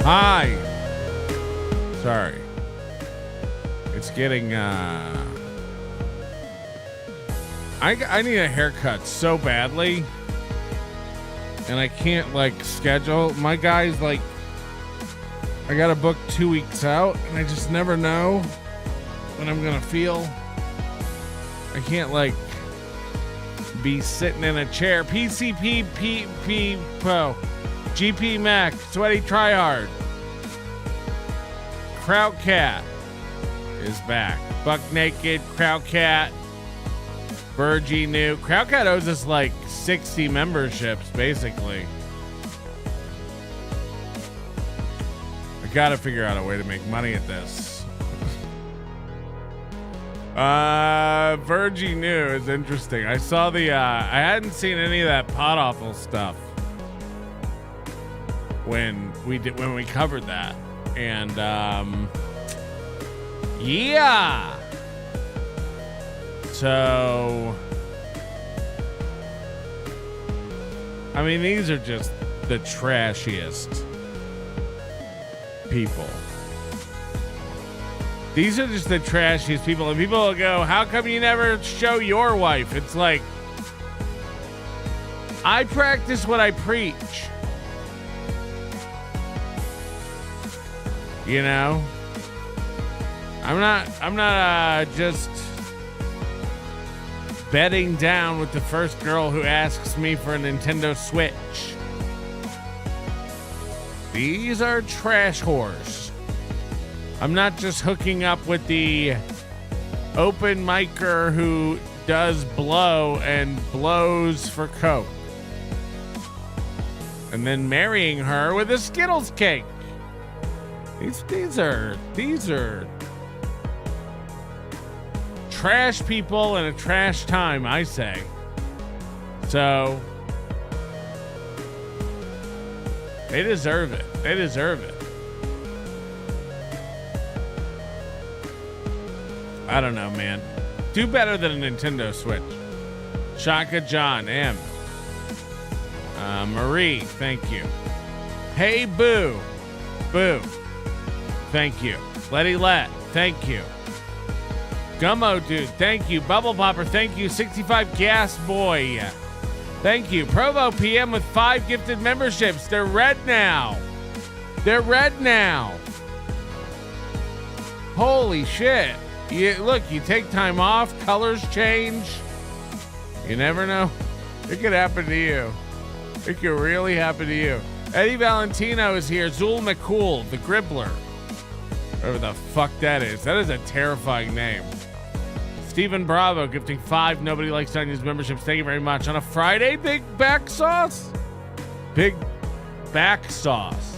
Hi. Sorry. It's getting, I need a haircut so badly. And I can't, like, schedule. My guy's, like, I got to book 2 weeks out. And I just never know when I'm going to feel. I can't, like, be sitting in a chair. PCP, Pro. GP Mac, Sweaty Tryhard. Kraut Cat is back. Buck Naked, Kraut Cat. Virgie New. Kraut Cat owes us like 60 memberships, basically. I gotta figure out a way to make money at this. Virgie New is interesting. I saw the, I hadn't seen any of that Pot Awful stuff when we covered that. And, yeah. So, I mean, these are just the trashiest people. These are just the trashiest people. And people will go, how come you never show your wife? It's like, I practice what I preach. You know? I'm not just bedding down with the first girl who asks me for a Nintendo Switch. These are trash whores. I'm not just hooking up with the open micer who does blow and blows for coke. And then marrying her with a Skittles cake. These are trash people in a trash time, I say. So they deserve it. They deserve it. I don't know, man. Do better than a Nintendo Switch. Shaka John M. Marie, thank you. Hey Boo. Boo. Thank you. Letty Let, thank you. Gummo Dude, thank you. Bubble Popper, thank you. 65 Gas Boy, thank you. Provo PM with 5 gifted memberships. They're red now. They're red now. Holy shit. Look, you take time off, colors change. You never know. It could happen to you. It could really happen to you. Eddie Valentino is here. Zul McCool, the Gribbler. Whatever the fuck that is. That is a terrifying name. Stephen Bravo gifting 5 Nobody Likes Onions memberships. Thank you very much. On a Friday, big back sauce? Big back sauce.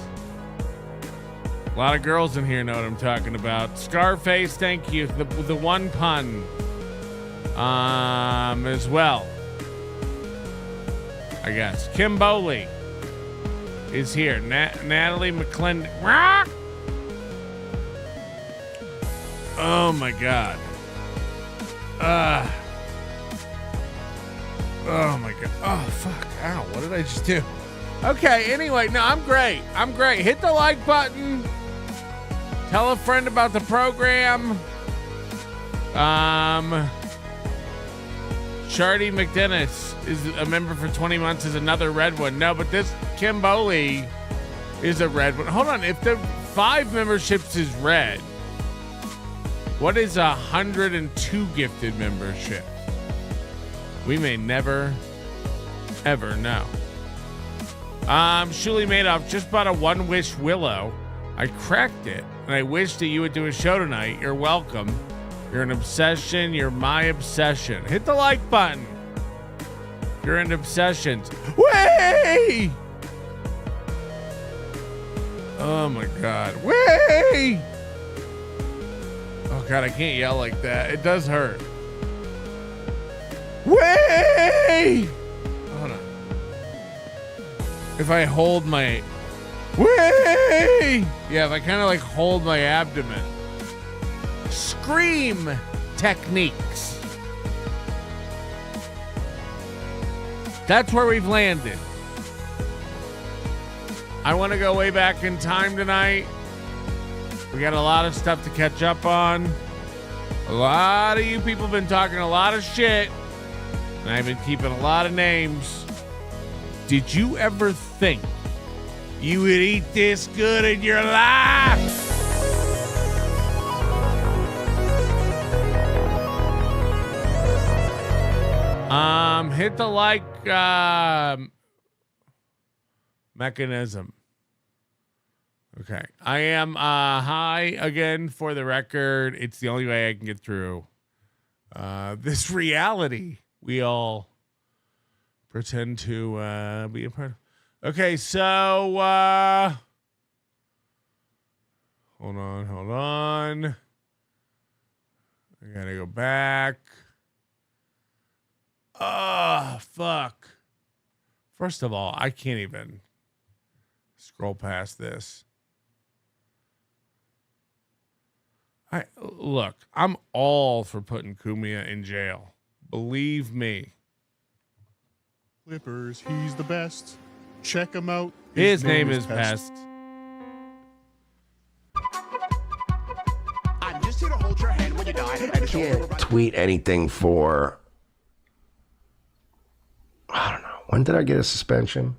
A lot of girls in here know what I'm talking about. Scarface, thank you. The one pun. As well. I guess. Kim Bowley is here. Natalie McClendon. Oh my God. Oh my God. Oh fuck. Ow. What did I just do? Okay. Anyway, no, I'm great. I'm great. Hit the like button. Tell a friend about the program. Shardy McDennis is a member for 20 months, is another red one. No, but this Kim Bowley is a red one. Hold on. If the 5 memberships is red, what is 102 gifted membership? We may never, ever know. Shuli Madoff just bought a One Wish Willow. I cracked it, and I wish that you would do a show tonight. You're welcome. You're an obsession. You're my obsession. Hit the like button. You're into obsessions. Way! Oh my God. Way! Oh God, I can't yell like that. It does hurt. Way! Hold on. If I hold my... Way! Yeah, if I kind of like hold my abdomen. Scream techniques. That's where we've landed. I want to go way back in time tonight. We got a lot of stuff to catch up on. A lot of you people have been talking a lot of shit, and I've been keeping a lot of names. Did you ever think you would eat this good in your life? Hit the like mechanism. Okay. I am high again, for the record. It's the only way I can get through this reality we all pretend to be a part of. Okay, so hold on. I gotta go back. Fuck. First of all, I can't even scroll past this. Look, I'm all for putting Kumia in jail. Believe me. Clippers, he's the best. Check him out. His name is Pest. I'm just here to hold your hand when you die. I can't tweet anything for, I don't know. When did I get a suspension?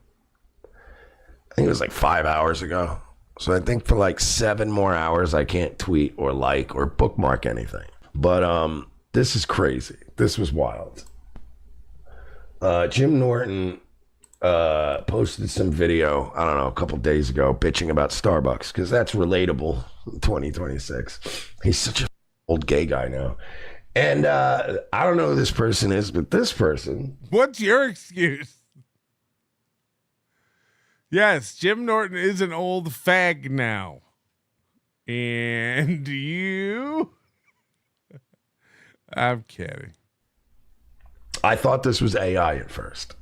I think it was like 5 hours ago. So I think for like 7 more hours, I can't tweet or like or bookmark anything. But this is crazy. This was wild. Jim Norton posted some video, I don't know, a couple days ago, bitching about Starbucks, because that's relatable in 2026. He's such an old gay guy now. And I don't know who this person is, but this person... What's your excuse? Yes, Jim Norton is an old fag now. And you... I'm kidding. I thought this was AI at first.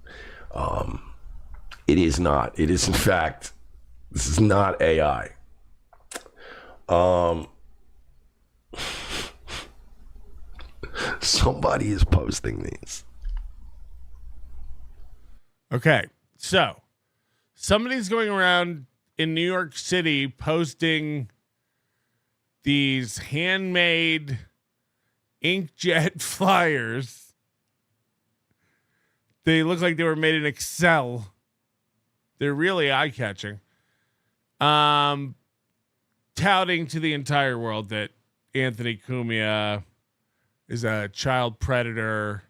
It is not. It is, in fact, this is not AI. Somebody is posting these. Okay, so somebody's going around in New York City posting these handmade inkjet flyers. They look like they were made in Excel. They're really eye-catching. Touting to the entire world that Anthony Cumia is a child predator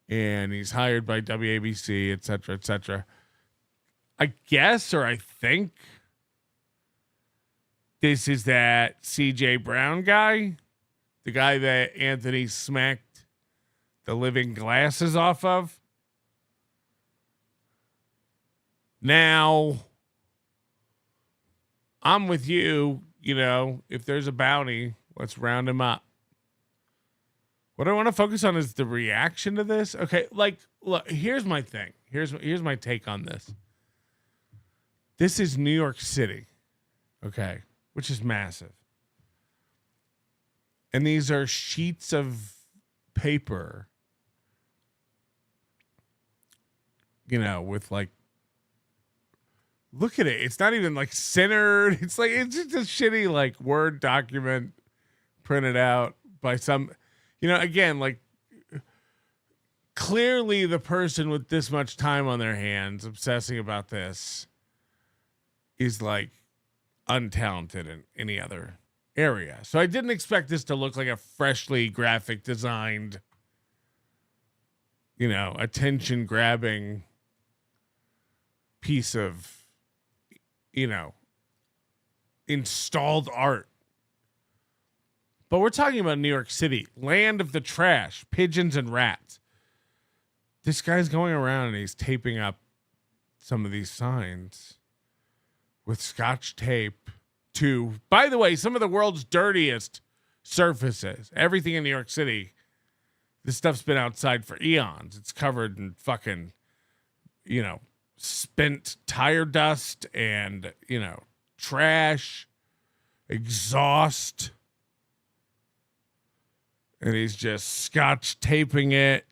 and he's hired by WABC, et cetera, et cetera. I guess, or I think this is that CJ Brown guy, the guy that Anthony smacked the living glasses off of. Now, I'm with you. You know, if there's a bounty, let's round him up. What I want to focus on is the reaction to this. Okay, like, look, here's my thing. Here's my take on this. This is New York City, okay, which is massive. And these are sheets of paper, you know, with like, look at it. It's not even like centered. It's like, it's just a shitty like Word document printed out by some, you know, again, like clearly the person with this much time on their hands obsessing about this is like untalented in any other area. So I didn't expect this to look like a freshly graphic designed, you know, attention grabbing piece of, you know, installed art. But we're talking about New York City, land of the trash, pigeons and rats. This guy's going around and he's taping up some of these signs with Scotch tape to, by the way, some of the world's dirtiest surfaces. Everything in New York City, this stuff's been outside for eons. It's covered in fucking, you know, spent tire dust and, you know, trash, exhaust. And he's just Scotch taping it.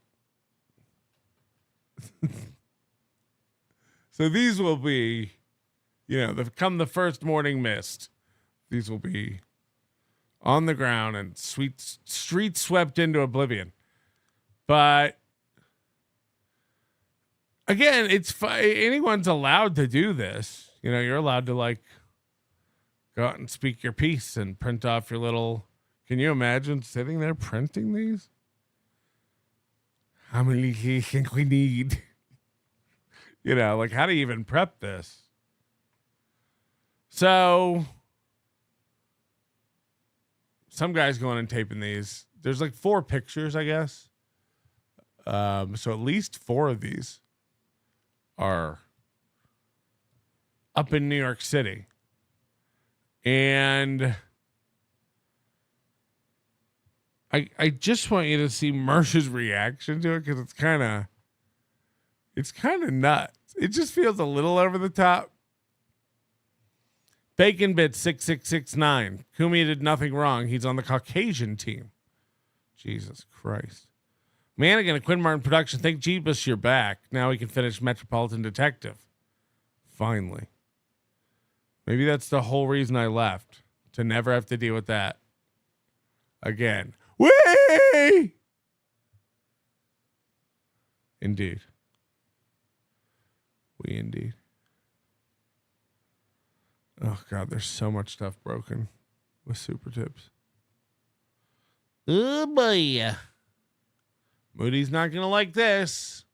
So these will be, you know, come the first morning mist, these will be on the ground and street swept into oblivion. But again, anyone's allowed to do this. You know, you're allowed to like go out and speak your piece and print off your little. Can you imagine sitting there printing these? How many do you think we need? You know, like how do you even prep this? So some guy's going and taping these. There's like 4 pictures, I guess. So at least 4 of these are up in New York City. And I just want you to see Mersh's reaction to it because it's kind of nuts. It just feels a little over the top. Bacon Bit 6669. Kumi did nothing wrong. He's on the Caucasian team. Jesus Christ. Manigan at Quinn Martin Production. Thank Jeebus you're back. Now we can finish Metropolitan Detective. Finally. Maybe that's the whole reason I left. To never have to deal with that again. Whee! Indeed. We indeed. Oh, God, there's so much stuff broken with super tips. Oh, boy. Moody's not going to like this.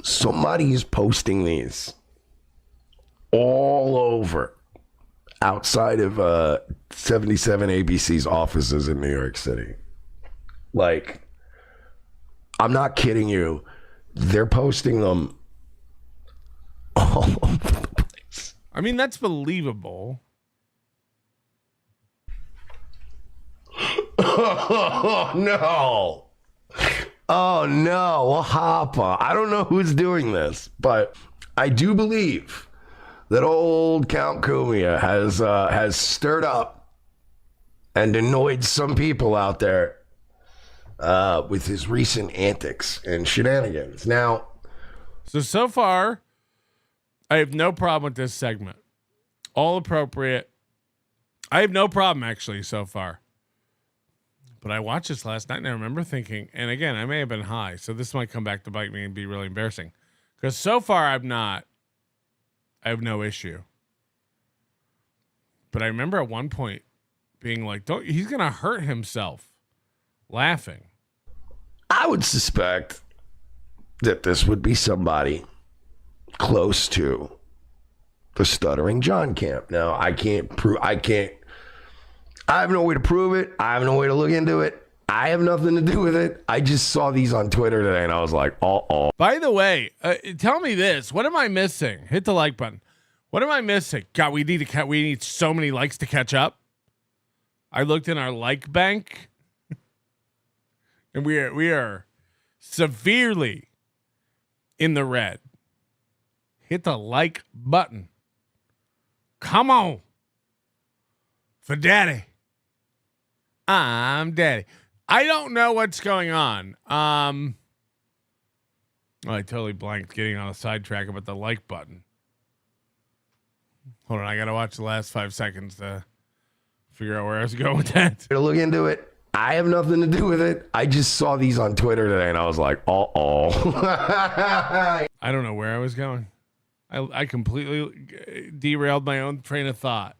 Somebody's posting these all over outside of 77 ABC's offices in New York City. Like, I'm not kidding you. They're posting them all over the place. I mean, that's believable. Oh, no. Oh, no. Hoppa. I don't know who's doing this, but I do believe that old Count Kumia has stirred up and annoyed some people out there with his recent antics and shenanigans. Now, so far, I have no problem with this segment. All appropriate. I have no problem, actually, so far. But I watched this last night, and I remember thinking, and again, I may have been high, so this might come back to bite me and be really embarrassing. Because so far, I have no issue. But I remember at one point being like, he's going to hurt himself laughing. I would suspect that this would be somebody close to the Stuttering John camp. Now, I have no way to prove it. I have no way to look into it. I have nothing to do with it. I just saw these on Twitter today, and I was like, oh. By the way, tell me this. What am I missing? Hit the like button. What am I missing? God, we need so many likes to catch up. I looked in our like bank, and we are severely in the red. Hit the like button. Come on. For daddy. I'm daddy. I don't know what's going on. I totally blanked getting on a sidetrack about the like button. Hold on, I gotta watch the last 5 seconds to figure out where I was going with that. Look into it. I have nothing to do with it. I just saw these on Twitter today, and I was like, oh. I don't know where I was going. I completely derailed my own train of thought.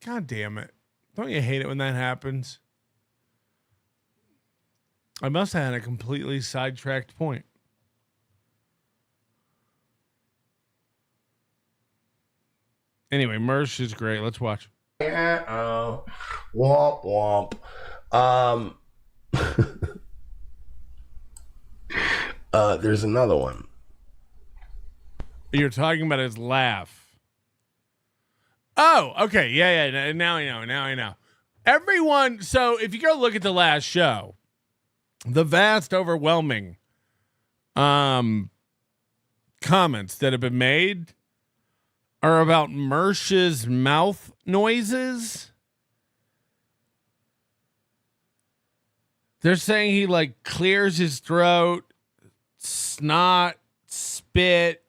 God damn it. Don't you hate it when that happens? I must have had a completely sidetracked point. Anyway, Mersh is great. Let's watch. Womp womp. There's another one. You're talking about his laugh. Oh, okay. Yeah. Now I know. Everyone. So if you go look at the last show, the vast, overwhelming comments that have been made are about Mersh's mouth noises. They're saying he like clears his throat, snot, spit,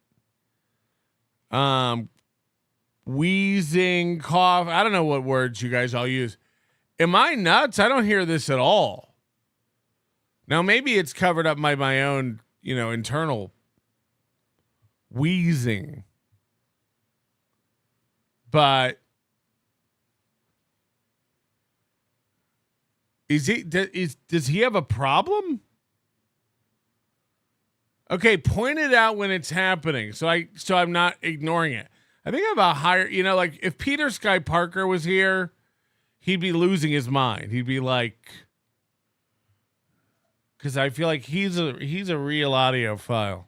wheezing, cough. I don't know what words you guys all use. Am I nuts? I don't hear this at all. Now maybe it's covered up by my own, internal wheezing. But does he have a problem? Okay, point it out when it's happening. So I'm not ignoring it. I think I have a higher, like if Peter Sky Parker was here, he'd be losing his mind. He'd be like, because I feel like he's a real audiophile.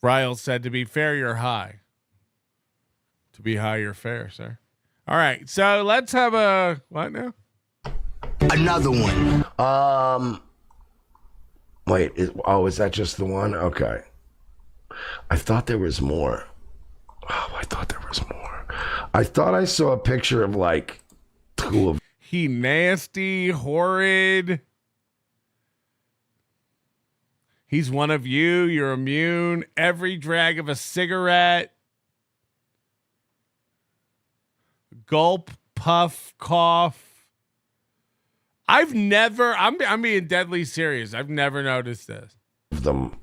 Ryle said, to be fair, you're high. To be high, you're fair, sir. All right, so let's have what now? Another one. Wait, is that just the one? Okay. I thought there was more. I thought I saw a picture of like two of. He nasty, horrid. He's one of you. You're immune. Every drag of a cigarette. Gulp, puff, cough. I'm being deadly serious. I've never noticed this. Them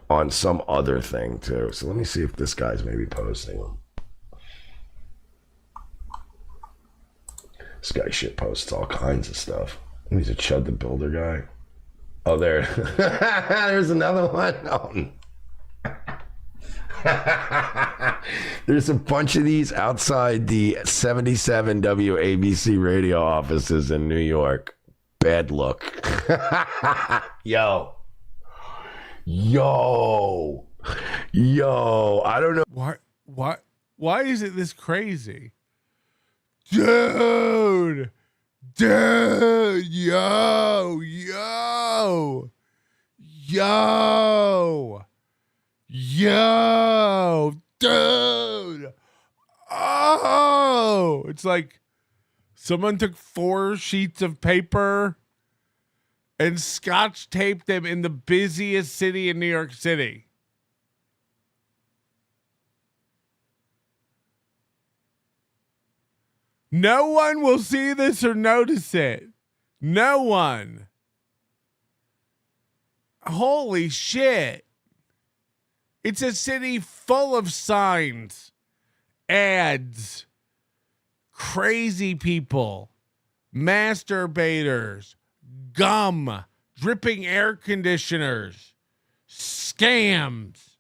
on some other thing too. So let me see if this guy's maybe posting them. This guy shit posts all kinds of stuff. He's a Chud the Builder guy. Oh, there. There's another one. Oh. There's a bunch of these outside the 77 WABC radio offices in New York. Bad look. Yo. I don't know. Why is it this crazy? Dude, yo, dude. Oh, it's like someone took 4 sheets of paper and scotch taped them in the busiest city in New York City. No one will see this or notice it. No one. Holy shit. It's a city full of signs, ads, crazy people, masturbators, gum, dripping air conditioners, scams.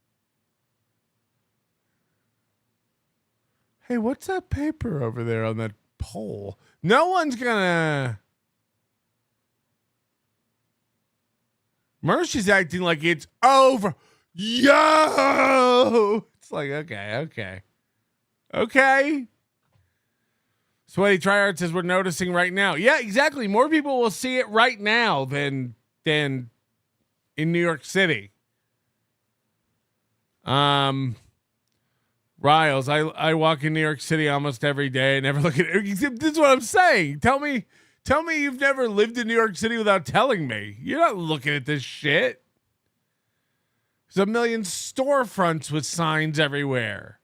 Hey, what's that paper over there on that pole? No one's gonna. Mersh is acting like it's over. Yo! It's like, okay. Sweaty Tryhard says we're noticing right now. Yeah, exactly. More people will see it right now than in New York City. Riles, I walk in New York City almost every day. Never look at it. This is what I'm saying. Tell me you've never lived in New York City without telling me. You're not looking at this shit. There's a million storefronts with signs everywhere.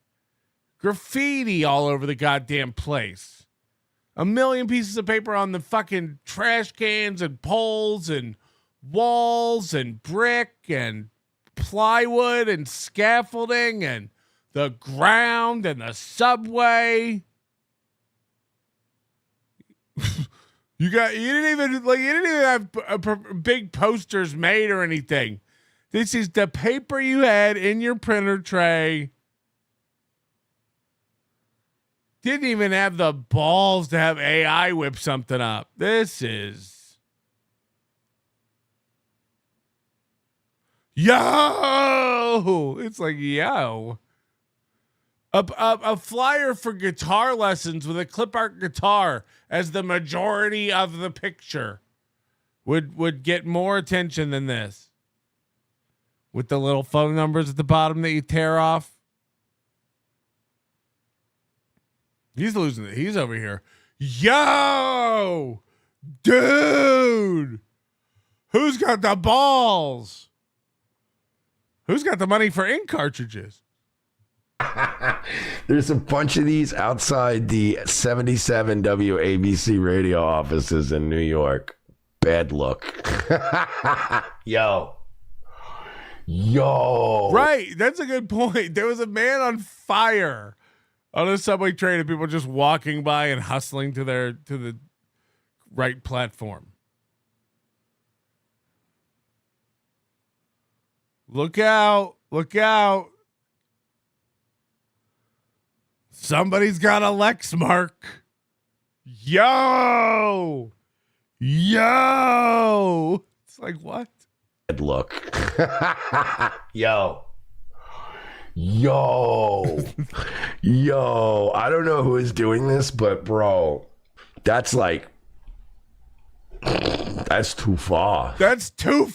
Graffiti all over the goddamn place. A million pieces of paper on the fucking trash cans and poles and walls and brick and plywood and scaffolding and the ground and the subway. You didn't even have big posters made or anything. This is the paper you had in your printer tray. Didn't even have the balls to have AI whip something up. This is. Yo! It's like, yo. A flyer for guitar lessons with a clip art guitar as the majority of the picture would get more attention than this. With the little phone numbers at the bottom that you tear off. He's losing it. He's over here. Yo! Dude! Who's got the balls? Who's got the money for ink cartridges? There's a bunch of these outside the 77 WABC radio offices in New York. Bad look. Yo. Right. That's a good point. There was a man on fire on a subway train and people just walking by and hustling to the right platform. Look out. Look out. Somebody's got a Lexmark. Yo. It's like, what? Look. Yo. I don't know who is doing this, but bro, that's too far. That's too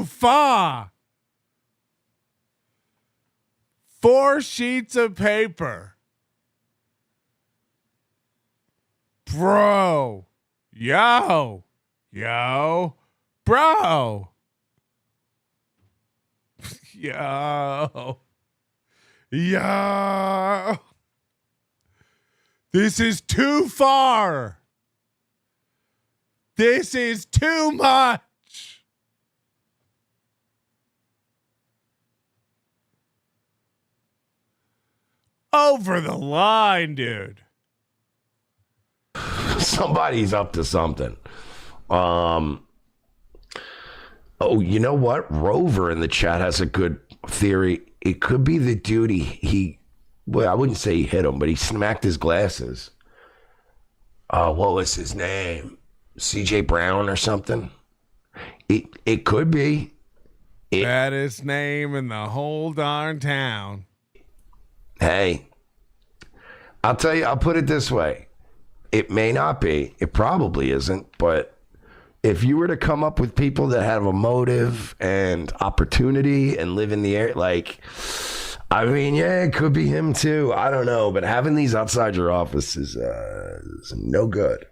far. 4 sheets of paper. Bro. Yo. Bro. Yo. This is too far. This is too much. Over the line, dude. Somebody's up to something. Oh, you know what? Rover in the chat has a good theory. It could be the dude well, I wouldn't say he hit him, but he smacked his glasses. What was his name? CJ Brown or something? It could be. Baddest name in the whole darn town. Hey, I'll tell you, I'll put it this way. It may not be. It probably isn't. But if you were to come up with people that have a motive and opportunity and live in the air, it could be him too. I don't know. But having these outside your office is no good.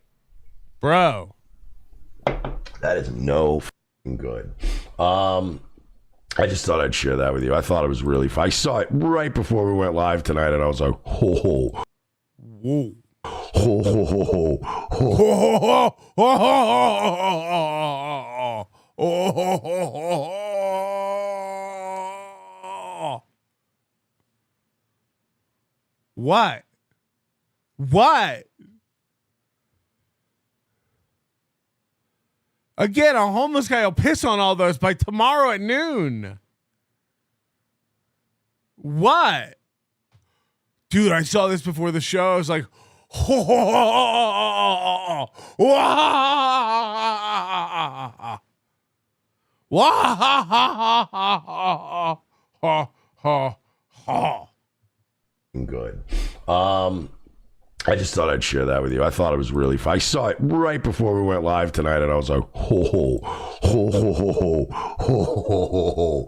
Bro. That is no f***ing good. I just thought I'd share that with you. I thought it was really fun. I saw it right before we went live tonight, and I was like, ho, ho. Whoa. Ho, ho, ho, ho. Ho, ho, ho. What? Again, a homeless guy will piss on all those by tomorrow at noon. What? Dude, I saw this before the show. I was like, good. I just thought I'd share that with you. I thought it was really fun. I saw it right before we went live tonight, and I was like, ho, ho, ho, ho, ho, ho, ho, ho, ho.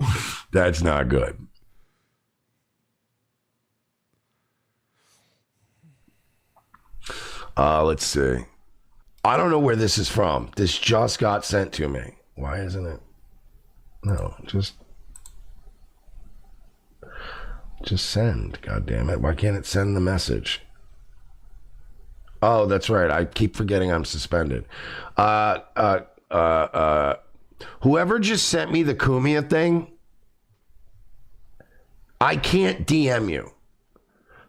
That's not good. Let's see. I don't know where this is from. This just got sent to me. Why isn't it? No, just send. God damn it. Why can't it send the message? Oh, that's right. I keep forgetting I'm suspended. Whoever just sent me the Kumia thing, I can't DM you.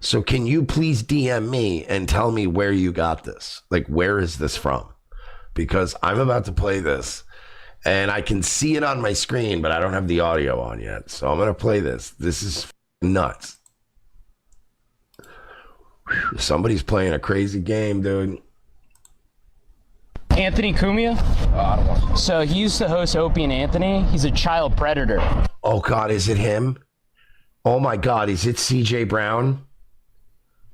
So can you please DM me and tell me where you got this? Like, where is this from? Because I'm about to play this and I can see it on my screen, but I don't have the audio on yet. So I'm going to play this. This is nuts. Whew, somebody's playing a crazy game, dude. Anthony Cumia? I don't want to. So he used to host Opie and Anthony. He's a child predator. Oh, God, is it him? Oh, my God, is it CJ Brown?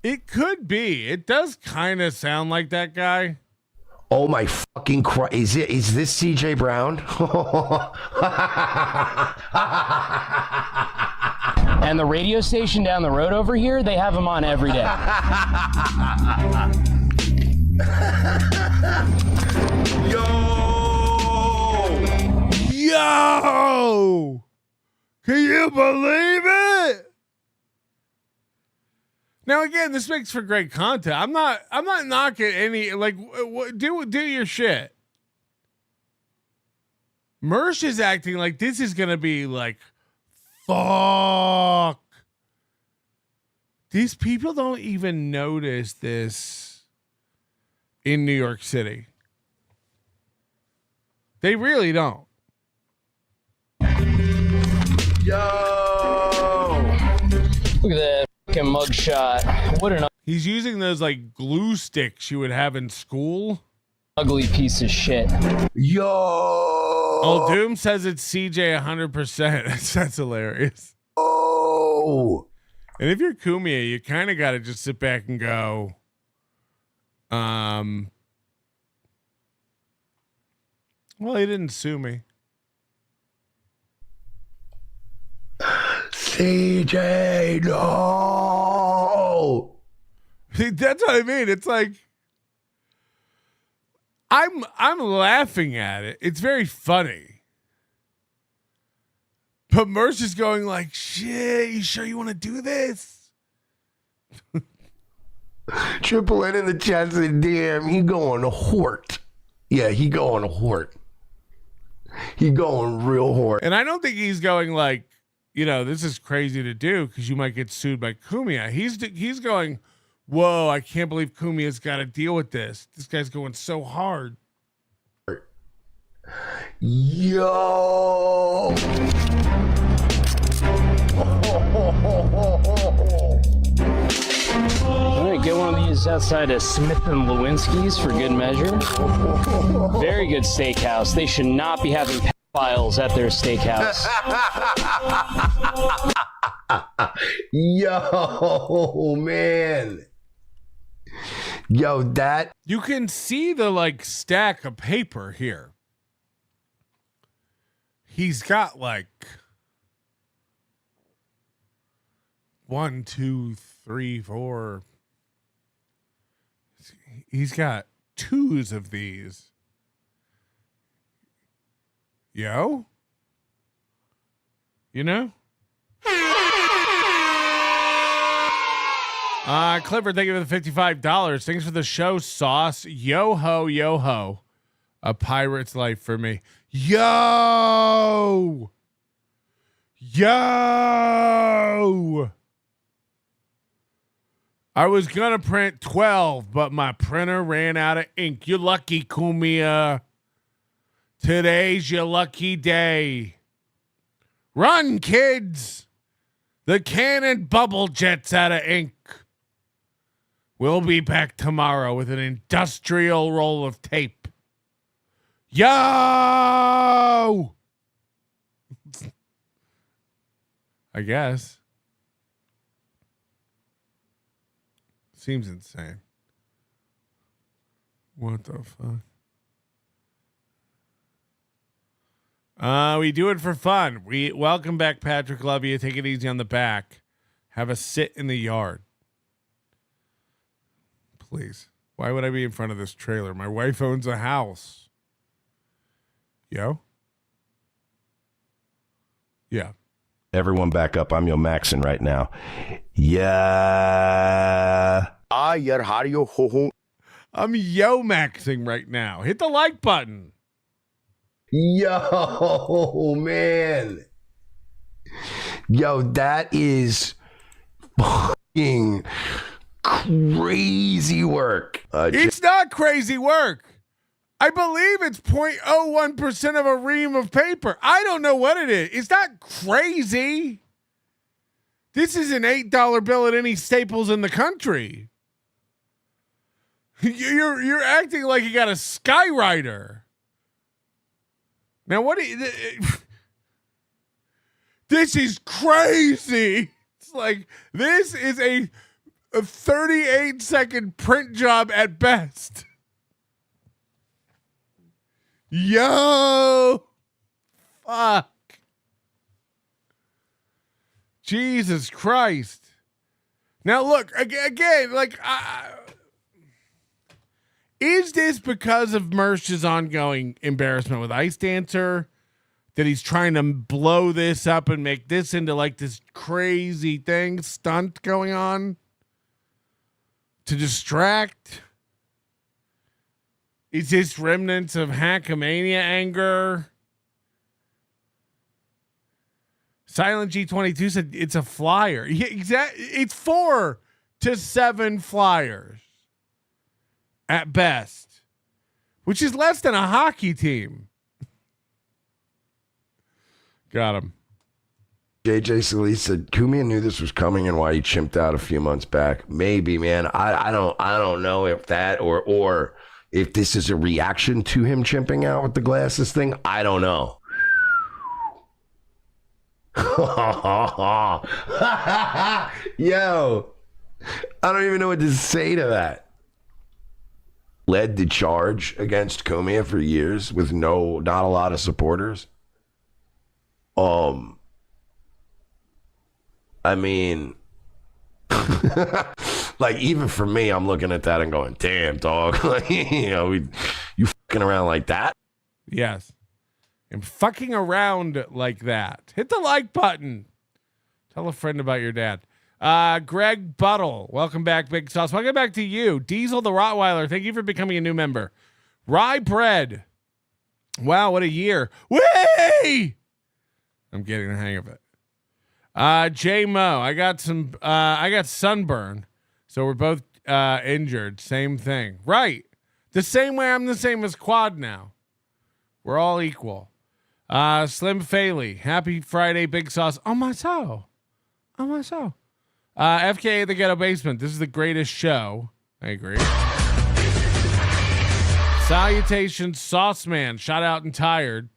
it could be. It does kind of sound like that guy. Oh my fucking Christ. Is this CJ Brown? And the radio station down the road over here, they have him on every day. Yo! Can you believe it? Now again, this makes for great content. I'm not knocking any, like, do your shit. Mersh is acting like this is gonna be like, fuck. These people don't even notice this in New York City. They really don't. Yo! Look at that fucking mugshot. What an He's using those like glue sticks you would have in school. ugly piece of shit. Yo! Oh, Doom says it's CJ 100%. That's hilarious. Oh! And if you're Kumia, you kind of got to just sit back and go, well, he didn't sue me. CJ, no! That's what I mean. It's like, I'm laughing at it. It's very funny. But Mersh is going like, shit, you sure you want to do this? Triple N in the chat said, damn, he going to Hort. Yeah, he going to Hort. He going real Hort. And I don't think he's going like, this is crazy to do because you might get sued by Kumia. He's going, whoa, I can't believe Kumia's got to deal with this. This guy's going so hard. Yo! All right, get one of these outside of Smith & Lewinsky's for good measure. Very good steakhouse. They should not be having pedophiles at their steakhouse. Yo, man. Yo, that. You can see the like stack of paper here. He's got like 1, 2, 3, 4. He's got 2s of these. Yo? Clifford, thank you for the $55. Thanks for the show, Sauce. Yo ho, yo ho. A pirate's life for me. Yo! I was gonna print 12, but my printer ran out of ink. You're lucky, Kumia. Today's your lucky day. Run, kids! The cannon bubble jet's out of ink. We'll be back tomorrow with an industrial roll of tape. Yo! I guess. Seems insane. What the fuck? We do it for fun. We welcome back Patrick. Love you. Take it easy on the back. Have a sit in the yard. Please. Why would I be in front of this trailer? My wife owns a house. Yo? Yeah. Everyone back up. I'm Yo Maxing right now. Yeah. Ah, yaar, how are you? Ho ho. I'm Yo Maxing right now. Hit the like button. Yo, man. Yo, that is fucking crazy work. It's not crazy work. I believe it's 0.01% of a ream of paper. I don't know what it is. It's not crazy. This is an $8 bill at any Staples in the country. You're acting like you got a Skywriter. Now, what? This is crazy. It's like this is a 38-second print job at best. Yo, fuck. Jesus Christ. Now, look again. Like, is this because of Mersh's ongoing embarrassment with Ice Dancer? That he's trying to blow this up and make this into like this crazy thing, stunt going on to distract? Is this remnants of Hackamania anger? Silent G22 said it's a flyer. Yeah, exactly. It's 4 to 7 flyers at best, which is less than a hockey team. Got him. JJ Solis said Kumia knew this was coming and why he chimped out a few months back. Maybe, man. I don't know if that or if this is a reaction to him chimping out with the glasses thing. I don't know. Yo, I don't even know what to say to that. Led the charge against Kumia for years with not a lot of supporters. I mean, like even for me, I'm looking at that and going, "Damn, dog!" Like, you fucking around like that? Yes, and fucking around like that. Hit the like button. Tell a friend about your dad. Greg Buttle, welcome back, Big Sauce. Welcome back to you, Diesel the Rottweiler. Thank you for becoming a new member. Rye Bread. Wow, what a year! Way. I'm getting the hang of it. J Mo, I got sunburn, so we're both injured. Same thing, right? The same way I'm the same as Quad now. We're all equal. Slim Faley, happy Friday, Big Sauce. On my soul. FKA the Ghetto Basement. This is the greatest show. I agree. Salutations, Sauce Man. Shot out and tired.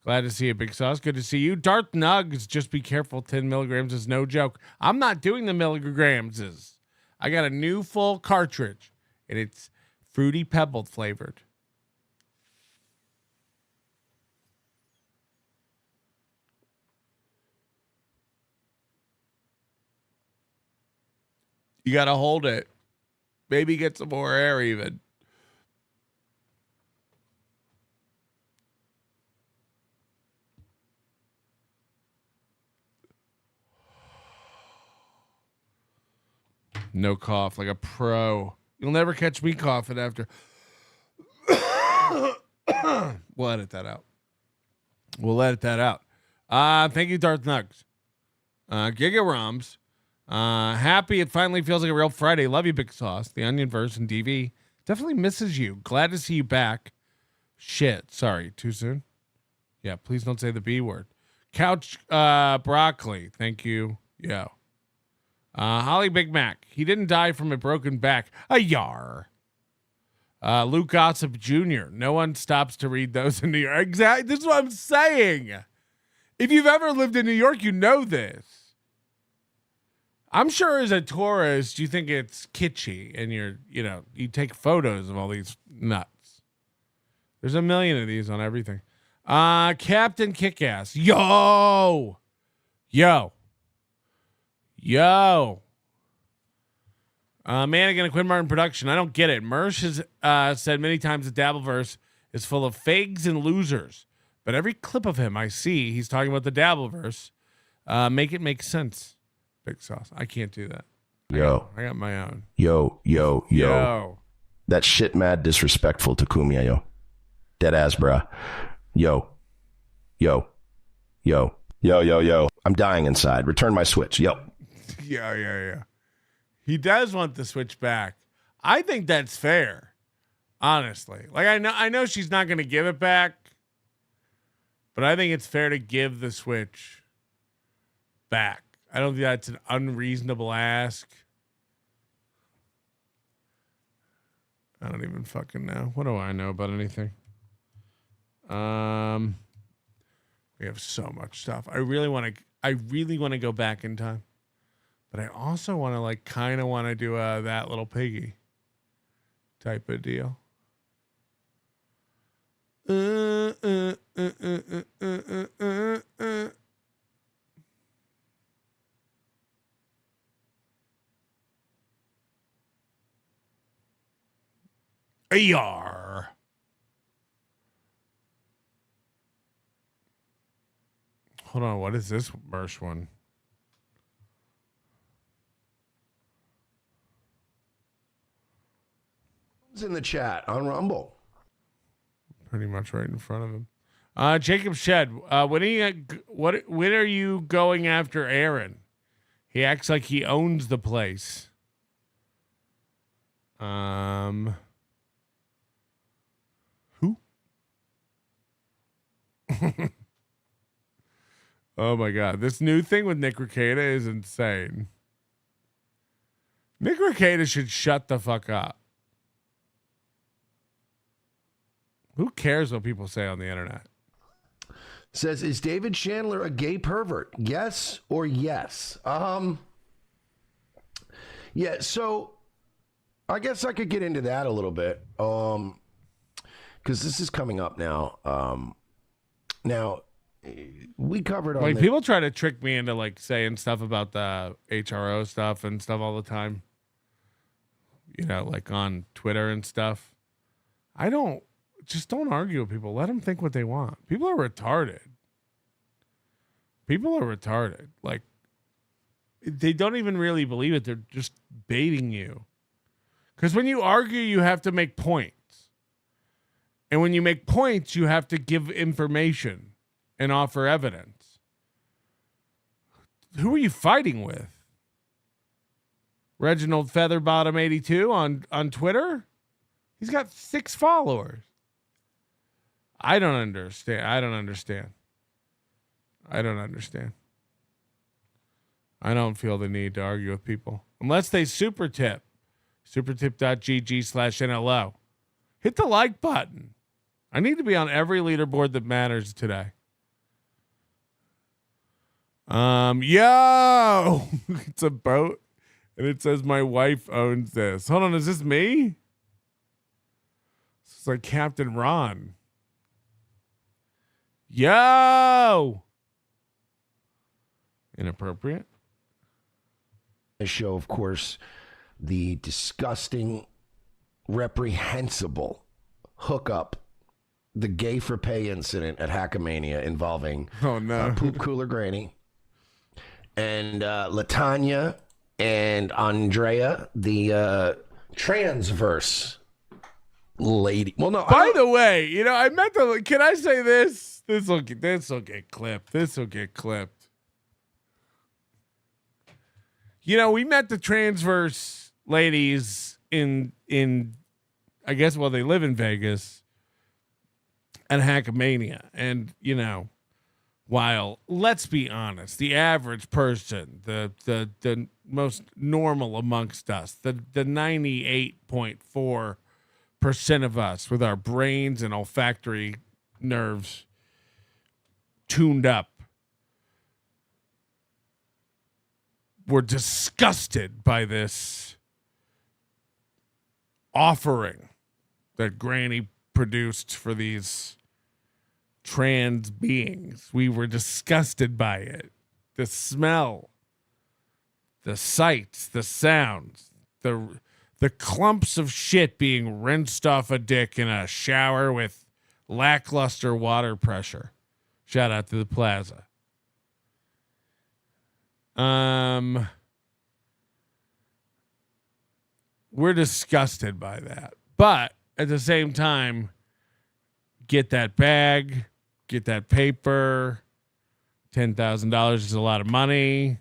Glad to see you, Big Sauce. Good to see you. Darth Nugs, just be careful. 10 milligrams is no joke. I'm not doing the milligrams. I got a new full cartridge, and it's Fruity Pebbled flavored. You got to hold it. Maybe get some more air even. No cough, like a pro. You'll never catch me coughing after. We'll edit that out. Thank you, Darth Nugs. Giga Roms. Happy it finally feels like a real Friday. Love you, Big Sauce. The Onion Verse and DV. Definitely misses you. Glad to see you back. Shit. Sorry. Too soon? Yeah, please don't say the B word. Couch Broccoli. Thank you. Yo. Holly Big Mac. He didn't die from a broken back. A yar. Luke Gossip Jr. No one stops to read those in New York. Exactly. This is what I'm saying. If you've ever lived in New York, you know this. I'm sure as a tourist, you think it's kitschy and you take photos of all these nuts. There's a million of these on everything. Captain Kickass. Yo. Manigan and Quinn Martin production. I don't get it. Mersh has said many times the Dabbleverse is full of fags and losers. But every clip of him I see, he's talking about the Dabbleverse. Make it make sense. Big Sauce. I can't do that. I got my own. Yo. That shit mad disrespectful to Kumia, yo. Dead ass, bruh. Yo. I'm dying inside. Return my Switch. Yo. Yeah. He does want the Switch back. I think that's fair. Honestly. Like I know she's not going to give it back, but I think it's fair to give the Switch back. I don't think that's an unreasonable ask. I don't even fucking know. What do I know about anything? We have so much stuff. I really want to go back in time. But I also want to kind of want to do that little piggy type of deal. Yar. Hold on, what is this Mersh one? It's in the chat on Rumble. Pretty much right in front of him. Jacob Shed, when are you going after Aaron? He acts like he owns the place. Who? Oh my God. This new thing with Nick Rekeita is insane. Nick Rekeita should shut the fuck up. Who cares what people say on the internet? Says, is David Chandler a gay pervert? Yes or yes? Yeah, so I guess I could get into that a little bit. Because this is coming up now. Now, we covered on people try to trick me into saying stuff about the HRO stuff and stuff all the time. On Twitter and stuff. Just don't argue with people. Let them think what they want. People are retarded. They don't even really believe it. They're just baiting you. Because when you argue, you have to make points. And when you make points, you have to give information and offer evidence. Who are you fighting with? Reginald Featherbottom 82 on Twitter? He's got 6 followers. I don't understand. I don't feel the need to argue with people. Unless they super tip. Supertip.gg/NLO. Hit the like button. I need to be on every leaderboard that matters today. Yo! It's a boat. And it says my wife owns this. Hold on, is this me? This is like Captain Ron. Yo! Inappropriate. The show, of course, the disgusting, reprehensible hookup, the gay for pay incident at Hackamania involving Poop Cooler Granny and Latanya and Andrea, the transverse lady. Well, no. By the way, I meant to. Can I say this? This will get clipped. We met the transverse ladies in I guess they live in Vegas at Hackamania, and while let's be honest, the average person, the normal amongst us. The 98.4% of us with our brains and olfactory nerves tuned up. We're disgusted by this offering that Granny produced for these trans beings. We were disgusted by it. The smell, the sights, the sounds, the clumps of shit being rinsed off a dick in a shower with lackluster water pressure. Shout out to the plaza. We're disgusted by that. But at the same time, get that bag, get that paper. $10,000 is a lot of money.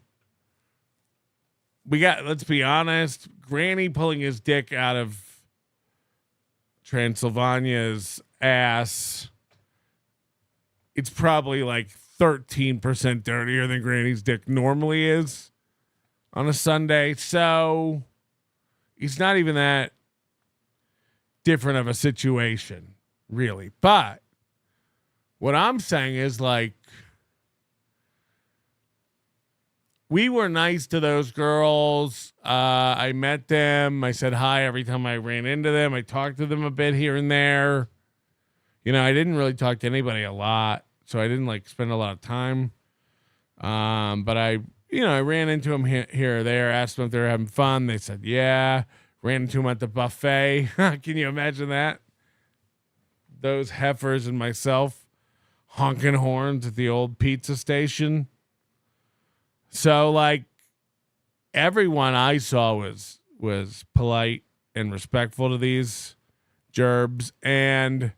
Let's be honest, Granny pulling his dick out of Transylvania's ass. It's probably like 13% dirtier than Granny's dick normally is on a Sunday. So it's not even that different of a situation, really. But what I'm saying is, like, we were nice to those girls. I met them. I said hi every time I ran into them. I talked to them a bit here and there. You know, I didn't really talk to anybody a lot, so I didn't like spend a lot of time. But I ran into them here or there, asked them if they were having fun. They said, yeah. Ran into them at the buffet. Can you imagine that? Those heifers and myself honking horns at the old pizza station. So, like, everyone I saw was polite and respectful to these gerbs. And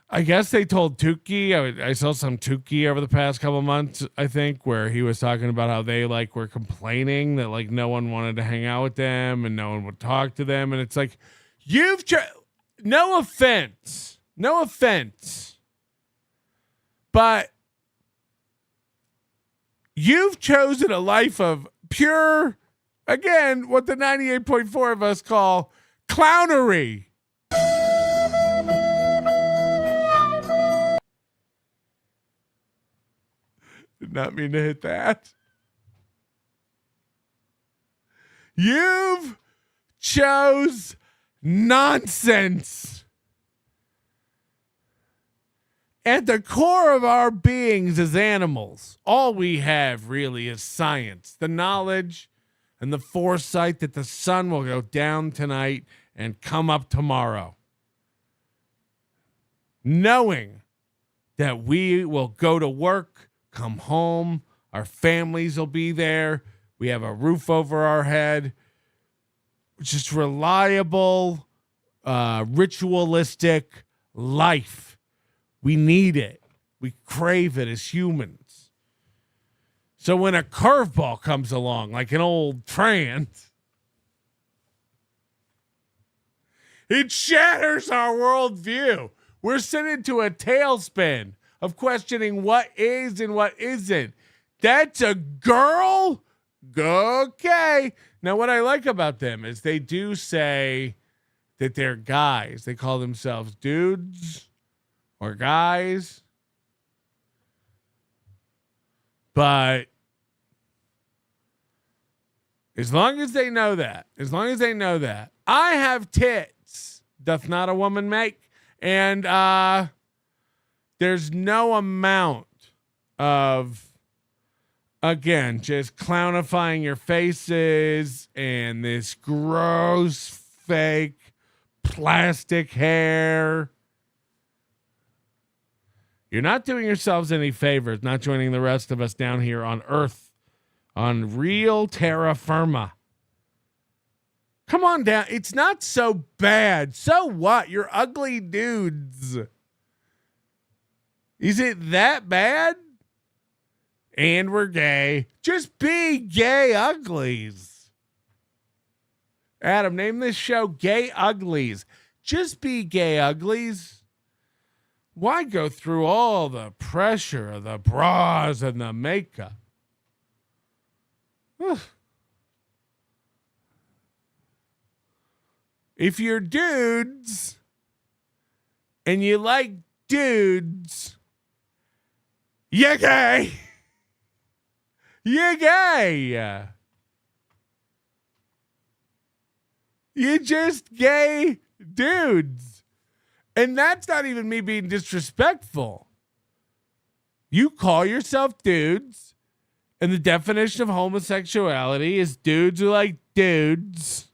I guess they told Tukey, I saw some Tukey over the past couple of months, I think, where he was talking about how they, like, were complaining that, like, no one wanted to hang out with them and no one would talk to them. And it's like, no offense, but you've chosen a life of pure, again, what the 98.4 of us call clownery. Did not mean to hit that. You've chose nonsense. At the core of our beings as animals, all we have really is science, the knowledge and the foresight that the sun will go down tonight and come up tomorrow. Knowing that we will go to work, come home, our families will be there, we have a roof over our head, just reliable, ritualistic life. We need it. We crave it as humans. So when a curveball comes along, like an old trans, it shatters our worldview. We're sent into a tailspin of questioning what is and what isn't. That's a girl? Okay. Now, what I like about them is they do say that they're guys. They call themselves dudes or guys. But as long as they know that, I have tits, doth not a woman make. And there's no amount of, again, just clownifying your faces and this gross fake plastic hair. You're not doing yourselves any favors not joining the rest of us down here on Earth, on real terra firma. Come on down. It's not so bad. So what? You're ugly dudes. Is it that bad? And we're gay. Just be gay uglies. Adam, name this show Gay Uglies. Just be gay uglies. Why go through all the pressure of the bras and the makeup? If you're dudes and you like dudes, you're gay. You're gay. You're just gay dudes. And that's not even me being disrespectful. You call yourself dudes, and the definition of homosexuality is dudes who like dudes.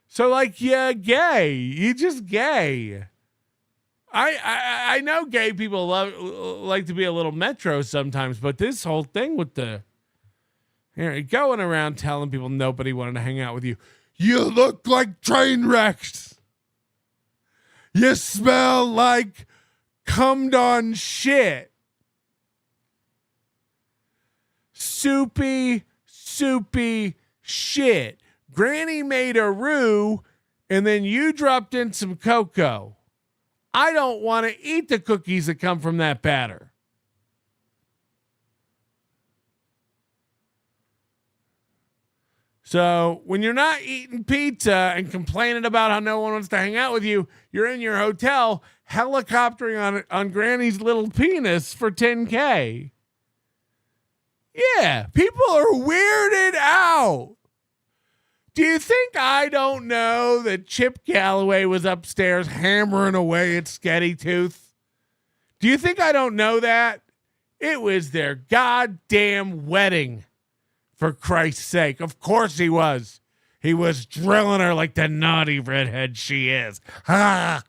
So, like, yeah, gay. You just gay. I know gay people like to be a little metro sometimes, but this whole thing with the going around telling people nobody wanted to hang out with you. You look like train wrecks. You smell like cummed on shit. Soupy shit. Granny made a roux, and then you dropped in some cocoa. I don't want to eat the cookies that come from that batter. So when you're not eating pizza and complaining about how no one wants to hang out with you, you're in your hotel helicoptering on Granny's little penis for $10K. Yeah, people are weirded out. Do you think I don't know that Chip Galloway was upstairs hammering away at Sketty Tooth? Do you think I don't know that? It was their goddamn wedding, for Christ's sake. Of course he was. He was drilling her like the naughty redhead she is. They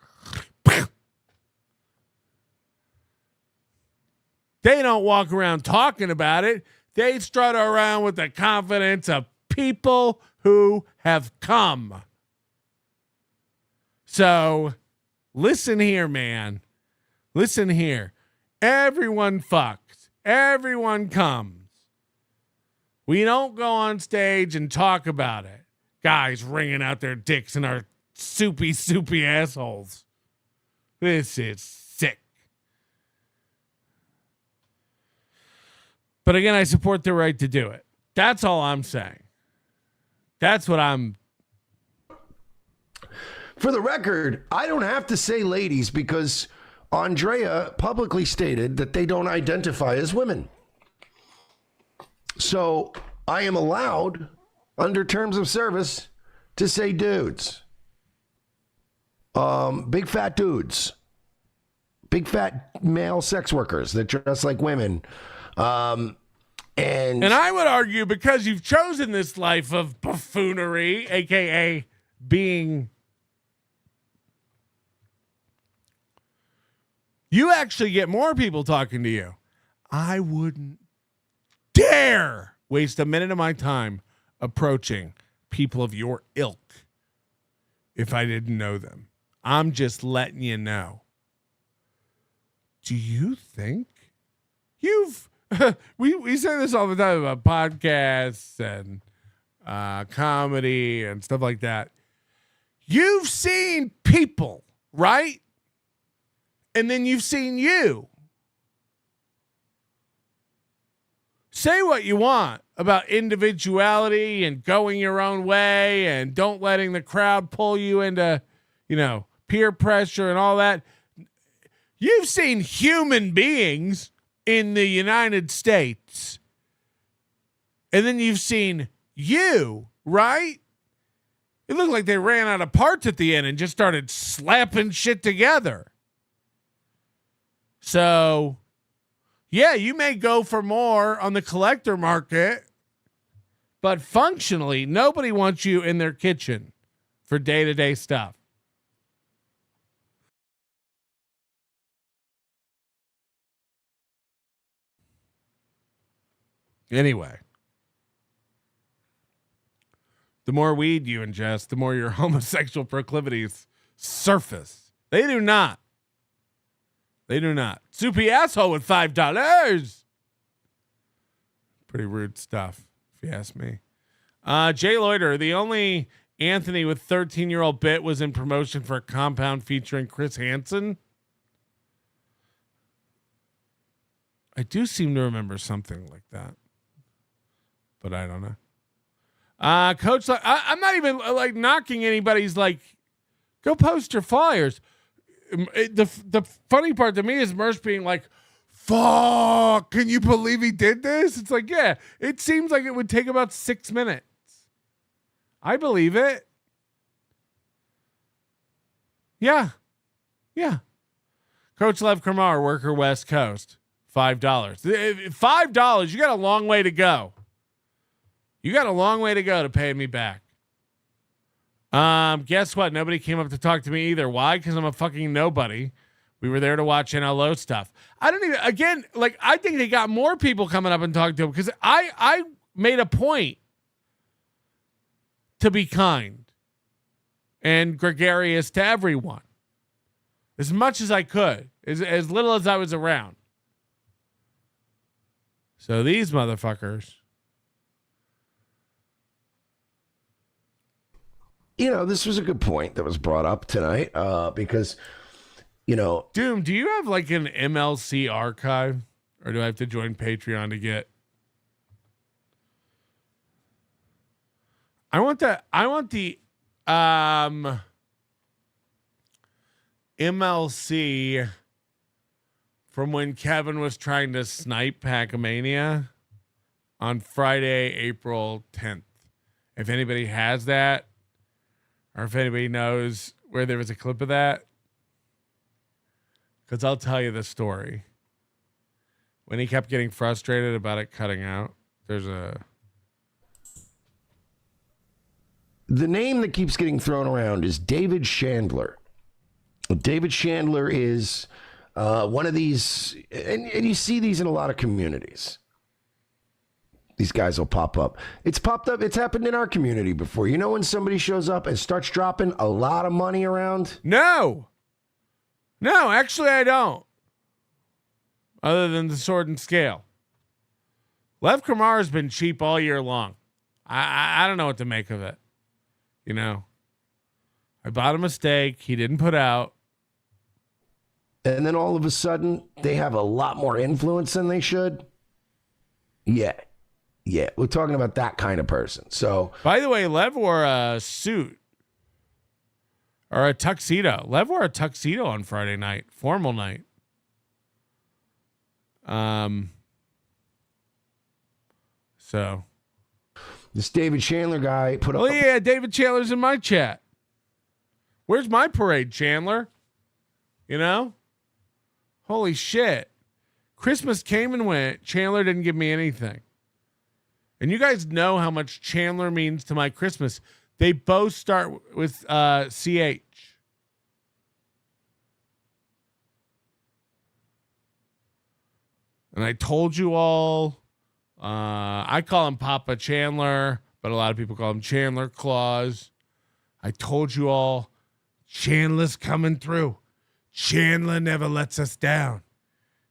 don't walk around talking about it. They strut around with the confidence of people who have come. So listen here, man. Listen here. Everyone fucks. Everyone comes. We don't go on stage and talk about it. Guys wringing out their dicks in our soupy assholes. This is sick. But again, I support their right to do it. That's all I'm saying. That's what I'm. For the record, I don't have to say ladies because Andrea publicly stated that they don't identify as women. So I am allowed, under terms of service, to say dudes. Big fat dudes. Big fat male sex workers that dress like women. And I would argue because you've chosen this life of buffoonery, aka being, you actually get more people talking to you. I wouldn't dare waste a minute of my time approaching people of your ilk if I didn't know them. I'm just letting you know. Do you think you've we say this all the time about podcasts and comedy and stuff like that. You've seen people, right? And then you've seen you. Say what you want about individuality and going your own way and don't letting the crowd pull you into, peer pressure and all that. You've seen human beings in the United States. And then you've seen you, right? It looked like they ran out of parts at the end and just started slapping shit together. So, yeah, you may go for more on the collector market, but functionally, nobody wants you in their kitchen for day-to-day stuff. Anyway, the more weed you ingest, the more your homosexual proclivities surface. They do not. They do not. Soupy asshole with $5. Pretty rude stuff, if you ask me. Jay Loiter, the only Anthony with 13-year-old bit was in promotion for a compound featuring Chris Hansen. I do seem to remember something like that, but I don't know. Coach, I'm not even like knocking anybody's like, go post your flyers. The funny part to me is Mersh being like, fuck, can you believe he did this? It's like, yeah, it seems like it would take about 6 minutes. I believe it. Yeah. Coach Lev Kramar, worker West Coast, $5. $5, you got a long way to go. You got a long way to go to pay me back. Guess what? Nobody came up to talk to me either. Why? Because I'm a fucking nobody. We were there to watch NLO stuff. I don't even, again, like, I think they got more people coming up and talking to him because I made a point to be kind and gregarious to everyone as much as I could, as little as I was around. So these motherfuckers. You know, this was a good point that was brought up tonight because, you know. Doom, do you have like an MLC archive or do I have to join Patreon to get? I want the MLC from when Kevin was trying to snipe Hackamania on Friday, April 10th. If anybody has that, or if anybody knows where there was a clip of that, because I'll tell you the story. When he kept getting frustrated about it cutting out, there's a... The name that keeps getting thrown around is David Chandler. David Chandler is one of these, and you see these in a lot of communities. These guys will pop up. It's popped up. It's happened in our community before. You know when somebody shows up and starts dropping a lot of money around? No, actually I don't. Other than the sword and scale. Lev Kramar has been cheap all year long. I don't know what to make of it. You know, I bought a mistake he didn't put out. And then all of a sudden, they have a lot more influence than they should. Yeah, we're talking about that kind of person. So, by the way, Lev wore a suit or a tuxedo. Lev wore a tuxedo on Friday night, formal night. So this David Chandler guy put up. Oh yeah, David Chandler's in my chat. Where's my parade, Chandler? You know? Holy shit. Christmas came and went. Chandler didn't give me anything. And you guys know how much Chandler means to my Christmas. They both start with CH. And I told you all, I call him Papa Chandler, but a lot of people call him Chandler Claus. I told you all, Chandler's coming through. Chandler never lets us down.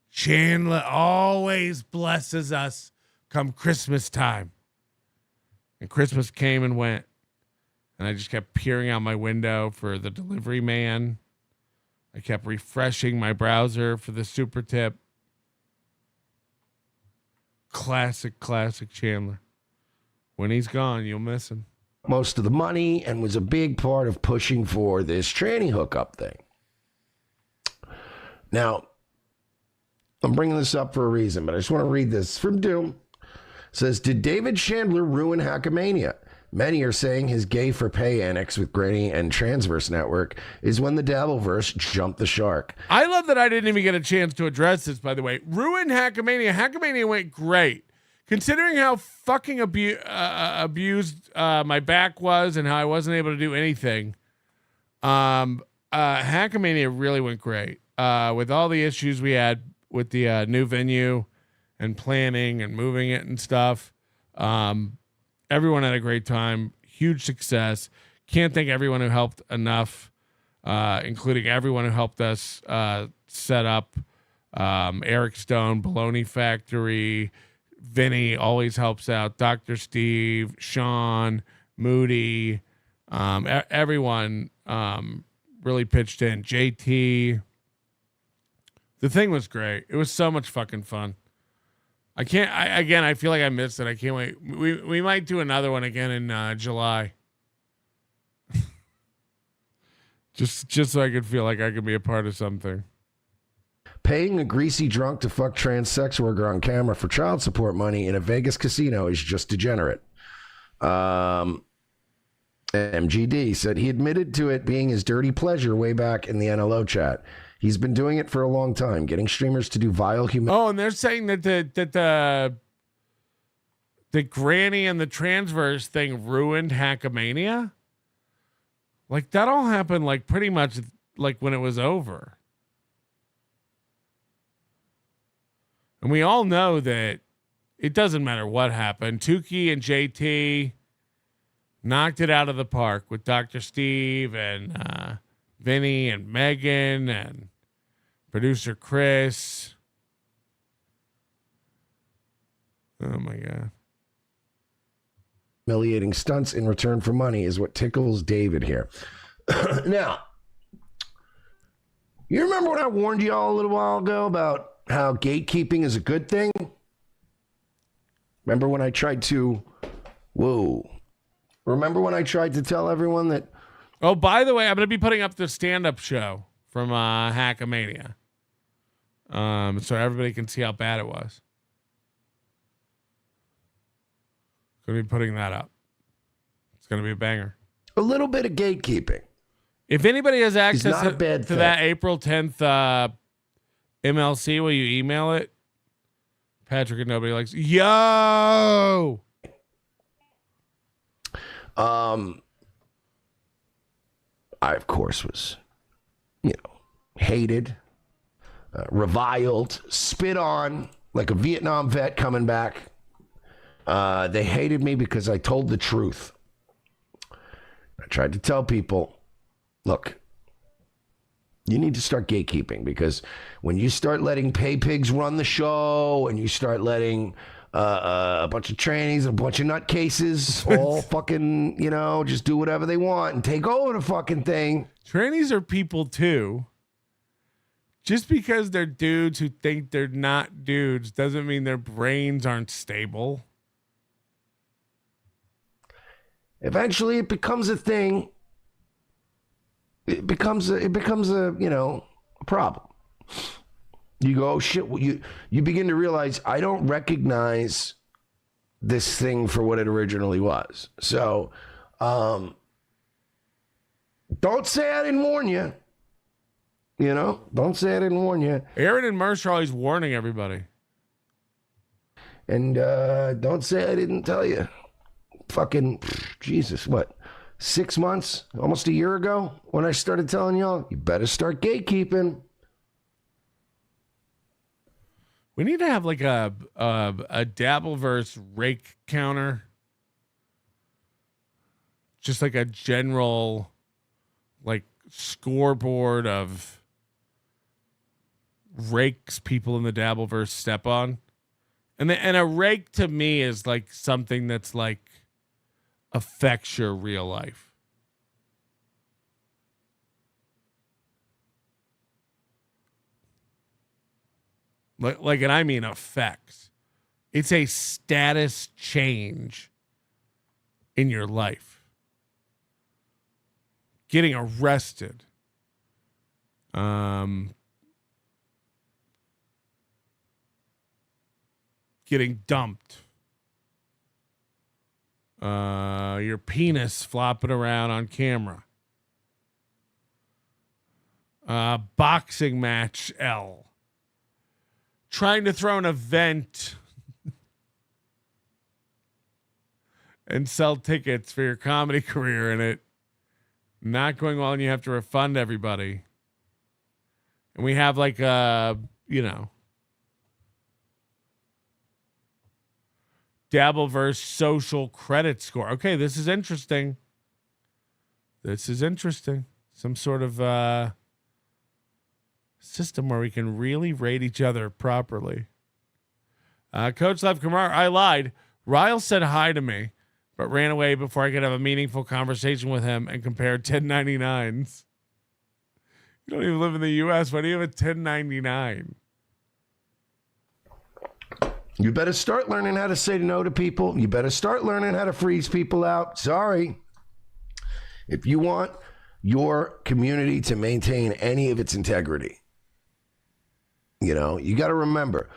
Chandler always blesses us come Christmas time. And Christmas came and went. And I just kept peering out my window for the delivery man. I kept refreshing my browser for the super tip. Classic Chandler. When he's gone, you'll miss him. Most of the money and was a big part of pushing for this tranny hookup thing. Now, I'm bringing this up for a reason, but I just want to read this from Doom. It says, did David Chandler ruin Hackamania? Many are saying his gay for pay annex with Granny and Transverse Network is when the Dabbleverse jumped the shark. I love that I didn't even get a chance to address this, by the way. Ruined Hackamania. Hackamania went great. Considering how fucking abused my back was and how I wasn't able to do anything, Hackamania really went great. With all the issues we had with the new venue and planning and moving it and stuff, everyone had a great time. Huge success. Can't thank everyone who helped enough, including everyone who helped us set up Eric Stone, Baloney Factory. Vinny always helps out. Dr. Steve, Sean, Moody, everyone really pitched in. JT. The thing was great. It was so much fucking fun. I can't. I feel like I missed it. I can't wait. We might do another one again in July. just so I could feel like I could be a part of something. Paying a greasy drunk to fuck trans sex worker on camera for child support money in a Vegas casino is just degenerate. MGD said he admitted to it being his dirty pleasure way back in the NLO chat. He's been doing it for a long time, getting streamers to do vile human. Oh, and they're saying that the granny and the transverse thing ruined Hackamania. Like that all happened like pretty much like when it was over. And we all know that it doesn't matter what happened. Tukey and JT knocked it out of the park with Dr. Steve and Vinny and Megan and producer Chris. Oh my God. Humiliating stunts in return for money is what tickles David here. Now, you remember when I warned you all a little while ago about how gatekeeping is a good thing? Remember when I tried to, remember when I tried to tell everyone that? Oh, by the way, I'm going to be putting up the stand-up show from Hackamania. So everybody can see how bad it was. Going to be putting that up. It's going to be a banger. A little bit of gatekeeping. If anybody has access to thing. that April 10th MLC, will you email it? Patrick and nobody likes. Yo! I, of course, was, hated, reviled, spit on like a Vietnam vet coming back. They hated me because I told the truth. I tried to tell people, look, you need to start gatekeeping, because when you start letting pay pigs run the show and you start letting a bunch of trannies, a bunch of nutcases all fucking, just do whatever they want and take over the fucking thing. Trannies are people too. Just because they're dudes who think they're not dudes doesn't mean their brains aren't stable. Eventually it becomes a thing. It becomes a problem. You go, oh shit, you begin to realize I don't recognize this thing for what it originally was. So, don't say I didn't warn you. Don't say I didn't warn you. Aaron and Mersh are always warning everybody. And don't say I didn't tell you. Fucking, Jesus, what? 6 months, almost a year ago, when I started telling y'all, you better start gatekeeping. We need to have like a Dabbleverse rake counter. Just like a general like scoreboard of rakes people in the Dabbleverse step on. And a rake to me is like something that's like affects your real life. Like, and I mean affects. It's a status change in your life. Getting arrested. Getting dumped. Your penis flopping around on camera. Boxing match L. Trying to throw an event and sell tickets for your comedy career in it. Not going well, and you have to refund everybody. And we have like Dabbleverse social credit score. Okay, this is interesting. Some sort of system where we can really rate each other properly. Coach Lev Kamar, I lied. Ryle said hi to me, but ran away before I could have a meaningful conversation with him and compare 1099s. You don't even live in the U.S. Why do you have a 1099? You better start learning how to say no to people. You better start learning how to freeze people out. Sorry. If you want your community to maintain any of its integrity, you know, you got to remember,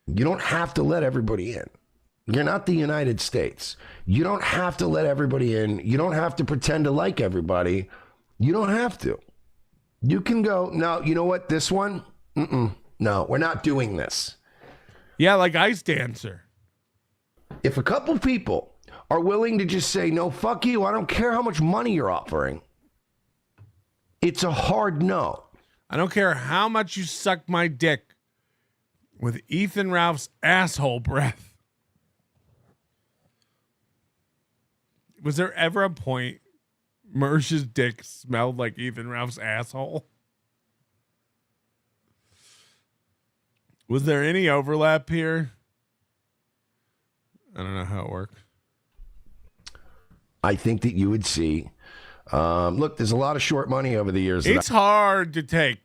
you don't have to let everybody in. You're not the United States. You don't have to let everybody in. You don't have to pretend to like everybody. You don't have to. You can go, no, you know what, this one? No, we're not doing this. Yeah, like Ice Dancer. If a couple people are willing to just say, no, fuck you, I don't care how much money you're offering, it's a hard no. I don't care how much you suck my dick with Ethan Ralph's asshole breath. Was there ever a point Mersh's dick smelled like Ethan Ralph's asshole? Was there any overlap here? I don't know how it worked. I think that you would see, look, there's a lot of short money over the years. It's hard to take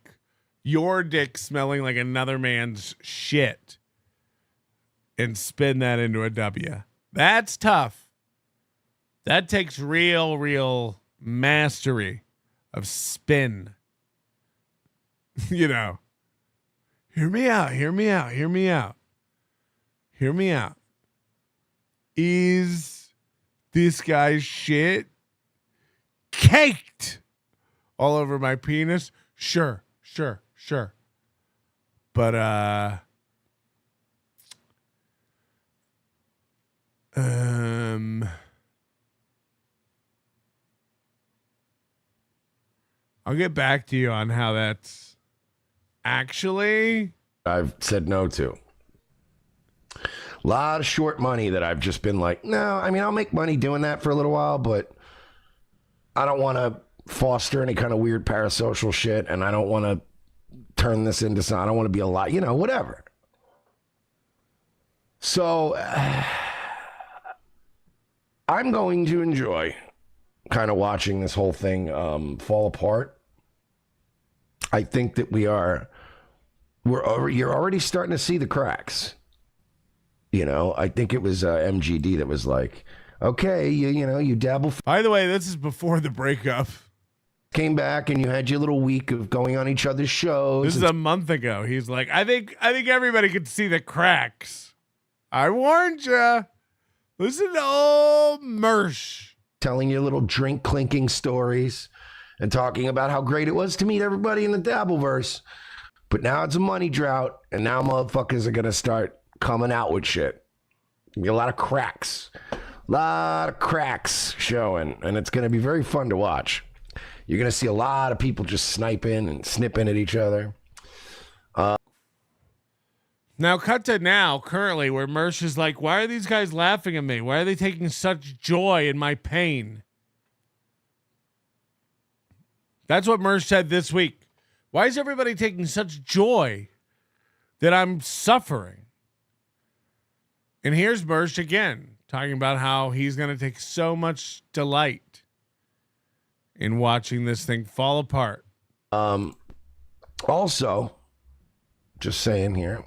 your dick smelling like another man's shit and spin that into a W. That's tough. That takes real mastery of spin. You know. Hear me out. Is this guy's shit caked all over my penis? Sure. But I'll get back to you on how that's actually. I've said no to. A lot of short money that I've just been like, no, I mean, I'll make money doing that for a little while, but I don't want to foster any kind of weird parasocial shit, and I don't want to turn this into something. I don't want to be a lot, you know, whatever. So I'm going to enjoy kind of watching this whole thing fall apart. I think that you're already starting to see the cracks. You know, I think it was MGD that was like, okay, you dabble. By the way, this is before the breakup. Came back and you had your little week of going on each other's shows. This is a month ago. He's like, I think everybody could see the cracks. I warned you. Listen to old Mersh. Telling your little drink clinking stories and talking about how great it was to meet everybody in the Dabbleverse. But now it's a money drought, and now motherfuckers are going to start coming out with shit. Be a lot of cracks. Showing, and it's going to be very fun to watch. You're going to see a lot of people just sniping and snipping at each other. Now, cut to now, currently, where Mersh is like, why are these guys laughing at me? Why are they taking such joy in my pain? That's what Mersh said this week. Why is everybody taking such joy that I'm suffering? And here's Mersh again, talking about how he's going to take so much delight in watching this thing fall apart. Also, just saying here,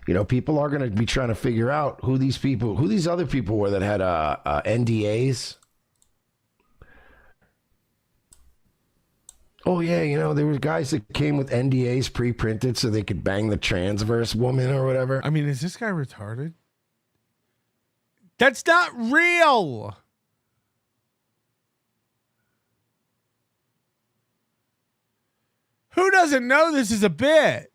you know, people are going to be trying to figure out who these other people were that had NDAs. Oh, yeah, you know, there were guys that came with NDAs pre-printed so they could bang the transverse woman or whatever. I mean, is this guy retarded? That's not real. Who doesn't know this is a bit?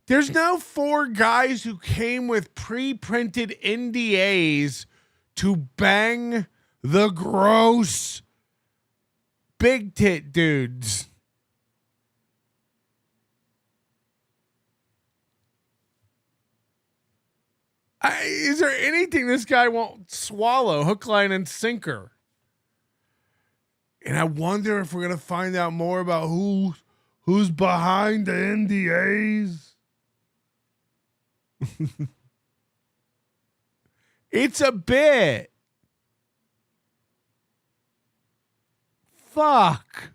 There's no 4 guys who came with pre-printed NDAs to bang the gross big tit dudes. Is there anything this guy won't swallow, hook, line, and sinker? And I wonder if we're going to find out more about who's behind the NDAs. It's a bit. Fuck.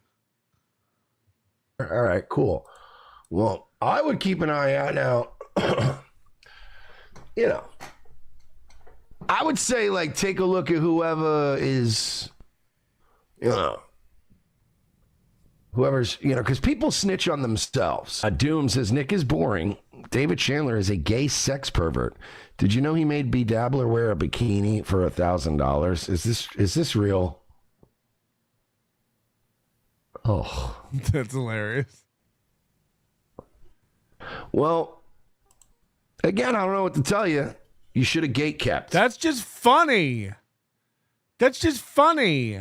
All right, cool. Well, I would keep an eye out now. You know, I would say, like, take a look at whoever is, you know, whoever's, you know, because people snitch on themselves. Doom says, Nick is boring. David Chandler is a gay sex pervert. Did you know he made B. Dabbler wear a bikini for $1,000? Is this real? Oh. That's hilarious. Well, again, I don't know what to tell you. You should have gate kept. That's just funny. That's just funny.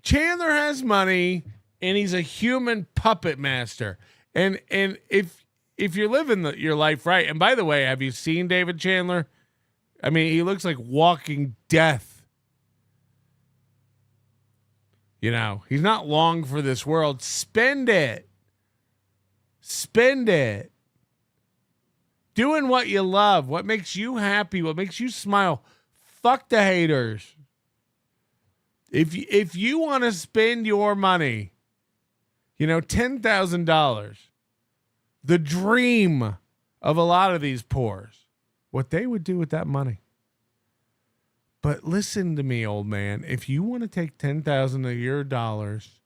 Chandler has money, and he's a human puppet master. And if you're living your life right, and by the way, have you seen David Chandler? I mean, he looks like walking death. You know, he's not long for this world. Spend it. Spend it. Doing what you love, what makes you happy, what makes you smile. Fuck the haters. If you want to spend your money, you know, $10,000, the dream of a lot of these poors, what they would do with that money. But listen to me, old man. If you want to take $10,000 of your dollars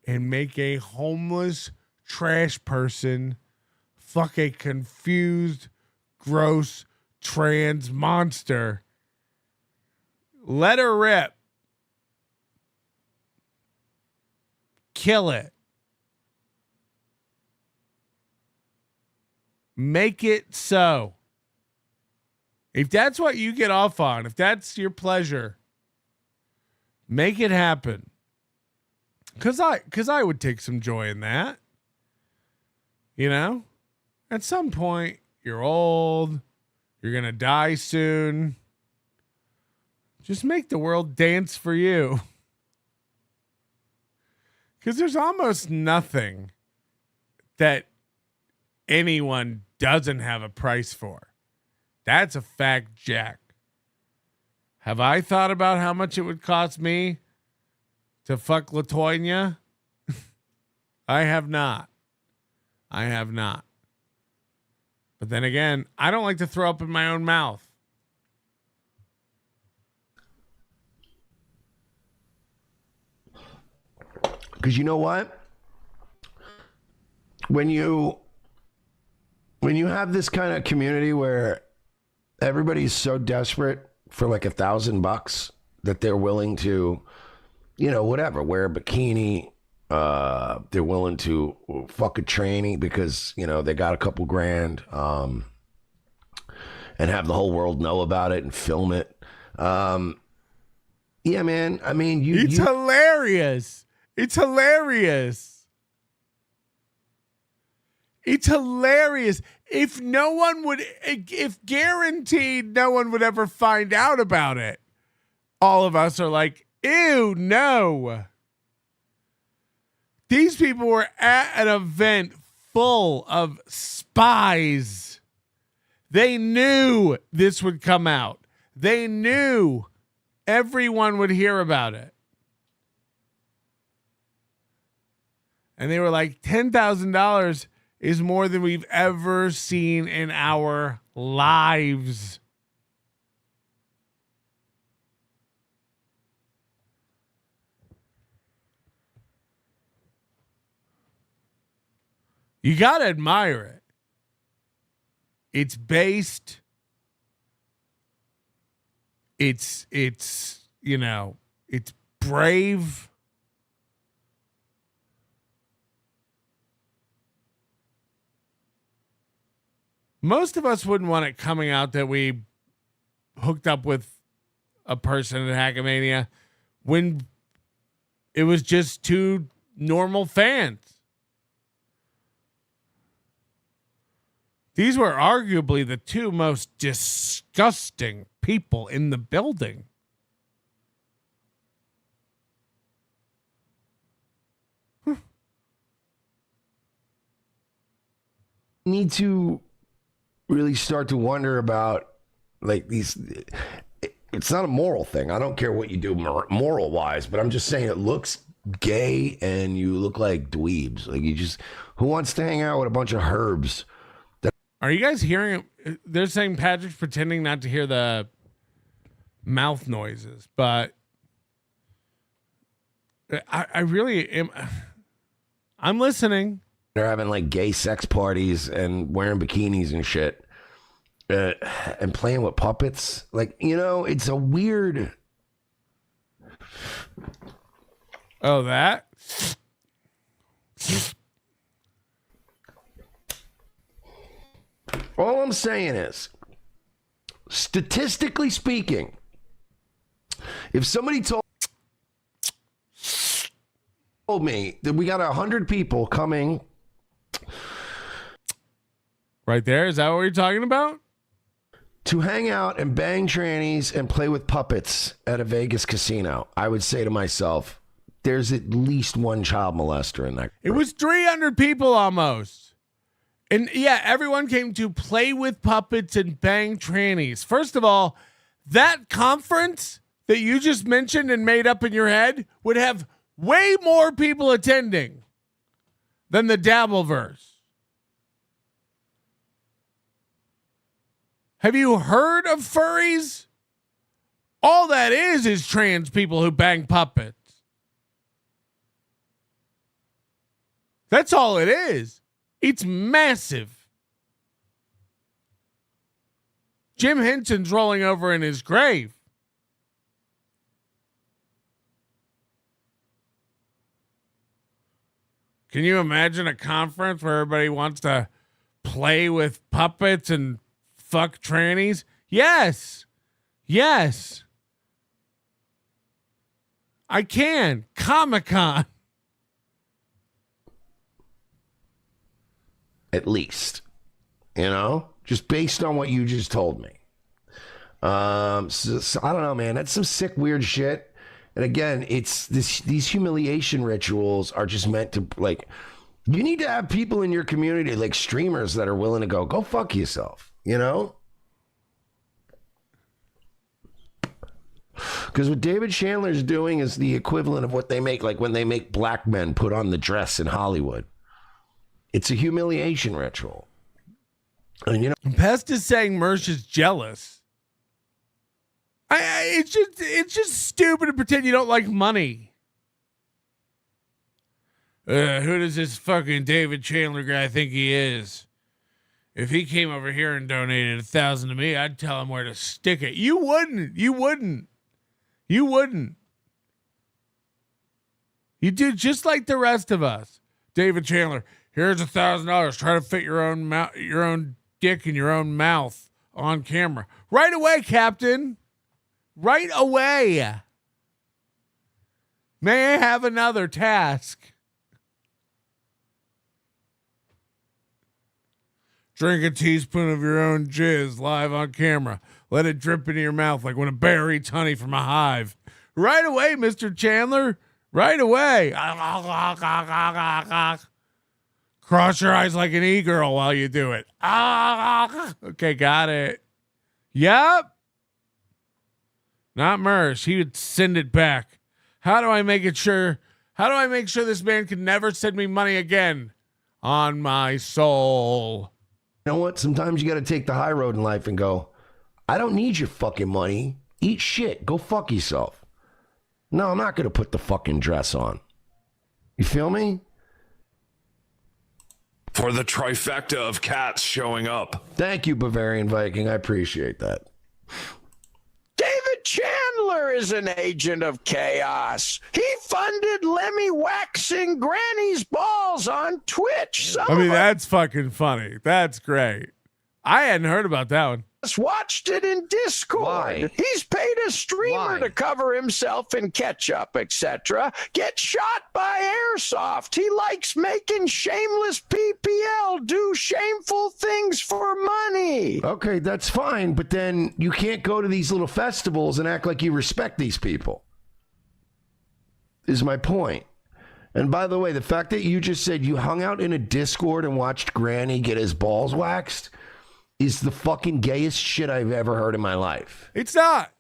and make a homeless trash person fuck a confused, gross, trans monster, let her rip. Kill it. Make it so. If that's what you get off on, if that's your pleasure, make it happen. Cause I would take some joy in that. You know? At some point, you're old, you're going to die soon. Just make the world dance for you. Because there's almost nothing that anyone doesn't have a price for. That's a fact, Jack. Have I thought about how much it would cost me to fuck LaToya? I have not. I have not. But then again, I don't like to throw up in my own mouth. Because you know what? When you have this kind of community where everybody's so desperate for like $1,000 that they're willing to, you know, whatever, wear a bikini, they're willing to fuck a tranny because, you know, they got a couple grand, and have the whole world know about it and film it. Yeah, man. I mean, it's hilarious. It's hilarious. It's hilarious. If guaranteed no one would ever find out about it, all of us are like, ew, no. These people were at an event full of spies. They knew this would come out. They knew everyone would hear about it. And they were like, $10,000 is more than we've ever seen in our lives. You got to admire it. It's based. It's, you know, it's brave. Most of us wouldn't want it coming out that we hooked up with a person at Hackamania when it was just two normal fans. These were arguably the two most disgusting people in the building. Need to really start to wonder about like these. It's not a moral thing. I don't care what you do moral wise, but I'm just saying it looks gay and you look like dweebs. Like you just, who wants to hang out with a bunch of herbs? Are you guys hearing? They're saying Patrick's pretending not to hear the mouth noises, but I really am. I'm listening. They're having like gay sex parties and wearing bikinis and shit, and playing with puppets. Like, you know, it's a weird. Oh, that. All I'm saying is, statistically speaking, if somebody told me that we got 100 people coming. Right there, is that what you're talking about? To hang out and bang trannies and play with puppets at a Vegas casino, I would say to myself, there's at least one child molester in that group. It was 300 people almost. And yeah, everyone came to play with puppets and bang trannies. First of all, that conference that you just mentioned and made up in your head would have way more people attending than the Dabbleverse. Have you heard of furries? All that is trans people who bang puppets. That's all it is. It's massive. Jim Henson's rolling over in his grave. Can you imagine a conference where everybody wants to play with puppets and fuck trannies? Yes. Yes. I can. Comic-Con. At least, you know, just based on what you just told me. So I don't know, man. That's some sick, weird shit. And again, it's these humiliation rituals are just meant to, like, you need to have people in your community, like streamers, that are willing to go fuck yourself, you know? Because what David Chandler's doing is the equivalent of what they make, like when they make black men put on the dress in Hollywood. It's a humiliation ritual. And you know, Pest is saying Mersh is jealous. It's just stupid to pretend you don't like money. Who does this fucking David Chandler guy think he is? If he came over here and donated $1,000 to me, I'd tell him where to stick it. You wouldn't. You do just like the rest of us. David Chandler, here's $1,000. Try to fit your own dick in your own mouth on camera. Right away, Captain. Right away. May I have another task? Drink a teaspoon of your own jizz live on camera. Let it drip into your mouth like when a bear eats honey from a hive. Right away, Mr. Chandler. Right away. Cross your eyes like an e-girl while you do it. Okay, got it. Yep. Not Mersh. He would send it back. How do I make sure this man can never send me money again? On my soul. You know what? Sometimes you got to take the high road in life and go, I don't need your fucking money. Eat shit. Go fuck yourself. No, I'm not going to put the fucking dress on. You feel me? For the trifecta of cats showing up. Thank you, Bavarian Viking. I appreciate that. David Chandler is an agent of chaos. He funded Lemmy waxing Granny's balls on Twitch. That's fucking funny. That's great. I hadn't heard about that one. Watched it in Discord. Why? He's paid a streamer Why? to cover himself in ketchup, etc. Get shot by airsoft. He likes making shameless PPL do shameful things for money. Okay, that's fine, but then you can't go to these little festivals and act like you respect these people. Is my point. And by the way, the fact that you just said you hung out in a Discord and watched Granny get his balls waxed is the fucking gayest shit I've ever heard in my life. It's not.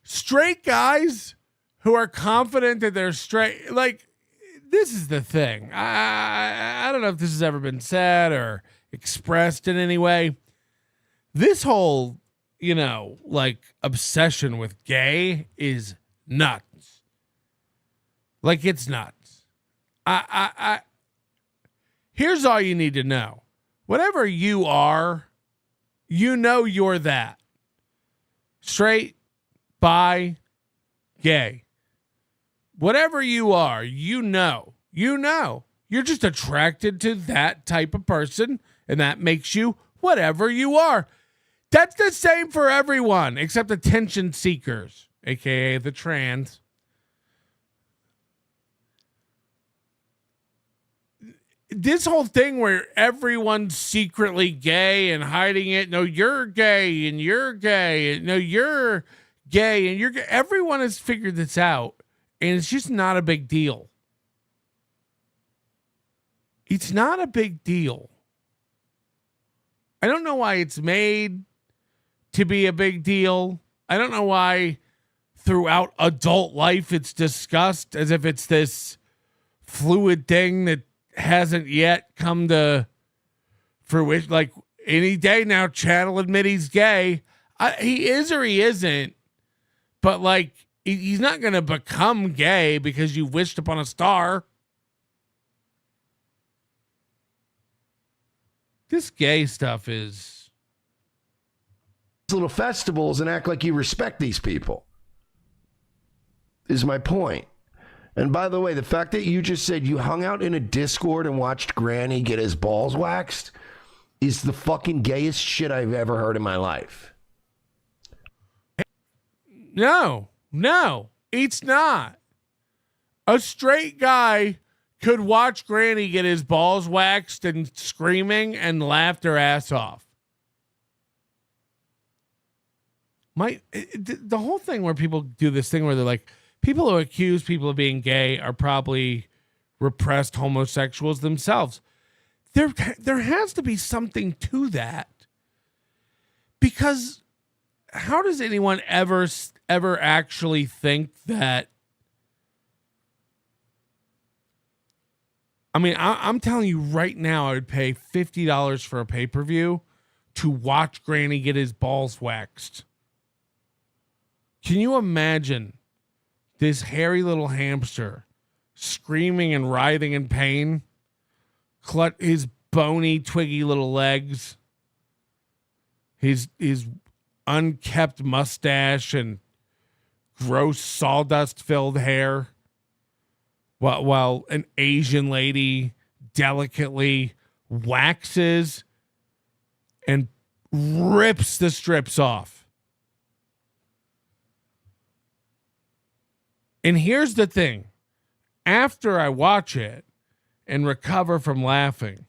Straight guys who are confident that they're straight. Like, this is the thing. I don't know if this has ever been said or expressed in any way. This whole, like obsession with gay is nuts. Like, it's nuts. Here's all you need to know. Whatever you are, you're that. Straight, bi, gay. Whatever you are, you're just attracted to that type of person, and that makes you whatever you are. That's the same for everyone except attention seekers, aka the trans. This whole thing where everyone's secretly gay and hiding it. No, you're gay and you're gay. No, you're gay and you're gay. Everyone has figured this out. And it's just not a big deal. It's not a big deal. I don't know why it's made to be a big deal. I don't know why throughout adult life it's discussed as if it's this fluid thing that hasn't yet come to fruition. Like, any day now, Chad will admit he's gay. He is or he isn't. But, like, he's not going to become gay because you wished upon a star. This gay stuff is... little festivals and act like you respect these people is my point. And by the way, the fact that you just said you hung out in a Discord and watched Granny get his balls waxed is the fucking gayest shit I've ever heard in my life. No, it's not. A straight guy could watch Granny get his balls waxed and screaming and laugh their ass off. The whole thing where people do this thing where they're like, people who accuse people of being gay are probably repressed homosexuals themselves. There has to be something to that. Because how does anyone ever actually think that? I mean, I'm telling you right now, I would pay $50 for a pay-per-view to watch Granny get his balls waxed. Can you imagine this hairy little hamster screaming and writhing in pain, his bony, twiggy little legs, his unkept mustache and gross sawdust-filled hair, while an Asian lady delicately waxes and rips the strips off? And here's the thing. After I watch it and recover from laughing,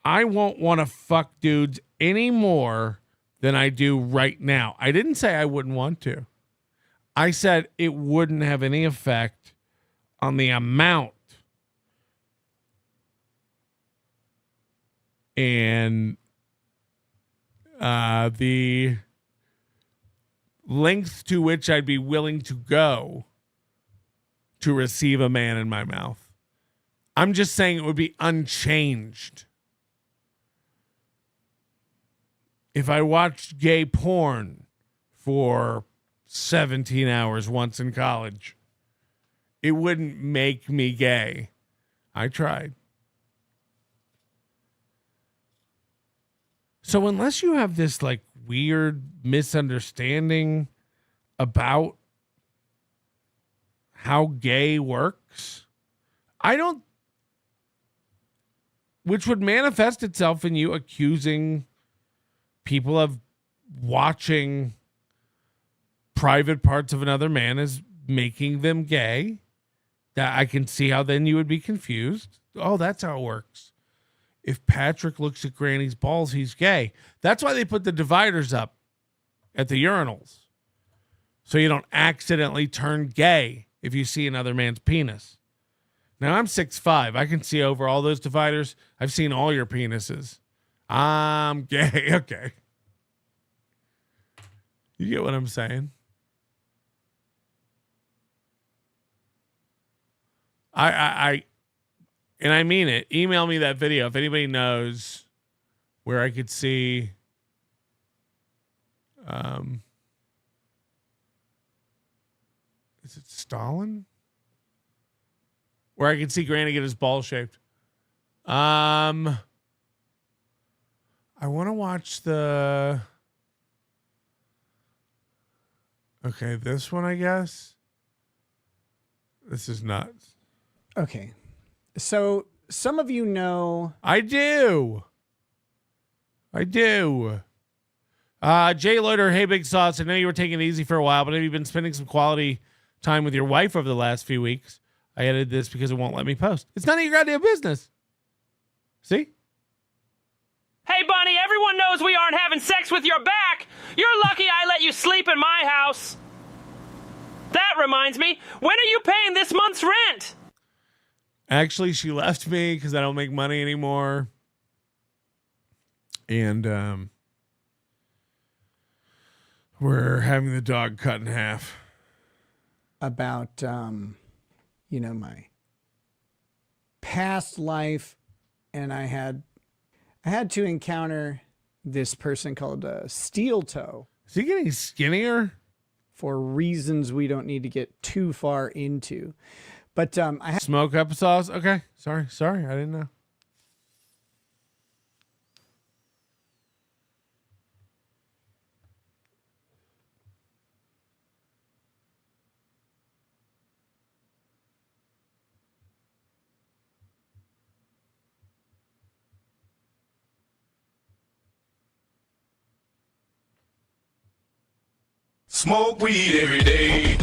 I won't want to fuck dudes any more than I do right now. I didn't say I wouldn't want to. I said it wouldn't have any effect on the amount and the length to which I'd be willing to go to receive a man in my mouth. I'm just saying it would be unchanged. If I watched gay porn for 17 hours once in college, it wouldn't make me gay. I tried. So unless you have this like weird misunderstanding about how gay works, which would manifest itself in you accusing people of watching private parts of another man as making them gay. That I can see how then you would be confused. Oh, that's how it works. If Patrick looks at Granny's balls, he's gay. That's why they put the dividers up at the urinals. So you don't accidentally turn gay if you see another man's penis. Now, I'm 6'5". I can see over all those dividers. I've seen all your penises. I'm gay. Okay. You get what I'm saying? And I mean it. Email me that video if anybody knows where I could see. Is it Stalin? Where I could see Granny get his ball shaped. I want to watch the. Okay, this one, I guess. This is nuts. Okay. So some of you know. I do. Jay Loiter, hey, Big Sauce. I know you were taking it easy for a while, but have you been spending some quality time with your wife over the last few weeks? I edited this because it won't let me post. It's none of your goddamn business. See? Hey, Bunny, everyone knows we aren't having sex with your back. You're lucky I let you sleep in my house. That reminds me, when are you paying this month's rent? Actually, she left me because I don't make money anymore. And we're having the dog cut in half. About, my past life, and I had to encounter this person called Steel Toe. Is he getting skinnier? For reasons we don't need to get too far into. But I had smoke up sauce. Okay. Sorry. I didn't know. Smoke weed every day.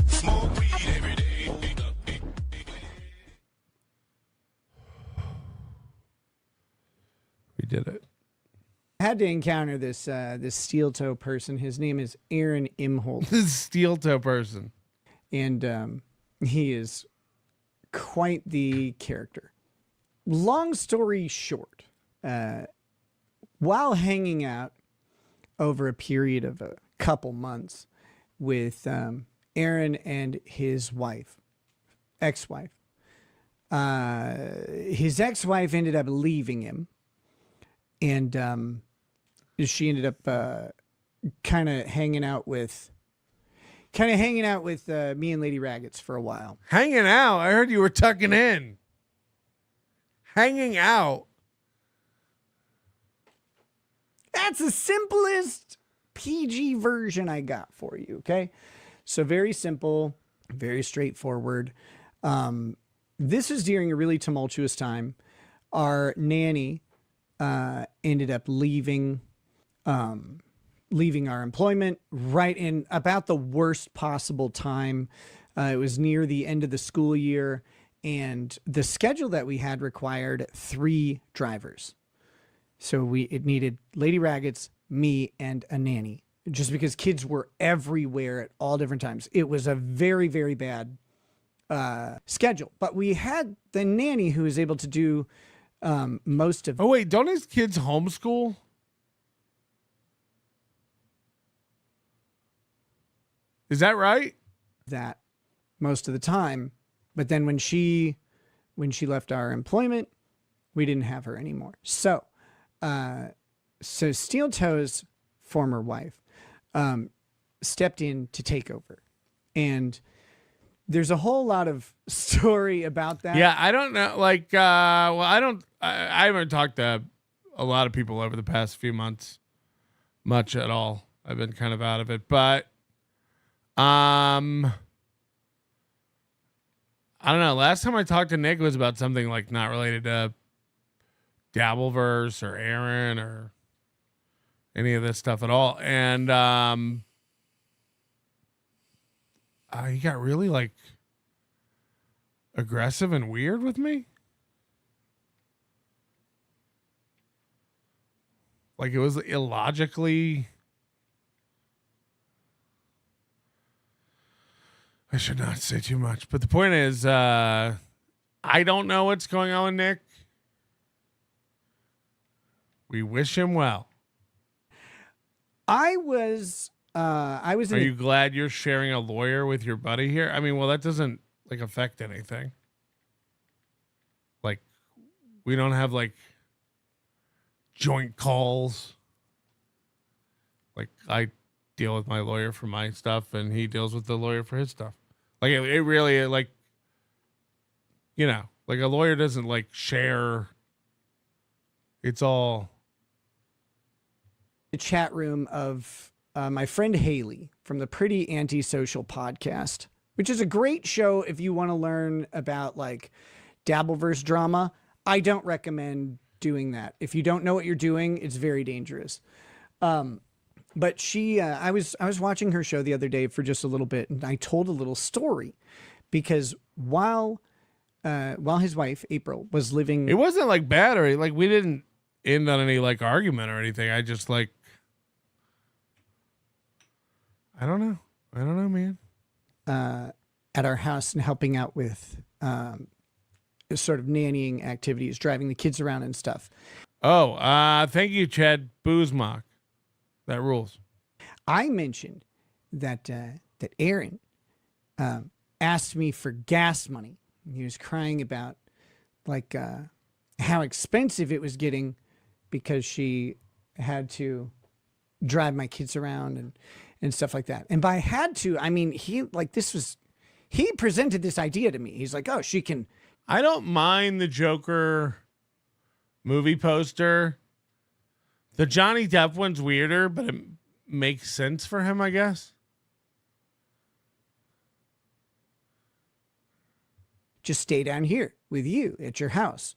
Smoke weed every day. We did it. I had to encounter this Steel Toe person. His name is Aaron Imholte. This Steel Toe person. And he is quite the character. Long story short, while hanging out over a period of a couple months with Aaron and his wife, ex-wife, his ex-wife ended up leaving him, and she ended up kind of hanging out with me and Lady Raggets for a while. Hanging out? I heard you were tucking in. Hanging out. That's the simplest PG version I got for you, okay? So very simple, very straightforward. This is during a really tumultuous time. Our nanny ended up leaving our employment right in about the worst possible time. It was near the end of the school year, and the schedule that we had required 3 drivers. So it needed Lady Raggets, me, and a nanny, just because kids were everywhere at all different times. It was a very, very bad schedule. But we had the nanny who was able to do most of. Oh wait, don't his kids homeschool? Is that right? That most of the time. But then when she left our employment, we didn't have her anymore. So Steel Toe's former wife stepped in to take over. And there's a whole lot of story about that. Yeah, I don't know. Like, I haven't talked to a lot of people over the past few months, much at all. I've been kind of out of it, but I don't know. Last time I talked to Nick was about something like not related to Dabbleverse or Aaron or any of this stuff at all. And he got really like aggressive and weird with me. Like it was illogically. I should not say too much, but the point is, I don't know what's going on with Nick. We wish him well. I was I was. Are you glad you're sharing a lawyer with your buddy here? I mean, well, that doesn't like affect anything. Like, we don't have like joint calls. Like, I deal with my lawyer for my stuff, and he deals with the lawyer for his stuff. Like, it really, like, you know, like a lawyer doesn't like share. It's all the chat room of my friend Haley from the Pretty Antisocial podcast, which is a great show if you want to learn about like Dabbleverse drama. I don't recommend doing that. If you don't know what you're doing, it's very dangerous. But she, I was watching her show the other day for just a little bit, and I told a little story because while his wife April was living, it wasn't like bad or like we didn't end on any like argument or anything. I just like, I don't know, man. At our house and helping out with sort of nannying activities, driving the kids around and stuff. Oh, thank you, Chad Zumock. That rules. I mentioned that that Aaron asked me for gas money. He was crying about like how expensive it was getting because she had to drive my kids around and stuff like that. And by had to, I mean, he presented this idea to me. He's like, oh, she can. I don't mind the Joker movie poster. The Johnny Depp one's weirder, but it makes sense for him, I guess. Just stay down here with you at your house.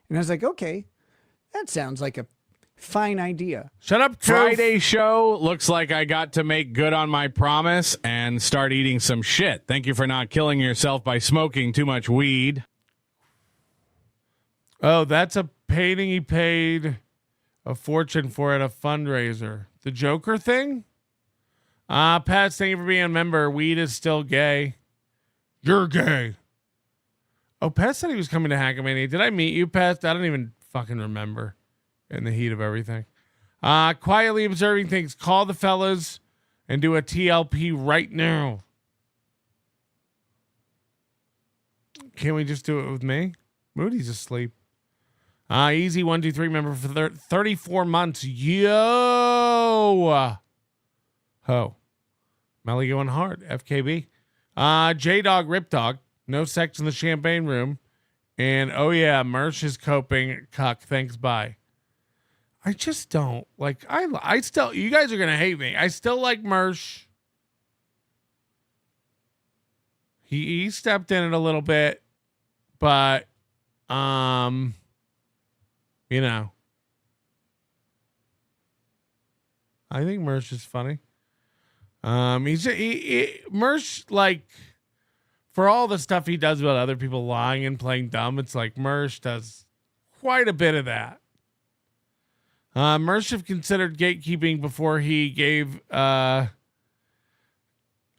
And I was like, okay, that sounds like a fine idea. Shut up, Friday show looks like I got to make good on my promise and start eating some shit. Thank you for not killing yourself by smoking too much weed. Oh, that's a painting he paid a fortune for at a fundraiser. The Joker thing? Pat, thank you for being a member. Weed is still gay. You're gay. Oh, Pat said he was coming to Hackamania. Did I meet you, Pat? I don't even fucking remember in the heat of everything. Quietly observing things. Call the fellas and do a TLP right now. Can't we just do it with me? Moody's asleep. Easy 123 member for 34 months. Yo. Ho. Melly going hard. FKB. J-Dog Rip Dog. No sex in the champagne room. And oh yeah, Mersh is coping. Cuck. Thanks. Bye. I just don't like. I still. You guys are gonna hate me. I still like Mersh. He stepped in it a little bit, but you know, I think Mersh is funny. Mersh, like, for all the stuff he does about other people lying and playing dumb, it's like Mersh does quite a bit of that. Mersh have considered gatekeeping before he gave the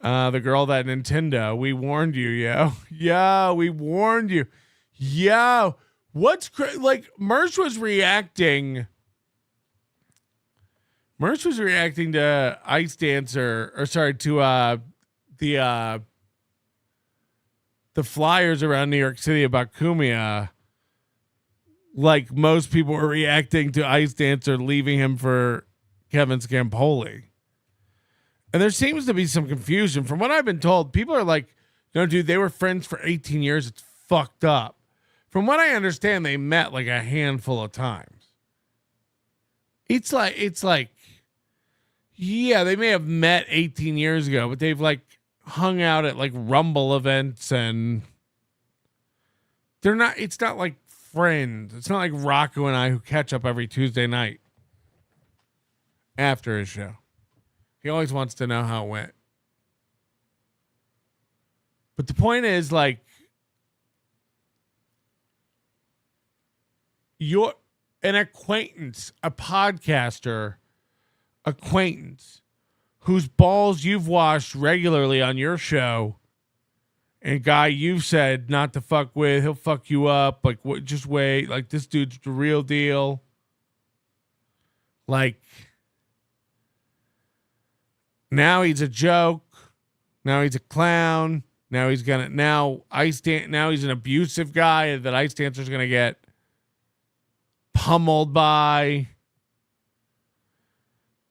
girl that Nintendo. We warned you, yo. Yo, we warned you. Yo. What's like Mersh was reacting to Ice Dancer, or sorry, to the flyers around New York City about Kumia, like most people were reacting to Ice Dancer leaving him for Kevin Scampoli. And there seems to be some confusion. From what I've been told, people are like, no, dude, they were friends for 18 years. It's fucked up. From what I understand, they met like a handful of times. It's like, yeah, they may have met 18 years ago, but they've like hung out at like Rumble events, and it's not like friends. It's not like Rocco and I who catch up every Tuesday night after his show. He always wants to know how it went. But the point is, like, you're an acquaintance, a podcaster acquaintance whose balls you've washed regularly on your show, and guy you've said not to fuck with, he'll fuck you up. Like, what? Just wait. Like, this dude's the real deal. Like, Now he's a joke. Now he's a clown. Now he's gonna now he's an abusive guy that ice dancer's gonna get pummeled by.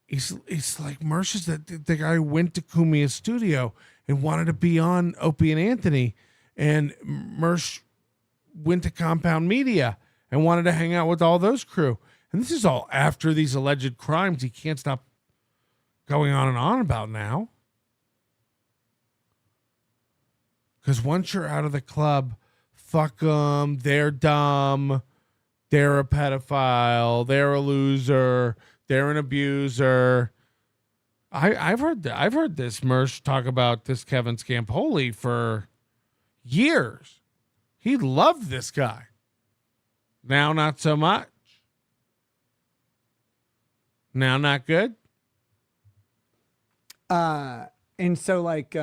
He's like Mersh is the guy who went to Kumia's studio and wanted to be on Opie and Anthony, and Mersh went to Compound Media and wanted to hang out with all those crew. And this is all after these alleged crimes he can't stop going on and on about now. Because once you're out of the club, fuck them, they're dumb, they're a pedophile, they're a loser, they're an abuser. I've heard this Mersh talk about this Kevin Scampoli for years. He loved this guy. Now not so much. Now not good. And so like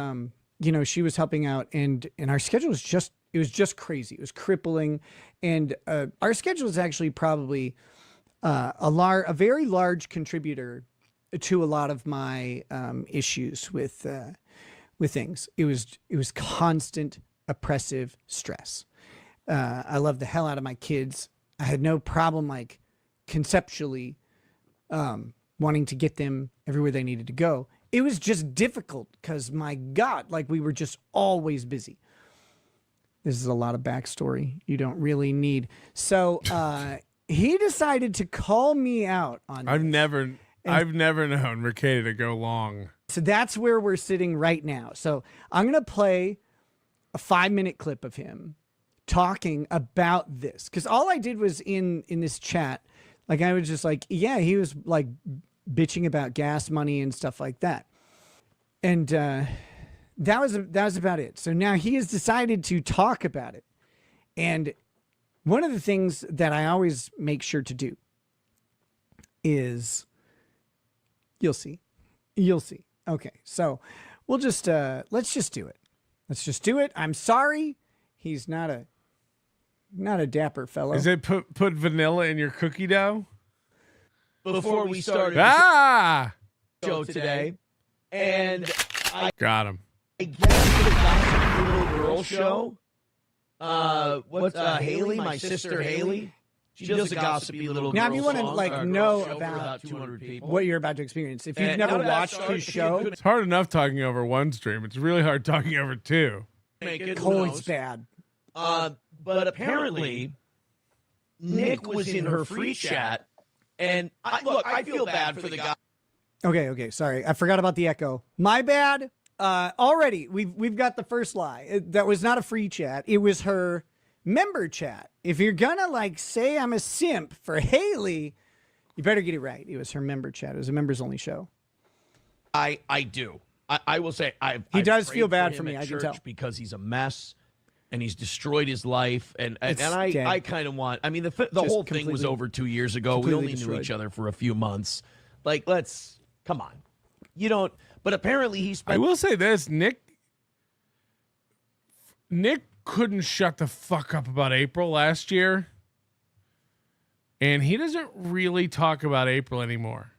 you know, she was helping out, and our schedule was just crazy. It was crippling. And our schedule is actually probably a very large contributor to a lot of my issues with things. It was constant oppressive stress. I love the hell out of my kids. I had no problem like conceptually wanting to get them everywhere they needed to go. It was just difficult because, my God, like we were just always busy. This is a lot of backstory you don't really need. So he decided to call me out on I've this. never known Rekeita to go long. So that's where we're sitting right now. So I'm going to play a 5-minute clip of him talking about this. Because all I did was in this chat, like I was just like, yeah, he was like bitching about gas money and stuff like that. And that was about it. So now he has decided to talk about it. And one of the things that I always make sure to do is, you'll see. Okay, so we'll just let's just do it. I'm sorry. He's not a dapper fellow. Is it put vanilla in your cookie dough? Before we started the show today, and I got him. I guess the Gossip Little Girl show. What's Haley, my sister Haley? She does a gossipy little girl. Now, if you want to like know about 200 people, what you're about to experience, if you've never watched his show, It's hard enough talking over one stream. It's really hard talking over two. it's bad. But apparently, Nick was in her free chat, and I feel bad for the guy. Okay, sorry. I forgot about the echo. My bad. Already, we've got the first lie. That was not a free chat. It was her member chat. If you're gonna like say I'm a simp for Haley, you better get it right. It was her member chat. It was a members only show. I do. I will say he does feel bad for for me. I can tell, because he's a mess and he's destroyed his life. And I kind of want. I mean, the whole thing was over 2 years ago. We only knew each other for a few months. Like, come on. You don't. But apparently he spent. I will say this, Nick couldn't shut the fuck up about April last year. And he doesn't really talk about April anymore.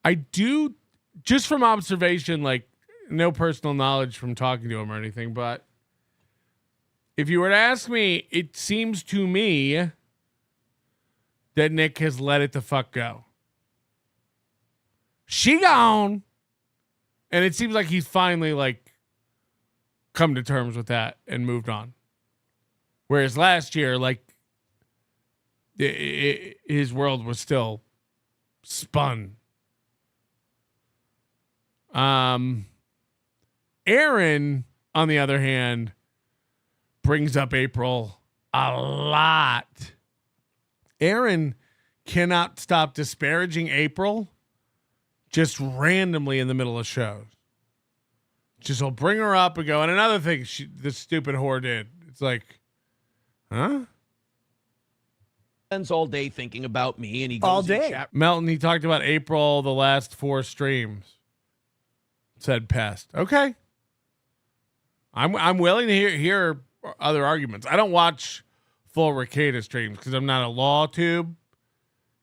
I do, just from observation, like no personal knowledge from talking to him or anything, but if you were to ask me, it seems to me that Nick has let it the fuck go. She gone. And it seems like he's finally like come to terms with that and moved on. Whereas last year, like his world was still spun. Aaron, on the other hand, brings up April a lot. Aaron cannot stop disparaging April just randomly in the middle of shows. Just will bring her up and go, and another thing this stupid whore did. It's like, huh? Spends all day thinking about me, and he goes all day. Melton, he talked about April the last 4 streams. Said pest. Okay. I'm willing to hear other arguments. I don't watch full Rekeita streams because I'm not a law tube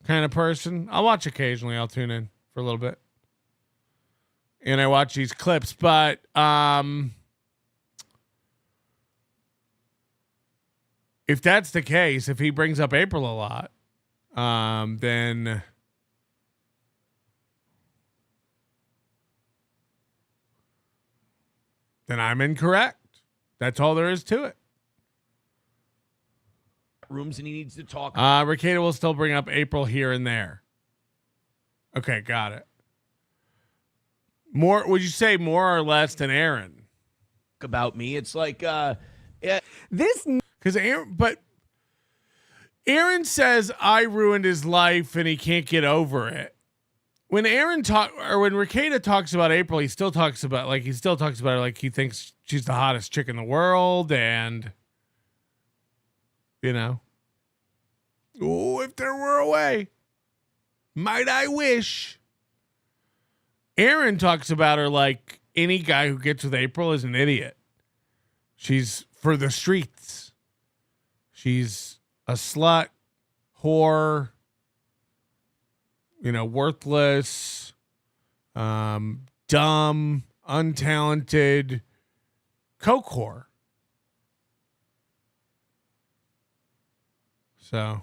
kind of person. I'll watch occasionally. I'll tune in for a little bit. and I watch these clips, but if that's the case, if he brings up April a lot, then I'm incorrect. That's all there is to it. Rooms and he needs to talk. Rekeita will still bring up April here and there. Okay, got it. More? Would you say more or less than Aaron? About me, it's like this because Aaron says I ruined his life and he can't get over it. When when Rekeita talks about April, he still talks about her like he thinks she's the hottest chick in the world, and oh, if there were a way, might I wish. Aaron talks about her like any guy who gets with April is an idiot. She's for the streets. She's a slut, whore, worthless, dumb, untalented, coke whore. So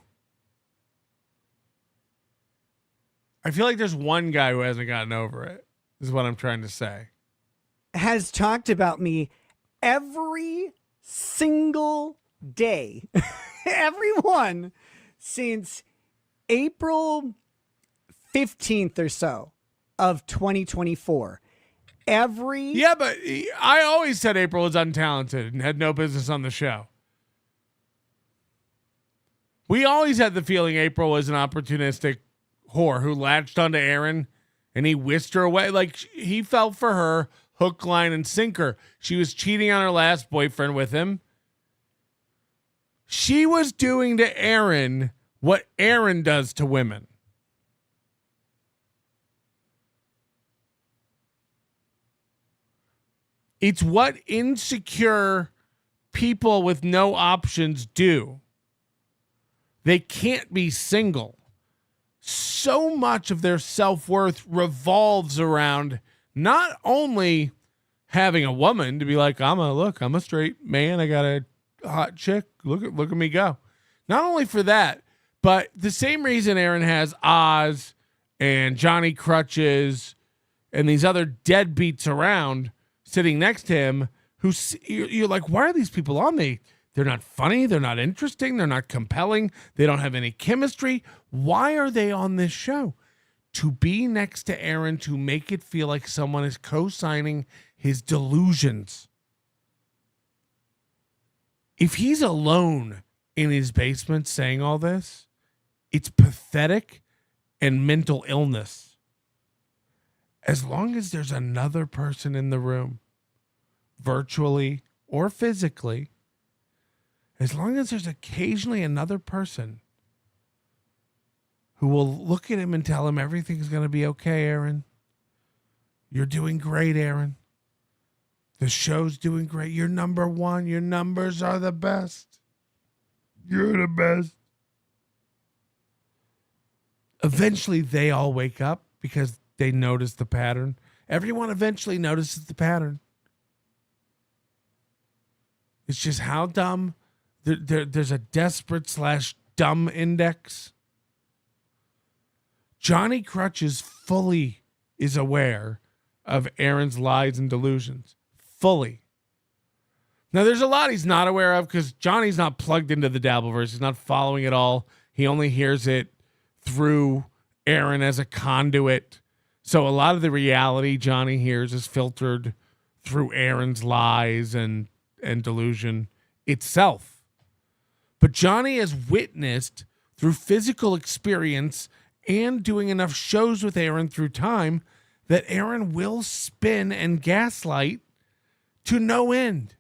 I feel like there's one guy who hasn't gotten over it. This is what I'm trying to say. Has talked about me every single day. Everyone since April 15th or so of 2024. Yeah, but I always said April was untalented and had no business on the show. We always had the feeling April was an opportunistic whore who latched onto Aaron and he whisked her away. Like, he fell for her hook, line, and sinker. She was cheating on her last boyfriend with him. She was doing to Aaron what Aaron does to women. It's what insecure people with no options do. They can't be single. So much of their self-worth revolves around not only having a woman to be like, I'm a straight man. I got a hot chick. Look at me go. Not only for that, but the same reason Aaron has Oz and Johnny Crutches and these other deadbeats around sitting next to him who you're like, why are these people on? They're not funny. They're not interesting. They're not compelling. They don't have any chemistry. Why are they on this show? To be next to Aaron, to make it feel like someone is co-signing his delusions. If he's alone in his basement saying all this, it's pathetic and mental illness. As long as there's another person in the room, virtually or physically, as long as there's occasionally another person who will look at him and tell him everything's going to be okay, Aaron. You're doing great, Aaron. The show's doing great. You're number one. Your numbers are the best. You're the best. Eventually, they all wake up because they notice the pattern. Everyone eventually notices the pattern. It's just how dumb. There's a desperate / dumb index. Johnny Crutches fully is aware of Aaron's lies and delusions. Fully. Now, there's a lot he's not aware of because Johnny's not plugged into the Dabbleverse. He's not following it all. He only hears it through Aaron as a conduit. So a lot of the reality Johnny hears is filtered through Aaron's lies and delusion itself. But Johnny has witnessed through physical experience and doing enough shows with Aaron through time that Aaron will spin and gaslight to no end.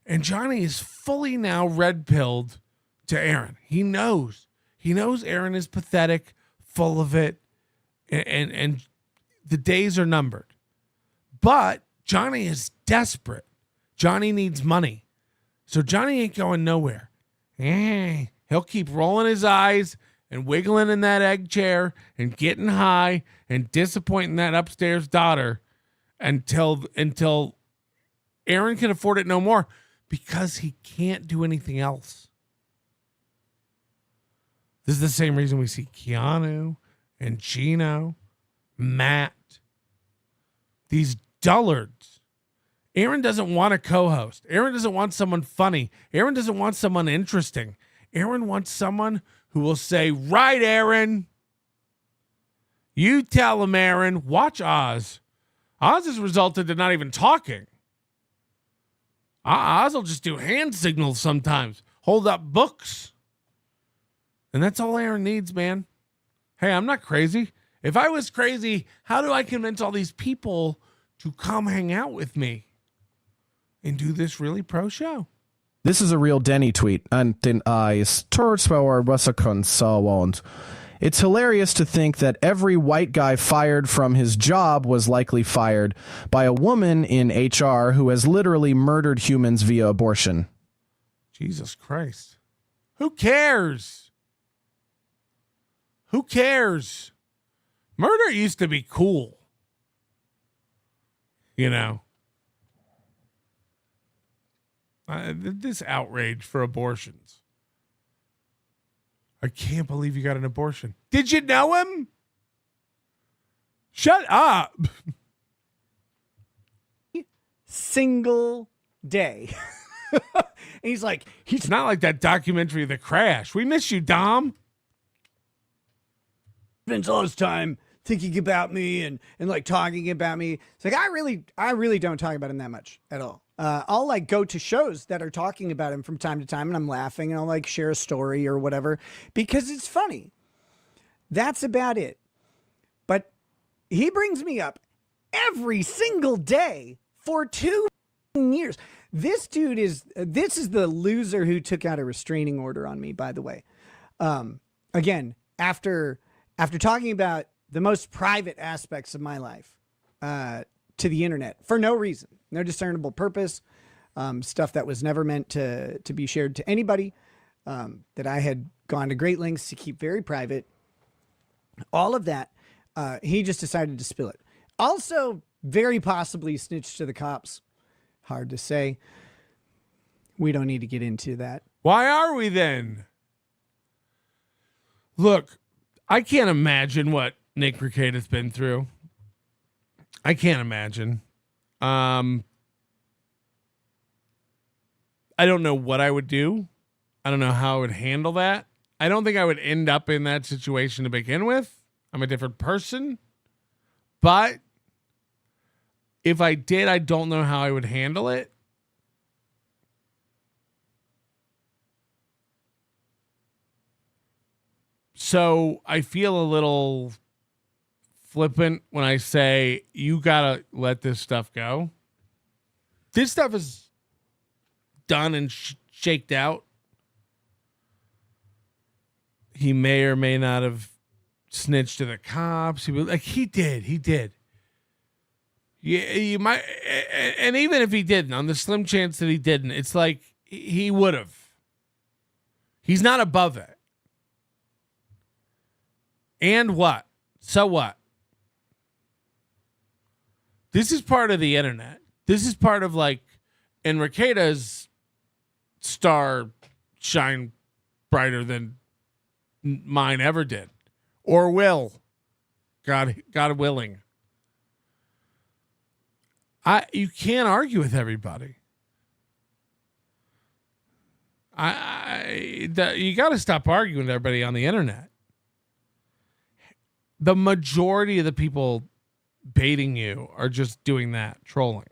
And Johnny is fully now red-pilled to Aaron. He knows Aaron is pathetic, full of it, and the days are numbered. But Johnny is desperate. Johnny needs money. So Johnny ain't going nowhere. He'll keep rolling his eyes and wiggling in that egg chair and getting high and disappointing that upstairs daughter until Aaron can afford it no more, because he can't do anything else. This is the same reason we see Keanu and Gino, Matt, these dullards. Aaron doesn't want a co-host. Aaron doesn't want someone funny. Aaron doesn't want someone interesting. Aaron wants someone who will say, right, Aaron. You tell him, Aaron. Watch Oz. Oz has resulted to not even talking. Oz will just do hand signals sometimes. Hold up books. And that's all Aaron needs, man. Hey, I'm not crazy. If I was crazy, how do I convince all these people to come hang out with me and do this really pro show? This is a real Denny tweet, and den eyes towards our Wasserkon und. It's hilarious to think that every white guy fired from his job was likely fired by a woman in HR who has literally murdered humans via abortion. Jesus Christ. Who cares? Who cares? Murder used to be cool. You know? This outrage for abortions. I can't believe you got an abortion. Did you know him? Shut up. Single day. And he's like, it's not like that documentary, The Crash. We miss you, Dom. Spends all his time thinking about me and like talking about me. It's like, I really don't talk about him that much at all. I'll like go to shows that are talking about him from time to time and I'm laughing and I'll like share a story or whatever because it's funny. That's about it. But he brings me up every single day for 2 years. This is the loser who took out a restraining order on me, by the way. Again, after talking about the most private aspects of my life, to the internet for no reason, no discernible purpose, stuff that was never meant to be shared to anybody, that I had gone to great lengths to keep very private. All of that, he just decided to spill it. Also, very possibly snitched to the cops. Hard to say. We don't need to get into that. Why are we then? Look, I can't imagine what Nick Rekeita's been through. I can't imagine. I don't know what I would do. I don't know how I would handle that. I don't think I would end up in that situation to begin with. I'm a different person. But if I did, I don't know how I would handle it. So I feel a little flippant when I say you gotta let this stuff go. This stuff is done and shaked out. He may or may not have snitched to the cops. He did. Yeah, you might, and even if he didn't, on the slim chance that he didn't, it's like he would have. He's not above it. And what? So what? This is part of the internet. This is part of like, and Rekeita's star shine brighter than mine ever did, or will. God willing. You can't argue with everybody. You got to stop arguing with everybody on the internet. The majority of the people baiting you are just doing that, trolling.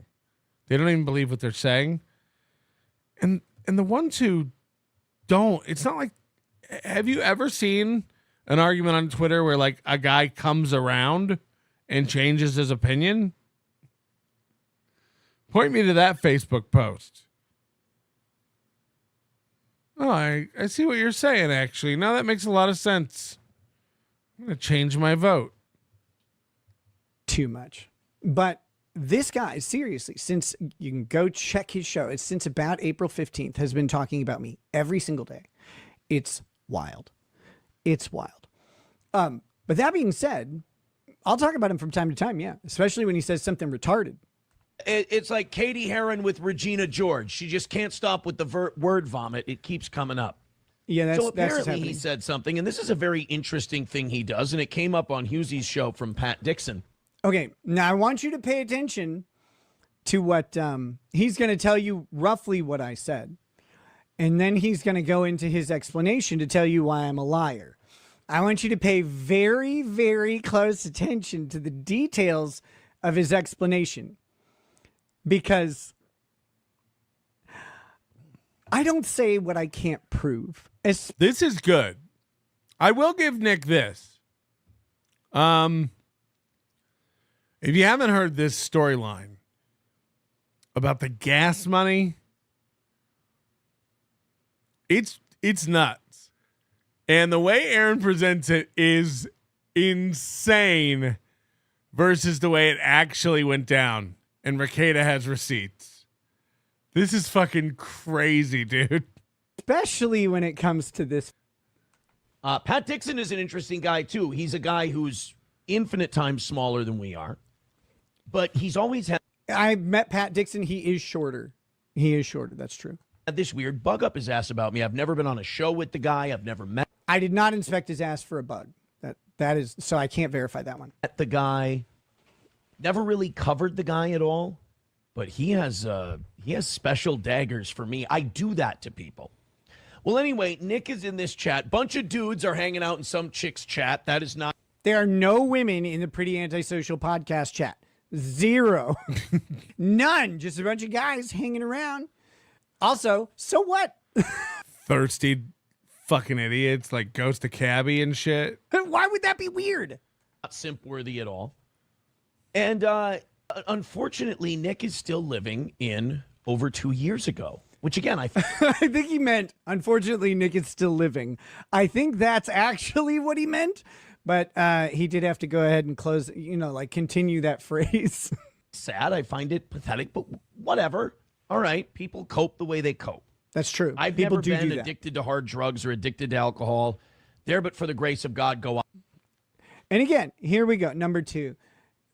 They don't even believe what they're saying. And the ones who don't, it's not like, have you ever seen an argument on Twitter where like a guy comes around and changes his opinion? Point me to that Facebook post. Oh, I see what you're saying, actually. Now that makes a lot of sense. I'm going to change my vote. Too much. But this guy, seriously, since you can go check his show, it's since about April 15th, has been talking about me every single day. It's wild. It's wild. But that being said, I'll talk about him from time to time, yeah. Especially when he says something retarded. It's like Katie Heron with Regina George. She just can't stop with the word vomit. It keeps coming up. Yeah, so apparently he said something, and this is a very interesting thing he does, and it came up on Hughesy's show from Pat Dixon. Okay, now I want you to pay attention to what he's going to tell you roughly what I said. And then he's going to go into his explanation to tell you why I'm a liar. I want you to pay very, very close attention to the details of his explanation. Because I don't say what I can't prove. This is good. I will give Nick this. If you haven't heard this storyline about the gas money, it's nuts. And the way Aaron presents it is insane versus the way it actually went down. And Rekeita has receipts. This is fucking crazy, dude. Especially when it comes to this. Pat Dixon is an interesting guy, too. He's a guy who's infinite times smaller than we are. But he's always had... I met Pat Dixon. He is shorter. He is shorter. That's true. This weird bug up his ass about me. I've never been on a show with the guy. I've never met... I did not inspect his ass for a bug. That is... So I can't verify that one. Met the guy... Never really covered the guy at all, but he has special daggers for me. I do that to people. Well, anyway, Nick is in this chat. Bunch of dudes are hanging out in some chick's chat. That is not... There are no women in the Pretty Antisocial podcast chat. Zero. None. Just a bunch of guys hanging around. Also, so what? Thirsty fucking idiots like Ghost of Cabby and shit. Why would that be weird? Not simp worthy at all. And unfortunately, Nick is still living in over 2 years ago, which again, I think he meant, unfortunately, Nick is still living. I think that's actually what he meant, but he did have to go ahead and close, continue that phrase. Sad. I find it pathetic, but whatever. All right. People cope the way they cope. That's true. I've never been addicted to hard drugs or addicted to alcohol. There, but for the grace of God, go on. And again, here we go. Number 2.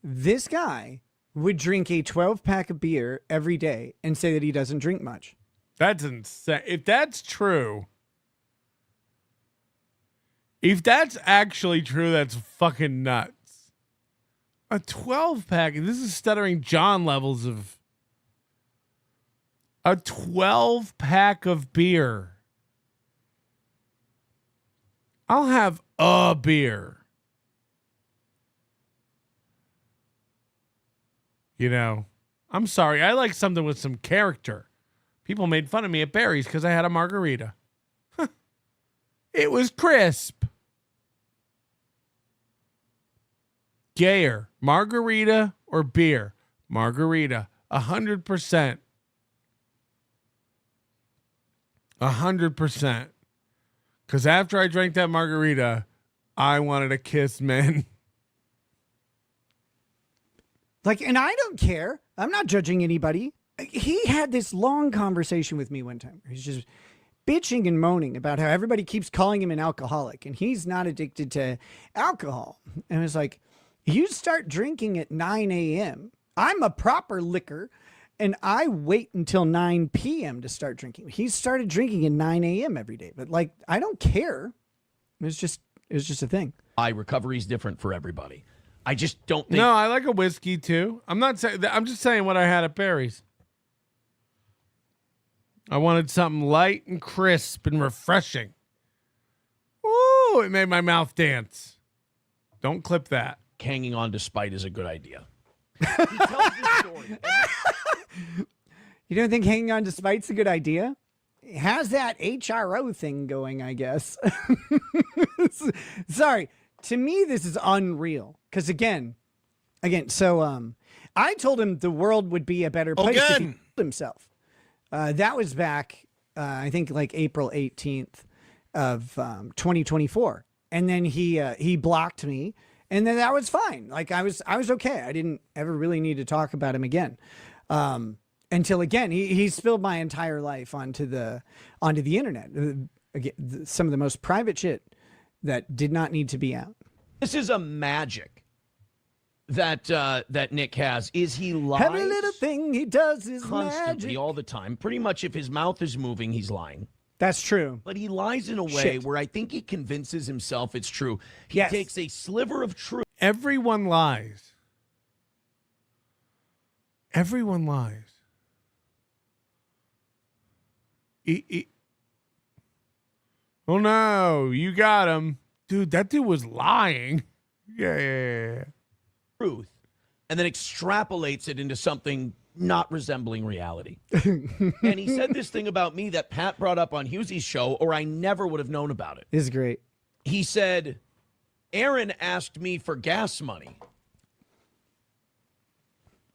This guy would drink a 12-pack of beer every day and say that he doesn't drink much. That's insane. If that's true, if that's actually true, that's fucking nuts. A 12-pack, this is Stuttering John levels of a 12-pack of beer. I'll have a beer. I'm sorry. I like something with some character. People made fun of me at Barry's because I had a margarita. It was crisp. Gayer, margarita or beer? Margarita, 100%. 100%. Because after I drank that margarita, I wanted to kiss men. And I don't care. I'm not judging anybody. He had this long conversation with me one time. He's just bitching and moaning about how everybody keeps calling him an alcoholic and he's not addicted to alcohol. And it's like, you start drinking at 9 a.m. I'm a proper liquor and I wait until 9 p.m. to start drinking. He started drinking at 9 a.m. every day. But I don't care. It was just a thing. Recovery is different for everybody. I just don't think... No, I like a whiskey too. I'm not saying that. I'm just saying what I had at Barry's. I wanted something light and crisp and refreshing. Ooh, it made my mouth dance. Don't clip that. Hanging on to spite is a good idea. He tells this story. You don't think hanging on to spite's a good idea? It has that HRO thing going, I guess. Sorry. To me, this is unreal. Because again, so I told him the world would be a better place if he killed himself. That was back, I think, April 18th of 2024. And then he blocked me, and then that was fine. I was okay. I didn't ever really need to talk about him again. Until again, he spilled my entire life onto the internet. Again, some of the most private shit that did not need to be out. This is a magic that Nick has is he lies. Every little thing he does is constantly, magic. all the time. Pretty much if his mouth is moving, he's lying. That's true. But he lies in a way where I think he convinces himself it's true. He takes a sliver of truth. Everyone lies. Everyone lies. Oh no, you got him. Dude, that dude was lying. Yeah. Truth. And then extrapolates it into something not resembling reality. And he said this thing about me that Pat brought up on Hughesy's show, or I never would have known about it. This is great. He said, Aaron asked me for gas money.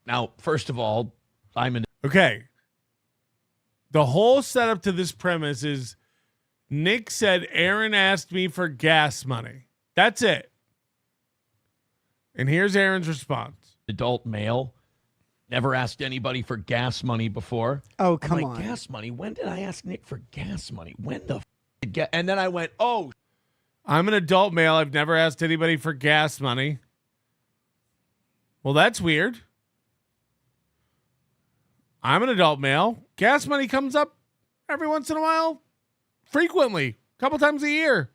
Now, first of all, Okay. The whole setup to this premise is Nick said Aaron asked me for gas money. That's it. And here's Aaron's response. Adult male. Never asked anybody for gas money before. Oh, come on. Gas money? When did I ask Nick for gas money? When the f did get? And then I went, oh. I'm an adult male. I've never asked anybody for gas money. Well, that's weird. I'm an adult male. Gas money comes up every once in a while. Frequently. A couple times a year.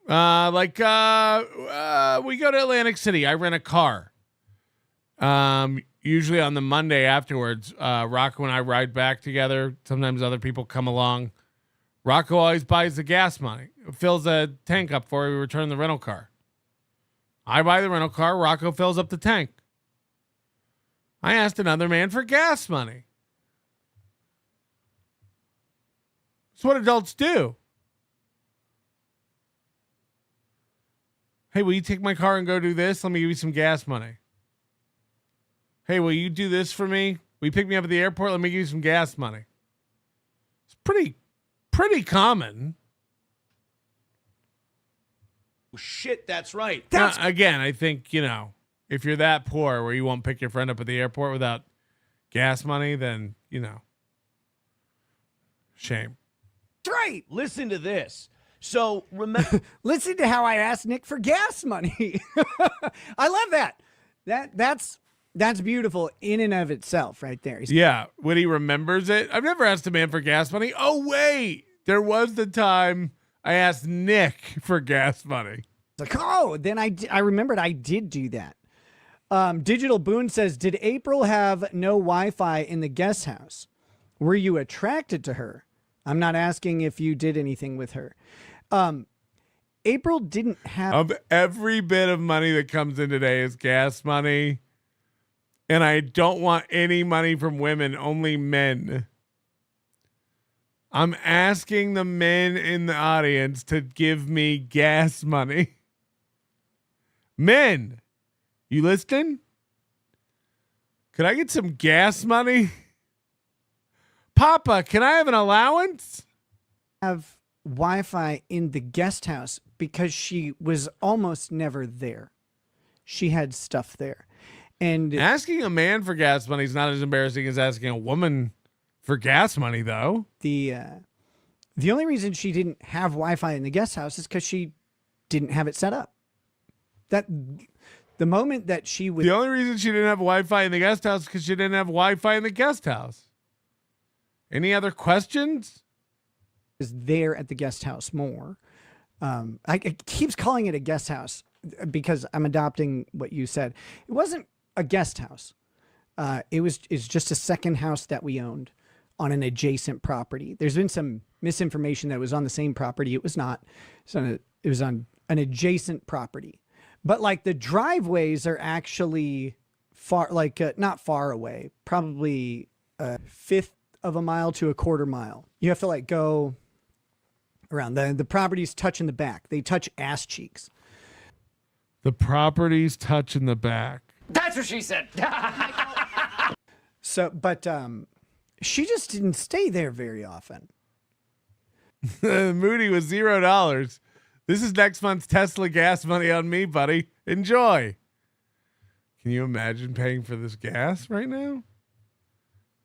We go to Atlantic City. I rent a car. Usually on the Monday afterwards, Rocco and I ride back together. Sometimes other people come along. Rocco always buys the gas money, fills a tank up before we return the rental car. I buy the rental car. Rocco fills up the tank. I asked another man for gas money. It's what adults do. Hey, will you take my car and go do this? Let me give you some gas money. Hey, will you do this for me? Will you pick me up at the airport? Let me give you some gas money. It's pretty common. Shit, that's right. Again, I think, if you're that poor where you won't pick your friend up at the airport without gas money, then, shame. That's right. Listen to this. So remember, listen to how I asked Nick for gas money. I love that. That's beautiful in and of itself right there. Yeah, when he remembers it. I've never asked a man for gas money. Oh, wait. There was the time I asked Nick for gas money. It's like, oh, then I remembered I did do that. Digital Boone says, did April have no Wi-Fi in the guest house? Were you attracted to her? I'm not asking if you did anything with her. April didn't have... Of every bit of money that comes in today is gas money. And I don't want any money from women, only men. I'm asking the men in the audience to give me gas money. Men, you listening? Could I get some gas money? Papa, can I have an allowance? Have Wi-Fi in the guest house because she was almost never there. She had stuff there. And asking a man for gas money is not as embarrassing as asking a woman for gas money, though. The only reason she didn't have Wi-Fi in the guest house is because she didn't have it set up. That the moment that she would... The only reason she didn't have Wi-Fi in the guest house is because she didn't have Wi-Fi in the guest house. Any other questions? Is there at the guest house more. I keeps calling it a guest house because I'm adopting what you said. It wasn't a guest house. It's just a second house that we owned on an adjacent property. There's been some misinformation that it was on the same property. It was not. So it was on an adjacent property. But like the driveways are actually far, not far away, probably a fifth of a mile to a quarter mile. You have to go around. The properties touch in the back. They touch ass cheeks. The properties touch in the back. That's what she said. So, but she just didn't stay there very often. Moody was $0. This is next month's Tesla gas money on me, buddy. Enjoy. Can you imagine paying for this gas right now?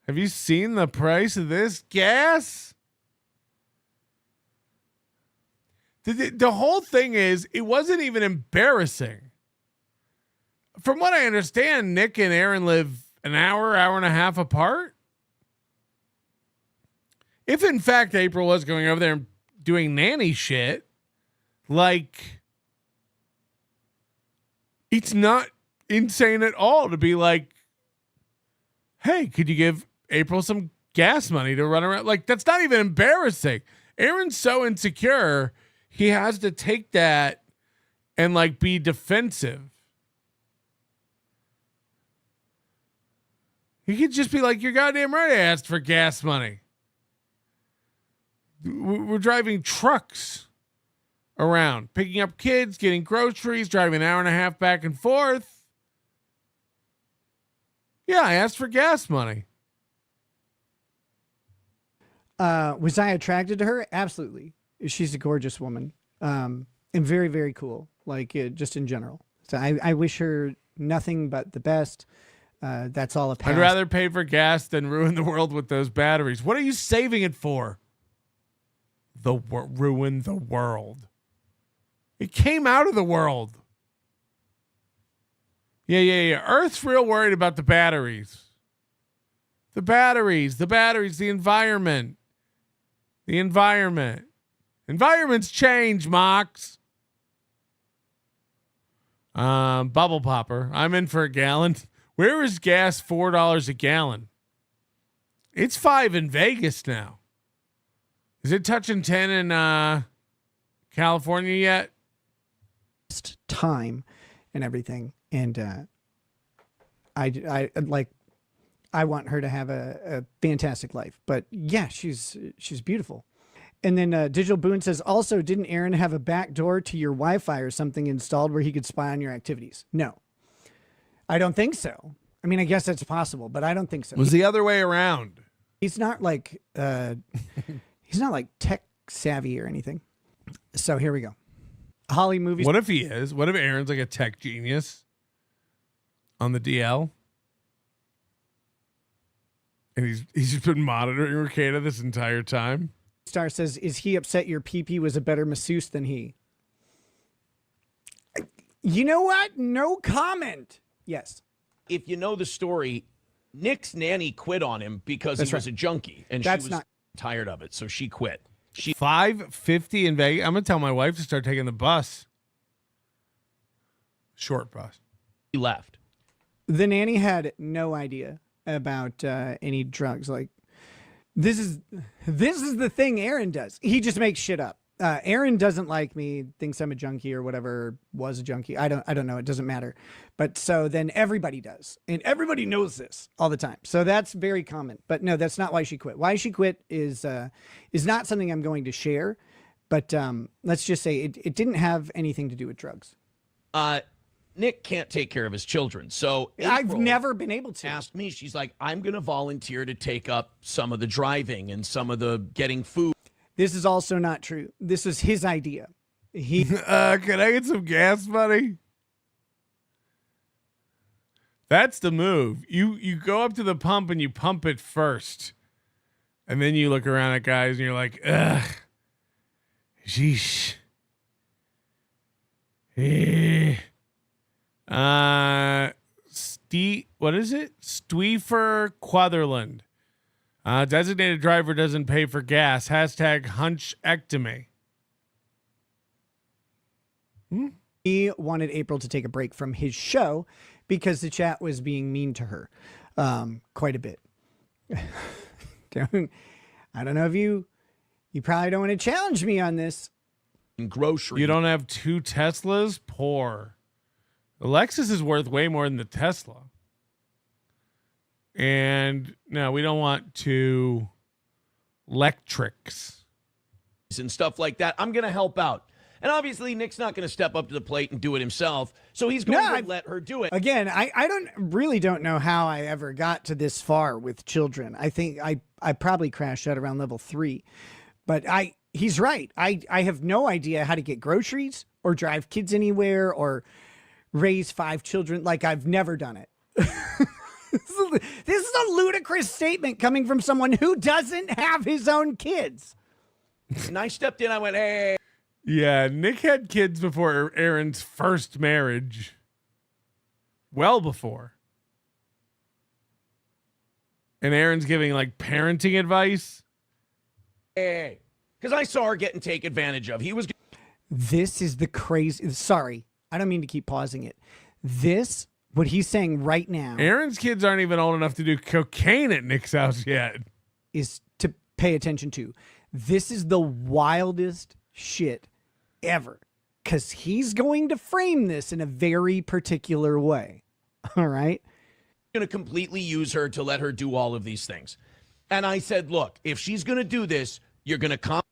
Have you seen the price of this gas? The whole thing is, it wasn't even embarrassing. from what I understand, Nick and Aaron live an hour and a half apart. If in fact April was going over there and doing nanny shit, like, it's not insane at all to be like, hey, could you give April some gas money to run around? Like, that's not even embarrassing. Aaron's so insecure, he has to take that and like be defensive. He could just be like, you're goddamn right I asked for gas money. We're driving trucks around, picking up kids, getting groceries, driving an hour and a half back and forth. Yeah, I asked for gas money. Was I attracted to her? Absolutely. She's a gorgeous woman. And very, very cool. Like, just in general. So I wish her nothing but the best. That's all a pass. I'd rather pay for gas than ruin the world with those batteries. What are you saving it for? Ruin the world. It came out of the world. Yeah. Earth's real worried about the batteries. The batteries, the environment. The environment. Environments change, Mox. Bubble popper. I'm in for a gallon. Where is gas $4 a gallon? It's $5 in Vegas now. Is it touching 10 in California yet? Time and everything. And I want her to have a fantastic life. But yeah, she's beautiful. And then Digital Boone says, also, didn't Aaron have a back door to your Wi-Fi or something installed where he could spy on your activities? No. I don't think so. I mean, I guess that's possible, but I don't think so. It was the other way around. He's not like tech savvy or anything. So here we go. Holly movies. What if he is? What if Aaron's like a tech genius on the DL? And he's just been monitoring Rekeita this entire time. Star says, is he upset your PP was a better masseuse than he? You know what? No comment. Yes. If you know the story, Nick's nanny quit on him because he was a junkie, and she was tired of it, so she quit. $5.50 in Vegas. I'm gonna tell my wife to start taking the bus. Short bus. He left. The nanny had no idea about any drugs. Like, this is the thing Aaron does. He just makes shit up. Aaron doesn't like me, thinks I'm a junkie or whatever, was a junkie. I don't know. It doesn't matter. But so then everybody does. And everybody knows this all the time. So that's very common. But no, that's not why she quit. Why she quit is not something I'm going to share. But let's just say it didn't have anything to do with drugs. Nick can't take care of his children. So I've never been able to. Ask me. She's like, I'm going to volunteer to take up some of the driving and some of the getting food. This is also not true. This is his idea. He can I get some gas money? That's the move. You go up to the pump and you pump it first. And then you look around at guys and you're like, ugh. Sheesh. What is it? Stweefer Quatherland. Designated driver doesn't pay for gas. Hashtag hunchectomy. He wanted April to take a break from his show because the chat was being mean to her quite a bit. I don't know if you probably don't want to challenge me on this. Grocery. You don't have 2 Teslas? Poor. The Lexus is worth way more than the Tesla. And no, we don't want 2 electrics and stuff like that. I'm going to help out. And obviously, Nick's not going to step up to the plate and do it himself. So he's going to let her do it. Again, I don't know how I ever got to this far with children. I think I probably crashed out around level 3. But he's right. I have no idea how to get groceries or drive kids anywhere or raise 5 children. Like, I've never done it. This is a ludicrous statement coming from someone who doesn't have his own kids. And I stepped in. I went, hey. Yeah, Nick had kids before Aaron's first marriage. well before. And Aaron's giving like parenting advice. Hey, because I saw her getting taken advantage of. This is the crazy. Sorry, I don't mean to keep pausing it. This, what he's saying right now. Aaron's kids aren't even old enough to do cocaine at Nick's house yet. Is to pay attention to. This is the wildest shit ever. Because he's going to frame this in a very particular way. All right. Going to completely use her to let her do all of these things. And I said, look, if she's going to do this, you're going to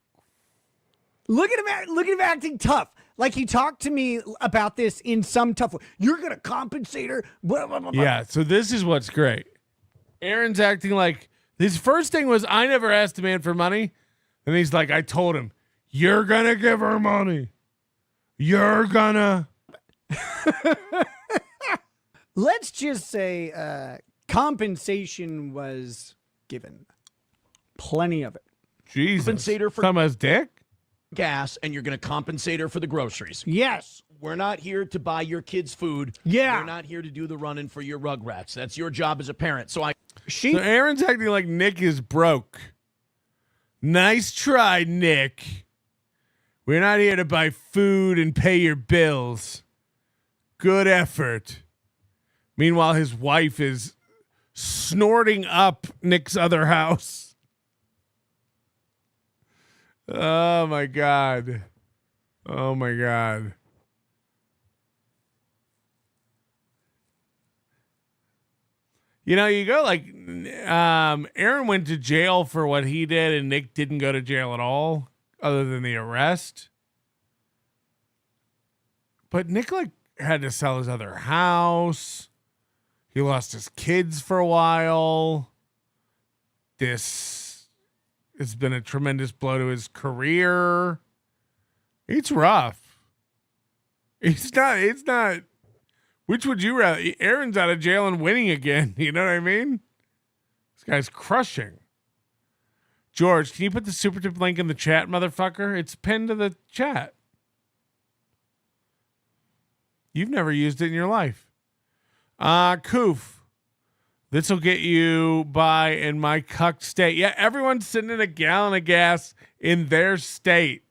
Look at him acting tough. Like he talked to me about this in some tough way. You're going to compensate her. Blah, blah, blah, blah. Yeah, so this is what's great. Aaron's acting like his first thing was, I never asked a man for money. And he's like, I told him, you're going to give her money. You're gonna. Let's just say compensation was given. Plenty of it. Jesus. Compensate her for Thomas Dick? Gas, and you're going to compensate her for the groceries. Yes. We're not here to buy your kids food. Yeah. We're not here to do the running for your rugrats. That's your job as a parent. So Aaron's acting like Nick is broke. Nice try, Nick. We're not here to buy food and pay your bills. Good effort. Meanwhile, his wife is snorting up Nick's other house. Oh, my God. Oh, my God. You know, you go like, Aaron went to jail for what he did, and Nick didn't go to jail at all, other than the arrest. But Nick, like, had to sell his other house. He lost his kids for a while. This has been a tremendous blow to his career. It's rough. It's not. Which would you rather? Aaron's out of jail and winning again. You know what I mean? This guy's crushing. George, can you put the super tip link in the chat, motherfucker? It's pinned to the chat. You've never used it in your life. Koof. This will get you by in my cuck state. Yeah, everyone's sitting in a gallon of gas in their state.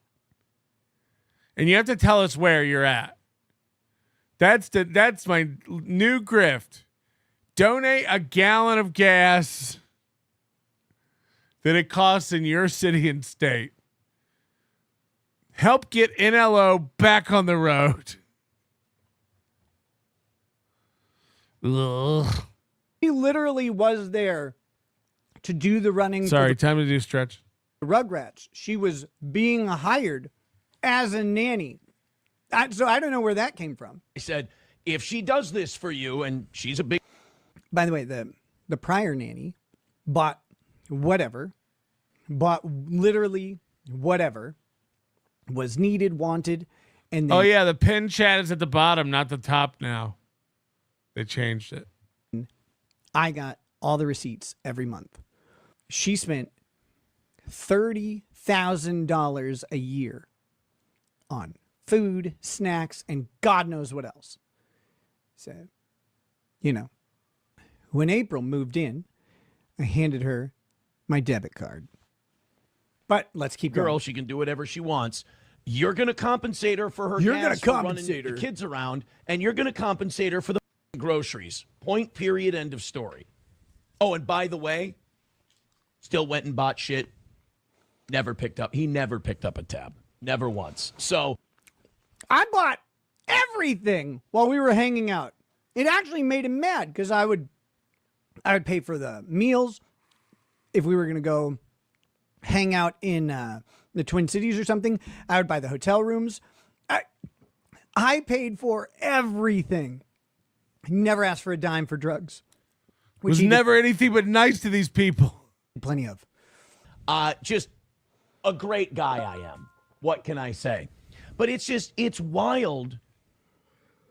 And you have to tell us where you're at. That's my new grift. Donate a gallon of gas that it costs in your city and state. Help get NLO back on the road. Ugh. He literally was there to do the running. Sorry, time to do stretch. Rugrats. She was being hired as a nanny. So I don't know where that came from. I said, if she does this for you, and she's a big... By the way, the prior nanny bought literally whatever was needed, wanted, and then, oh yeah, the pin chat is at the bottom, not the top now. They changed it. I got all the receipts every month. She spent $30,000 a year on food, snacks, and God knows what else. So, you know, when April moved in, I handed her my debit card. But let's keep going. Girl, she can do whatever she wants. You're going to compensate her for her You're gas going to for compensate running her. the kids around, and you're going to compensate her for the groceries. Point, period, end of story. Oh, and by the way, still went and bought shit. He never picked up a tab. Never once. So I bought everything while we were hanging out. It actually made him mad because I would pay for the meals if we were going to go hang out in the Twin Cities or something. I would buy the hotel rooms. I paid for everything. He never asked for a dime for drugs. Was never anything but nice to these people. Plenty of. Just a great guy I am. What can I say? But it's wild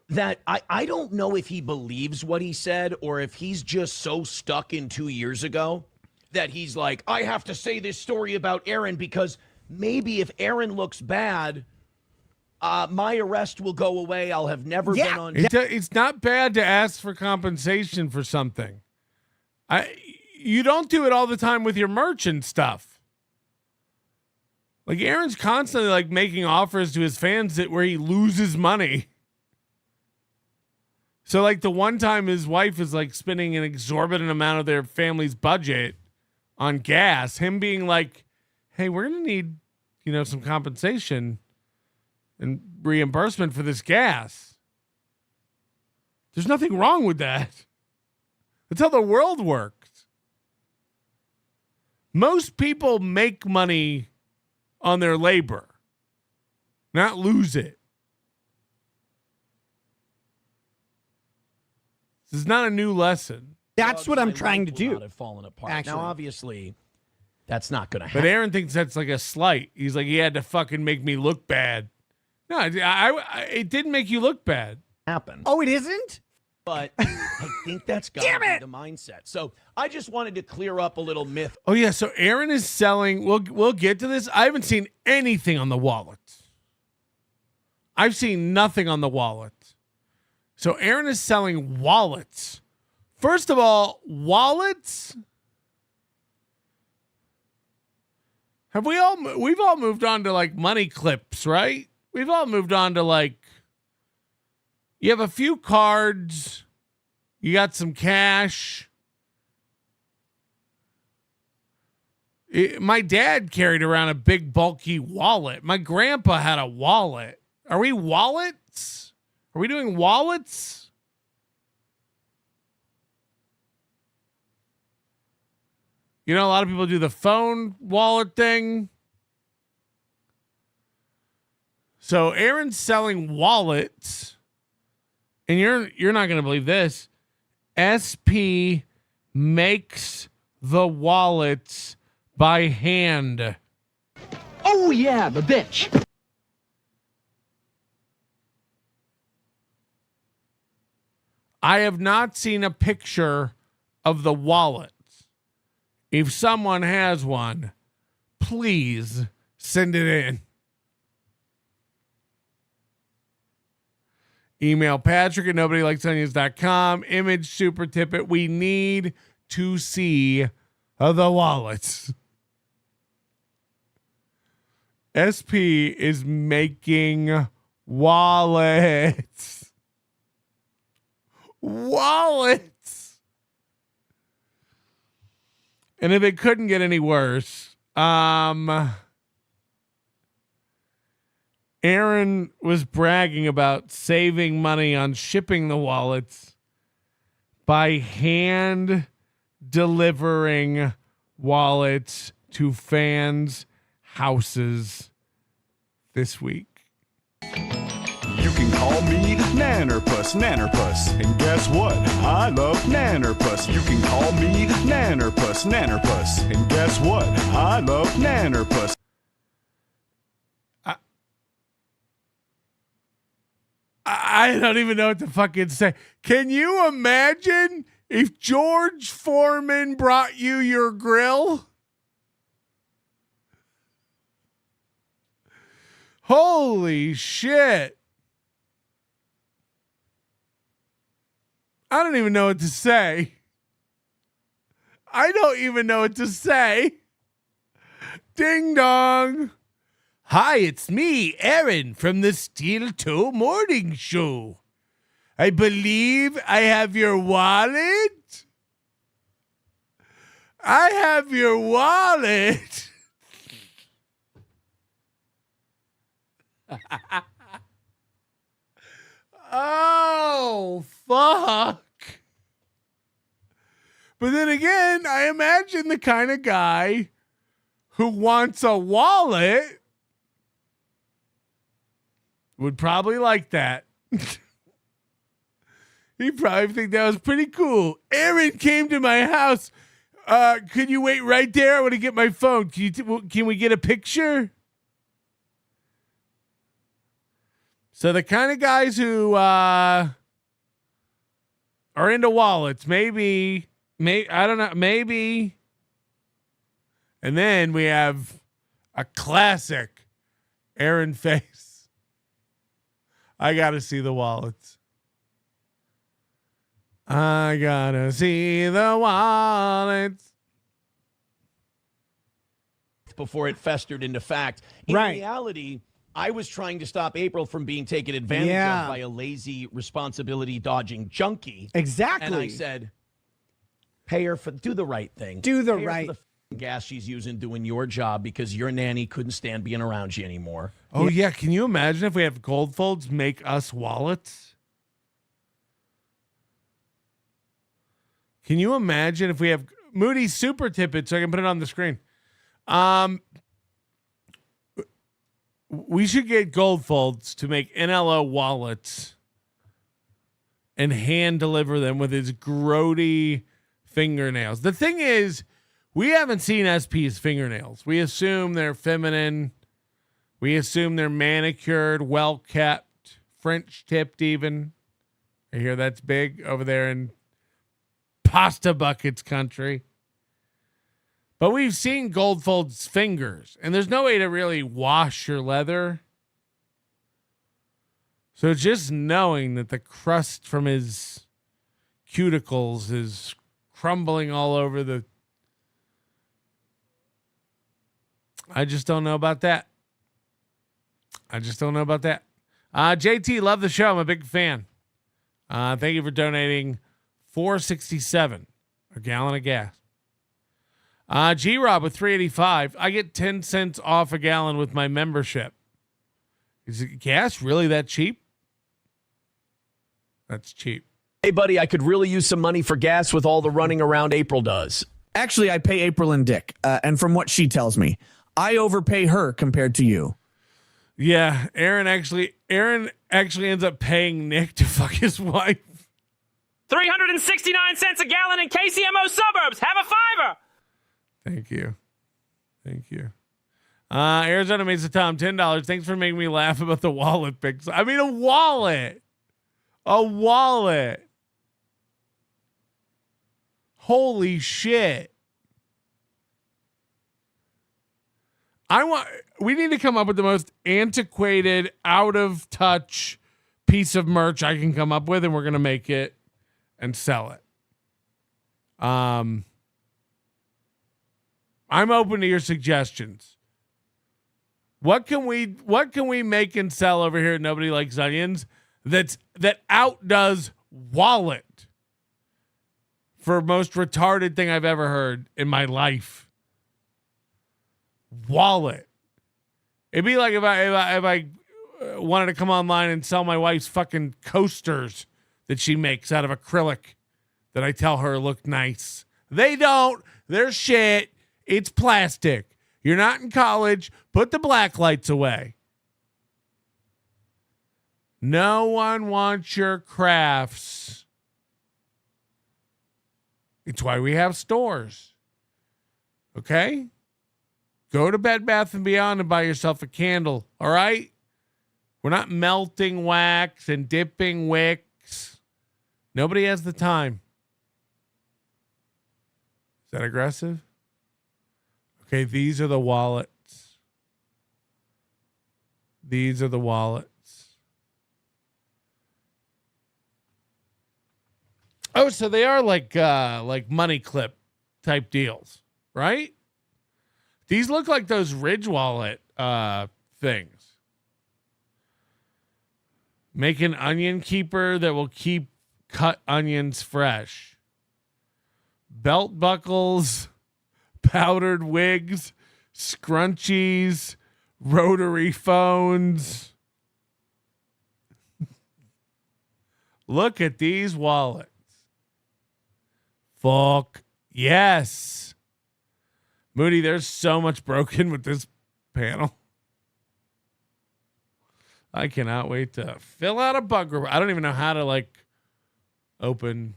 that I don't know if he believes what he said or if he's just so stuck in 2 years ago that he's like, I have to say this story about Aaron because maybe if Aaron looks bad, my arrest will go away. I'll have never been on. It's not bad to ask for compensation for something. You don't do it all the time with your merch and stuff. Like Aaron's constantly like making offers to his fans where he loses money. So like the one time his wife is like spending an exorbitant amount of their family's budget on gas, him being like, hey, we're going to need, some compensation and reimbursement for this gas. There's nothing wrong with that. That's how the world works. Most people make money on their labor, not lose it. This is not a new lesson. That's what I'm trying to do. Not have fallen apart. Actually. Now, obviously, that's not going to happen. But Aaron thinks that's like a slight. He's like, he had to fucking make me look bad. No, it didn't make you look bad. Happen. Oh, it isn't? But I think that's got to be the mindset. So I just wanted to clear up a little myth. Oh, yeah. So Aaron is selling. We'll get to this. I haven't seen anything on the wallet. I've seen nothing on the wallet. So Aaron is selling wallets. First of all, wallets. We've all moved on to like money clips, right? We've all moved on to like, you have a few cards, you got some cash. My dad carried around a big bulky wallet. My grandpa had a wallet. Are we wallets? Are we doing wallets? A lot of people do the phone wallet thing. So Aaron's selling wallets. And you're not going to believe this. SP makes the wallets by hand. Oh, yeah, the bitch. I have not seen a picture of the wallets. If someone has one, please send it in. Email Patrick at nobodylikesonions.com. Image super tippet. We need to see the wallets. SP is making wallets. Wallets. And if it couldn't get any worse, Aaron was bragging about saving money on shipping the wallets by hand delivering wallets to fans' houses this week. You can call me Nannerpuss, and guess what? I love Nannerpuss. You can call me Nannerpuss, and guess what? I love Nannerpuss. I don't even know what to fucking say. Can you imagine if George Foreman brought you your grill? Holy shit. I don't even know what to say. I don't even know what to say. Ding dong. Hi, it's me, Aaron, from the Steel Toe Morning Show. I believe I have your wallet. I have your wallet. Oh, fuck. But then again, I imagine the kind of guy who wants a wallet would probably like that. He'd probably think that was pretty cool. Aaron came to my house. Could you wait right there? I want to get my phone. Can we get a picture? So the kind of guys who are into wallets, maybe, I don't know, maybe. And then we have a classic Aaron face. I gotta see the wallets. I gotta see the wallets. Before it festered into fact. In reality, I was trying to stop April from being taken advantage of by a lazy, responsibility-dodging junkie. Exactly. And I said, pay her for, do the right thing. Do the Pay her right for the gas she's using doing your job because your nanny couldn't stand being around you anymore. Oh, yeah. Can you imagine if we have gold folds make us wallets? Can you imagine if we have Moody super tip it so I can put it on the screen? We should get gold folds to make NLO wallets and hand deliver them with his grody fingernails. The thing is, we haven't seen SP's fingernails. We assume they're feminine. We assume they're manicured, well kept, French tipped even. I hear that's big over there in Pasta Buckets country. But we've seen Goldfold's fingers, and there's no way to really wash your leather. So just knowing that the crust from his cuticles is crumbling all over the... I just don't know about that. JT, love the show. I'm a big fan. Thank you for donating $4.67 a gallon of gas. G-Rob with $3.85. I get 10 cents off a gallon with my membership. Is gas really that cheap? That's cheap. Hey, buddy, I could really use some money for gas with all the running around April does. Actually, I pay April and Dick. And from what she tells me, I overpay her compared to you. Yeah, Aaron actually ends up paying Nick to fuck his wife. 369 cents a gallon in KCMO suburbs. Have a fiver. Thank you. Arizona Mesa Tom, $10. Thanks for making me laugh about the wallet pics. I mean, a wallet. Holy shit. We need to come up with the most antiquated, out of touch piece of merch I can come up with, and we're going to make it and sell it. I'm open to your suggestions. What can we make and sell over here at Nobody Likes Onions that outdoes wallet for most retarded thing I've ever heard in my life? Wallet. It'd be like if I wanted to come online and sell my wife's fucking coasters that she makes out of acrylic that I tell her look nice. They don't. They're shit. It's plastic. You're not in college. Put the black lights away. No one wants your crafts. It's why we have stores. Okay? Go to Bed Bath & Beyond and buy yourself a candle. All right? We're not melting wax and dipping wicks. Nobody has the time. Is that aggressive? Okay, these are the wallets. Oh, so they are like money clip type deals, right? These look like those Ridge wallet things. Make an onion keeper that will keep cut onions fresh. Belt buckles, powdered wigs, scrunchies, rotary phones. Look at these wallets. Fuck yes. Moody, there's so much broken with this panel. I cannot wait to fill out a bug report. I don't even know how to open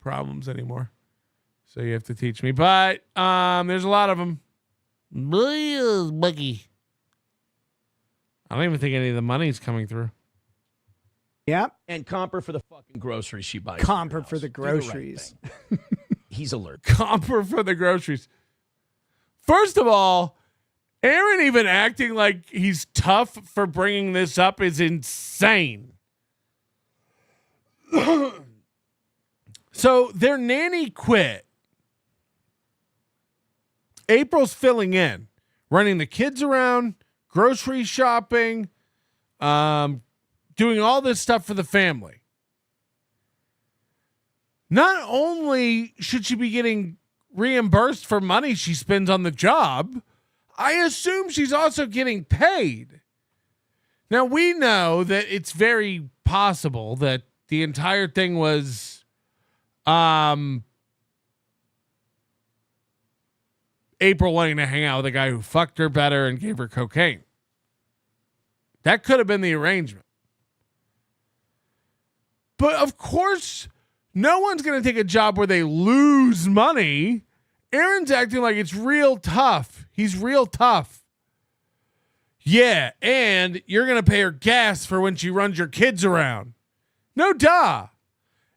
problems anymore. So you have to teach me. But there's a lot of them. Buggy. I don't even think any of the money's coming through. Yep. And comper for the fucking groceries she buys. Comper for the groceries. He's alert. Comper for the groceries. First of all, Aaron even acting like he's tough for bringing this up is insane. So their nanny quit. April's filling in, running the kids around, grocery shopping, doing all this stuff for the family. Not only should she be getting reimbursed for money she spends on the job, I assume she's also getting paid. Now, we know that it's very possible that the entire thing was April wanting to hang out with a guy who fucked her better and gave her cocaine. That could have been the arrangement. But of course, no one's going to take a job where they lose money. Aaron's acting like it's real tough. He's real tough. Yeah, and you're going to pay her gas for when she runs your kids around. No duh.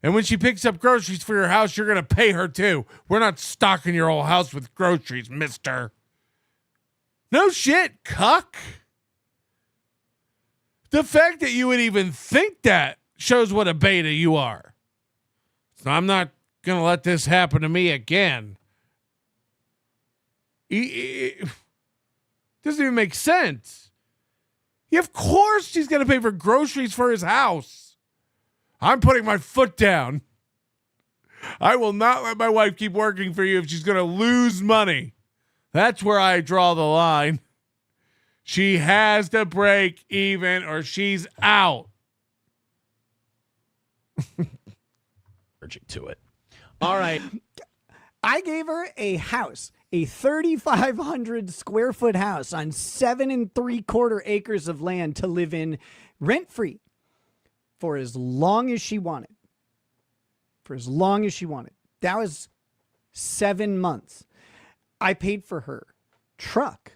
And when she picks up groceries for your house, you're going to pay her too. We're not stocking your whole house with groceries, mister. No shit, cuck. The fact that you would even think that shows what a beta you are. So I'm not going to let this happen to me again. It doesn't even make sense. Yeah, of course she's going to pay for groceries for his house. I'm putting my foot down. I will not let my wife keep working for you if she's going to lose money. That's where I draw the line. She has to break even or she's out. Allergic to it. All right. I gave her a house, a 3,500 square foot house on 7 3/4 acres of land to live in rent-free for as long as she wanted. For as long as she wanted. That was 7 months. I paid for her truck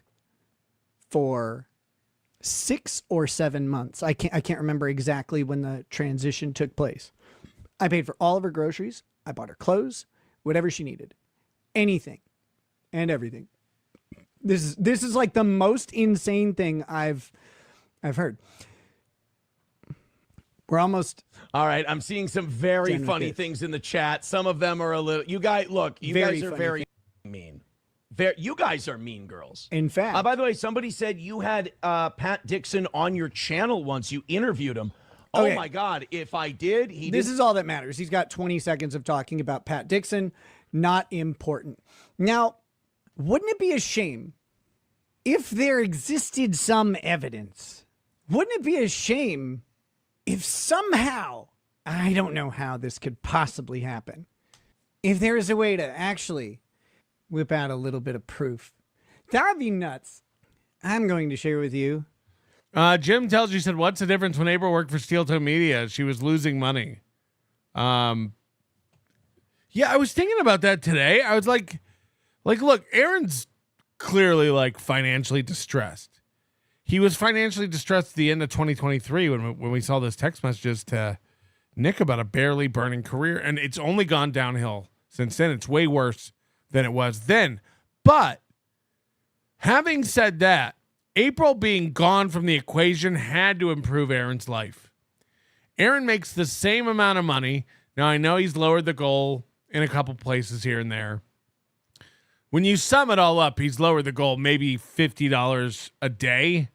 for 6 or 7 months. I can't remember exactly when the transition took place. I paid for all of her groceries. I bought her clothes, whatever she needed, anything and everything. This is like the most insane thing I've heard. We're almost. All right. I'm seeing some very funny things in the chat. Some of them are a little. You guys, look, you guys are very mean. You guys are mean girls. In fact. By the way, somebody said you had Pat Dixon on your channel once. You interviewed him. Oh, okay. my God. If I did, This is all that matters. He's got 20 seconds of talking about Pat Dixon. Not important. Now, wouldn't it be a shame if there existed some evidence? Wouldn't it be a shame if somehow, I don't know how this could possibly happen, if there is a way to actually whip out a little bit of proof? That would be nuts. I'm going to share with you. Jim tells you, said, what's the difference when April worked for Steel Toe Media? She was losing money. Yeah, I was thinking about that today. I was like, look, Aaron's clearly like financially distressed. He was financially distressed at the end of 2023 when we saw those text messages to Nick about a barely burning career. And it's only gone downhill since then. It's way worse than it was then. But having said that, April being gone from the equation had to improve Aaron's life. Aaron makes the same amount of money. Now, I know he's lowered the goal in a couple places here and there. When you sum it all up, he's lowered the goal maybe $50 a day.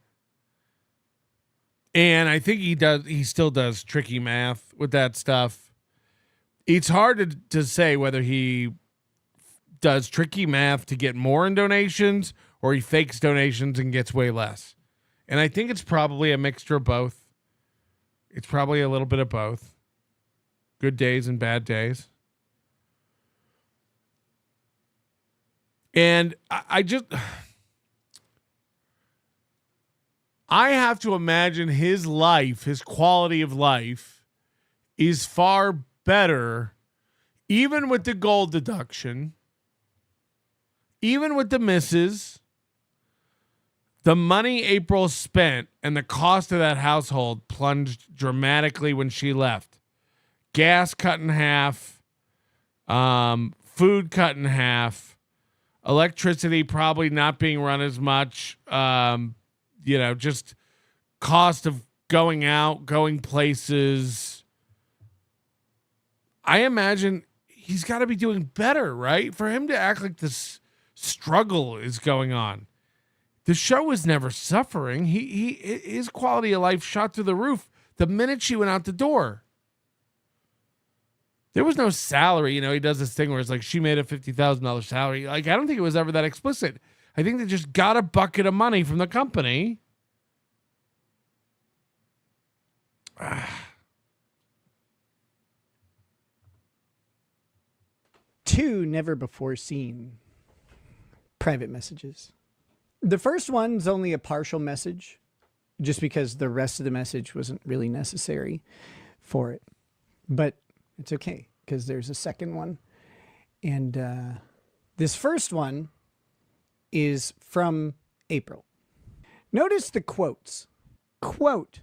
And I think he still does tricky math with that stuff. It's hard to say whether he does tricky math to get more in donations or he fakes donations and gets way less. And I think it's probably a mixture of both. It's probably a little bit of both. Good days and bad days. And I have to imagine his life, his quality of life is far better, even with the gold deduction, even with the misses, the money April spent and the cost of that household plunged dramatically when she left. Gas cut in half, food cut in half. electricity probably not being run as much, just cost of going out, going places. I imagine he's got to be doing better, right? For him to act like this struggle is going on. The show was never suffering. His quality of life shot through the roof the minute she went out the door. There was no salary. He does this thing where it's like she made a $50,000 salary. Like, I don't think it was ever that explicit. I think they just got a bucket of money from the company. Two never before seen private messages. The first one's only a partial message, just because the rest of the message wasn't really necessary for it. But it's okay, because there's a second one. And this first one is from April. Notice the quotes. Quote,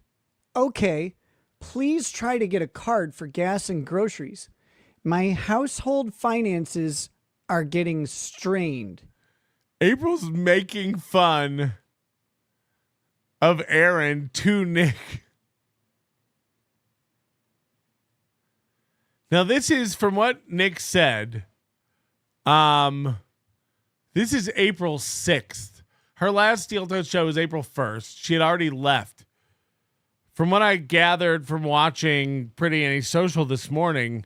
"Okay, please try to get a card for gas and groceries. My household finances are getting strained." April's making fun of Aaron to Nick. Now, this is from what Nick said. This is April 6th. Her last Steel Toes show was April 1st. She had already left. From what I gathered from watching Pretty Antisocial this morning,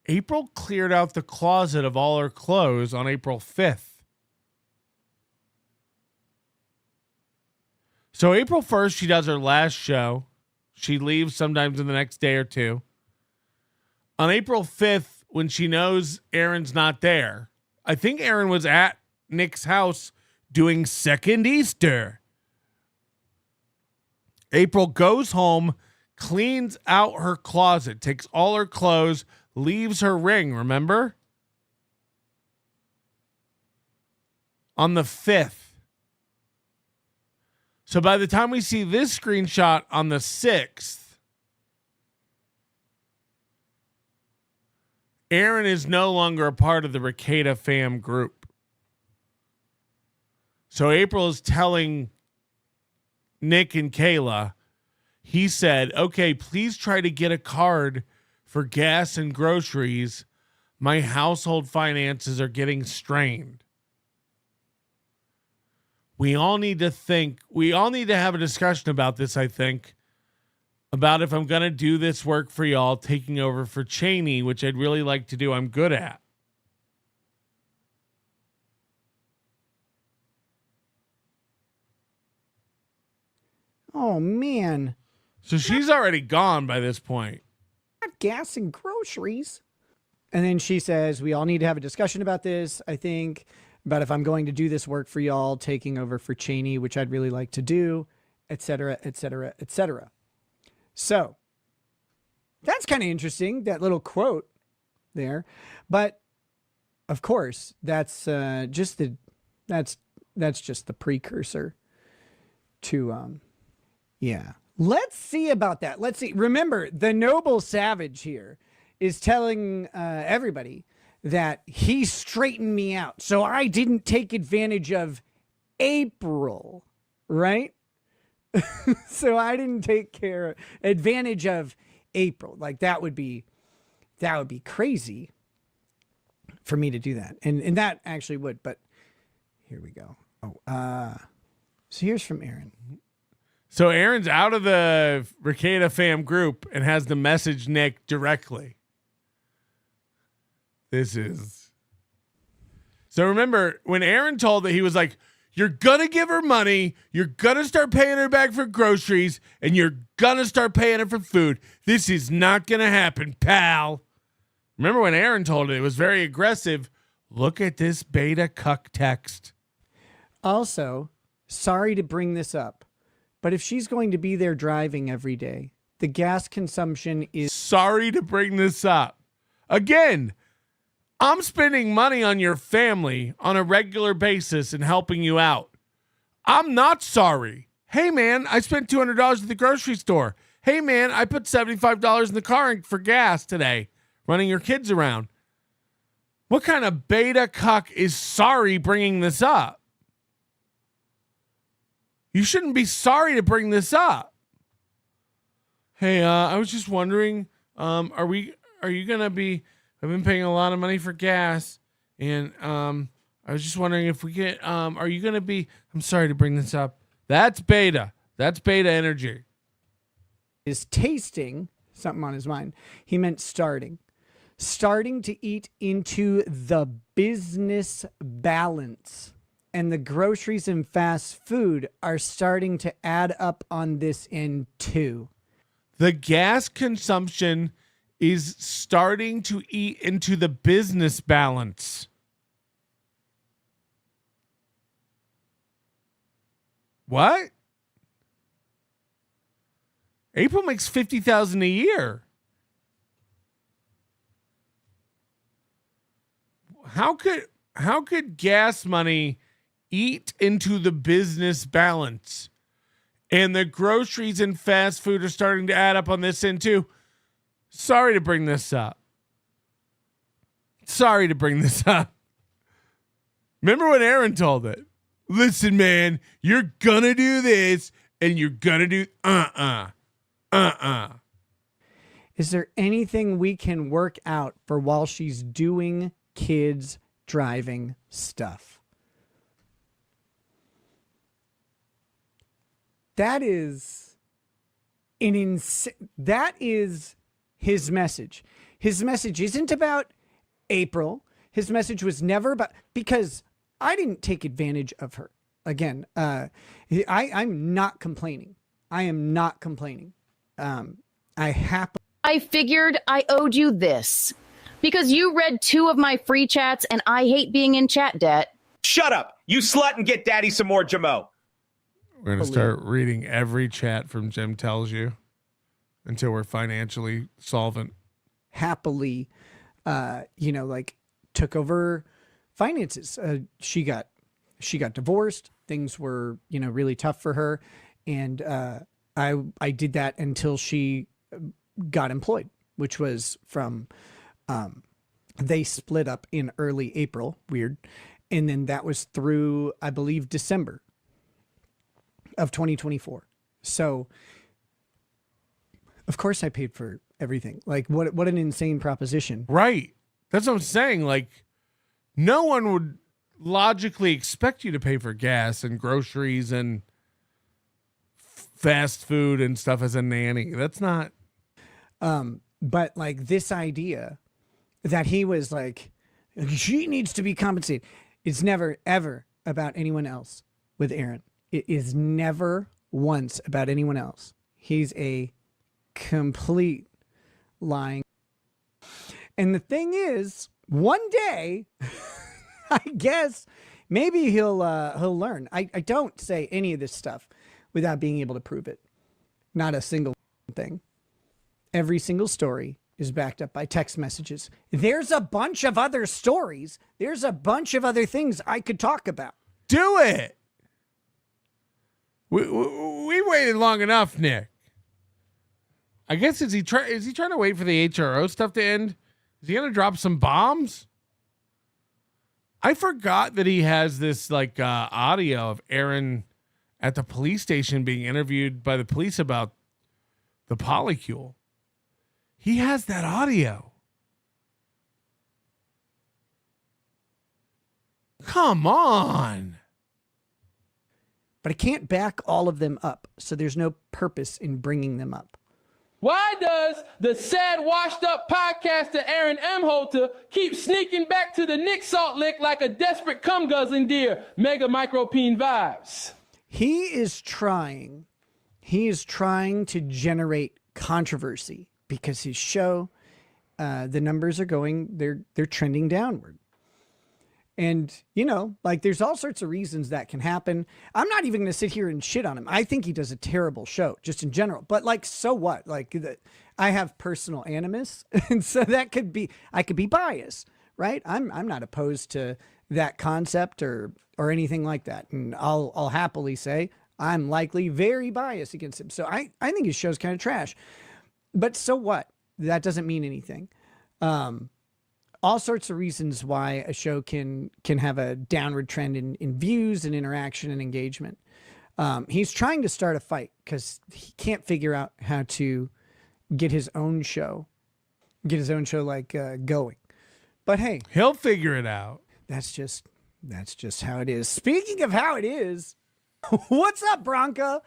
April cleared out the closet of all her clothes on April 5th. So April 1st, she does her last show. She leaves sometimes in the next day or two. On April 5th, when she knows Aaron's not there, I think Aaron was at Nick's house doing second Easter. April goes home, cleans out her closet, takes all her clothes, leaves her ring, remember? On the 5th. So by the time we see this screenshot on the 6th, Aaron is no longer a part of the Rekeita fam group. So April is telling Nick and Kayla, he said, "Okay, please try to get a card for gas and groceries. My household finances are getting strained." We all need to have a discussion about this, I think, about if I'm going to do this work for y'all, taking over for Cheney, which I'd really like to do. I'm good at. Oh, man. So she's already gone by this point. Gas and groceries. And then she says, we all need to have a discussion about this, I think, about if I'm going to do this work for y'all, taking over for Cheney, which I'd really like to do, et cetera, et cetera, et cetera. So that's kind of interesting, that little quote there. But of course, that's just the precursor to yeah. Let's see about that. Let's see. Remember, the noble savage here is telling everybody that he straightened me out, so I didn't take advantage of April, right? So I didn't take advantage of April. Like that would be crazy for me to do that. And that actually would, but here we go. So here's from Aaron. So Aaron's out of the Rekeita fam group and has to message Nick directly. So remember when Aaron told that he was like, you're going to give her money, you're going to start paying her back for groceries, and you're going to start paying her for food. This is not going to happen, pal. Remember when Aaron told it was very aggressive. Look at this beta cuck text. Also, sorry to bring this up, but if she's going to be there driving every day, the gas consumption is... Sorry to bring this up. Again, I'm spending money on your family on a regular basis and helping you out. I'm not sorry. Hey, man, I spent $200 at the grocery store. Hey, man, I put $75 in the car for gas today, running your kids around. What kind of beta cuck is sorry bringing this up? You shouldn't be sorry to bring this up. Hey, I was just wondering, are you gonna be? I've been paying a lot of money for gas, and I was just wondering if we get. Are you gonna be? I'm sorry to bring this up. That's beta. That's beta energy. Is tasting something on his mind. He meant starting to eat into the business balance. And the groceries and fast food are starting to add up on this end too. The gas consumption is starting to eat into the business balance. What? April makes $50,000 a year. How could gas money eat into the business balance? And the groceries and fast food are starting to add up on this end too. Sorry to bring this up. Remember when Aaron told it? Listen, man, you're gonna do this and you're gonna do Is there anything we can work out for while she's doing kids driving stuff? That is that is his message. His message isn't about April. His message was never about, because I didn't take advantage of her. Again, I'm not complaining. I am not complaining. I figured I owed you this because you read 2 of my free chats and I hate being in chat debt. Shut up, you slut, and get daddy some more Jamo. We're going to start reading every chat from Jim Tells You until we're financially solvent. Happily, took over finances. She got divorced. Things were, really tough for her. And I did that until she got employed, which was from, they split up in early April. Weird. And then that was through, I believe, December of 2024. So of course I paid for everything. Like what an insane proposition. Right. That's what I'm saying. Like no one would logically expect you to pay for gas and groceries and fast food and stuff as a nanny. That's not. But like this idea that he was like, she needs to be compensated. It's never, ever about anyone else with Aaron. It is never once about anyone else. He's a complete lying. And the thing is, one day, I guess maybe he'll learn. I don't say any of this stuff without being able to prove it. Not a single thing. Every single story is backed up by text messages. There's a bunch of other stories. There's a bunch of other things I could talk about. Do it. We waited long enough, Nick. I guess is he trying to wait for the HRO stuff to end? Is he gonna drop some bombs? I forgot that he has this audio of Aaron at the police station being interviewed by the police about the polycule. He has that audio. Come on. But I can't back all of them up, so there's no purpose in bringing them up. Why does the sad, washed-up podcaster Aaron Imholte keep sneaking back to the Nick Salt Lick like a desperate cum-guzzling deer? Mega micropene vibes. He is trying to generate controversy because his show, the numbers are they're trending downward. And, there's all sorts of reasons that can happen. I'm not even going to sit here and shit on him. I think he does a terrible show just in general. But so what? I have personal animus. And so I could be biased, right? I'm not opposed to that concept or anything like that. And I'll happily say I'm likely very biased against him. So I think his show's kind of trash. But so what? That doesn't mean anything. all sorts of reasons why a show can have a downward trend in views and interaction and engagement. He's trying to start a fight because he can't figure out how to get his own show like going. But hey, he'll figure it out. That's just how it is. Speaking of how it is, what's up, Bronca?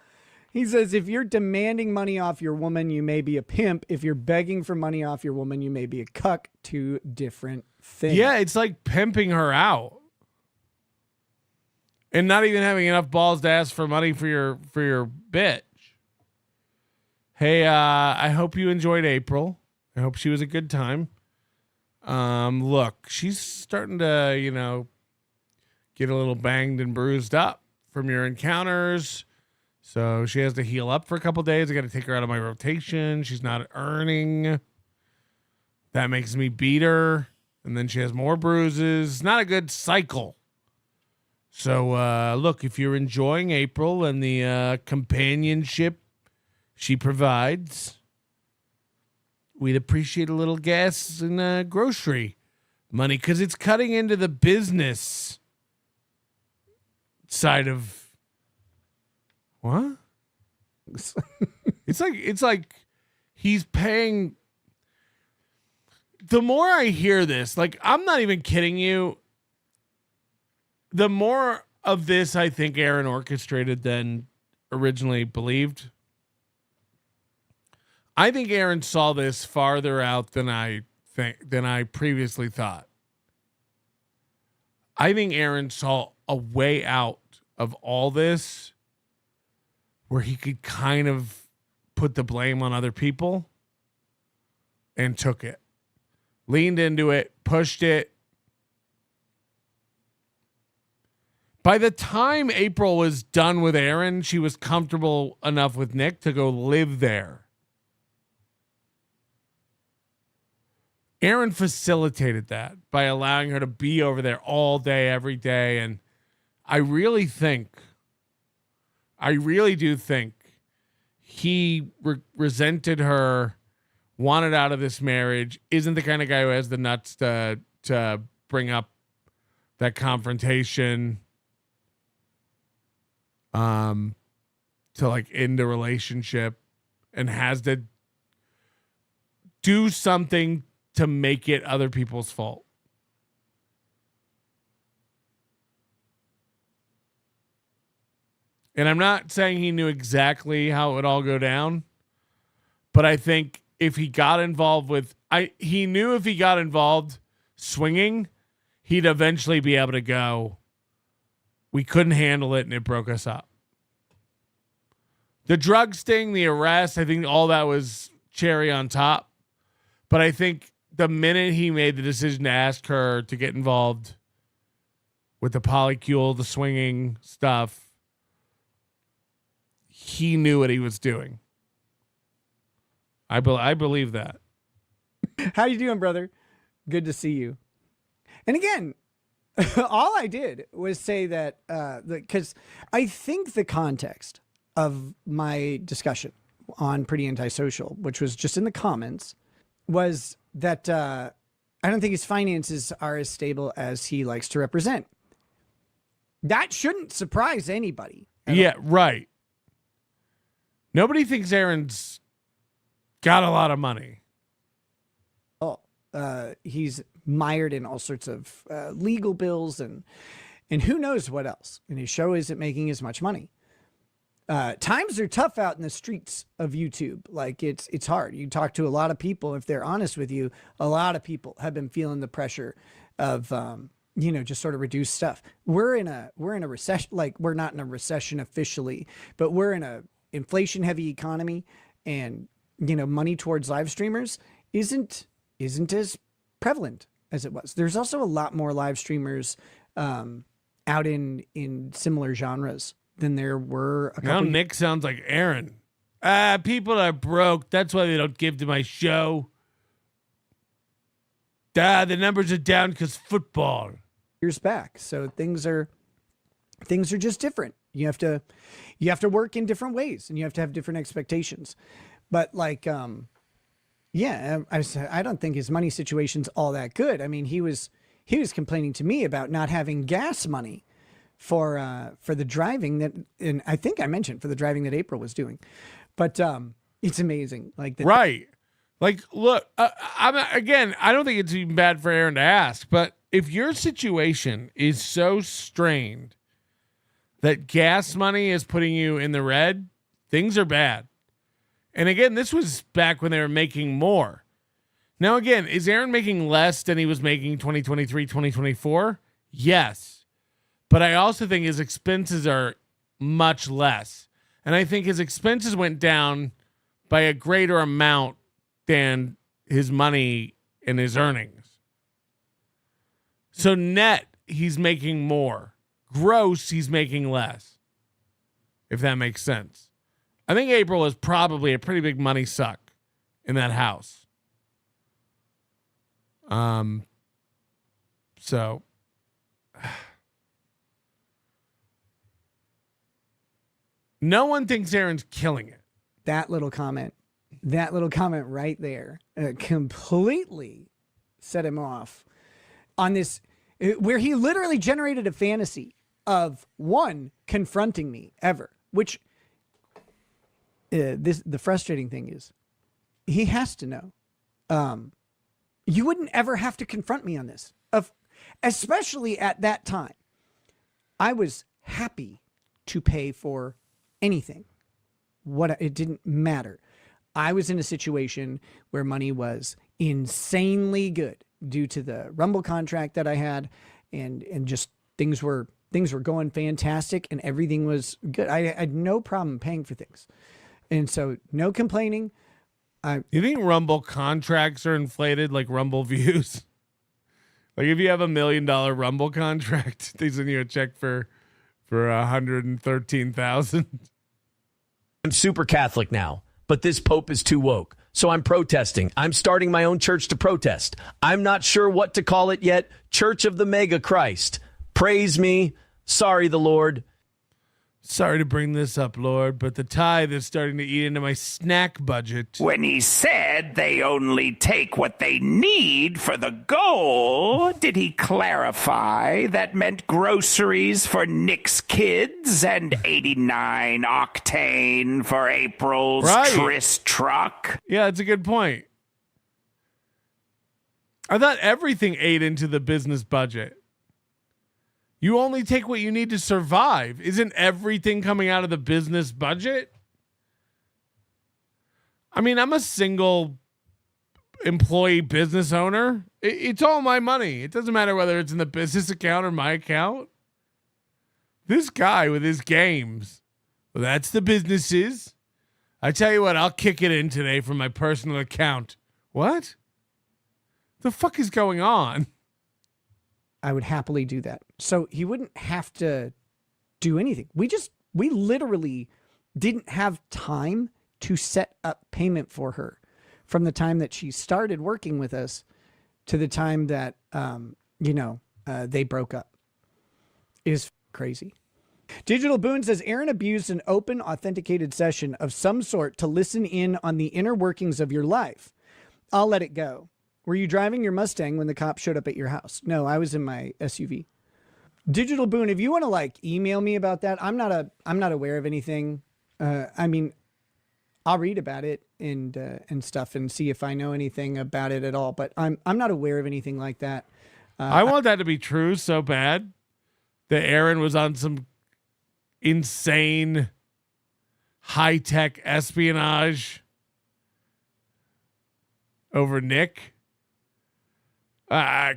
He says, if you're demanding money off your woman, you may be a pimp. If you're begging for money off your woman, you may be a cuck. Two different things. Yeah, it's like pimping her out. And not even having enough balls to ask for money for your bitch. Hey, I hope you enjoyed April. I hope she was a good time. Look, she's starting to, get a little banged and bruised up from your encounters. So she has to heal up for a couple days. I got to take her out of my rotation. She's not earning. That makes me beat her. And then she has more bruises. Not a good cycle. So, look, if you're enjoying April and the companionship she provides, we'd appreciate a little gas and grocery money because it's cutting into the business side of what? It's like he's paying. The more I hear this, like, I'm not even kidding you. The more of this I think Aaron orchestrated than originally believed. I think Aaron saw this farther out than I previously thought. I think Aaron saw a way out of all this where he could kind of put the blame on other people and took it. Leaned into it, pushed it. By the time April was done with Aaron, she was comfortable enough with Nick to go live there. Aaron facilitated that by allowing her to be over there all day, every day. And I really do think he resented her, wanted out of this marriage, isn't the kind of guy who has the nuts to bring up that confrontation, to like end a relationship, and has to do something to make it other people's fault. And I'm not saying he knew exactly how it would all go down, but I think if he got involved he knew if he got involved swinging, he'd eventually be able to go, we couldn't handle it and it broke us up. The drug sting, the arrest, I think all that was cherry on top. But I think the minute he made the decision to ask her to get involved with the polycule, the swinging stuff, he knew what he was doing. I believe that. How you doing, brother? Good to see you. And again, all I did was say that because I think the context of my discussion on Pretty Antisocial, which was just in the comments, was that I don't think his finances are as stable as he likes to represent. That shouldn't surprise anybody. Yeah, right. Nobody thinks Aaron's got a lot of money. Oh, he's mired in all sorts of legal bills and who knows what else. And his show isn't making as much money. Times are tough out in the streets of YouTube. Like it's hard. You talk to a lot of people. If they're honest with you, a lot of people have been feeling the pressure of, just sort of reduced stuff. We're in a recession. Like, we're not in a recession officially, but we're in a inflation heavy economy, and, money towards live streamers isn't as prevalent as it was. There's also a lot more live streamers, out in similar genres than there were a couple. Now Nick sounds like Aaron. People are broke. That's why they don't give to my show. The numbers are down because football. Years back. So things are just different. You have to work in different ways, and you have to have different expectations. But like, Yeah, I don't think his money situation's all that good. I mean, he was complaining to me about not having gas money for the driving that, and I think I mentioned for the driving that April was doing, but it's amazing. Like right, like look, I don't think it's even bad for Aaron to ask, but if your situation is so strained that gas money is putting you in the red, things are bad. And again, this was back when they were making more. Now, again, is Aaron making less than he was making 2023, 2024? Yes. But I also think his expenses are much less. And I think his expenses went down by a greater amount than his money and his earnings. So net, he's making more. Gross, he's making less. If that makes sense. I think April is probably a pretty big money suck in that house. So no one thinks Aaron's killing it. That little comment right there completely set him off on this, where he literally generated a fantasy of one confronting me ever, which the frustrating thing is he has to know. You wouldn't ever have to confront me on this, especially at that time. I was happy to pay for anything. It didn't matter. I was in a situation where money was insanely good due to the Rumble contract that I had, and just things were going fantastic and everything was good. I had no problem paying for things. And so no complaining. You think Rumble contracts are inflated like Rumble views? Like if you have $1 million Rumble contract, they send you a check for 113,000. I'm super Catholic now, but this Pope is too woke. So I'm protesting. I'm starting my own church to protest. I'm not sure what to call it yet. Church of the Mega Christ. Praise me. Sorry, the Lord. Sorry to bring this up, Lord, but the tithe is starting to eat into my snack budget. When he said they only take what they need for the goal, did he clarify that meant groceries for Nick's kids and 89 octane for April's tryst truck? Yeah, that's a good point. I thought everything ate into the business budget. You only take what you need to survive. Isn't everything coming out of the business budget? I mean, I'm a single employee business owner. It's all my money. It doesn't matter whether it's in the business account or my account. This guy with his games, well, that's the businesses. I tell you what, I'll kick it in today from my personal account. What? The fuck is going on? I would happily do that. So he wouldn't have to do anything. We literally didn't have time to set up payment for her from the time that she started working with us to the time that, they broke up. It is crazy. Digital Boone says Aaron abused an open, authenticated session of some sort to listen in on the inner workings of your life. I'll let it go. Were you driving your Mustang when the cop showed up at your house? No, I was in my SUV. Digital Boone, if you want to email me about that, I'm not aware of anything. I mean, I'll read about it and stuff and see if I know anything about it at all. But I'm not aware of anything like that. I want that to be true so bad that Aaron was on some insane high-tech espionage over Nick.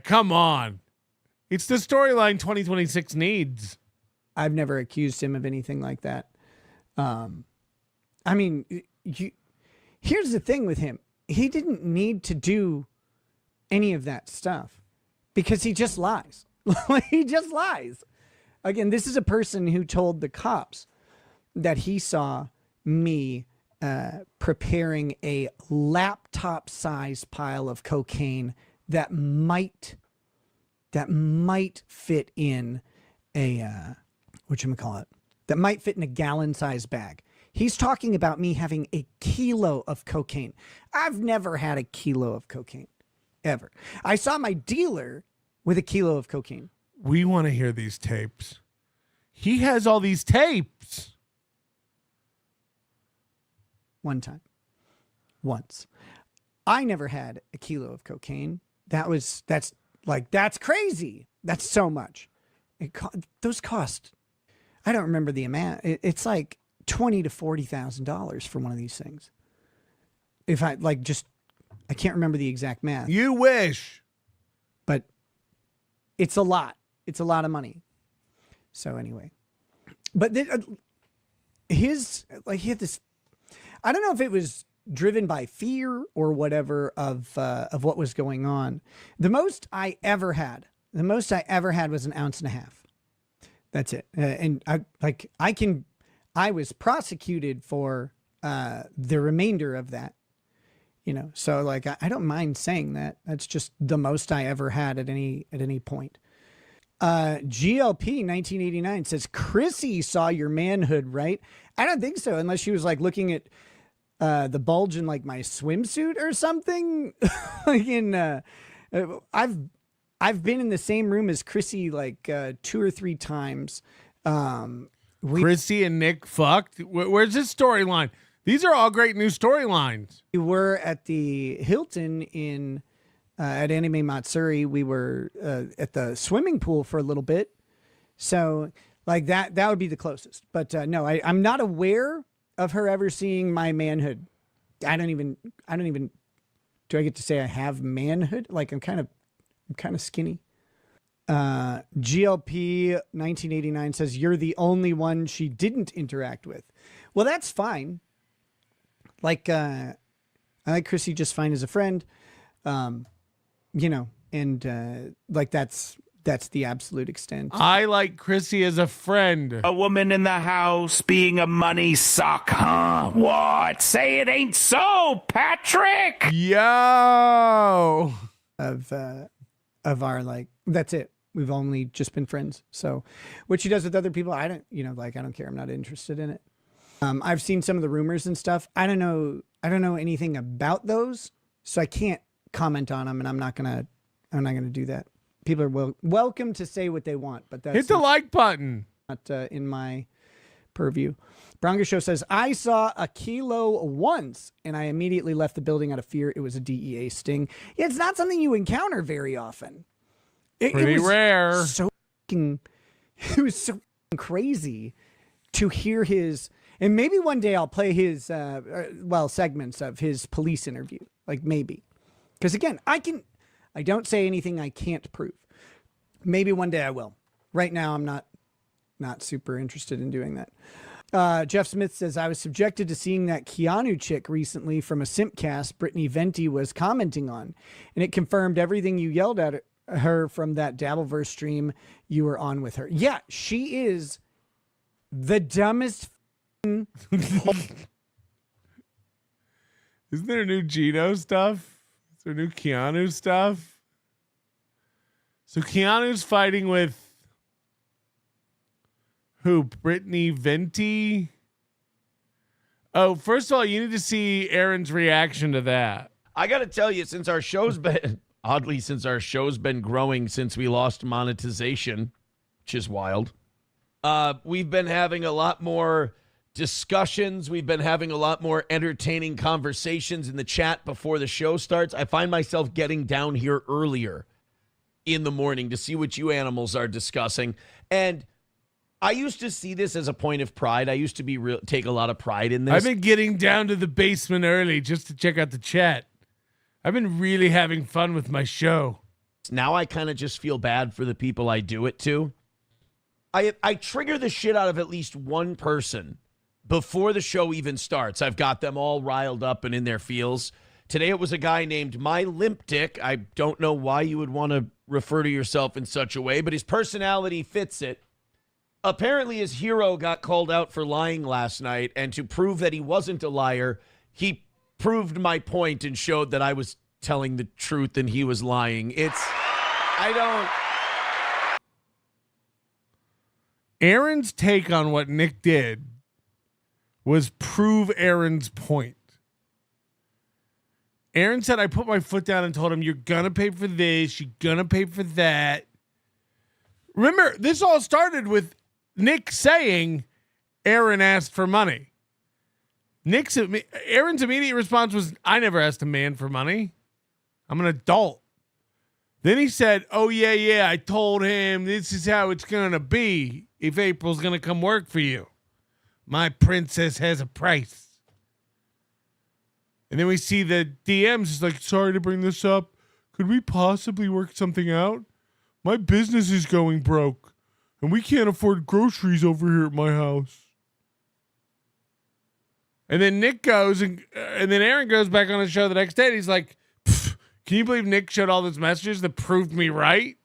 Come on. It's the storyline 2026 needs. I've never accused him of anything like that. I mean, here's the thing with him. He didn't need to do any of that stuff because he just lies. He just lies. Again, this is a person who told the cops that he saw me preparing a laptop-sized pile of cocaine that might fit in a that might fit in a gallon-sized bag. He's talking about me having a kilo of cocaine. I've never had a kilo of cocaine, ever. I saw my dealer with a kilo of cocaine. We want to hear these tapes. He has all these tapes. One time. Once. I never had a kilo of cocaine. That's crazy. That's so much. Those cost, I don't remember the amount. It's like $20,000 to $40,000 for one of these things. If I I can't remember the exact math. You wish. But it's a lot. It's a lot of money. So anyway, but he had this, I don't know if it was driven by fear or whatever of what was going on. The most I ever had was 1.5 ounces. That's it. And I was prosecuted for the remainder of that, so like, I don't mind saying that. That's just the most I ever had at any point. GLP 1989 says, Chrissy saw your manhood, right? I don't think so, unless she was like looking at the bulge in like my swimsuit or something. I've been in the same room as Chrissy like 2 or 3 times. Chrissy and Nick fucked. Where's this storyline? These are all great new storylines. We were at the Hilton in at Anime Matsuri. We were at the swimming pool for a little bit. So like that would be the closest. But no, I'm not aware of her ever seeing my manhood. I don't even, do I get to say I have manhood? Like I'm kind of skinny. GLP 1989 says, you're the only one she didn't interact with. Well, that's fine. Like, I like Chrissy just fine as a friend. And like that's the absolute extent. I like Chrissy as a friend. A woman in the house being a money suck, huh? What? Say it ain't so, Patrick. Yo. Of our, like, that's it. We've only just been friends. So what she does with other people, I don't care. I'm not interested in it. I've seen some of the rumors and stuff. I don't know anything about those, so I can't comment on them, and I'm not gonna do that. People are welcome to say what they want, but that's hit the like button. Not in my purview. Bronco Show says, I saw a kilo once, and I immediately left the building out of fear. It was a DEA sting. Yeah, it's not something you encounter very often. Pretty rare. It was so crazy to hear his, and maybe one day I'll play his, segments of his police interview. Like maybe. Because again, I don't say anything I can't prove. Maybe one day I will. Right now, I'm not super interested in doing that. Jeff Smith says, I was subjected to seeing that Keanu chick recently from a Simpcast Brittany Venti was commenting on, and it confirmed everything you yelled at her from that Dabbleverse stream you were on with her. Yeah, she is the dumbest. Isn't there new Gino stuff? Is there new Keanu stuff? So Keanu's fighting with who? Brittany Venti? Oh, first of all, you need to see Aaron's reaction to that. I got to tell you, since our show's been growing since we lost monetization, which is wild, we've been having a lot more discussions. We've been having a lot more entertaining conversations in the chat before the show starts. I find myself getting down here earlier in the morning to see what you animals are discussing. And I used to see this as a point of pride. I used to take a lot of pride in this. I've been getting down to the basement early just to check out the chat. I've been really having fun with my show. Now I kind of just feel bad for the people I do it to. I trigger the shit out of at least one person before the show even starts. I've got them all riled up and in their feels. Today it was a guy named My Limp Dick. I don't know why you would want to refer to yourself in such a way, but his personality fits it. Apparently his hero got called out for lying last night, and to prove that he wasn't a liar, he proved my point and showed that I was telling the truth and he was lying. Aaron's take on what Nick did was prove Aaron's point. Aaron said, I put my foot down and told him, you're going to pay for this. You're going to pay for that. Remember, this all started with Nick saying Aaron asked for money. Aaron's immediate response was, I never asked a man for money. I'm an adult. Then he said, oh, yeah, I told him this is how it's going to be if April's going to come work for you. My princess has a price. And then we see the DMs. It's like, sorry to bring this up. Could we possibly work something out? My business is going broke, and we can't afford groceries over here at my house. And then Nick goes, and then Aaron goes back on the show the next day, and he's like, can you believe Nick showed all those messages that proved me right?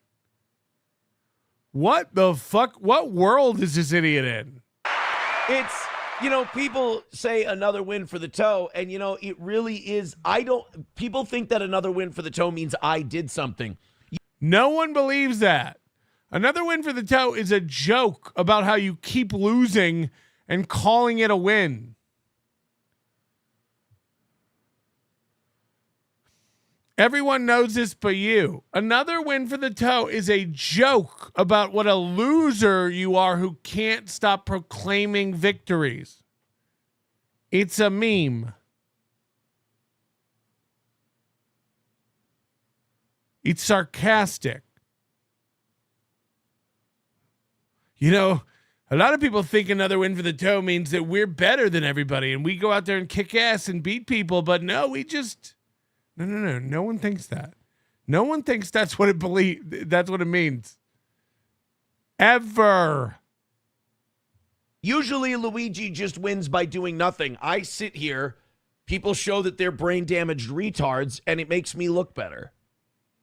What the fuck? What world is this idiot in? It's, people say another win for the toe, and, it really is. People think that another win for the toe means I did something. No one believes that. Another win for the toe is a joke about how you keep losing and calling it a win. Everyone knows this but you. Another win for the toe is a joke about what a loser you are who can't stop proclaiming victories. It's a meme. It's sarcastic. A lot of people think another win for the toe means that we're better than everybody and we go out there and kick ass and beat people, but no, we just... No. No one thinks that. No one thinks that's what it means. Ever. Usually Luigi just wins by doing nothing. I sit here, people show that they're brain damaged retards, and it makes me look better.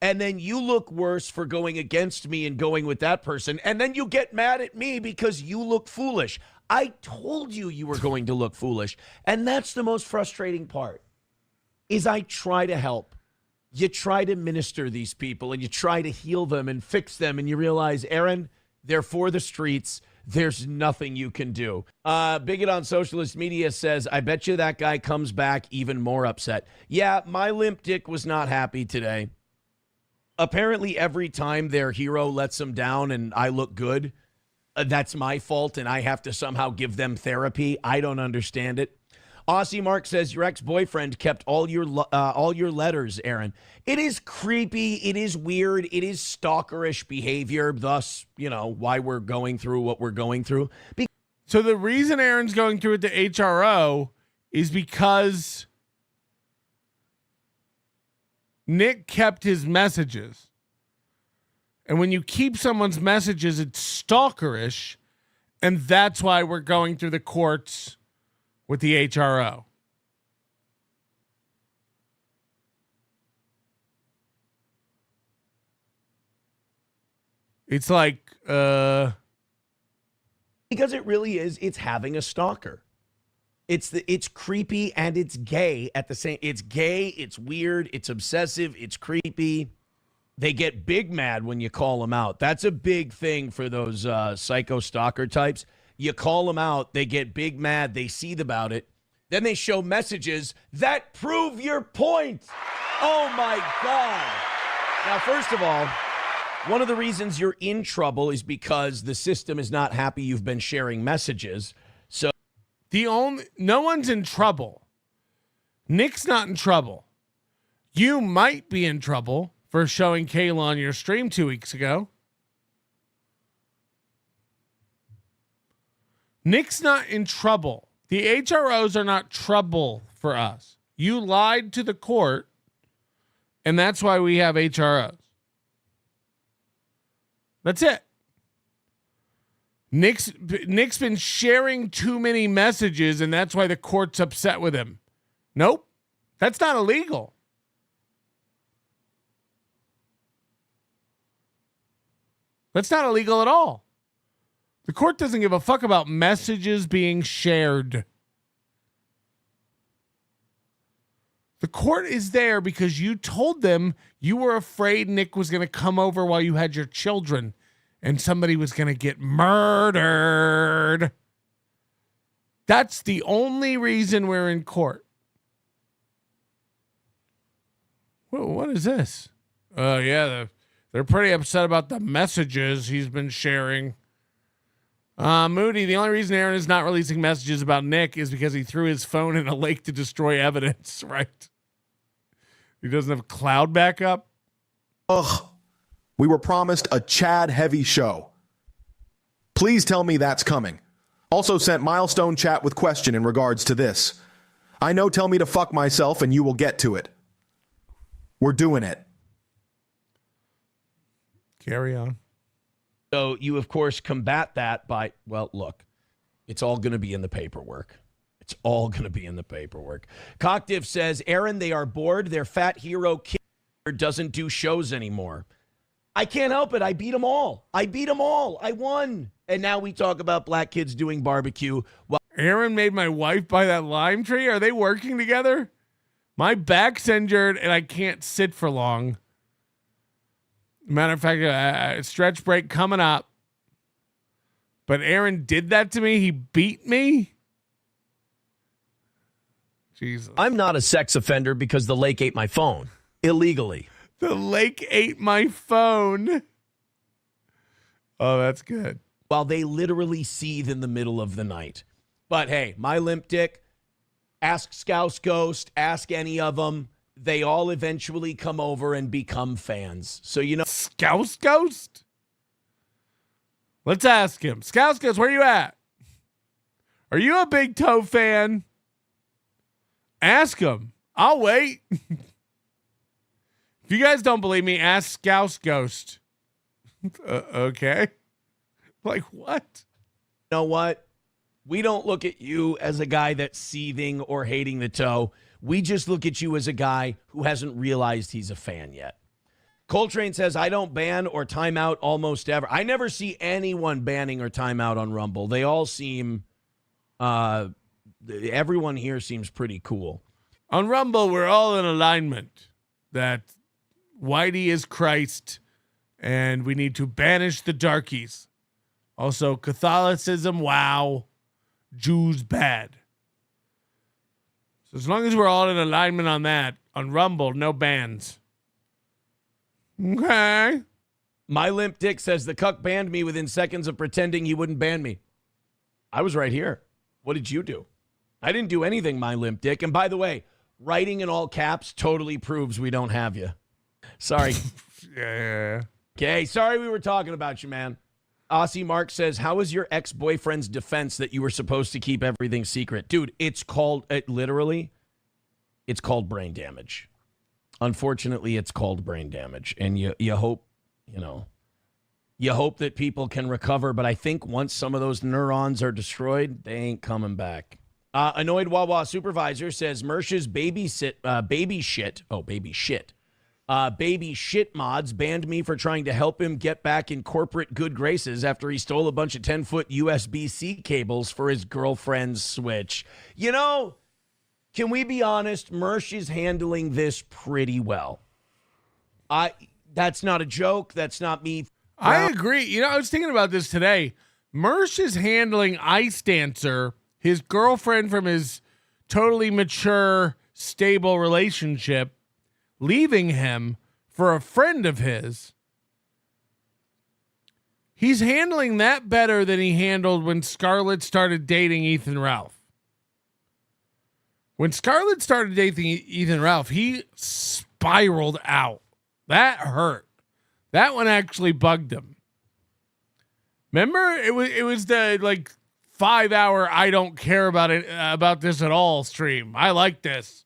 And then you look worse for going against me and going with that person. And then you get mad at me because you look foolish. I told you were going to look foolish. And that's the most frustrating part. Is I try to help. You try to minister these people and you try to heal them and fix them, and you realize, Aaron, they're for the streets. There's nothing you can do. Bigot on Socialist Media says, I bet you that guy comes back even more upset. Yeah, my limp dick was not happy today. Apparently every time their hero lets them down and I look good, that's my fault and I have to somehow give them therapy. I don't understand it. Aussie Mark says your ex-boyfriend kept all your letters, Aaron. It is creepy. It is weird. It is stalkerish behavior. Thus, why we're going through what we're going through. So the reason Aaron's going through with the HRO is because Nick kept his messages. And when you keep someone's messages, it's stalkerish. And that's why we're going through the courts with the HRO. It's like, because it really is, it's having a stalker. It's creepy and it's gay at the same. It's gay, it's weird, it's obsessive, it's creepy. They get big mad when you call them out. That's a big thing for those psycho stalker types. You call them out, they get big mad, they seethe about it. Then they show messages that prove your point. Oh, my God. Now, first of all, one of the reasons you're in trouble is because the system is not happy you've been sharing messages. So no one's in trouble. Nick's not in trouble. You might be in trouble for showing Kayla on your stream 2 weeks ago. Nick's not in trouble. The HROs are not trouble for us. You lied to the court, and that's why we have HROs. That's it. Nick's been sharing too many messages, and that's why the court's upset with him. Nope. That's not illegal. That's not illegal at all. The court doesn't give a fuck about messages being shared. The court is there because you told them you were afraid Nick was going to come over while you had your children and somebody was going to get murdered. That's the only reason we're in court. What is this? Yeah, they're pretty upset about the messages he's been sharing. Moody, the only reason Aaron is not releasing messages about Nick is because he threw his phone in a lake to destroy evidence, right? He doesn't have cloud backup. Ugh. We were promised a Chad heavy show. Please tell me that's coming. Also sent milestone chat with question in regards to this. I know tell me to fuck myself and you will get to it. We're doing it. Carry on. So you, of course, combat that by, well, look, it's all going to be in the paperwork. It's all going to be in the paperwork. Cockdiff says, Aaron, they are bored. Their fat hero kid doesn't do shows anymore. I can't help it. I beat them all. I won. And now we talk about black kids doing barbecue. Well, Aaron made my wife buy that lime tree. Are they working together? My back's injured and I can't sit for long. Matter of fact, stretch break coming up. But Aaron did that to me. He beat me. Jesus. I'm not a sex offender because the lake ate my phone illegally. The lake ate my phone. Oh, that's good. While they literally seethe in the middle of the night. But hey, my limp dick, ask Scouse Ghost, ask any of them. They all eventually come over and become fans. So, you know. Scouse Ghost? Let's ask him. Scouse Ghost, where you at? Are you a Big Toe fan? Ask him. I'll wait. If you guys don't believe me, ask Scouse Ghost. Okay. Like what? You know what? We don't look at you as a guy that's seething or hating the toe. We just look at you as a guy who hasn't realized he's a fan yet. Coltrane says, I don't ban or time out almost ever. I never see anyone banning or time out on Rumble. They all seem, everyone here seems pretty cool. On Rumble, we're all in alignment that Whitey is Christ and we need to banish the darkies. Also, Catholicism, wow. Jews, bad. So as long as we're all in alignment on that, on Rumble, no bans. Okay. My limp dick says the cuck banned me within seconds of pretending he wouldn't ban me. I was right here. What did you do? I didn't do anything, my limp dick. And by the way, writing in all caps totally proves we don't have you. Sorry. Yeah. Okay, sorry we were talking about you, man. Aussie Mark says, how is your ex-boyfriend's defense that you were supposed to keep everything secret? Dude, it's called brain damage. Unfortunately, it's called brain damage. And you hope, you hope that people can recover. But I think once some of those neurons are destroyed, they ain't coming back. Annoyed Wawa Supervisor says, Mersh's baby shit mods banned me for trying to help him get back in corporate good graces after he stole a bunch of 10-foot USB-C cables for his girlfriend's Switch. Can we be honest? Mersh is handling this pretty well. That's not a joke. That's not me. I agree. I was thinking about this today. Mersh is handling Ice Dancer, his girlfriend from his totally mature, stable relationship, leaving him for a friend of his. He's handling that better than he handled when Scarlett started dating Ethan Ralph. When Scarlett started dating Ethan Ralph, he spiraled out. That hurt. That one actually bugged him. Remember? It was the 5-hour I don't care about this at all stream. I like this.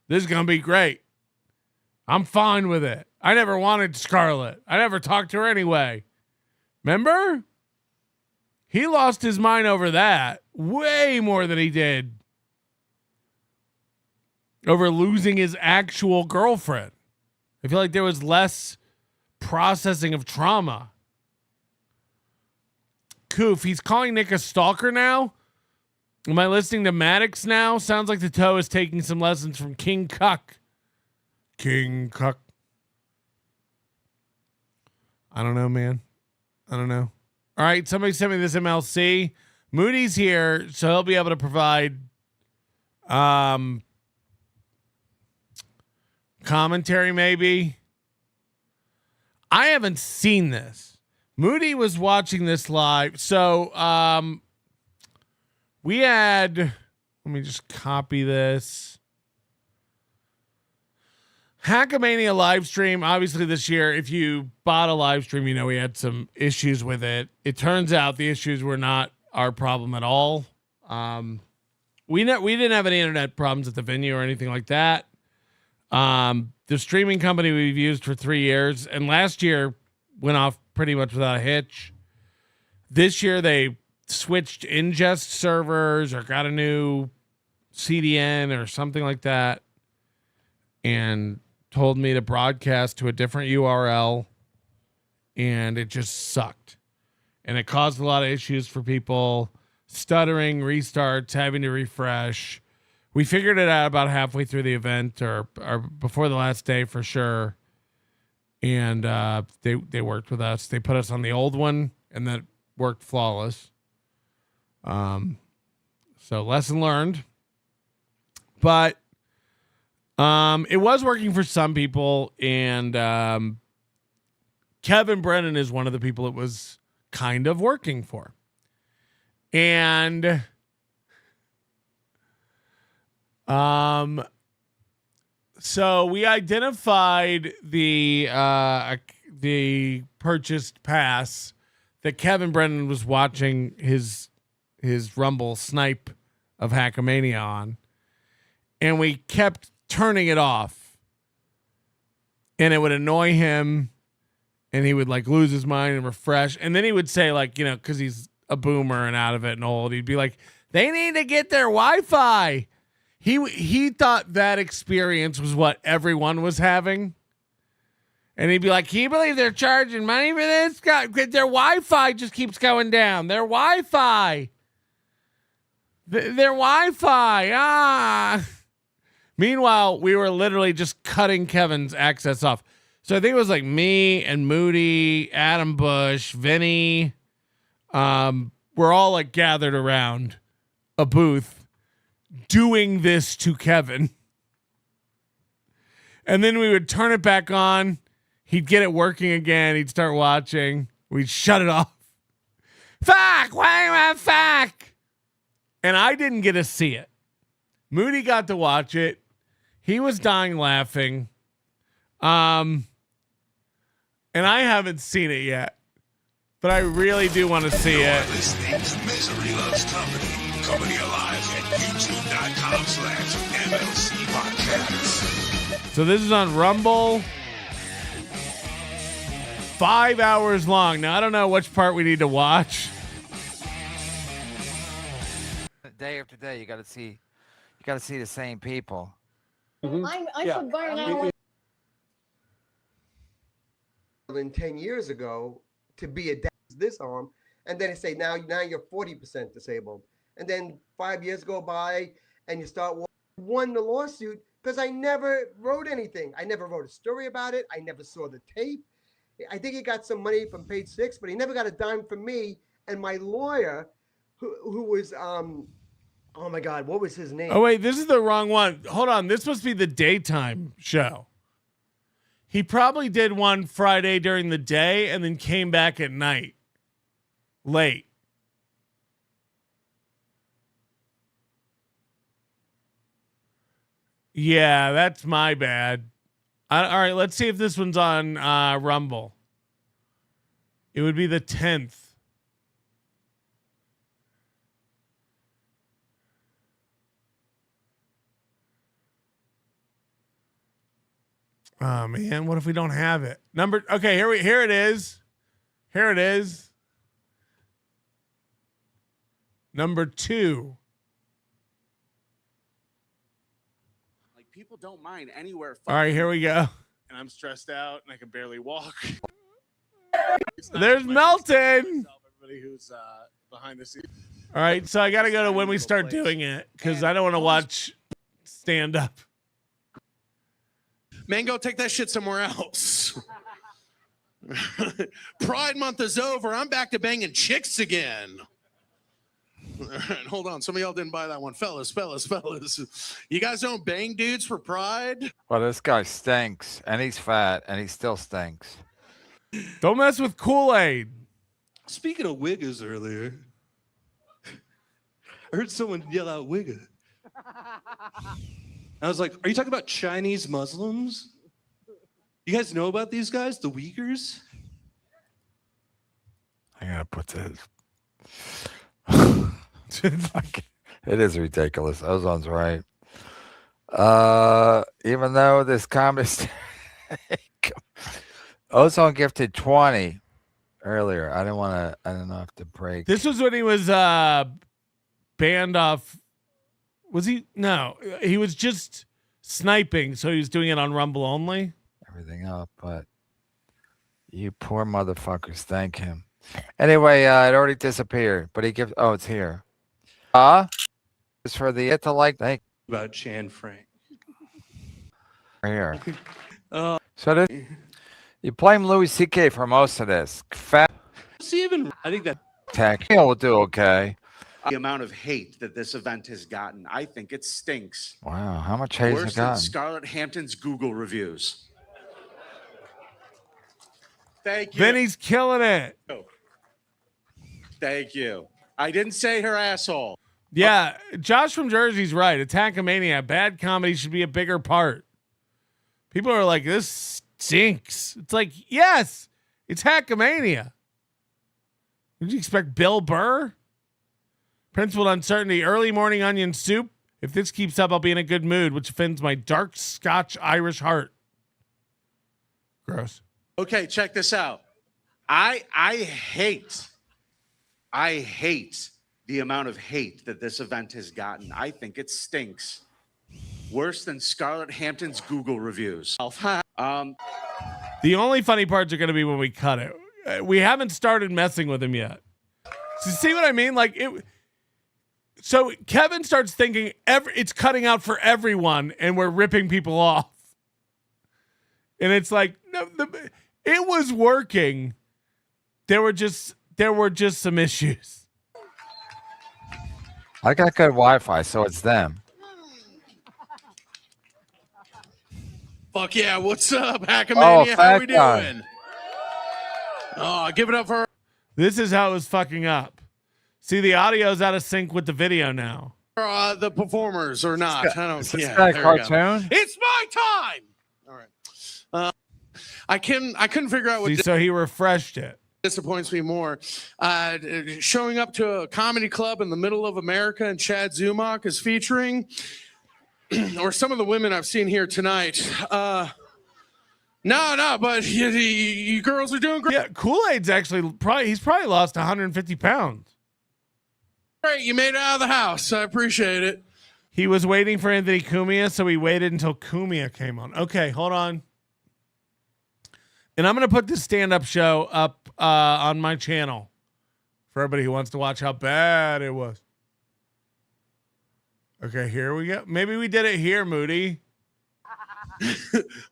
This is gonna be great. I'm fine with it. I never wanted Scarlett. I never talked to her anyway. Remember? He lost his mind over that way more than he did over losing his actual girlfriend. I feel like there was less processing of trauma. Koof, he's calling Nick a stalker now? Am I listening to Maddox now? Sounds like the toe is taking some lessons from King Cuck. King Cuck. I don't know, man. I don't know. All right, somebody sent me this MLC. Moody's here, so he'll be able to provide commentary maybe. I haven't seen this. Moody was watching this live. So we had, let me just copy this. Hackamania live stream. Obviously this year, if you bought a live stream, you know we had some issues with it. It turns out the issues were not our problem at all. We didn't have any internet problems at the venue or anything like that. The streaming company we've used for 3 years, and last year went off pretty much without a hitch. This year they switched ingest servers or got a new CDN or something like that, and told me to broadcast to a different URL, and it just sucked. And it caused a lot of issues for people, stuttering, restarts, having to refresh. We figured it out about halfway through the event or before the last day for sure. And they worked with us. They put us on the old one, and that worked flawless. So lesson learned. But it was working for some people, and Kevin Brennan is one of the people it was kind of working for. And so we identified the purchased pass that Kevin Brennan was watching his Rumble snipe of Hackamania on, and we kept turning it off, and it would annoy him, and he would like lose his mind and refresh, and then he would say, like, you know, because he's a boomer and out of it and old, he'd be like, they need to get their Wi-Fi. He thought that experience was what everyone was having. And he'd be like, can you believe they're charging money for this? God, their Wi-Fi just keeps going down. Their Wi-Fi. Their Wi-Fi. Meanwhile, we were literally just cutting Kevin's access off. So I think it was like me and Moody, Adam Bush, Vinny. We're all like gathered around a booth doing this to Kevin. And then we would turn it back on. He'd get it working again. He'd start watching. We'd shut it off. Fuck! Why am I fuck? And I didn't get to see it. Moody got to watch it. He was dying laughing. And I haven't seen it yet. But I really do want to see it. Listening to Misery Loves Company. Company Alive at youtube.com/MLC Podcast. So this is on Rumble. 5 hours long. Now, I don't know which part we need to watch. Day after day, you got to see the same people. I should burn out. Than 10 years ago to be a this arm, and then they say now you're 40% disabled, and then 5 years go by and you start won the lawsuit because I never wrote anything. I never wrote a story about it. I never saw the tape. I think he got some money from Page Six, but he never got a dime from me and my lawyer, who was oh my God, what was his name? Oh wait, this is the wrong one. Hold on, this must be the daytime show. He probably did one Friday during the day and then came back at night. Late. Yeah, that's my bad. All right, let's see if this one's on Rumble. It would be the 10th. Oh man, what if we don't have it? Okay, here it is. Here it is. Number 2. Like, people don't mind anywhere. All right, here we go. And I'm stressed out and I can barely walk. There's Melton. Everybody who's behind the scenes. All right, so I got to go to when we start doing it because I don't want to watch stand up. Man, go take that shit somewhere else. Pride Month is over. I'm back to banging chicks again. All right, hold on. Some of y'all didn't buy that one. Fellas. You guys don't bang dudes for pride? Well, this guy stinks, and he's fat, and he still stinks. Don't mess with Kool-Aid. Speaking of wiggers earlier, I heard someone yell out wigger. I was like, are you talking about Chinese Muslims? You guys know about these guys, the Uyghurs? I gotta put this. It is ridiculous. Ozone's right. Even though this comedy Ozone gifted 20 earlier. I don't have to break. This was when he was banned off. Was he? No, he was just sniping, so he was doing it on Rumble only. Everything up, but you poor motherfuckers, thank him. Anyway, it already disappeared, but he gives. Oh, it's here. It's for the to like. Thank about Chan Frank. Here. So you blame Louis C.K. for most of this. Fat. I think that tech will do okay. The amount of hate that this event has gotten, I think it stinks. Wow, how much hate has Worse it than gotten? Scarlett Hampton's Google reviews. Thank you. Vinny's killing it. Thank you. I didn't say her asshole. Yeah, Josh from Jersey's right. It's Hackamania. Bad comedy should be a bigger part. People are like, this stinks. It's like, yes, it's Hackamania. Did you expect Bill Burr? Principled uncertainty, early morning onion soup. If this keeps up, I'll be in a good mood, which offends my dark Scotch Irish heart. Gross. Okay, check this out. I hate the amount of hate that this event has gotten. I think it stinks. Worse than Scarlett Hampton's Google reviews. The only funny parts are going to be when we cut it. We haven't started messing with him yet. So see what I mean? Like it. So Kevin starts thinking it's cutting out for everyone, and we're ripping people off. And it's like, no, it was working. There were just some issues. I got good Wi-Fi, so it's them. Fuck yeah, what's up, Hackamania? How we doing? Oh, give it up for her. This is how it was fucking up. See, the audio's out of sync with the video now. The performers or not. I don't care. Is that a cartoon? It's my time. All right. I couldn't figure out what. See, so he refreshed it. Disappoints me more. Showing up to a comedy club in the middle of America and Chad Zumock is featuring, or some of the women I've seen here tonight. No, but you girls are doing great. Yeah, Kool-Aid's actually he's probably lost 150 pounds. Great, you made it out of the house. I appreciate it. He was waiting for Anthony Cumia, so he waited until Cumia came on. Okay, hold on. And I'm going to put this stand-up show up on my channel for everybody who wants to watch how bad it was. Okay, here we go. Maybe we did it here, Moody.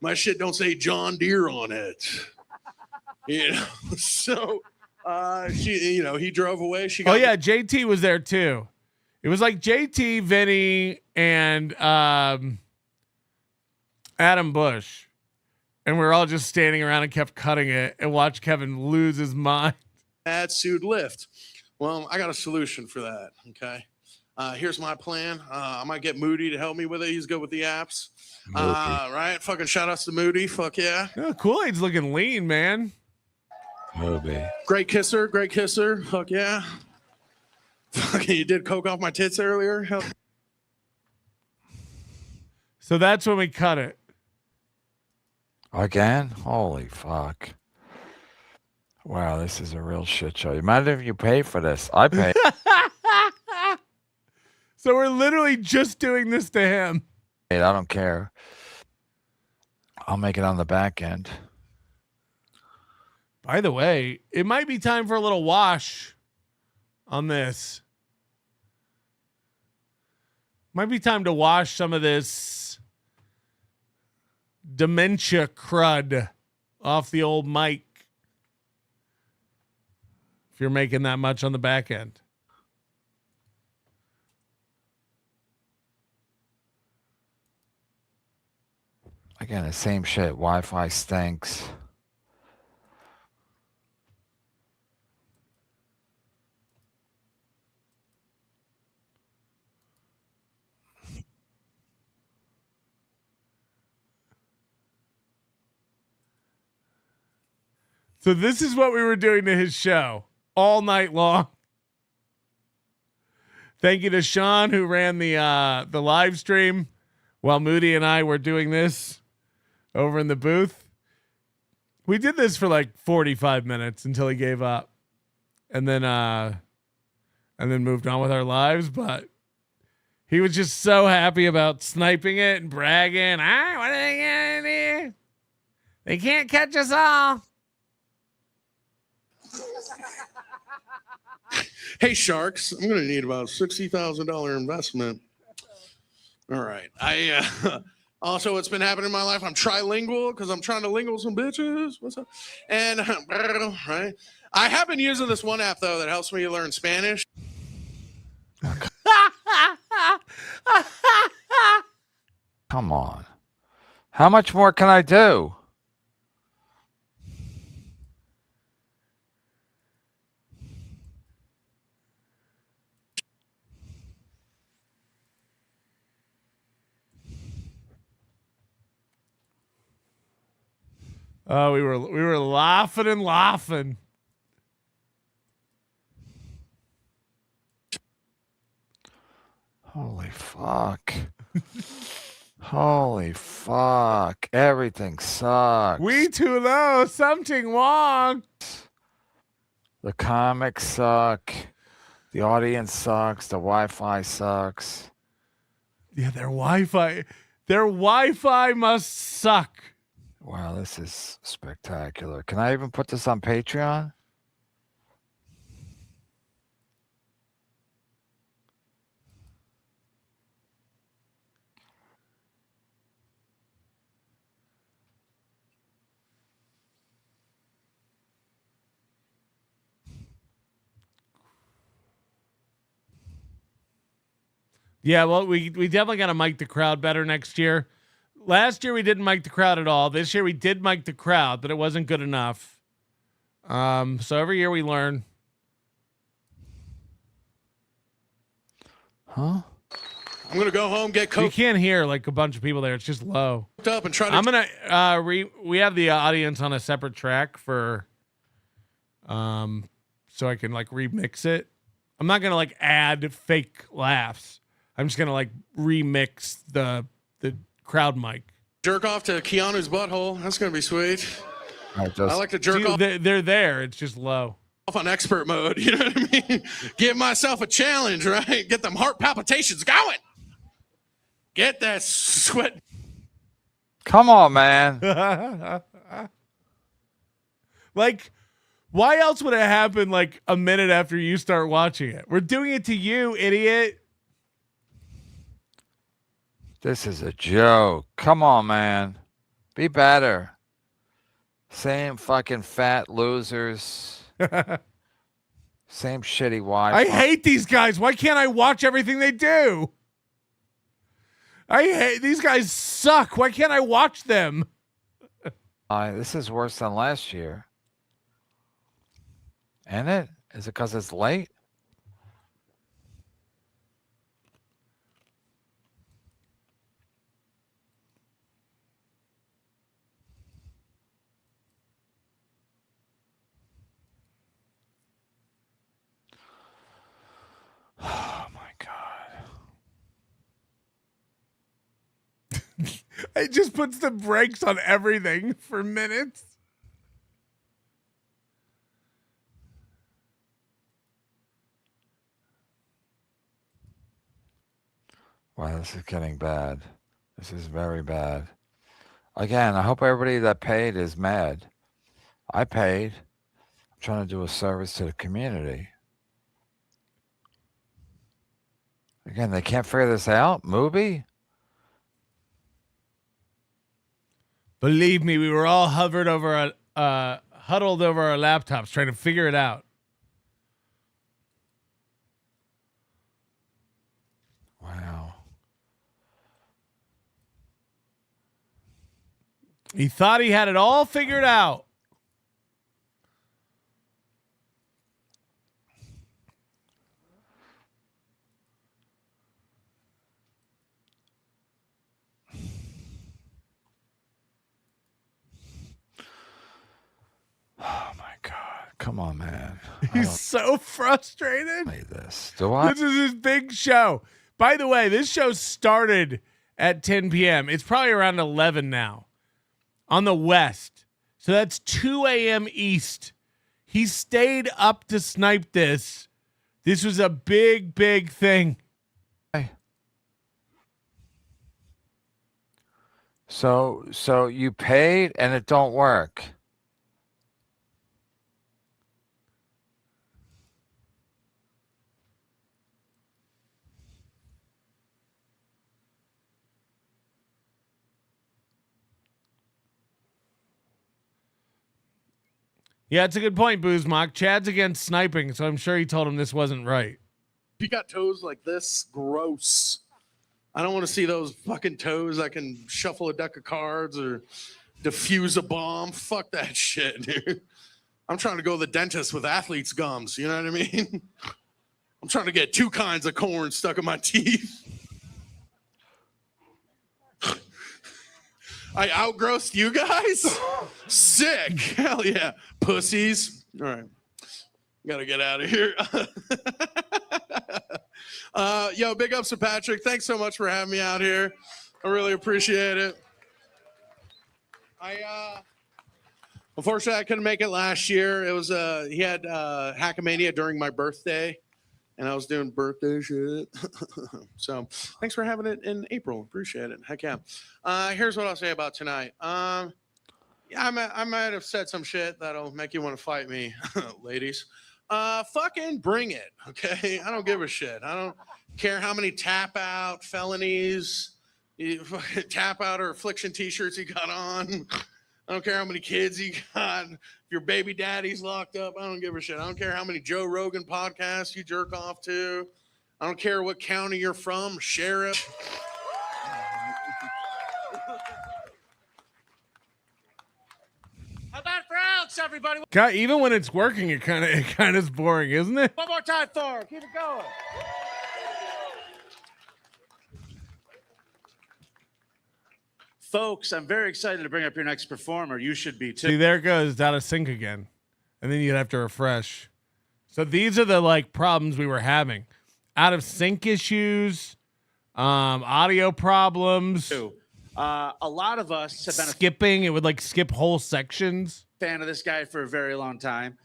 My shit don't say John Deere on it. So he drove away. She got JT was there too. It was like JT, Vinny, and Adam Bush. And we're all just standing around and kept cutting it and watched Kevin lose his mind. Bad sued lift. Well, I got a solution for that. Okay. Here's my plan. I might get Moody to help me with it. He's good with the apps. Right? Fucking shout outs to Moody. Fuck yeah. Kool-Aid's looking lean, man. Moody. Great kisser. Fuck yeah. Fucking you did coke off my tits earlier. Hell. So that's when we cut it. Again? Holy fuck. Wow, this is a real shit show. Imagine if you pay for this. I pay. So we're literally just doing this to him. I don't care. I'll make it on the back end. By the way, it might be time for a little wash on this. Might be time to wash some of this dementia crud off the old mic. If you're making that much on the back end. Again, the same shit. Wi-Fi stinks. So this is what we were doing to his show all night long. Thank you to Sean who ran the live stream while Moody and I were doing this over in the booth. We did this for like 45 minutes until he gave up, and then moved on with our lives. But he was just so happy about sniping it and bragging. What are they gonna do? They can't catch us all. Hey, Sharks, I'm going to need about $60,000 investment. All right. Also, what's been happening in my life, I'm trilingual because I'm trying to lingual some bitches. What's up? And, right. I have been using this one app, though, that helps me learn Spanish. Come on. How much more can I do? Oh, we were laughing and laughing. Holy fuck. Holy fuck. Everything sucks. We too low. Something wrong. The comics suck. The audience sucks. The Wi-Fi sucks. Yeah, their Wi-Fi must suck. Wow, this is spectacular. Can I even put this on Patreon? Yeah, well, we definitely got to mic the crowd better next year. Last year we didn't mic the crowd at all. This year we did mic the crowd, but it wasn't good enough. So every year we learn. Huh? I'm going to go home, get You cooked can't hear like a bunch of people there. It's just low. up and try to... I'm going to we have the audience on a separate track for so I can like remix it. I'm not going to like add fake laughs. I'm just going to like remix the crowd mic. Jerk off to Keanu's butthole. That's going to be sweet. I like to jerk off. They're there. It's just low. Off on expert mode. You know what I mean? Give myself a challenge, right? Get them heart palpitations going. Get that sweat. Come on, man. Like, why else would it happen like a minute after you start watching it? We're doing it to you, idiot. This is a joke. Come on, man. Be better. Same fucking fat losers. Same shitty Wi-Fi. I hate these guys. Why can't I watch everything they do? I hate these guys. Suck. Why can't I watch them? This is worse than last year. Ain't it? Is it because it's late? Oh my God. It just puts the brakes on everything for minutes. Wow, this is getting bad. This is very bad. Again, I hope everybody that paid is mad. I paid. I'm trying to do a service to the community. Again, they can't figure this out? Movie? Believe me, we were all huddled over our laptops trying to figure it out. Wow. He thought he had it all figured out. Oh my God. Come on, man. He's so frustrated. This is his big show. By the way, this show started at 10 p.m. It's probably around 11 now on the West. So that's 2 a.m. East. He stayed up to snipe this. This was a big, big thing. So you paid and it don't work. Yeah, it's a good point, Boozmock. Chad's against sniping, so I'm sure he told him this wasn't right. If you got toes like this, gross. I don't want to see those fucking toes. I can shuffle a deck of cards or defuse a bomb. Fuck that shit, dude. I'm trying to go to the dentist with athlete's gums. You know what I mean? I'm trying to get 2 kinds of corn stuck in my teeth. I outgrossed you guys? Sick. Hell yeah. Pussies. All right. Gotta get out of here. Yo, big ups to Patrick. Thanks so much for having me out here. I really appreciate it. Unfortunately, I couldn't make it last year. It was he had Hackamania during my birthday, and I was doing birthday shit. So thanks for having it in April. Appreciate it. Heck yeah. Here's what I'll say about tonight. Yeah, I might have said some shit that'll make you want to fight me, ladies. Fucking bring it, okay? I don't give a shit. I don't care how many tap out felonies, tap out or affliction t-shirts you got on. I don't care how many kids you got. If your baby daddy's locked up, I don't give a shit. I don't care how many Joe Rogan podcasts you jerk off to. I don't care what county you're from, sheriff. How about for Alex, everybody? God, even when it's working, it kind of is boring, isn't it? One more time, Thor. Keep it going. Folks, I'm very excited to bring up your next performer. You should be too. See, there it goes, out of sync again. And then you'd have to refresh. So these are the problems we were having. Out of sync issues, audio problems. A lot of us have been skipping. It would skip whole sections. Fan of this guy for a very long time.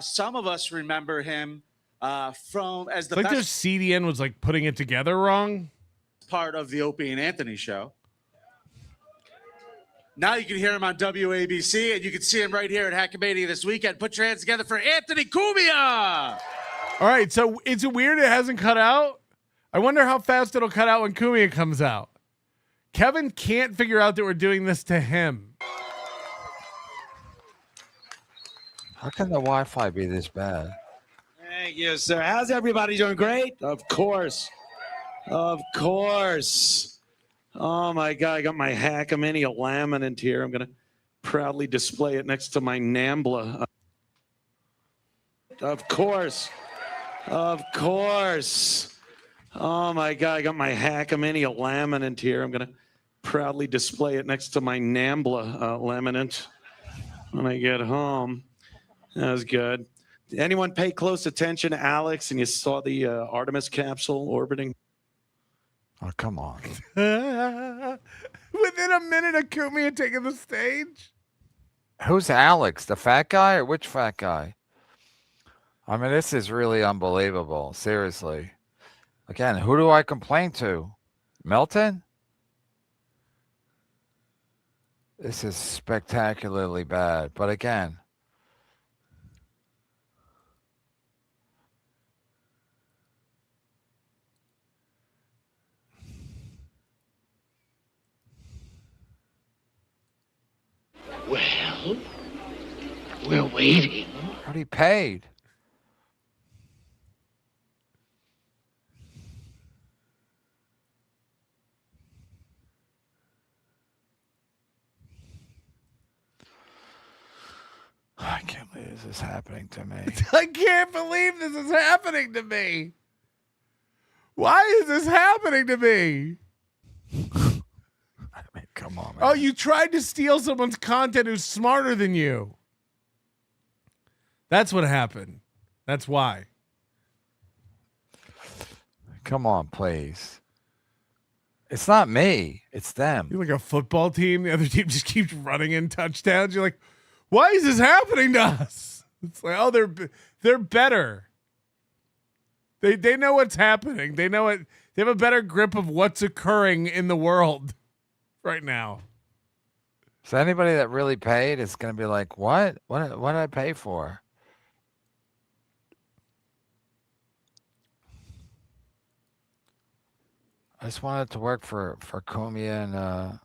Some of us remember him from as the their best CDN was putting it together wrong. Part of the Opie and Anthony show. Now you can hear him on WABC, and you can see him right here at Hackamania this weekend. Put your hands together for Anthony Cumia. All right, so it's weird it hasn't cut out. I wonder how fast it'll cut out when Cumia comes out. Kevin can't figure out that we're doing this to him. How can the Wi-Fi be this bad? Thank you, sir. How's everybody doing? Great? Of course. Of course. Oh, my God. I got my Hackamania laminate here. I'm going to proudly display it next to my Nambla. Of course. Of course. Oh, my God. I got my Hackamania laminate here. I'm going to proudly display it next to my Nambla laminate when I get home. That was good. Did anyone pay close attention to Alex and you saw the Artemis capsule orbiting? Oh, come on. Within a minute of Cumia taking the stage? Who's Alex? The fat guy or which fat guy? I mean, this is really unbelievable. Seriously. Again, who do I complain to? Melton? This is spectacularly bad. But again, Well, we're waiting. already paid. Why is this happening to me? I can't believe this is happening to me. Why is this happening to me? I mean, come on, man. Oh, you tried to steal someone's content who's smarter than you. That's what happened. That's why. Come on, please. It's not me. It's them. You're like a football team. The other team just keeps running in touchdowns. You're like, why is this happening to us? It's like, oh, they're better. They know what's happening. They know it. They have a better grip of what's occurring in the world right now. So anybody that really paid is going to be like, what? What did I pay for? I just wanted it to work for Kumia and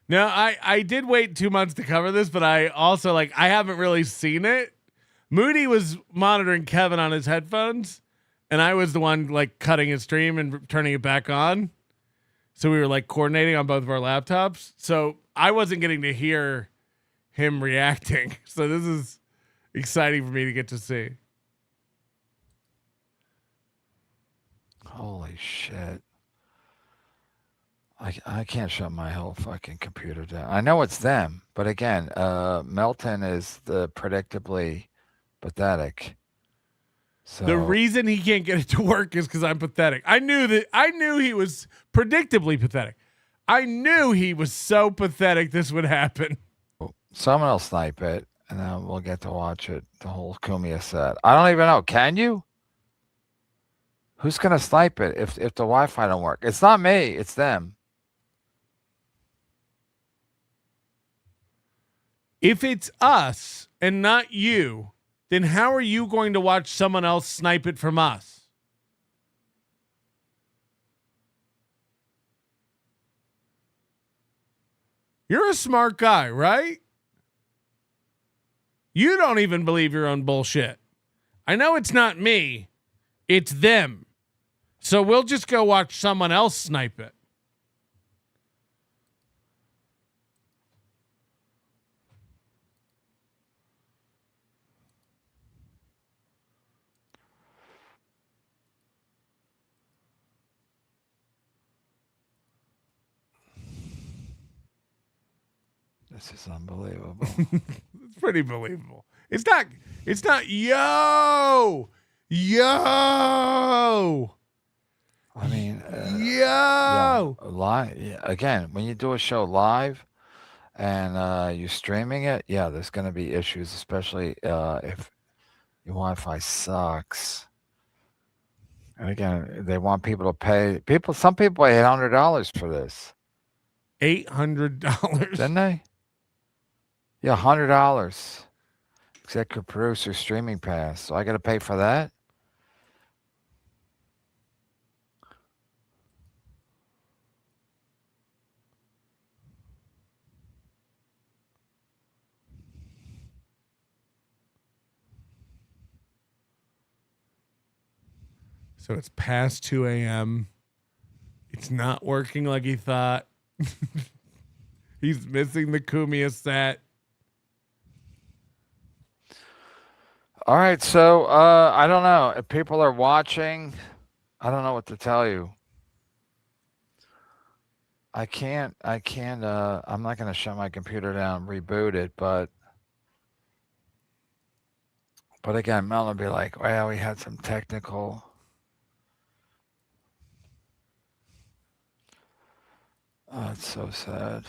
No, I did wait 2 months to cover this, but I also I haven't really seen it. Moody was monitoring Kevin on his headphones, and I was the one cutting his stream and turning it back on. So we were coordinating on both of our laptops. So I wasn't getting to hear him reacting. So this is exciting for me to get to see. Holy shit. I can't shut my whole fucking computer down. I know it's them, but again, Melton is the predictably pathetic. So the reason he can't get it to work is because I'm pathetic. I knew he was predictably pathetic. I knew he was so pathetic this would happen. Someone will snipe it, and then we'll get to watch it, the whole Kumia set. I don't even know. Can you? Who's gonna snipe it if the Wi-Fi don't work? It's not me. It's them. If it's us and not you, then how are you going to watch someone else snipe it from us? You're a smart guy, right? You don't even believe your own bullshit. I know it's not me. It's them. So we'll just go watch someone else snipe it. This is unbelievable. It's pretty believable. It's not yo. I mean, live. Yeah, again, when you do a show live and you're streaming it, there's going to be issues, especially if your Wi-Fi sucks. And again, they want people to pay. Some people pay $800 for this. $800, didn't they? Yeah, $100. Executive producer streaming pass. So I got to pay for that. So it's past 2 a.m. It's not working like he thought. He's missing the Kumia set. All right, so I don't know if people are watching. I don't know what to tell you. I can't. I'm not going to shut my computer down, reboot it, but again, Mel will be like, "Well, we had some technical." Oh, it's so sad.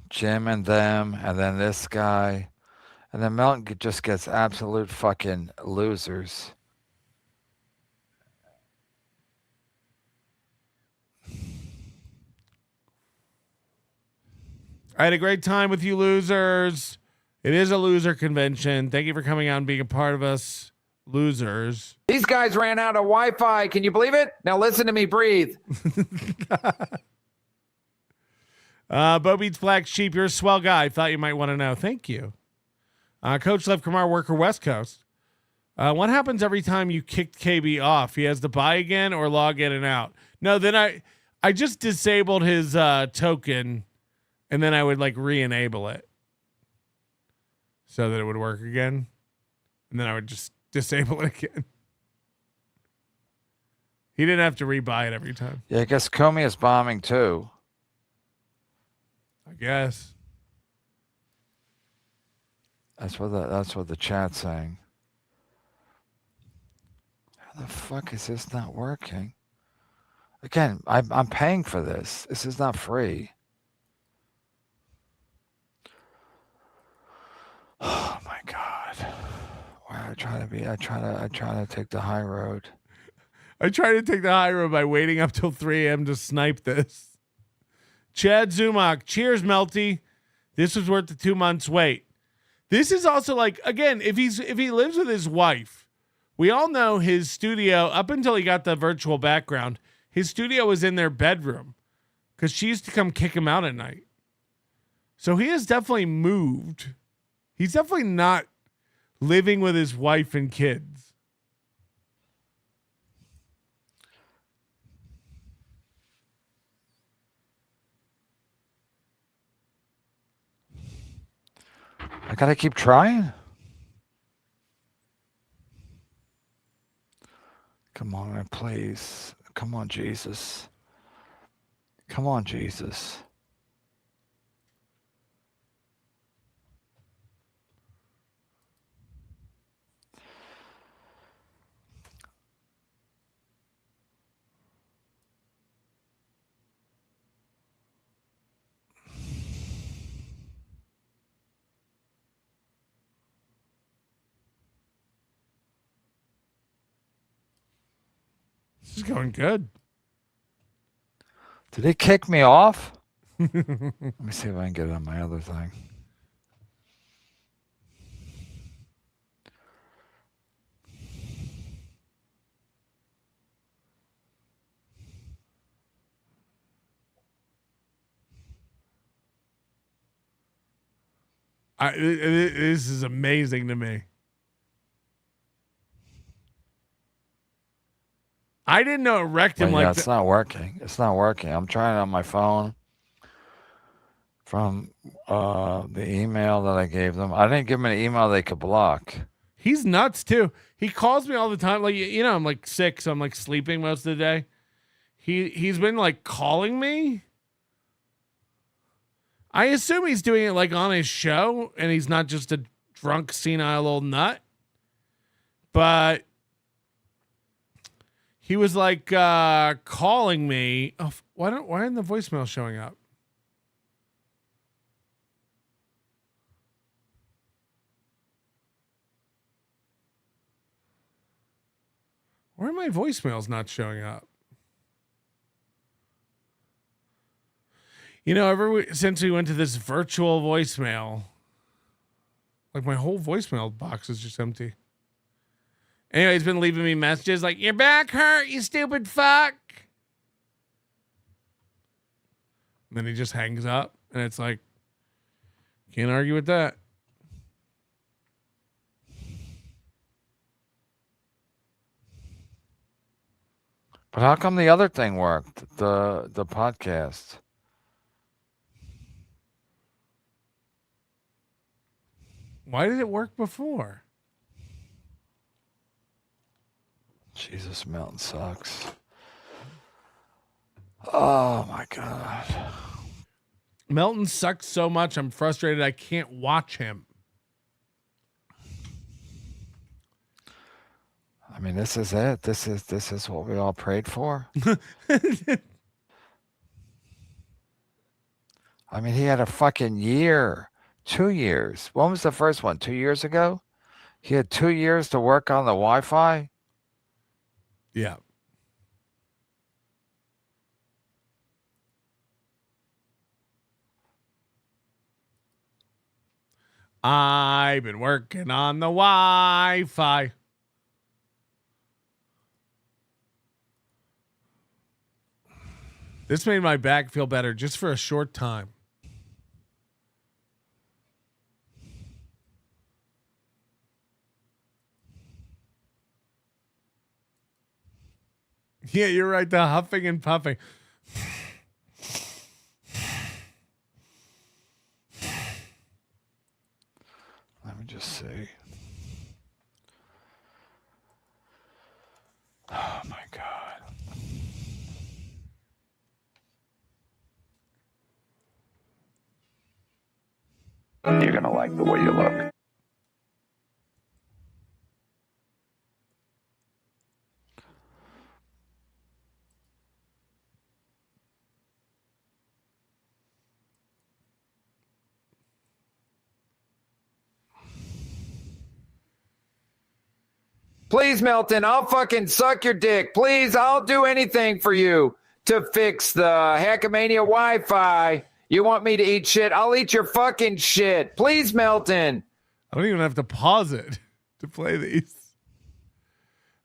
Jim and them, and then this guy, and then Melton just gets absolute fucking losers. I had a great time with you losers. It is a loser convention. Thank you for coming out and being a part of us, losers. These guys ran out of Wi-Fi. Can you believe it? Now listen to me breathe. Bo Beats Black Sheep, you're a swell guy. Thought you might want to know. Thank you. Coach left Kamar worker West Coast. What happens every time you kicked KB off? He has to buy again or log in and out? No, then I just disabled his token, and then I would like re-enable it so that it would work again. And then I would just disable it again. He didn't have to rebuy it every time. Yeah, I guess Comey is bombing too. I guess. That's what the chat's saying. How the fuck is this not working? Again, I'm paying for this. This is not free. Oh my God. Why I try to take the high road. I try to take the high road by waiting up till 3 a.m. to snipe this. Chad Zumock, cheers, Melty. This was worth the 2 months wait. This is also like, again, if he lives with his wife, we all know his studio, up until he got the virtual background, his studio was in their bedroom because she used to come kick him out at night. So he has definitely moved. He's definitely not living with his wife and kids. I gotta keep trying. Come on, man, please. Come on, Jesus. Come on, Jesus. This is going good. Did they kick me off? Let me see if I can get it on my other thing. This is amazing to me. I didn't know it wrecked him Well, like it's not working. It's not working. I'm trying it on my phone from the email that I gave them. I didn't give them an email they could block. He's nuts too. He calls me all the time. Like, you know, I'm like sick, so I'm like sleeping most of the day. He's been like calling me. I assume he's doing it like on his show and he's not just a drunk, senile old nut. But he was like calling me. Oh, why isn't the voicemail showing up? Why are my voicemails not showing up? You know, since we went to this virtual voicemail, like my whole voicemail box is just empty. Anyway, he's been leaving me messages like, "Your back hurt, you stupid fuck." And then he just hangs up, and it's like, can't argue with that. But how come the other thing worked? The podcast. Why did it work before? Jesus, Melton sucks. Oh my God. Melton sucks so much, I'm frustrated I can't watch him. I mean, this is it. This is what we all prayed for. I mean, he had a fucking year, 2 years. When was the first one? 2 years ago? He had 2 years to work on the Wi-Fi? Yeah. I've been working on the Wi-Fi. This made my back feel better just for a short time. Yeah, you're right. The huffing and puffing. Let me just see. Oh my God. You're gonna like the way you look. Please, Melton, I'll fucking suck your dick. Please, I'll do anything for you to fix the Hackamania Wi-Fi. You want me to eat shit? I'll eat your fucking shit. Please, Melton. I don't even have to pause it to play these.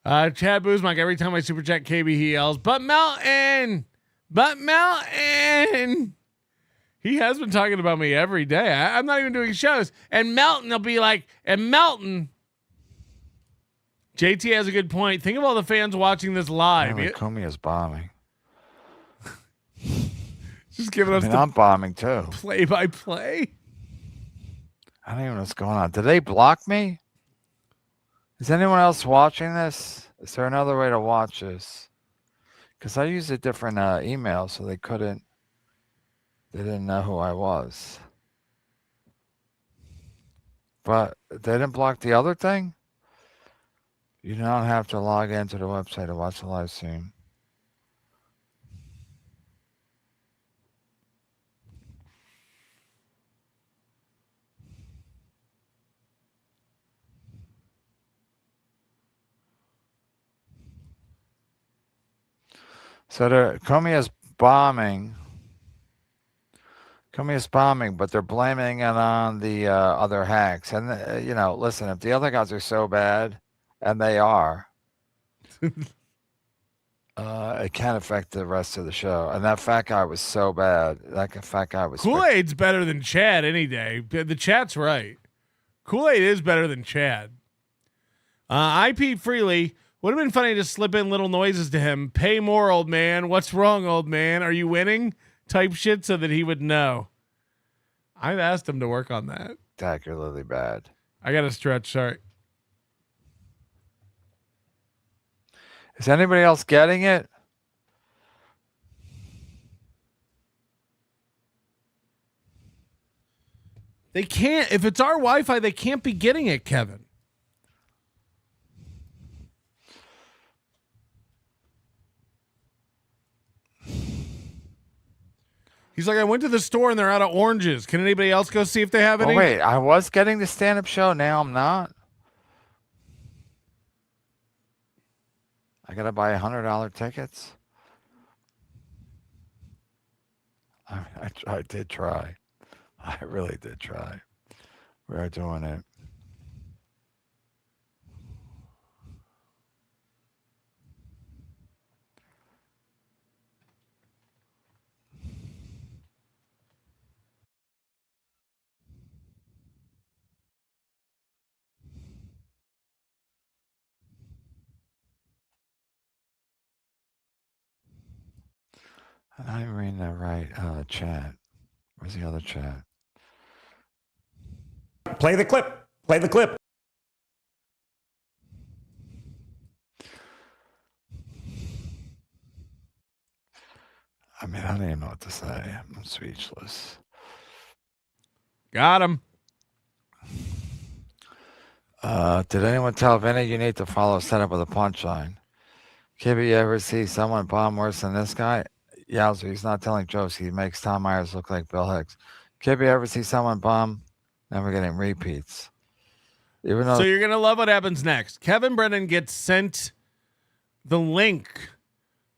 Chad Boozmike, every time I super chat KB, he yells, but Melton! But Melton! He has been talking about me every day. I'm not even doing shows. And Melton will be like, and Melton... JT has a good point. Think of all the fans watching this live. Comey is bombing. Just giving us I'm bombing too. Play-by-play. I don't even know what's going on. Did they block me? Is anyone else watching this? Is there another way to watch this? Because I used a different email, so they didn't know who I was. But they didn't block the other thing? You do not have to log into the website to watch the live stream. So Comey is bombing. Comey is bombing, but they're blaming it on the other hacks. And, listen, if the other guys are so bad, and they are, it can affect the rest of the show. And that fat guy was so bad. That fat guy was... Kool-Aid's better than Chad any day. The chat's right. Kool-Aid is better than Chad. IP Freely... Would have been funny to slip in little noises to him. Pay more, old man. What's wrong, old man? Are you winning? Type shit so that he would know. I've asked him to work on that. Spectacularly bad. I got to stretch. Sorry. Is anybody else getting it? They can't. If it's our Wi-Fi, they can't be getting it, Kevin. He's like, I went to the store and they're out of oranges. Can anybody else go see if they have any? Oh, wait, I was getting the stand-up show. Now I'm not. I got to buy $100 tickets. I did try. I really did try. We are doing it. I'm not even reading the right chat. Where's the other chat? Play the clip. Play the clip. I mean, I don't even know what to say. I'm speechless. Got him. Did anyone tell Vinny you need to follow setup with a punchline? Kibby, you ever see someone bomb worse than this guy? Yowzer, he's not telling jokes. He makes Tom Myers look like Bill Hicks. Kibby, ever see someone bomb? Never getting repeats. Even though So you're going to love what happens next. Kevin Brennan gets sent the link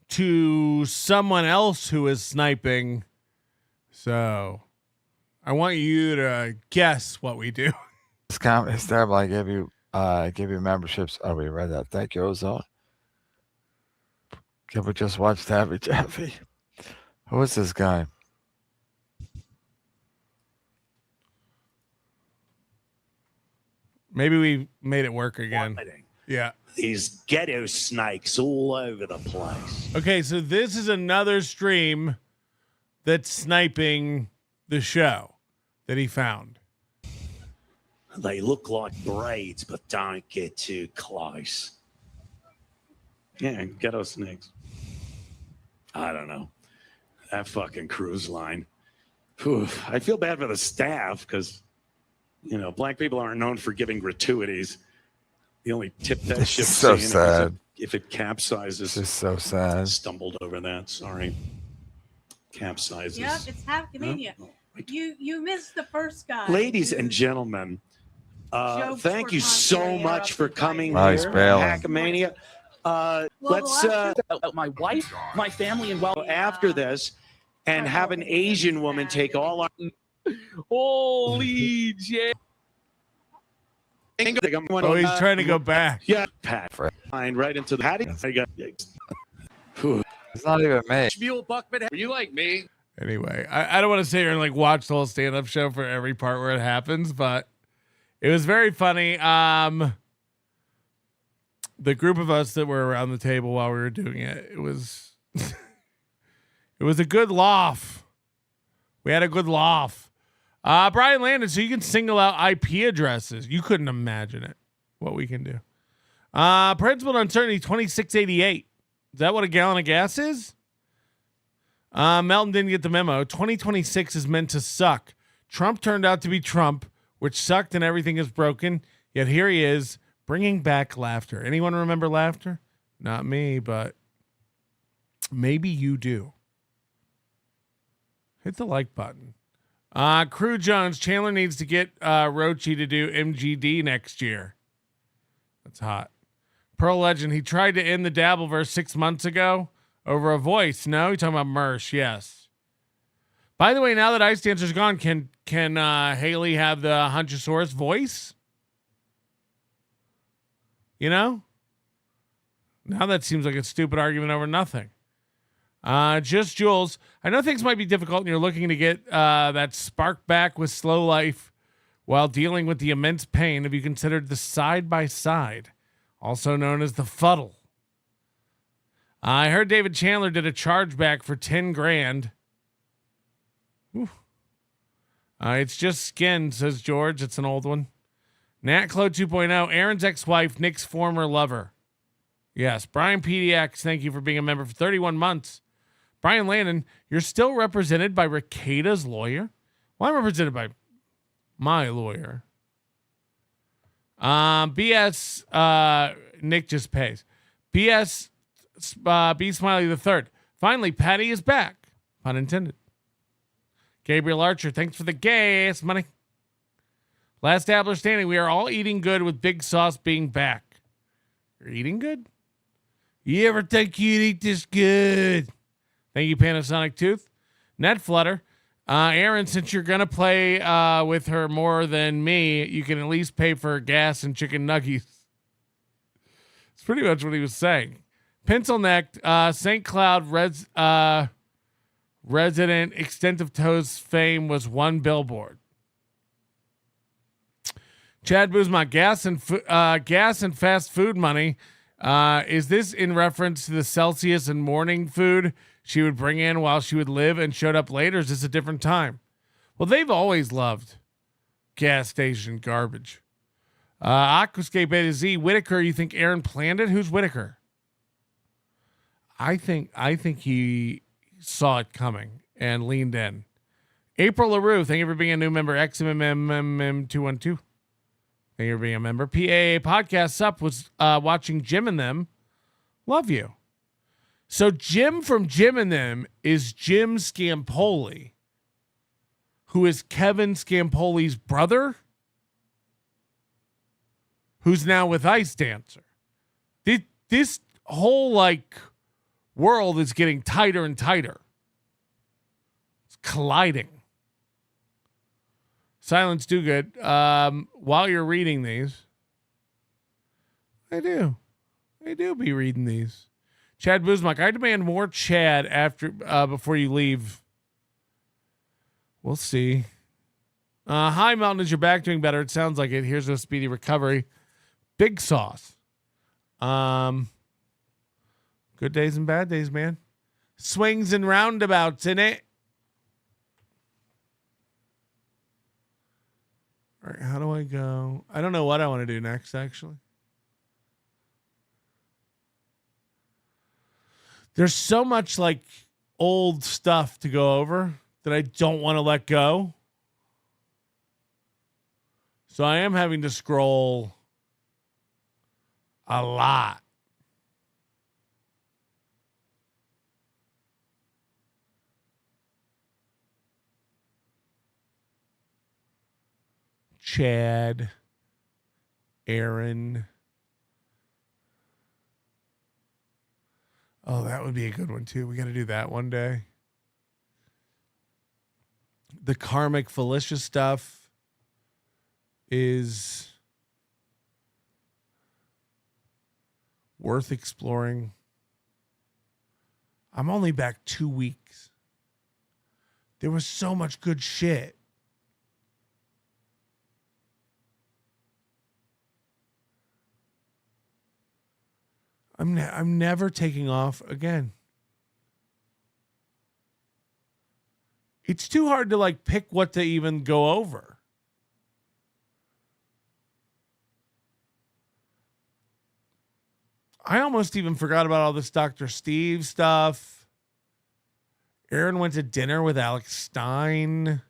to someone else who is sniping. So I want you to guess what we do. This comment is terrible. I give you memberships. Oh, we read that. Thank you, Ozone. Can we just watch Tabby Jeffy? Who is this guy? Maybe we made it work again. Yeah. These ghetto snakes all over the place. Okay, so this is another stream that's sniping the show that he found. They look like braids, but don't get too close. Yeah, ghetto snakes. I don't know. That fucking cruise line. Whew, I feel bad for the staff because, you know, black people aren't known for giving gratuities. The only tip that ship's so seen sad. If it capsizes. It's just so sad. Stumbled over that. Sorry. Capsizes. Yep, it's Hackamania. You missed the first guy. Ladies and gentlemen, thank you so much for coming Nice here. bailing. Hackamania. Let's my wife, my family, and well after this, and have an Asian woman take all our. Holy shit! Oh, he's trying to go back. Yeah, Pat. Fine, right into the patty. I got. It's not even me. Are you like me? Anyway, I don't want to sit here and like watch the whole stand-up show for every part where it happens, but it was very funny. The group of us that were around the table while we were doing it, it was it was a good laugh. We had a good laugh. Brian Landon, so you can single out IP addresses. You couldn't imagine it. What we can do. Principal uncertainty 2688. Is that what a gallon of gas is? Melton didn't get the memo. 2026 is meant to suck. Trump turned out to be Trump, which sucked and everything is broken. Yet here he is, bringing back laughter. Anyone remember laughter? Not me, but maybe you do. Hit the like button. Crew Jones, Chandler needs to get Rochi to do MGD next year. That's hot. Pearl Legend, he tried to end the Dabbleverse 6 months ago over a voice. No, you're talking about Mersh. Yes. By the way, now that Ice Dancer's gone, can Haley have the Hunchosaurus voice? You know? Now that seems like a stupid argument over nothing. Just Jules, I know things might be difficult and you're looking to get that spark back with slow life while dealing with the immense pain. Have you considered the side-by-side, also known as the fuddle? I heard David Chandler did a chargeback for 10 grand. It's just skin, says George. It's an old one. NatClo 2.0, Aaron's ex-wife, Nick's former lover. Yes, Brian PDX, thank you for being a member for 31 months. Brian Landon, you're still represented by Rekeita's lawyer? Well, I'm represented by my lawyer. BS, Nick just pays. BS, B Smiley the third. Finally, Patty is back. Pun intended. Gabriel Archer, thanks for the gas money. Last Dabbler standing, we are all eating good with Big Sauce being back. You're eating good? You ever think you'd eat this good? Thank you, Panasonic Tooth. Netflutter. Aaron, since you're going to play with her more than me, you can at least pay for gas and chicken nuggies. It's pretty much what he was saying. Pencil necked. St. Cloud resident extent of toes fame was one billboard. Chad Boozma, gas and fast food money. Is this in reference to the Celsius and morning food she would bring in while she would live and showed up later? Is this a different time? Well, they've always loved gas station garbage. Aquascape A to Z. Whitaker, you think Aaron planned it? Who's Whitaker? I think he saw it coming and leaned in. April LaRue, thank you for being a new member. XMMM212. Thank you for being a member. PAA Podcast Sup was watching Jim and Them. Love you. So Jim from Jim and Them is Jim Scampoli, who is Kevin Scampoli's brother, who's now with Ice Dancer. This whole world is getting tighter and tighter. It's colliding. Silence do good. While you're reading these, I do be reading these. Chad Boozmuck, I demand more Chad after before you leave. We'll see. Hi, Mountain, is your back doing better? It sounds like it. Here's a speedy recovery. Big Sauce. Good days and bad days, man. Swings and roundabouts in it. All right, how do I go? I don't know what I want to do next, actually. There's so much like old stuff to go over that I don't want to let go. So I am having to scroll a lot. Chad, Aaron. Oh, that would be a good one too. We got to do that one day. The karmic Felicia stuff is worth exploring. I'm only back 2 weeks. There was so much good shit. I'm never taking off again. It's too hard to like pick what to even go over. I almost even forgot about all this Dr. Steve stuff. Aaron went to dinner with Alex Stein.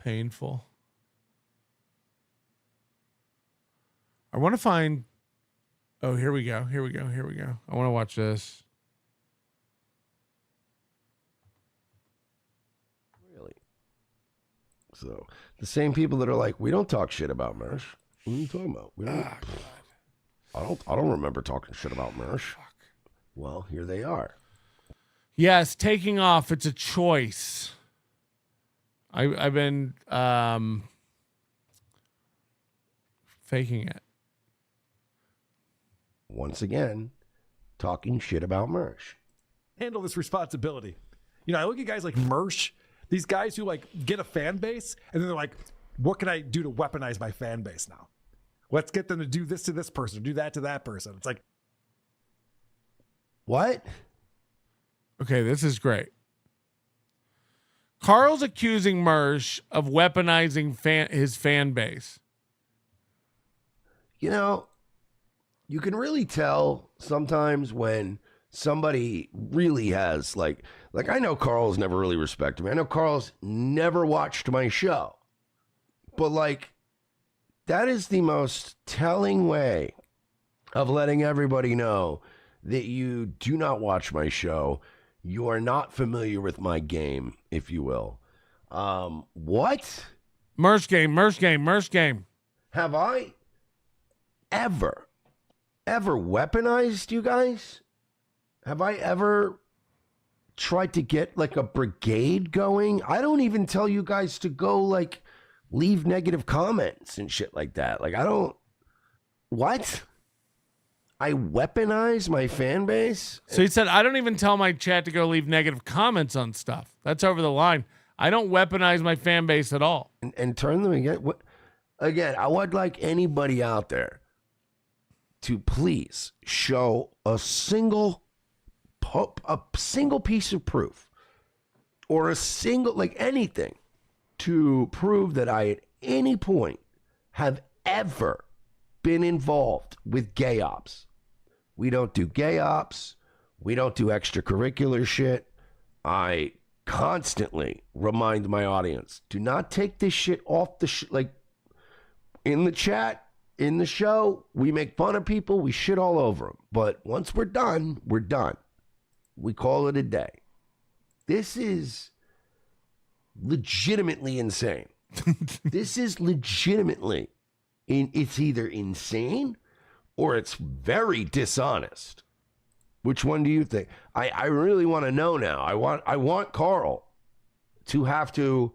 Painful. I want to find. Oh, here we go. Here we go. Here we go. I want to watch this. Really? So the same people that are like, we don't talk shit about Mersh. What are you talking about? We don't. I don't remember talking shit about Mersh. Well, here they are. Yes, taking off. It's a choice. I've been faking it. Once again, talking shit about Mersh. Handle this responsibility. You know, I look at guys like Mersh, these guys who like get a fan base, and then they're like, what can I do to weaponize my fan base now? Let's get them to do this to this person, do that to that person. It's like, what? Okay, this is great. Karl's accusing Mersh of weaponizing his fan base. You know, you can really tell sometimes when somebody really has like I know Karl's never really respected me. I know Karl's never watched my show. But like that is the most telling way of letting everybody know that you do not watch my show. You are not familiar with my game, if you will. What? Mersh game. Have I ever weaponized you guys? Have I ever tried to get like a brigade going? I don't even tell you guys to go like leave negative comments and shit like that. Like I don't. What? I weaponize my fan base? So he said, I don't even tell my chat to go leave negative comments on stuff. That's over the line. I don't weaponize my fan base at all. And turn them again. Again, I would like anybody out there to please show a single piece of proof or a single, like anything to prove that I at any point have ever been involved with gay ops. We don't do gay ops. We don't do extracurricular shit. I constantly remind my audience, do not take this shit off the like in the chat, in the show, we make fun of people, we shit all over them. But once we're done, we're done. We call it a day. This is legitimately insane. This is legitimately it's either insane or it's very dishonest. Which one do you think? I really want to know now. I want Karl to have to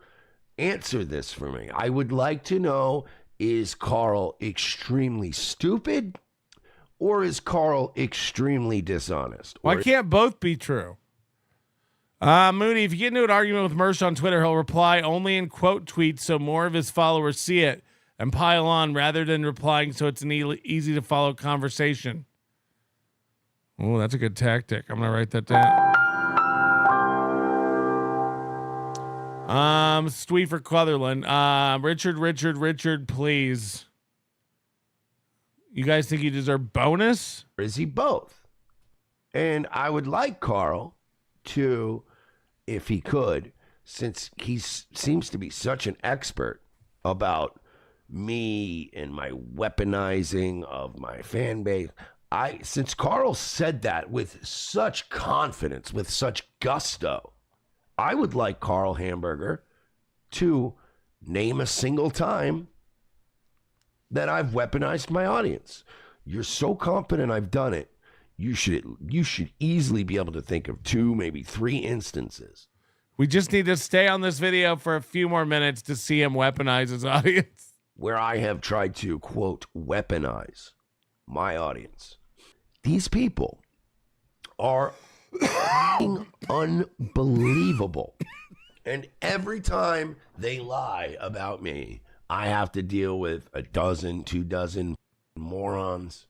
answer this for me. I would like to know, is Karl extremely stupid Or is Karl extremely dishonest? Why can't both be true? Moody, if you get into an argument with Mersh on Twitter, he'll reply only in quote tweets so more of his followers see it and pile on rather than replying so it's an easy to follow conversation. Oh, that's a good tactic. I'm going to write that down. Stweefer Cletherland. Richard, please. You guys think he deserves bonus? Or is he both? And I would like Karl to, if he could, since he seems to be such an expert about me and my weaponizing of my fan base. Since Karl said that with such confidence, with such gusto, I would like Karl Hamburger to name a single time that I've weaponized my audience. You're so confident I've done it. You should easily be able to think of 2, maybe 3 instances. We just need to stay on this video for a few more minutes to see him weaponize his audience. Where I have tried to, quote, weaponize my audience. These people are unbelievable. And every time they lie about me, I have to deal with 2 dozen morons,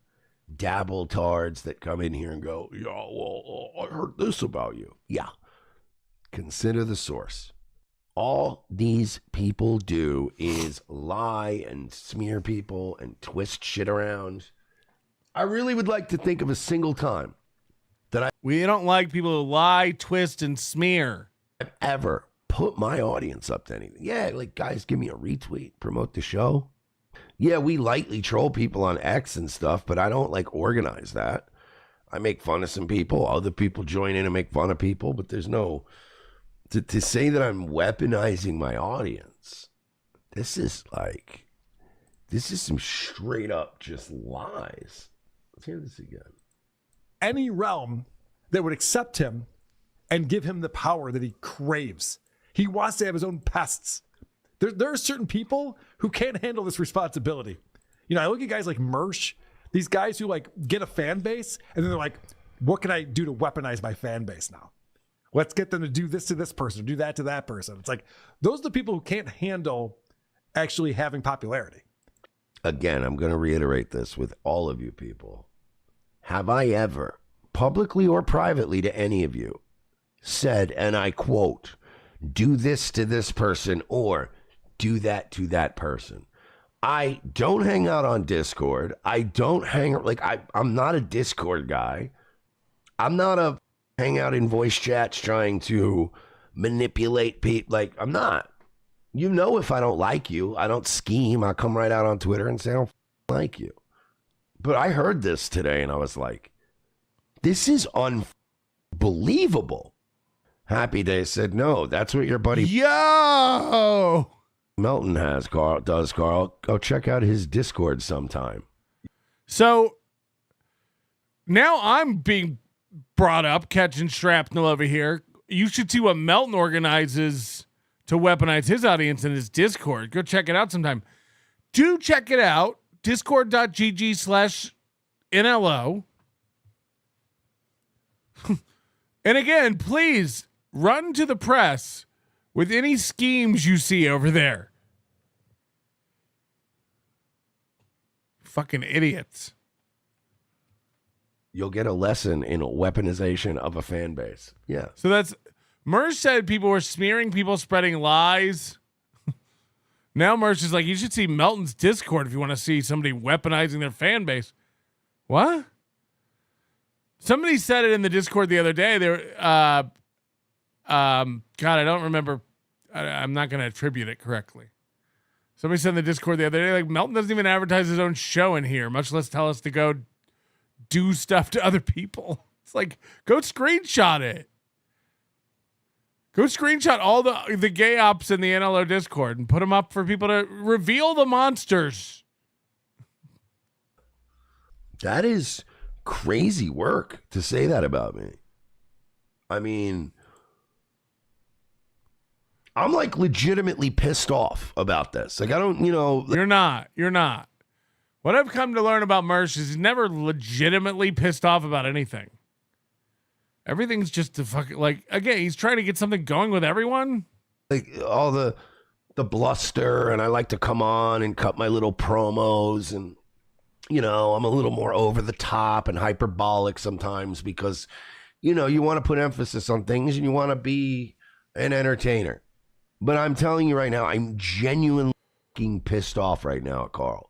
dabble-tards that come in here and go, yeah, well, I heard this about you. Yeah. Consider the source. All these people do is lie and smear people and twist shit around. I really would like to think of a single time that we don't like people who lie, twist, and smear. I've ever put my audience up to anything. Yeah, like, guys, give me a retweet, promote the show. Yeah, we lightly troll people on X and stuff, but I don't like organize that. I make fun of some people. Other people join in and make fun of people, but there's no... To say that I'm weaponizing my audience, this is some straight up just lies. Let's hear this again. Any realm that would accept him and give him the power that he craves. He wants to have his own pests. There are certain people who can't handle this responsibility. You know, I look at guys like Mersh, these guys who like get a fan base and then they're like, what can I do to weaponize my fan base now? Let's get them to do this to this person, or do that to that person. It's like, those are the people who can't handle actually having popularity. Again, I'm going to reiterate this with all of you people. Have I ever, publicly or privately to any of you, said, and I quote, do this to this person or do that to that person? I don't hang out on Discord. I don't hang, I'm not a Discord guy. I'm not a hang out in voice chats trying to manipulate people. Like, I'm not. You know, if I don't like you, I don't scheme. I come right out on Twitter and say I don't like you. But I heard this today and I was like, this is unbelievable. Happy Day said, no, that's what your buddy Melton has, Karl. Go check out his Discord sometime. So now I'm being brought up, catching shrapnel over here. You should see what Melton organizes to weaponize his audience in his Discord. Go check it out sometime. Do check it out. Discord.gg/NLO. And again, please run to the press with any schemes you see over there. Fucking idiots. You'll get a lesson in weaponization of a fan base. Yeah. So that's... Mersh said people were smearing people, spreading lies. Now Mersh is like, you should see Melton's Discord if you want to see somebody weaponizing their fan base. What? Somebody said it in the Discord the other day. They were, God, I don't remember. I'm not going to attribute it correctly. Somebody said in the Discord the other day, like, Melton doesn't even advertise his own show in here, much less tell us to go do stuff to other people. It's like, go screenshot it. Go screenshot all the gay ops in the NLO Discord and put them up for people to reveal the monsters. That is crazy work to say that about me. I mean, I'm like legitimately pissed off about this. Like, I don't, You're not. What I've come to learn about Mersh is he's never legitimately pissed off about anything. Everything's just to fucking, like, again, he's trying to get something going with everyone. Like all the bluster, and I like to come on and cut my little promos, and you know, I'm a little more over the top and hyperbolic sometimes because, you know, you want to put emphasis on things and you want to be an entertainer. But I'm telling you right now, I'm genuinely pissed off right now at Karl.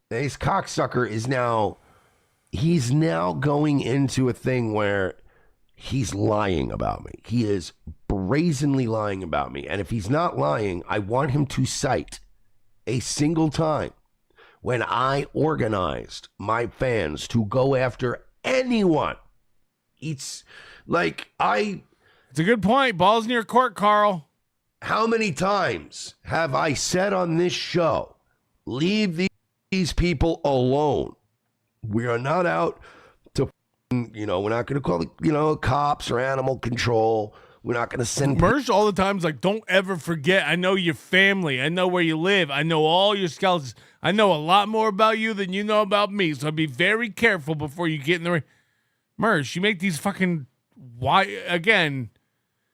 This cocksucker he's now going into a thing where he's lying about me. He is brazenly lying about me. And if he's not lying, I want him to cite a single time when I organized my fans to go after anyone. It's like It's a good point. Ball's in your court, Karl. How many times have I said on this show, leave these people alone? We are not out to, you know, we're not going to call it, you know, cops or animal control. We're not going to send Mersh all the time is like, don't ever forget. I know your family. I know where you live. I know all your skeletons. I know a lot more about you than you know about me. So be very careful before you get in the ring. Mersh, you make these fucking again,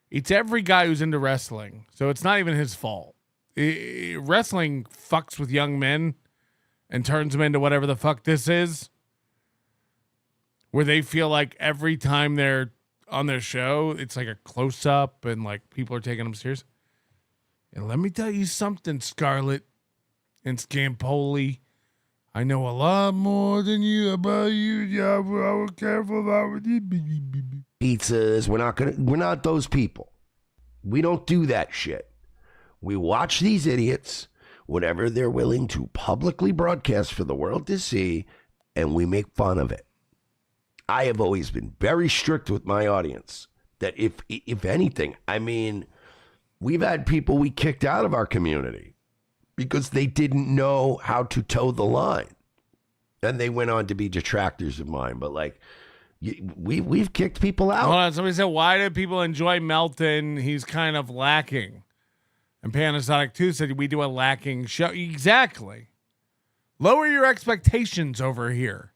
it's every guy who's into wrestling. So it's not even his fault. Wrestling fucks with young men and turns them into whatever the fuck this is. Where they feel like every time they're on their show, it's like a close-up and like people are taking them serious. And let me tell you something, Scarlett and Scampoli. I know a lot more than you about you. Yeah, I was careful about pizzas. We're not those people. We don't do that shit. We watch these idiots, whatever they're willing to publicly broadcast for the world to see, and we make fun of it. I have always been very strict with my audience that if anything, I mean, we've had people we kicked out of our community because they didn't know how to toe the line. And they went on to be detractors of mine. But like, we've kicked people out. Hold on. Somebody said, why do people enjoy Melton? He's kind of lacking. And Panasonic 2 said, we do a lacking show. Exactly. Lower your expectations over here.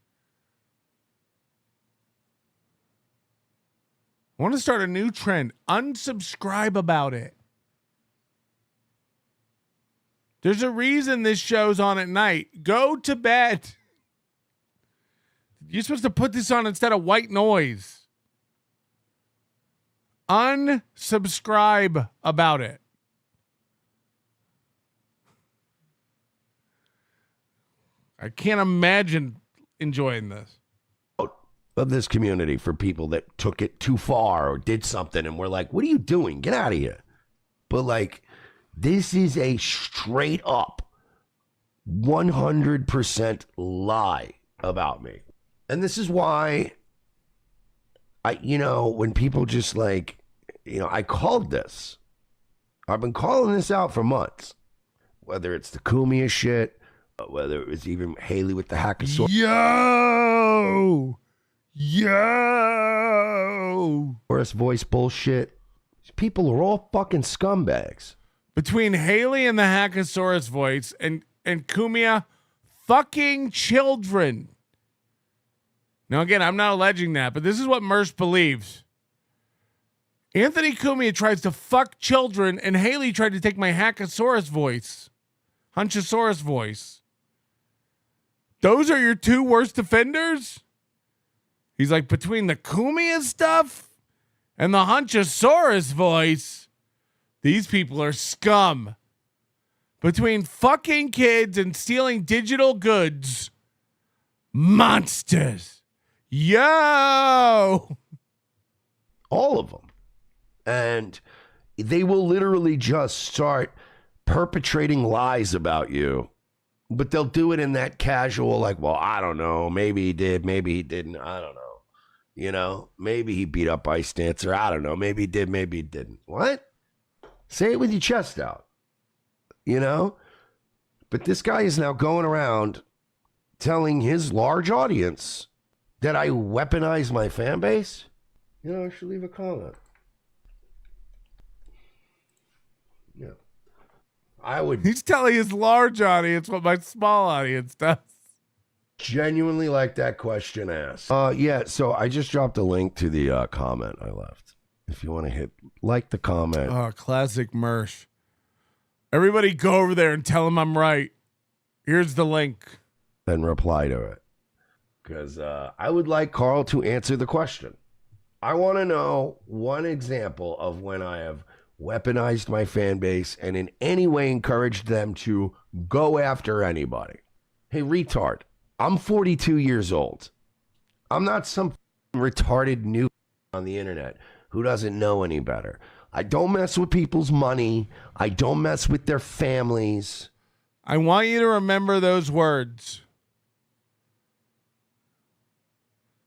I want to start a new trend. Unsubscribe about it. There's a reason this show's on at night. Go to bed. You're supposed to put this on instead of white noise. Unsubscribe about it. I can't imagine enjoying this. Of this community for people that took it too far or did something and we're like, what are you doing? Get out of here. But like, this is a straight up 100% lie about me. And this is why when people just like, I called this. I've been calling this out for months. Whether it's the Kumia shit, whether it was even Haley with the Hackasaur. Yo! Chorus voice bullshit. These people are all fucking scumbags. Between Haley and the Hackasaurus voice and Kumia, fucking children. Now, again, I'm not alleging that, but this is what Mersh believes. Anthony Cumia tries to fuck children, and Haley tried to take my Hackasaurus voice. Hunchosaurus voice. Those are your two worst offenders? He's like, between the Cumia stuff and the Hunchosaurus voice, these people are scum. Between fucking kids and stealing digital goods, monsters. Yo! All of them. And they will literally just start perpetrating lies about you. But they'll do it in that casual, like, well, I don't know. Maybe he did. Maybe he didn't. I don't know. Maybe he beat up Ice Dancer. I don't know. Maybe he did. Maybe he didn't. What? Say it with your chest out. But this guy is now going around telling his large audience that I weaponize my fan base. I should leave a comment. Yeah. He's telling his large audience what my small audience does. Genuinely like that question asked. Yeah, so I just dropped a link to the comment I left. If you want to hit like the comment. Oh, classic Mersh. Everybody go over there and tell him I'm right. Here's the link. Then reply to it. Because I would like Karl to answer the question. I want to know one example of when I have weaponized my fan base and in any way encouraged them to go after anybody. Hey, retard, I'm 42 years old. I'm not some retarded noob on the internet who doesn't know any better. I don't mess with people's money. I don't mess with their families. I want you to remember those words.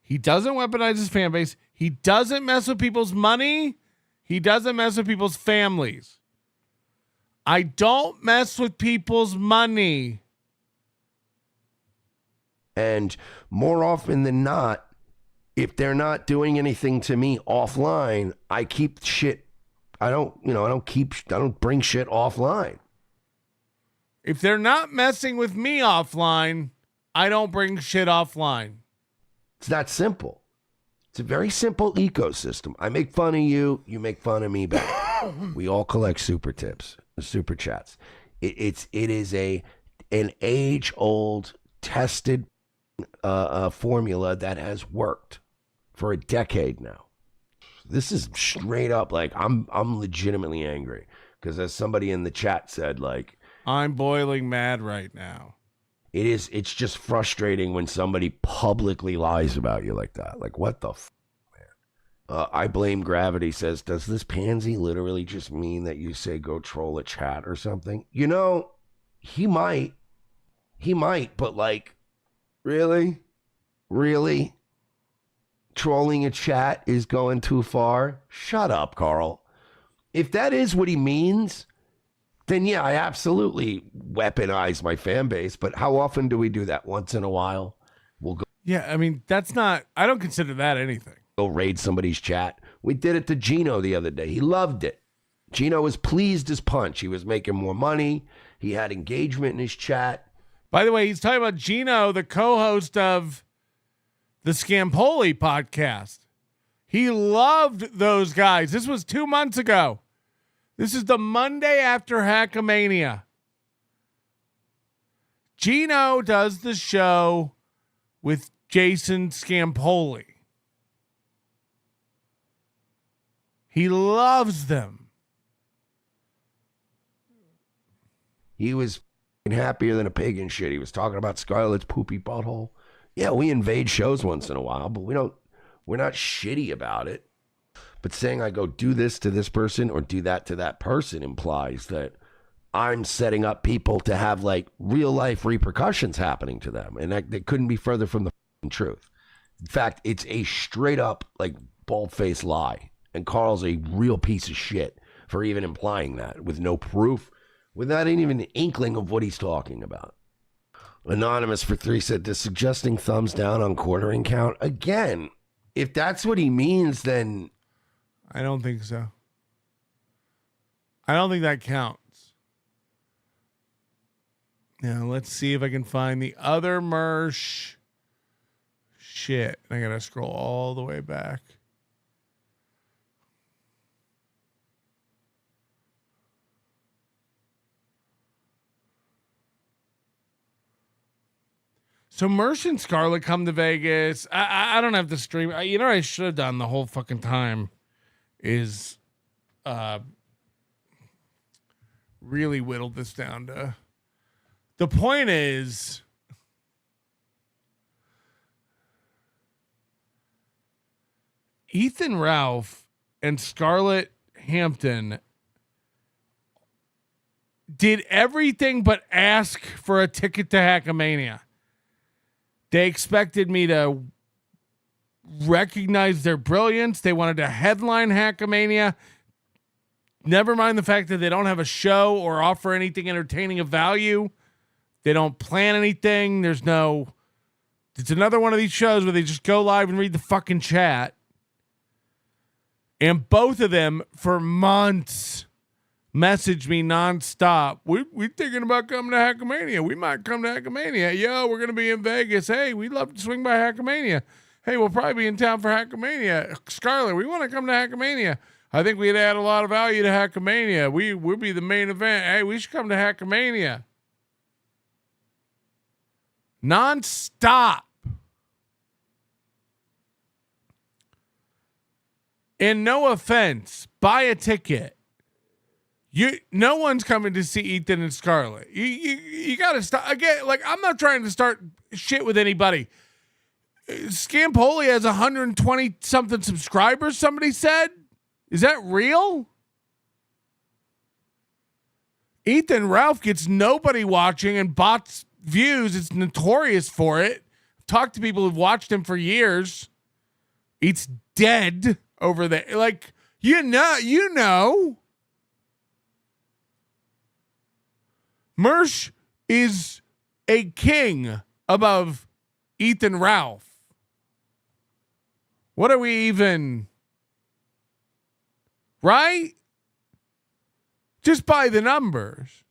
He doesn't weaponize his fan base. He doesn't mess with people's money. He doesn't mess with people's families. I don't mess with people's money. And more often than not, if they're not doing anything to me offline, I keep shit. I don't bring shit offline. If they're not messing with me offline, I don't bring shit offline. It's that simple. It's a very simple ecosystem. I make fun of you, you make fun of me back. We all collect super chats. It is an age-old tested formula that has worked for a decade now. This is straight up like I'm legitimately angry because as somebody in the chat said, like, I'm boiling mad right now. It's just frustrating when somebody publicly lies about you like that. Like, what the man? I blame gravity says, does this pansy literally just mean that you say go troll a chat or something? You know, he might, but like, really? Trolling a chat is going too far? Shut up, Karl. If that is what he means, then yeah, I absolutely weaponize my fan base. But how often do we do that? Once in a while, we'll go. Yeah, I mean, I don't consider that anything. Go raid somebody's chat. We did it to Gino the other day. He loved it. Gino was pleased as punch. He was making more money. He had engagement in his chat. By the way, he's talking about Gino, the co-host of the Scampoli podcast. He loved those guys. This was 2 months ago. This is the Monday after Hackamania. Gino does the show with Jason Scampoli. He loves them. He was happier than a pig and shit. He was talking about Scarlett's poopy butthole. Yeah, we invade shows once in a while, but we're not shitty about it. But saying I go do this to this person or do that to that person implies that I'm setting up people to have like real life repercussions happening to them. And that couldn't be further from the truth. In fact, it's a straight up like bald-faced lie. And Karl's a real piece of shit for even implying that with no proof, without even an inkling of what he's talking about. Anonymous for 3 said, does suggesting thumbs down on quartering count? Again, if that's what he means, then I don't think so. I don't think that counts. Now, let's see if I can find the other Mersh. Shit. I got to scroll all the way back. So Mersh and Scarlett come to Vegas. I don't have to stream. You know what I should have done the whole fucking time is really whittled this down to. The point is, Ethan Ralph and Scarlett Hampton did everything but ask for a ticket to Hackamania. They expected me to recognize their brilliance. They wanted to headline Hackamania. Never mind the fact that they don't have a show or offer anything entertaining of value. They don't plan anything. It's another one of these shows where they just go live and read the fucking chat. And both of them, for months, message me nonstop. We're thinking about coming to Hackamania. We might come to Hackamania. Yo, we're going to be in Vegas. Hey, we'd love to swing by Hackamania. Hey, we'll probably be in town for Hackamania. Scarlett, we want to come to Hackamania. I think we'd add a lot of value to Hackamania. We'll be the main event. Hey, we should come to Hackamania. Nonstop. And no offense, buy a ticket. No one's coming to see Ethan and Scarlett. You got to stop. Again, like, I'm not trying to start shit with anybody. Scampoli has 120 something subscribers, somebody said. Is that real? Ethan Ralph gets nobody watching and bots views. It's notorious for it. Talked to people who've watched him for years. It's dead over there. Like, you know. Mersh is a king above Ethan Ralph. What are we even? Right? Just by the numbers.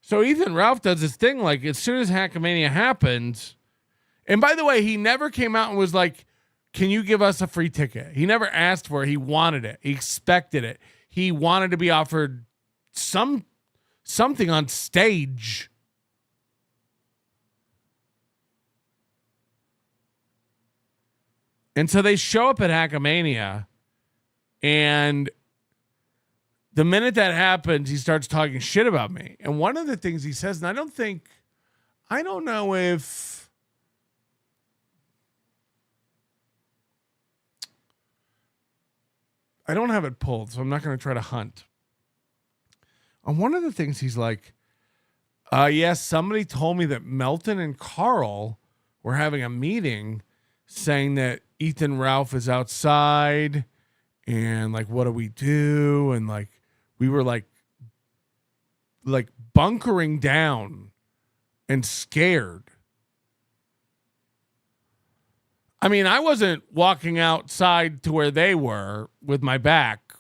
So Ethan Ralph does this thing like as soon as Hackamania happens, and by the way, he never came out and was like, can you give us a free ticket? He never asked for it. He wanted it. He expected it. He wanted to be offered something on stage. And so they show up at Hackamania, and the minute that happens, he starts talking shit about me. And one of the things he says, and I don't know if I don't have it pulled, so I'm not going to try to hunt. On one of the things he's like, yes, somebody told me that Melton and Karl were having a meeting saying that Ethan Ralph is outside and like, what do we do? And like, we were like bunkering down and scared. I mean, I wasn't walking outside to where they were with my back,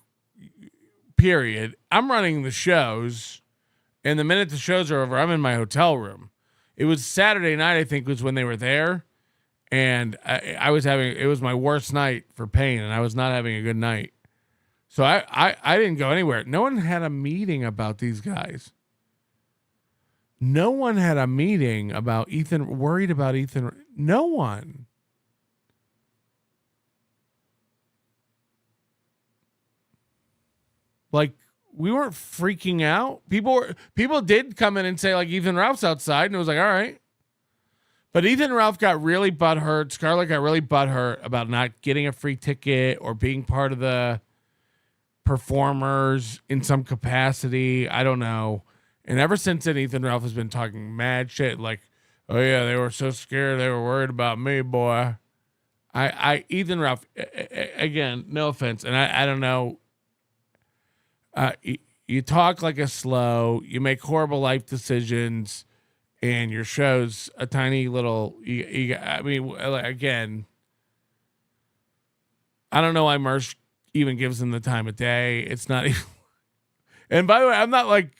period. I'm running the shows, and the minute the shows are over, I'm in my hotel room. It was Saturday night, I think, was when they were there, and it was my worst night for pain, and I was not having a good night. So I didn't go anywhere. No one had a meeting about these guys. No one had a meeting about Ethan, worried about Ethan. No one. Like, we weren't freaking out. People did come in and say, like, Ethan Ralph's outside, and it was like, all right. But Ethan Ralph got really butthurt. Scarlett got really butthurt about not getting a free ticket or being part of the performers in some capacity. I don't know. And ever since then, Ethan Ralph has been talking mad shit. Like, oh yeah, they were so scared. They were worried about me, boy. Ethan Ralph, again, no offense. And I don't know. You talk like a slow, you make horrible life decisions, and your show's a tiny little, I mean, again, I don't know why Mersh even gives them the time of day. It's not even, and by the way, I'm not like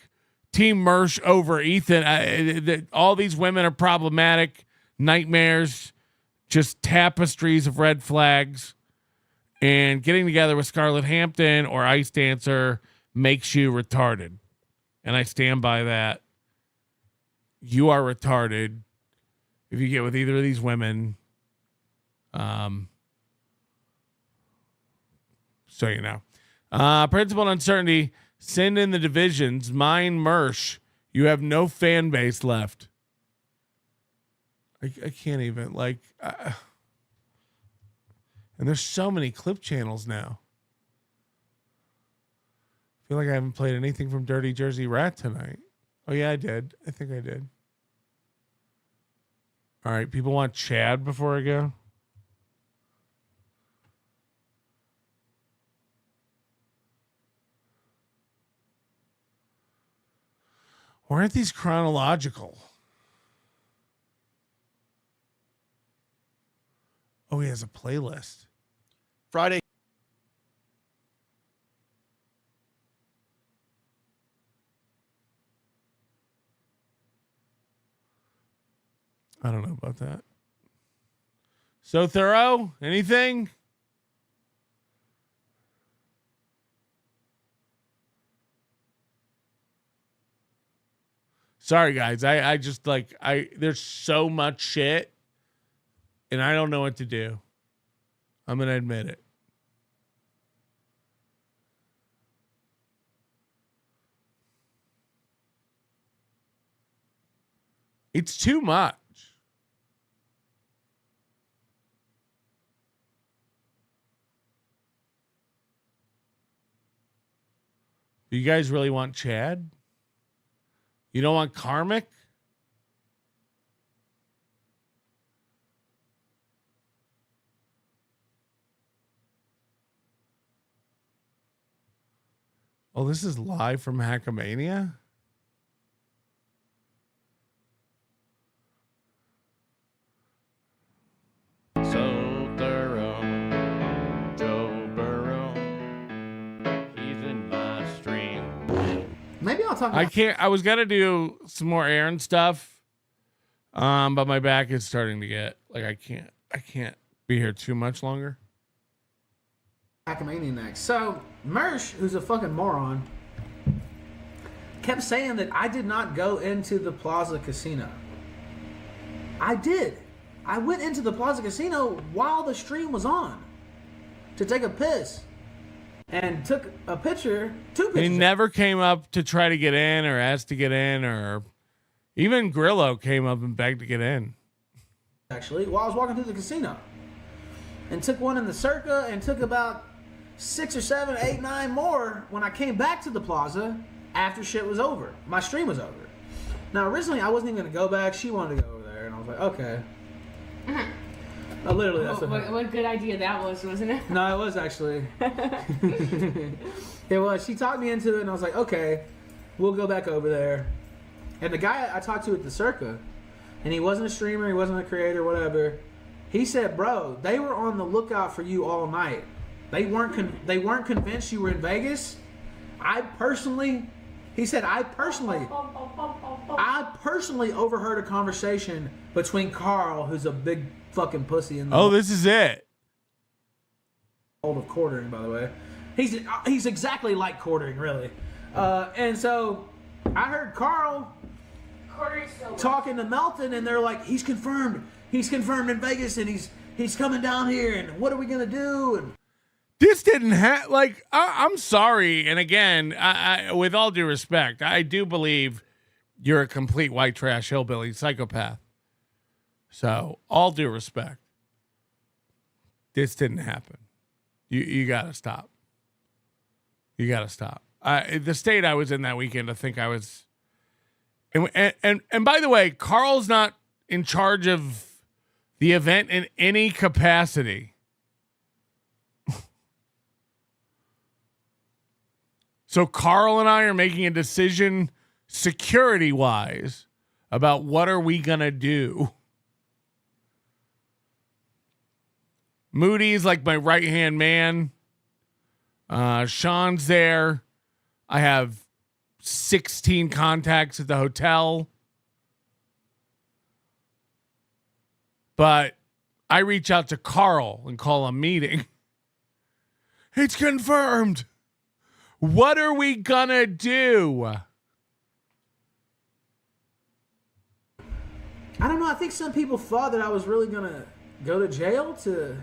Team Mersh over Ethan. All these women are problematic, nightmares, just tapestries of red flags, and getting together with Scarlett Hampton or Ice Dancer makes you retarded. And I stand by that. You are retarded if you get with either of these women. So you know. Principal uncertainty. Send in the divisions. Mine Mersh. You have no fan base left. I can't even, like... and there's so many clip channels now. I feel like I haven't played anything from Dirty Jersey Rat tonight. Oh, yeah, I did. I think I did. All right, people want Chad before I go? Why aren't these chronological? Oh, he has a playlist. Friday. I don't know about that. So thorough? Anything? Sorry, guys. I just like, there's so much shit and I don't know what to do. I'm going to admit it. It's too much. Do you guys really want Chad? You don't want Karmic? Oh, this is live from Hackamania? So thorough, Joe Burrow. He's in my stream. Maybe I'll talk. I can't. I was gonna do some more Aaron stuff, but my back is starting to get like I can't be here too much longer. Hackamania next. So Mersh, who's a fucking moron, kept saying that I did not go into the Plaza Casino. I did. I went into the Plaza Casino while the stream was on to take a piss and took a picture, two pictures. He never came up to try to get in or asked to get in, or even Grillo came up and begged to get in. Actually, while I was walking through the casino, and took one in the Circa, and took about 6 or 7, 8, 9 more when I came back to the Plaza after shit was over. My stream was over. Now, originally, I wasn't even going to go back. She wanted to go over there, and I was like, okay. Literally, that's what good idea that was, wasn't it? No, it was actually. It was. She talked me into it, and I was like, okay, we'll go back over there. And the guy I talked to at the Circa, and he wasn't a streamer, he wasn't a creator, whatever. He said, bro, they were on the lookout for you all night. They weren't convinced you were in Vegas. He said, I personally overheard a conversation between Karl, who's a big fucking pussy in the Oh, this is it. world of quartering, by the way. He's exactly like quartering, really. And so I heard Karl talking to Melton, and they're like, he's confirmed in Vegas, and he's coming down here, and what are we gonna do? And This didn't have, like, I'm sorry. And again, I, with all due respect, I do believe you're a complete white trash hillbilly psychopath. So, all due respect, this didn't happen. You got to stop. You got to stop. The state I was in that weekend, I think I was, and by the way, Karl's not in charge of the event in any capacity. So Karl and I are making a decision security-wise about what are we going to do. Moody's like my right-hand man. Sean's there. I have 16 contacts at the hotel. But I reach out to Karl and call a meeting. It's confirmed. What are we gonna do? I don't know. I think some people thought that I was really gonna go to jail to.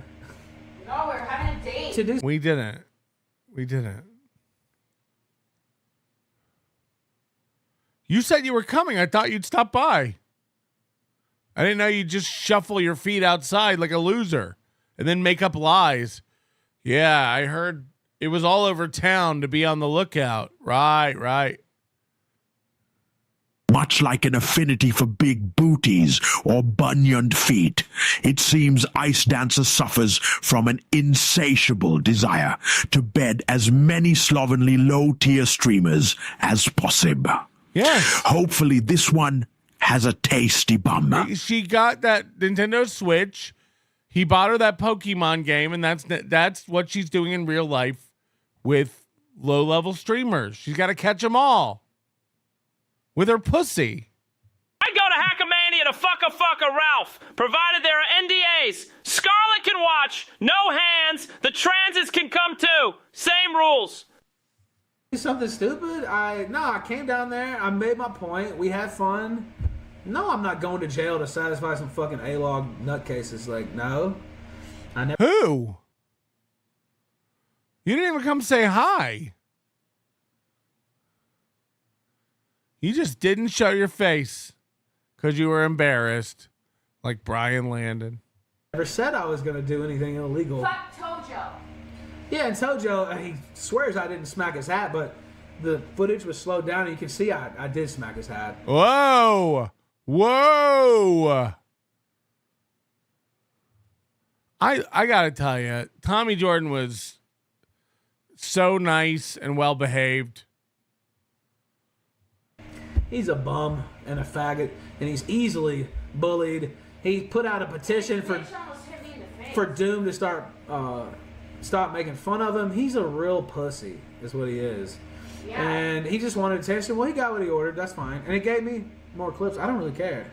No, we're having a date. To do. We didn't. You said you were coming. I thought you'd stop by. I didn't know you'd just shuffle your feet outside like a loser and then make up lies. Yeah, I heard it was all over town to be on the lookout. Right. Much like an affinity for big booties or bunioned feet, it seems Ice Dancer suffers from an insatiable desire to bed as many slovenly low-tier streamers as possible. Yes. Hopefully this one has a tasty bum. She got that Nintendo Switch. He bought her that Pokemon game, and that's what she's doing in real life with low-level streamers. She's got to catch them all with her pussy. I go to Hackamania to fuck a Ralph, provided there are NDAs. Scarlett can watch, no hands. The transits can come too. Same rules. Something stupid? I came down there. I made my point. We had fun. No, I'm not going to jail to satisfy some fucking A-log nutcases. Like, no. I never. Who? You didn't even come say hi. You just didn't show your face because you were embarrassed, like Brian Landon. Never said I was going to do anything illegal. Fuck Tojo. Yeah, and Tojo, he swears I didn't smack his hat, but the footage was slowed down, and you can see I did smack his hat. Whoa! Whoa! I gotta tell you, Tommy Jordan was so nice and well behaved. He's a bum and a faggot, and he's easily bullied. He put out a petition for Doom to stop making fun of him. He's a real pussy, is what he is. Yeah. And he just wanted attention. Well, he got what he ordered. That's fine. And it gave me more clips. I don't really care.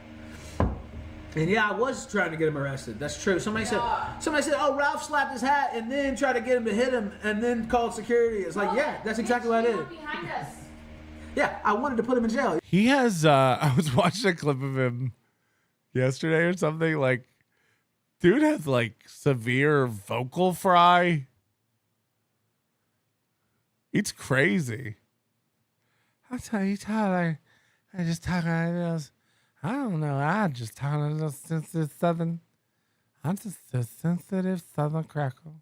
And yeah, I was trying to get him arrested. That's true. Somebody said, "Oh, Ralph slapped his hat and then tried to get him to hit him and then called security." It's like, yeah, that's exactly what I did. Behind us. Yeah, I wanted to put him in jail. He has. I was watching a clip of him yesterday or something. Like, dude has like severe vocal fry. It's crazy. I'll tell you, Tyler. I just talk like this. I don't know. I just talk like this sensitive southern. I'm just a sensitive southern crackle.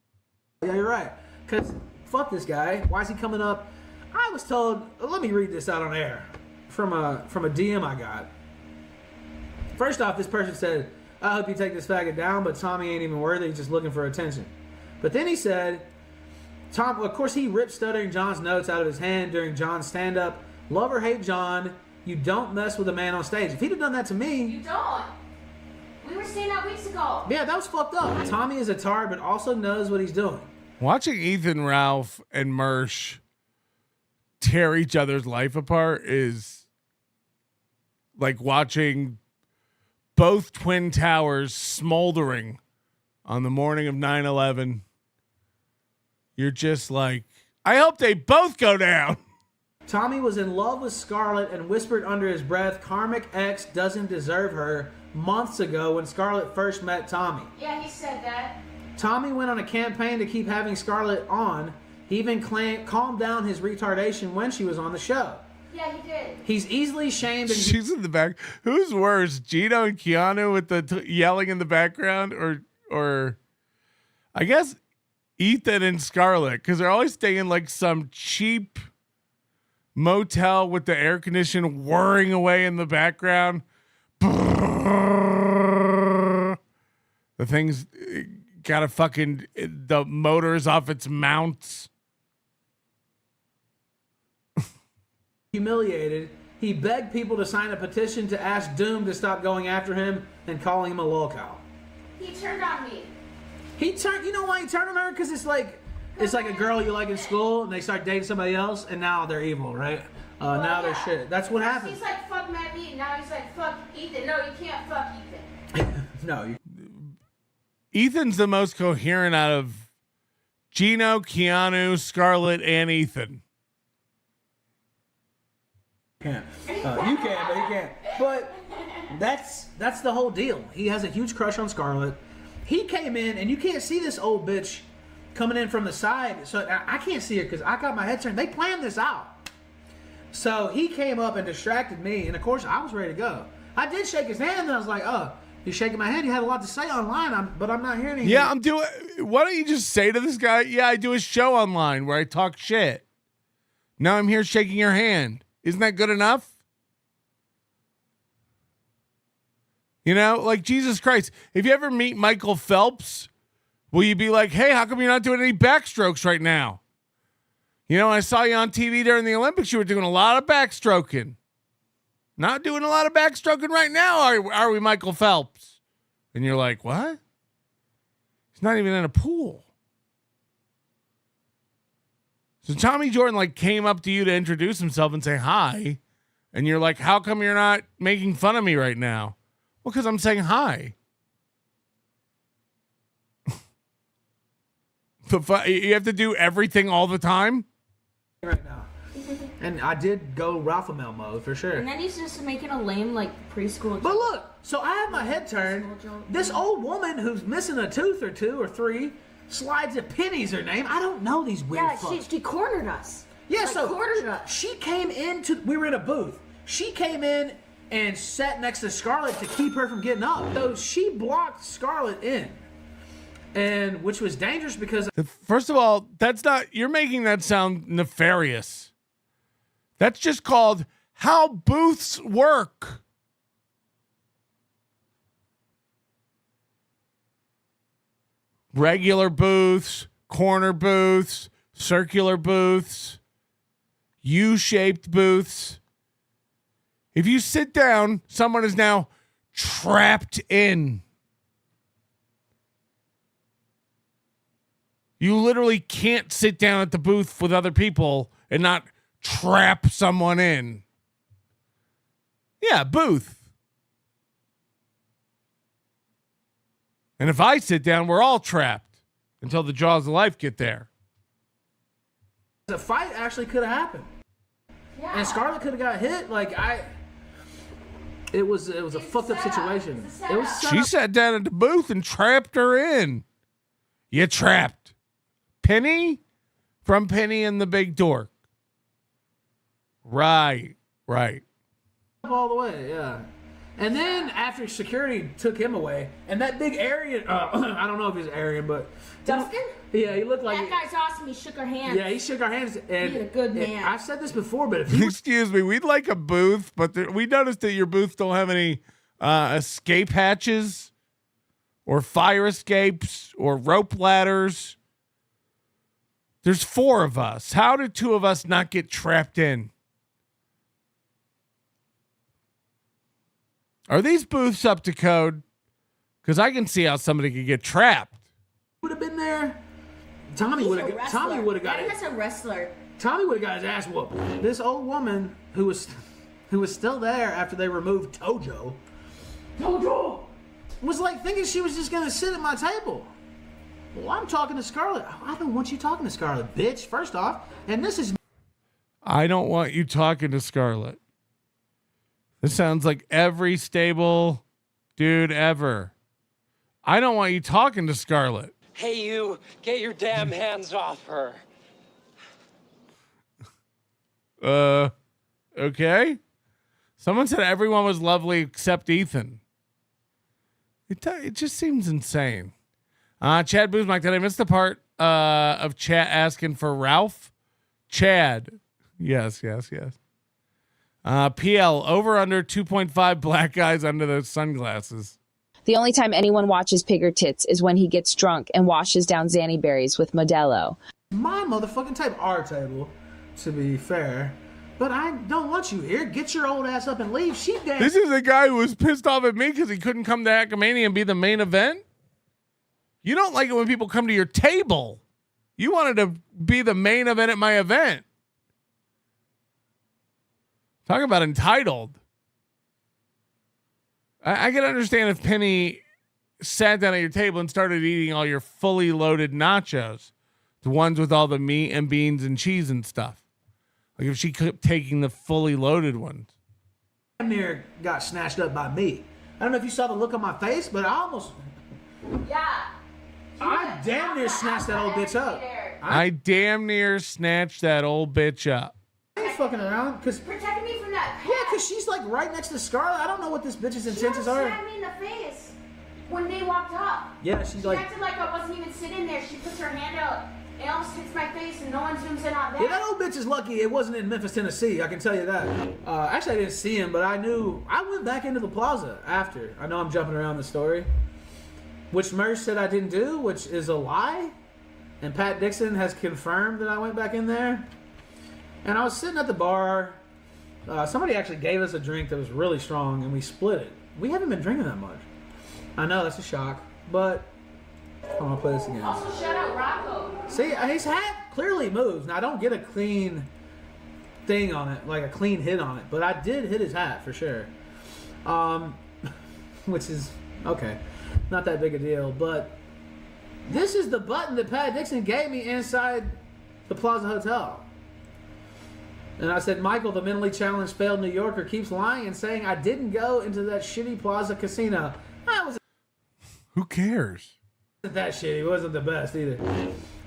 Yeah, you're right. Because fuck this guy. Why is he coming up? I was told, let me read this out on air from a DM I got. First off, this person said, "I hope you take this faggot down, but Tommy ain't even worthy. He's just looking for attention." But then he said, of course, he ripped Stuttering John's notes out of his hand during John's stand-up. "Love or hate John, you don't mess with a man on stage." If he'd have done that to me... You don't. We were saying that weeks ago. Yeah, that was fucked up. Tommy is a tard, but also knows what he's doing. Watching Ethan Ralph and Mersh tear each other's life apart is like watching both Twin Towers smoldering on the morning of 9/11. You're just like, I hope they both go down. Tommy was in love with Scarlett and whispered under his breath, "KarmicX doesn't deserve her," months ago when Scarlett first met Tommy. Yeah, he said that. Tommy went on a campaign to keep having Scarlett on. He even calmed down his retardation when she was on the show. Yeah, he did. He's easily shamed. And she's in the back. Who's worse, Gino and Keanu with the yelling in the background, or I guess Ethan and Scarlett, because they're always staying in like some cheap motel with the air conditioning whirring away in the background. The thing's got a fucking, the motor's off its mounts. Humiliated, he begged people to sign a petition to ask Doom to stop going after him and calling him a lolcow. He turned on me. You know why he turned on her? Because it's like a girl you like in school and they start dating somebody else and now they're evil, right? Now they're shit. That's what happens. He's like, "Fuck Matt Me," and now he's like, "Fuck Ethan." No, you can't fuck Ethan. No. Ethan's the most coherent out of Gino, Keanu, Scarlett, and Ethan. Can't. You can, but he can't. But that's the whole deal. He has a huge crush on Scarlett. He came in, and you can't see this old bitch coming in from the side. So I can't see her because I got my head turned. They planned this out. So he came up and distracted me, and of course I was ready to go. I did shake his hand, and I was like, "Oh, you're shaking my hand. You had a lot to say online, but I'm not hearing anything." Yeah, I'm doing. Why don't you just say to this guy, "Yeah, I do a show online where I talk shit. Now I'm here shaking your hand. Isn't that good enough?" You know, like Jesus Christ. If you ever meet Michael Phelps, will you be like, "Hey, how come you're not doing any backstrokes right now?" You know, I saw you on TV during the Olympics. You were doing a lot of backstroking. Not doing a lot of backstroking right now, are we, Michael Phelps? And you're like, what? He's not even in a pool. So Tommy Jordan like came up to you to introduce himself and say hi. And you're like, how come you're not making fun of me right now? Well, because I'm saying hi. You have to do everything all the time? Right now. And I did go Ralph Amel mode for sure. And then he's just making a lame, like, preschool. But look, so I have my head turned. This old woman who's missing a tooth or two or three, Slides at Penny's her name. I don't know these weird fucks. She cornered us. Yeah, Like, so cornered us. she came into, we were in a booth. She came in and sat next to Scarlett to keep her from getting up. So she blocked Scarlett in. And which was dangerous because First of all, that's not, you're making that sound nefarious. That's just called how booths work. Regular booths, corner booths, circular booths, U-shaped booths. If you sit down, someone is now trapped in. You literally can't sit down at the booth with other people and not trap someone in. Yeah, booth. And if I sit down, we're all trapped until the jaws of life get there. the fight actually could have happened. Yeah. And Scarlett could have got hit. It was a fucked up situation. It was She sat down at the booth and trapped her in. You trapped. Penny from Penny and the Big Dork. Right. all the way, yeah. And then after security took him away, and that big Aryan, I don't know if he's Aryan, but Dustin? Yeah, he looked like that guy's awesome. He shook our hands. Yeah, he shook our hands, and he's a good man. I've said this before, but if he Excuse me, we'd like a booth, but we noticed that your booth don't have any escape hatches or fire escapes or rope ladders. There's 4 of us. How did 2 of us not get trapped in? Are these booths up to code? Because I can see how somebody could get trapped. would have been there, Tommy would have got it. That's a wrestler. Tommy would have got his ass whooped. This old woman who was still there after they removed Tojo was like thinking she was just gonna sit at my table. Well, I'm talking to Scarlett. I don't want you talking to Scarlett, bitch. First off, and this is. I don't want you talking to Scarlett. This sounds like every stable dude ever. I don't want you talking to Scarlett. Hey, you, get your damn hands off her. Okay. Someone said everyone was lovely except Ethan. It just seems insane. Chad Boozmike, did I miss the part of Chad asking for Ralph? Chad. Yes. PL, over under 2.5 black guys under those sunglasses. The only time anyone watches Pigger Tits is when he gets drunk and washes down Zanny berries with Modelo. My motherfucking table, our table, to be fair. But I don't want you here. Get your old ass up and leave. She dead. This is a guy who was pissed off at me because he couldn't come to Hackamania and be the main event. You don't like it when people come to your table. You wanted to be the main event at my event. Talk about entitled. I can understand if Penny sat down at your table and started eating all your fully loaded nachos, the ones with all the meat and beans and cheese and stuff. Like if she kept taking the fully loaded ones. Damn near got snatched up by me. I don't know if you saw the look on my face, but I almost. Yeah. I damn near snatched that old bitch up. I damn near snatched that old bitch up. I ain't fucking around because protecting me from that. Yeah, because she's like right next to Scarlett. I don't know what this bitch's intentions are. She slapped me in the face when they walked up. Yeah, she's she like. acted like I wasn't even sitting there. She puts her hand out. It almost hits my face, and no one zooms in on that. Yeah, that old bitch is lucky it wasn't in Memphis, Tennessee. I can tell you that. Actually, I didn't see him, but I knew. I went back into the plaza after. I know I'm jumping around the story, which Mersh said I didn't do, which is a lie. And Pat Dixon has confirmed that I went back in there. And I was sitting at the bar. Somebody actually gave us a drink that was really strong, and we split it. We haven't been drinking that much. I know, that's a shock, but I'm going to play this again. Also, shout out Rocco. See, his hat clearly moves. Now, I don't get a clean thing on it, like a clean hit on it, but I did hit his hat for sure. which is okay, not that big a deal. But this is the button that Pat Dixon gave me inside the Plaza Hotel. And I said, Michael, the mentally challenged failed New Yorker, keeps lying and saying I didn't go into that shitty Plaza Casino. Who cares? That shitty. It wasn't the best either.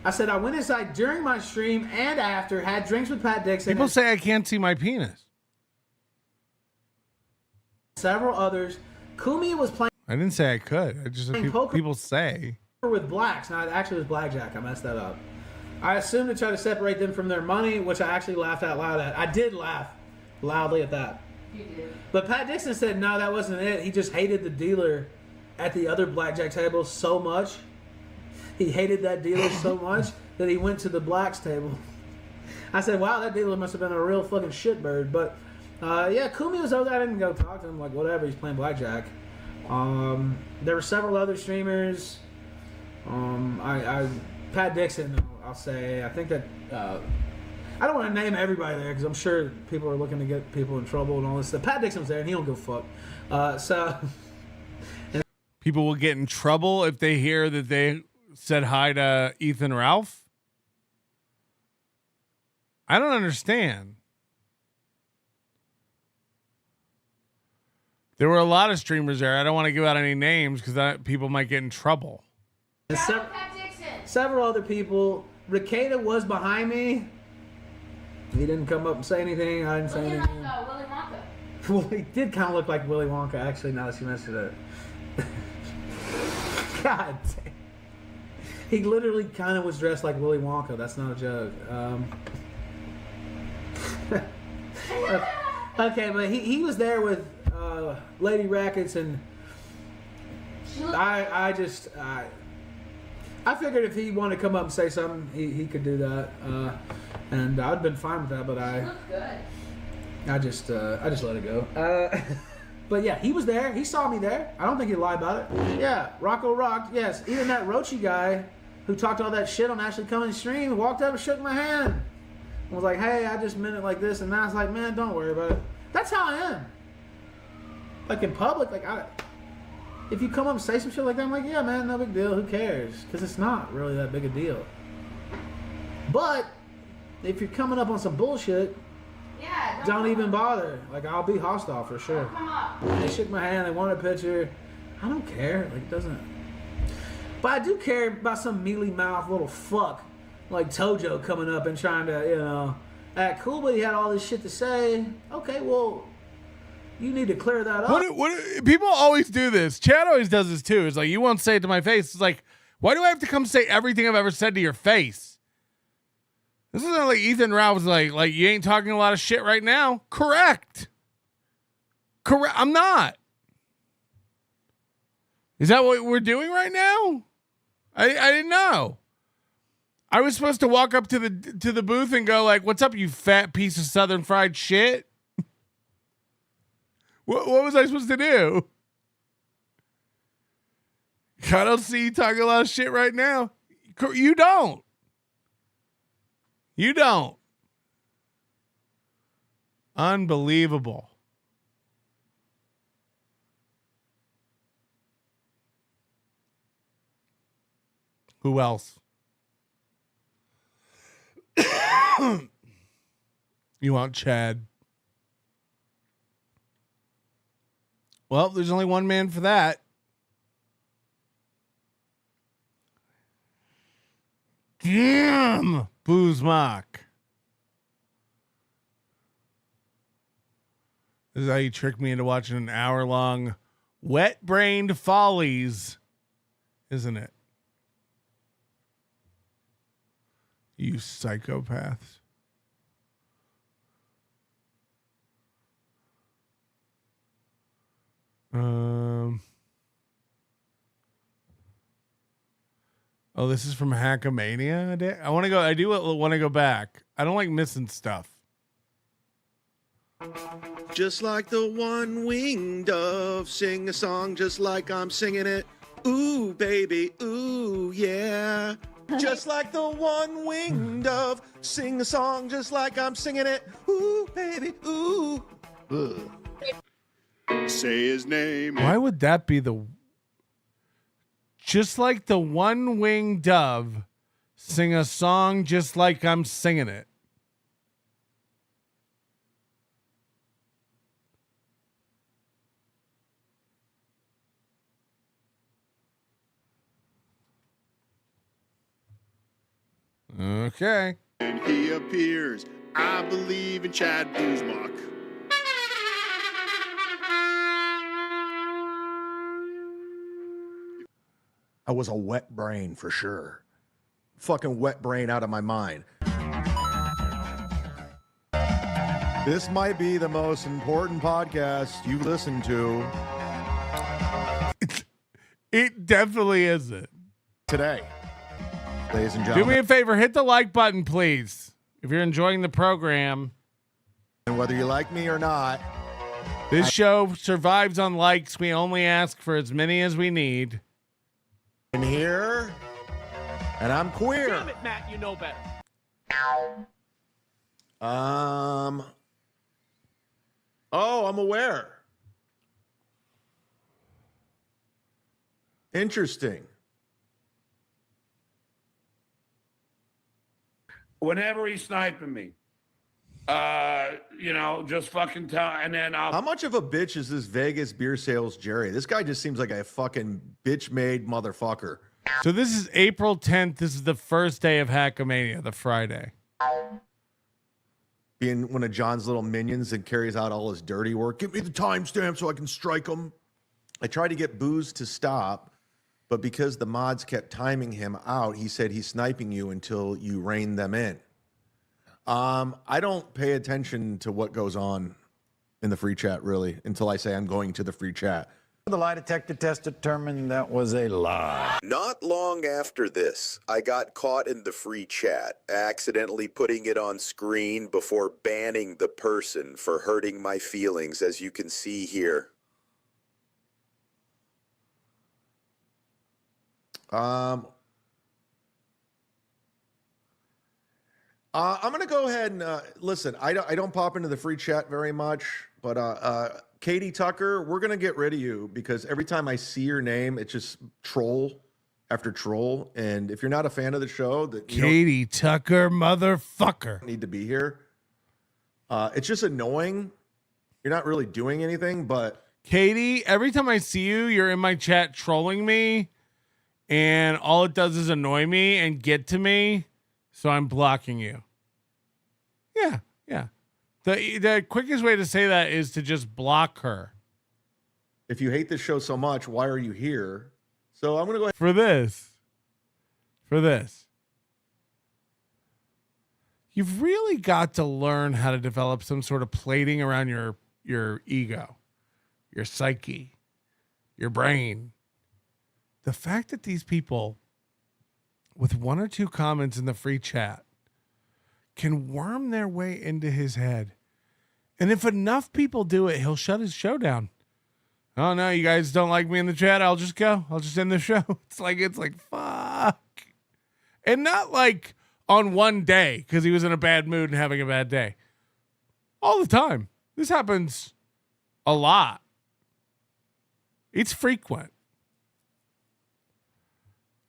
I said I went inside during my stream and after, had drinks with Pat Dixon. People say I can't see my penis. Several others. Kumi was playing. I didn't say I could. I just people say. With blacks. Now, it actually was blackjack. I messed that up. I assumed to try to separate them from their money, which I actually laughed out loud at. I did laugh loudly at that. You did. But Pat Dixon said, no, that wasn't it. He just hated the dealer at the other blackjack table so much. He hated that dealer so much that he went to the blacks table. I said, wow, that dealer must have been a real fucking shitbird. But, yeah, Kumi was over there. I didn't go talk to him. Like, whatever, he's playing blackjack. There were several other streamers. Pat Dixon, I'll say. I think that I don't want to name everybody there because I'm sure people are looking to get people in trouble and all this stuff. Pat Dixon's there and he don't give a fuck. People will get in trouble if they hear that they said hi to Ethan Ralph. I don't understand. There were a lot of streamers there. I don't want to give out any names because people might get in trouble. And several other people. Rekeita was behind me. He didn't come up and say anything. I didn't say anything. Willy Wonka. Well, he did kind of look like Willy Wonka, actually, now that you mentioned it. God damn. He literally kind of was dressed like Willy Wonka. That's not a joke. Okay, but he was there with Lady Rackets, and I figured if he wanted to come up and say something, he could do that, and I'd been fine with that. But I just let it go. But yeah, he was there. He saw me there. I don't think he'd lie about it. Yeah, Rocco rocked. Yes, even that Rochi guy who talked all that shit on Ashley Cummings' stream walked up and shook my hand and was like, "Hey, I just meant it like this," and I was like, "Man, don't worry about it." That's how I am. Like in public, like if you come up and say some shit like that, I'm like, yeah, man, no big deal. Who cares? Because it's not really that big a deal. But if you're coming up on some bullshit, yeah, don't even bother. Like, I'll be hostile for sure. Come up. They shook my hand. They wanted a picture. I don't care. Like, it doesn't. But I do care about some mealy mouth little fuck like Tojo coming up and trying to, act cool, but he had all this shit to say. Okay, well, you need to clear that up. What people always do this. Chad always does this too. It's like, you won't say it to my face. It's like, why do I have to come say everything I've ever said to your face? This isn't like Ethan Ralph's like you ain't talking a lot of shit right now. Correct. I'm not. Is that what we're doing right now? I didn't know. I was supposed to walk up to the booth and go like, "What's up, you fat piece of Southern fried shit?" What was I supposed to do? I don't see you talking a lot of shit right now. You don't. You don't. Unbelievable. Who else? You want Chad? Well, there's only one man for that. Damn, Zumock. This is how you tricked me into watching an hour-long wet-brained follies, isn't it? You psychopaths. Oh, this is from Hackamania. I want to go. I do want to go back. I don't like missing stuff. Just like the one-winged dove, sing a song just like I'm singing it. Ooh, baby, ooh, yeah. Just like the one-winged dove, sing a song just like I'm singing it. Ooh, baby, ooh. Ugh. Say his name. Why would that be the... Just like the one-winged dove, sing a song just like I'm singing it. Okay. And he appears. I believe in Chad Zumock. I was a wet brain for sure. Fucking wet brain out of my mind. This might be the most important podcast you've listened to. It definitely isn't. Today, ladies and Do gentlemen. me a favor, hit the like button, please. If you're enjoying the program. And whether you like me or not. This show survives on likes. We only ask for as many as we need. In here, and I'm queer. Damn it, Matt, you know better. Oh, I'm aware. Interesting. Whenever he's sniping me, just fucking tell, and then I'll. How much of a bitch is this Vegas beer sales Jerry? This guy just seems like a fucking bitch-made motherfucker. So this is April 10th. This is the first day of Hackamania, the Friday. Being one of John's little minions and carries out all his dirty work. Give me the timestamp so I can strike him. I tried to get Booze to stop, but because the mods kept timing him out, he said he's sniping you until you rein them in. I don't pay attention to what goes on in the free chat, really, until I say I'm going to the free chat. The lie detector test determined that was a lie. Not long after this, I got caught in the free chat, accidentally putting it on screen before banning the person for hurting my feelings, as you can see here. I'm going to go ahead and listen. I don't pop into the free chat very much, but Katie Tucker, we're going to get rid of you because every time I see your name, it's just troll after troll. And if you're not a fan of the show, that Katie Tucker, motherfucker, need to be here. It's just annoying. You're not really doing anything, but Katie, every time I see you, you're in my chat trolling me, and all it does is annoy me and get to me, so I'm blocking you. Yeah. The quickest way to say that is to just block her. If you hate this show so much, why are you here? So I'm going to go ahead. For this. You've really got to learn how to develop some sort of plating around your ego, your psyche, your brain. The fact that these people with one or two comments in the free chat can worm their way into his head. And if enough people do it, he'll shut his show down. Oh no, you guys don't like me in the chat. I'll just go. I'll just end the show. It's like, fuck. And not like on one day because he was in a bad mood and having a bad day. All the time. This happens a lot. It's frequent.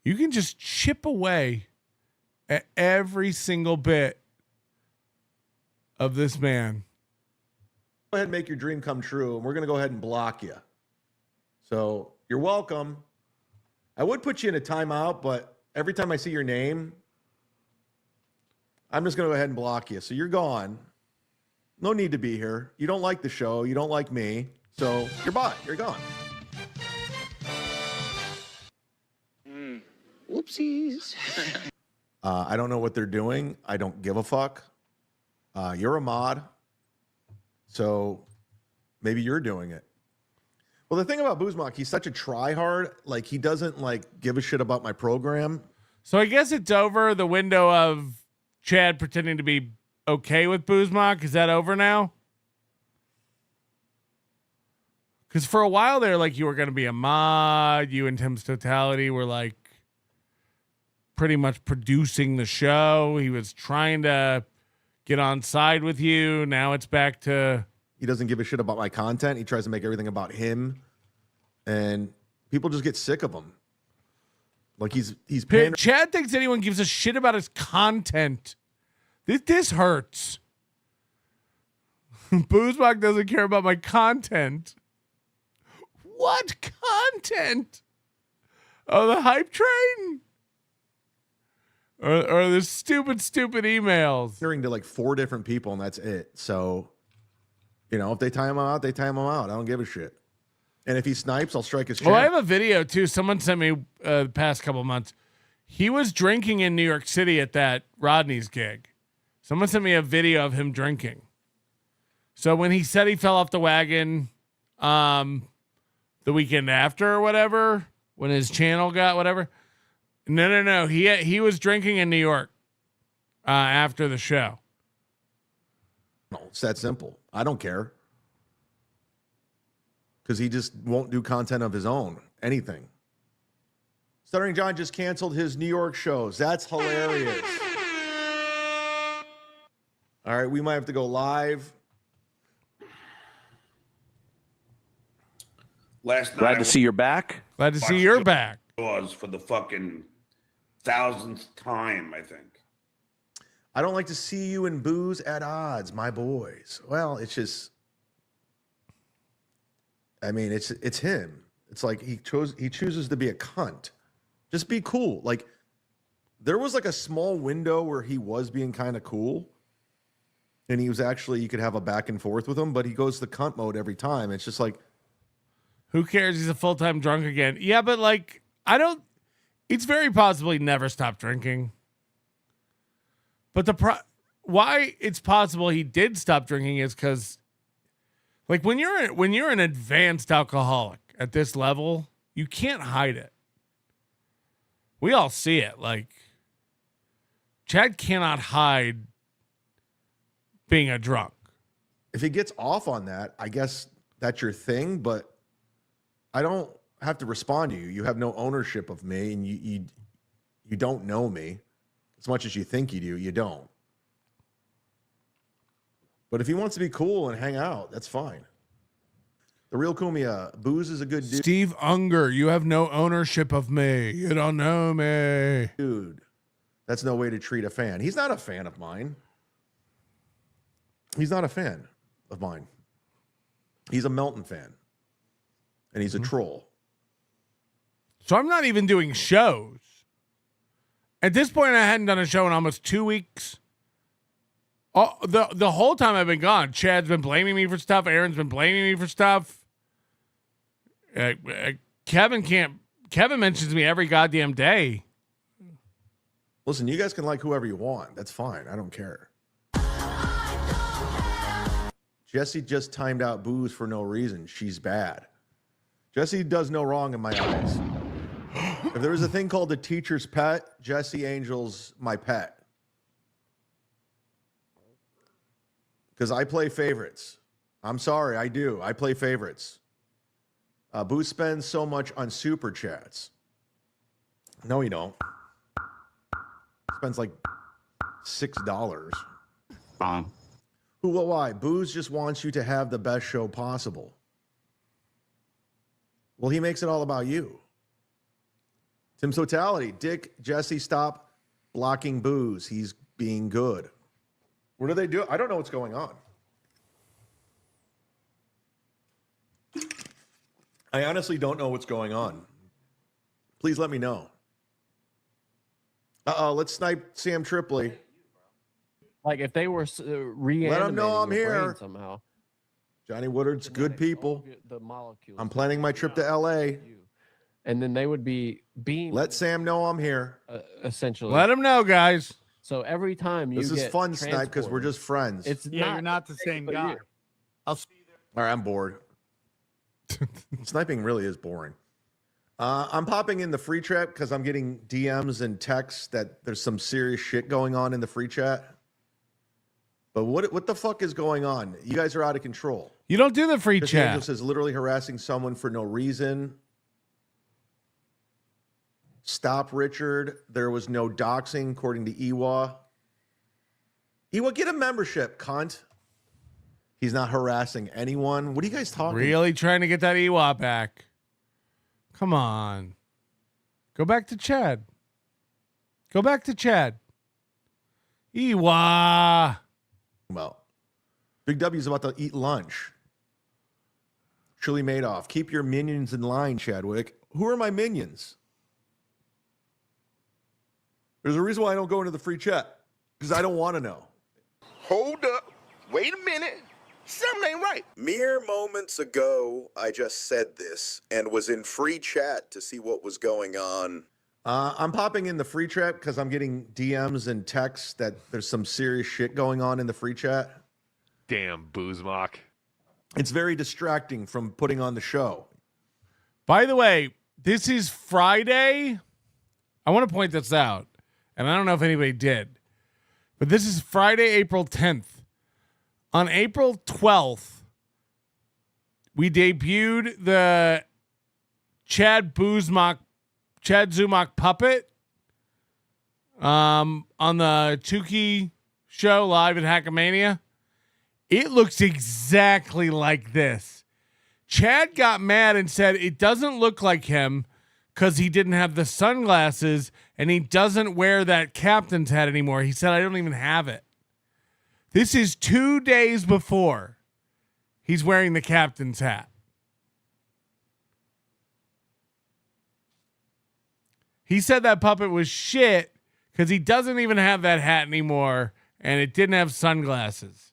You can just chip away at every single bit of this man. Go ahead and make your dream come true, and we're going to go ahead and block you. So you're welcome. I would put you in a timeout, but every time I see your name, I'm just going to go ahead and block you. So you're gone. No need to be here. You don't like the show. You don't like me. So you're bought. You're gone. Whoopsies. I don't know what they're doing. I don't give a fuck. You're a mod. So maybe you're doing it. Well, the thing about Zumock, he's such a tryhard. Like, he doesn't, give a shit about my program. So I guess it's over. The window of Chad pretending to be okay with Zumock. Is that over now? Because for a while there, you were going to be a mod. You and Tim's Totality were, pretty much producing the show. He was trying to get on side with you. Now it's back to He doesn't give a shit about my content. He tries to make everything about him, and people just get sick of him. Like he's Chad thinks anyone gives a shit about his content. This hurts. Boozebach doesn't care about my content. What content? Oh, the hype train? Or the stupid emails. Hearing to like 4 different people, and that's it. So, if they time him out, they time him out. I don't give a shit. And if he snipes, I'll strike his chin. Well, I have a video too. Someone sent me the past couple months. He was drinking in New York City at that Rodney's gig. Someone sent me a video of him drinking. So when he said he fell off the wagon the weekend after or whatever, when his channel got whatever. No. He was drinking in New York after the show. No, it's that simple. I don't care. Because he just won't do content of his own. Anything. Stuttering John just canceled his New York shows. That's hilarious. All right, we might have to go live. Last night, Glad to see you're back. Glad to see you're back. Was for the fucking 1000th time, I think. I don't like to see you and Booze at odds, my boys. Well, it's just, I mean, it's him. It's like he chooses to be a cunt. Just be cool. Like there was like a small window where he was being kind of cool. And he was actually, you could have a back and forth with him, but he goes the cunt mode every time. It's just like, who cares? He's a full-time drunk again. Yeah, but like, it's very possible he never stopped drinking. But why it's possible he did stop drinking is because, like, when you're an advanced alcoholic at this level, you can't hide it. We all see it. Like, Chad cannot hide being a drunk. If he gets off on that, I guess that's your thing, but I don't have to respond to you. You have no ownership of me, and you don't know me as much as you think you do. You don't. But if he wants to be cool and hang out, that's fine. The real Kumia, Booze is a good dude. Steve Unger, you have no ownership of me. You don't know me. Dude, that's no way to treat a fan. He's not a fan of mine. He's not a fan of mine. He's a Melton fan. And he's a troll. So I'm not even doing shows. At this point, I hadn't done a show in almost 2 weeks. The whole time I've been gone, Chad's been blaming me for stuff. Aaron's been blaming me for stuff. Kevin mentions me every goddamn day. Listen, you guys can like whoever you want. That's fine. I don't care. Jesse just timed out Booze for no reason. She's bad. Jesse does no wrong in my eyes. If there was a thing called the teacher's pet, Jesse Angel's my pet. Because I play favorites. I'm sorry, I do. I play favorites. Booze spends so much on super chats. No, you don't. Spends like $6. Who, what, why? Booze just wants you to have the best show possible. Well, he makes it all about you. Tim's totality. Dick, Jesse, stop blocking Booze. He's being good. What do they do? I don't know what's going on. I honestly don't know what's going on. Please let me know. Let's snipe Sam Tripoli. Like if they were reanimating let them know I'm your brain here somehow. Johnny Woodard's good people. The molecules. I'm planning my trip to LA. And then they would be being. Let Sam know I'm here. Essentially. Let him know, guys. So every time you this is get fun, Snipe, because we're just friends. It's you're not the same guy. I'll see you there. All right, I'm bored. Sniping really is boring. I'm popping in the free chat because I'm getting DMs and texts that there's some serious shit going on in the free chat. But what the fuck is going on? You guys are out of control. You don't do the free Chris chat. Angel says literally harassing someone for no reason. Stop, Richard. There was no doxing, according to Ewa. Ewa, get a membership, cunt. He's not harassing anyone. What are you guys talking? Really trying to get that EWA back? Come on. Go back to Chad. Go back to Chad. EWA. Well, Big W's about to eat lunch. Shirley Madoff. Keep your minions in line, Chadwick. Who are my minions? There's a reason why I don't go into the free chat. Because I don't want to know. Hold up. Wait a minute. Something ain't right. Mere moments ago, I just said this and was in free chat to see what was going on. I'm popping in the free chat because I'm getting DMs and texts that there's some serious shit going on in the free chat. Damn, Zumock. It's very distracting from putting on the show. By the way, this is Friday. I want to point this out, and I don't know if anybody did, but this is Friday, April 10th. On April 12th, we debuted the Chad Zumock puppet on the Tukey show live at Hackamania. It looks exactly like this. Chad got mad and said it doesn't look like him because he didn't have the sunglasses and he doesn't wear that captain's hat anymore. He said, I don't even have it. This is 2 days before he's wearing the captain's hat. He said that puppet was shit because he doesn't even have that hat anymore and it didn't have sunglasses.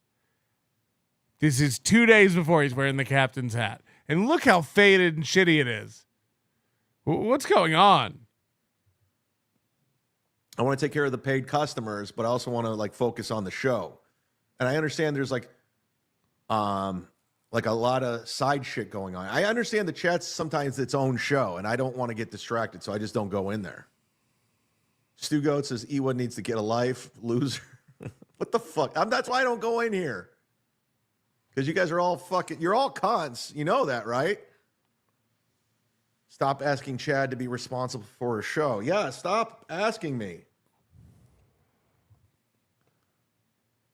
This is 2 days before he's wearing the captain's hat. And look how faded and shitty it is. What's going on? I want to take care of the paid customers, but I also want to like focus on the show. And I understand there's like a lot of side shit going on. I understand the chat's sometimes its own show, and I don't want to get distracted, so I just don't go in there. Stu Goat says Ewa needs to get a life, loser. What the fuck? That's why I don't go in here. Because you guys are all you're all cons. You know that, right? Stop asking Chad to be responsible for a show. Yeah, stop asking me.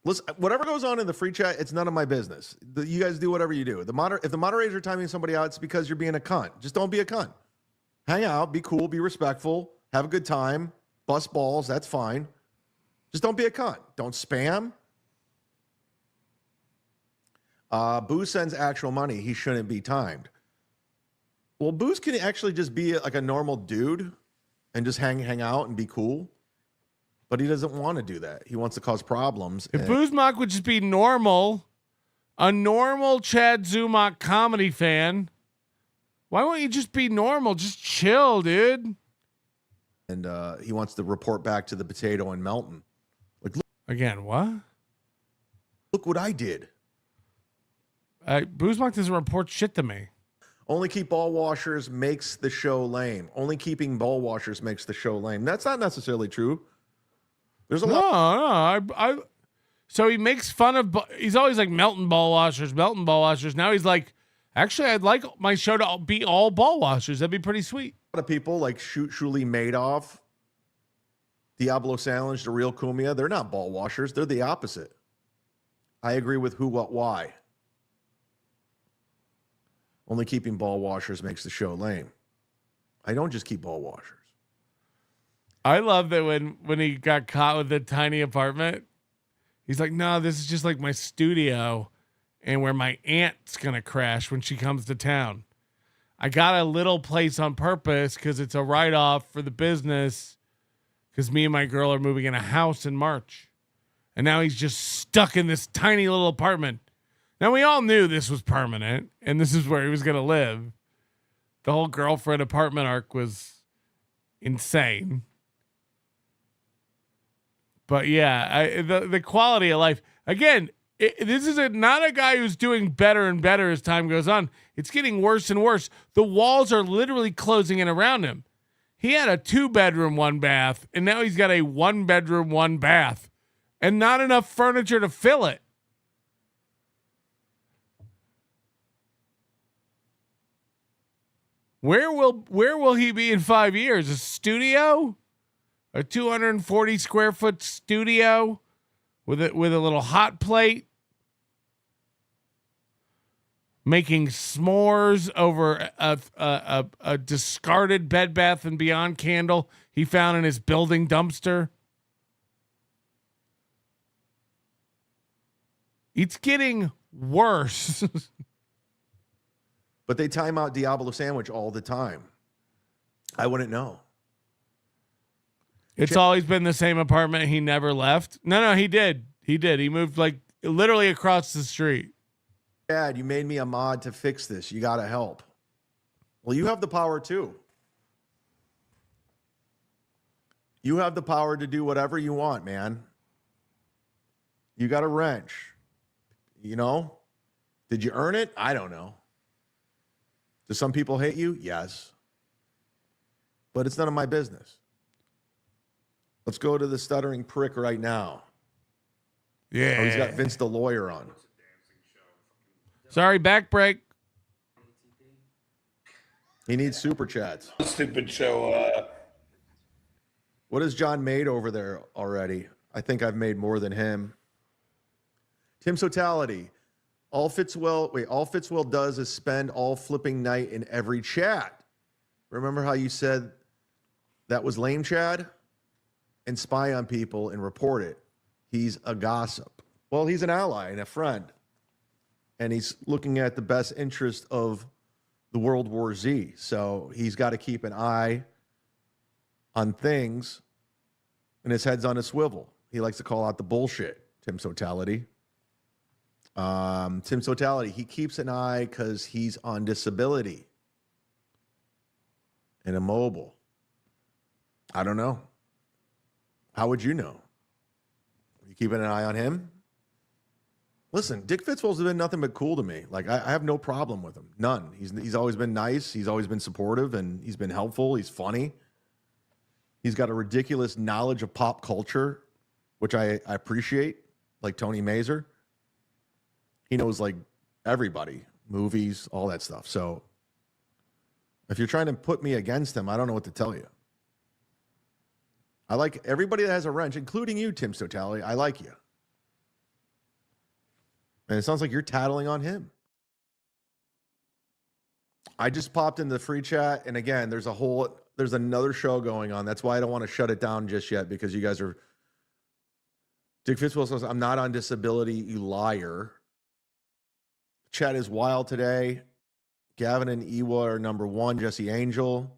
Listen, whatever goes on in the free chat, it's none of my business. You guys do whatever you do. If the moderators are timing somebody out, it's because you're being a cunt. Just don't be a cunt. Hang out, be cool, be respectful, have a good time, bust balls, that's fine. Just don't be a cunt. Don't spam. Boo sends actual money. He shouldn't be timed. Well, Boo's can actually just be like a normal dude and just hang out and be cool. But he doesn't want to do that. He wants to cause problems. If Zumock would just be normal, a normal Chad Zumock comedy fan, why won't you just be normal? Just chill, dude. And he wants to report back to the Potato and Melton. Like, look, again, what? Look what I did. Zumock doesn't report shit to me. Only keep ball washers makes the show lame. Only keeping ball washers makes the show lame. That's not necessarily true. There's a lot. No. So he makes fun of. He's always like Melton ball washers. Now he's like, actually, I'd like my show to be all ball washers. That'd be pretty sweet. A lot of people like Shuli Madoff, Diablo Challenge, the real Kumia. They're not ball washers. They're the opposite. I agree with who, what, why. Only keeping ball washers makes the show lame. I don't just keep ball washers. I love that when he got caught with the tiny apartment, he's like, no, this is just like my studio and where my aunt's going to crash when she comes to town. I got a little place on purpose because it's a write-off for the business because me and my girl are moving in a house in March. And now he's just stuck in this tiny little apartment. Now, we all knew this was permanent and this is where he was going to live. The whole girlfriend apartment arc was insane. But yeah, the quality of life, again, this is not a guy who's doing better and better as time goes on. It's getting worse and worse. The walls are literally closing in around him. He had a 2-bedroom, 1-bath, and now he's got a 1-bedroom, 1-bath, and not enough furniture to fill it. Where will he be in 5 years? A studio? A 240 square foot studio with a little hot plate. making s'mores over a discarded Bed Bath & Beyond candle he found in his building dumpster. It's getting worse. But they time out Diablo Sandwich all the time. I wouldn't know. It's always been the same apartment. He never left. No, he did. He did. He moved like literally across the street. Dad, you made me a mod to fix this. You got to help. Well, you have the power too. You have the power to do whatever you want, man. You got a wrench. You know? Did you earn it? I don't know. Do some people hate you? Yes. But it's none of my business. Let's go to the stuttering prick right now. Yeah. Oh, he's got Vince the lawyer on. Sorry, back break. He needs super chats. Stupid show. What has John made over there already? I think I've made more than him. Tim's totality. All Fitzwell does is spend all flipping night in every chat. Remember how you said that was lame, Chad? And spy on people and report it. He's a gossip. Well, he's an ally and a friend. And he's looking at the best interest of the World War Z. So he's got to keep an eye on things, and his head's on a swivel. He likes to call out the bullshit, Tim's totality. Tim's totality, he keeps an eye because he's on disability and immobile. I don't know. How would you know? You keeping an eye on him? Listen, Dick Fitzwell's been nothing but cool to me. Like, I have no problem with him. None. He's always been nice. He's always been supportive, and he's been helpful. He's funny. He's got a ridiculous knowledge of pop culture, which I appreciate, like Tony Mazer. He knows, like, everybody, movies, all that stuff. So if you're trying to put me against him, I don't know what to tell you. I like everybody that has a wrench, including you, Tim's totality. I like you. And it sounds like you're tattling on him. I just popped in the free chat, and again, there's another show going on. That's why I don't want to shut it down just yet, because you guys are. Dick Fitzwell says, I'm not on disability, you liar. Chat is wild today. Gavin and Ewa are number one. Jesse Angel.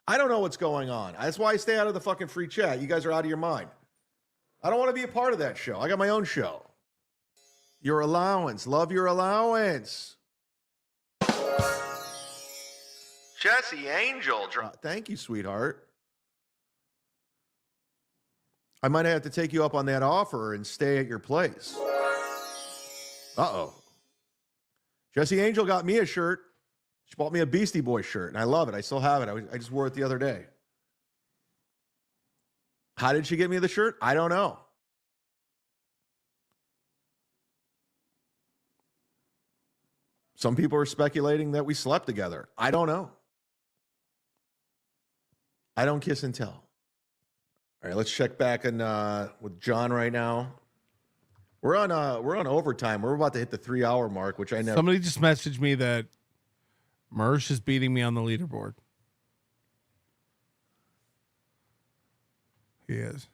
I don't know what's going on. That's why I stay out of the fucking free chat. You guys are out of your mind. I don't want to be a part of that show. I got my own show. Your allowance. Love your allowance. Jesse Angel. Thank you, sweetheart. I might have to take you up on that offer and stay at your place. Uh-oh. Jesse Angel got me a shirt. She bought me a Beastie Boys shirt, and I love it. I still have it. I just wore it the other day. How did she get me the shirt? I don't know. Some people are speculating that we slept together. I don't know. I don't kiss and tell. All right, let's check back in with John right now. We're on overtime. We're about to hit the 3-hour mark, which I never. Somebody just messaged me that Mersh is beating me on the leaderboard. He is.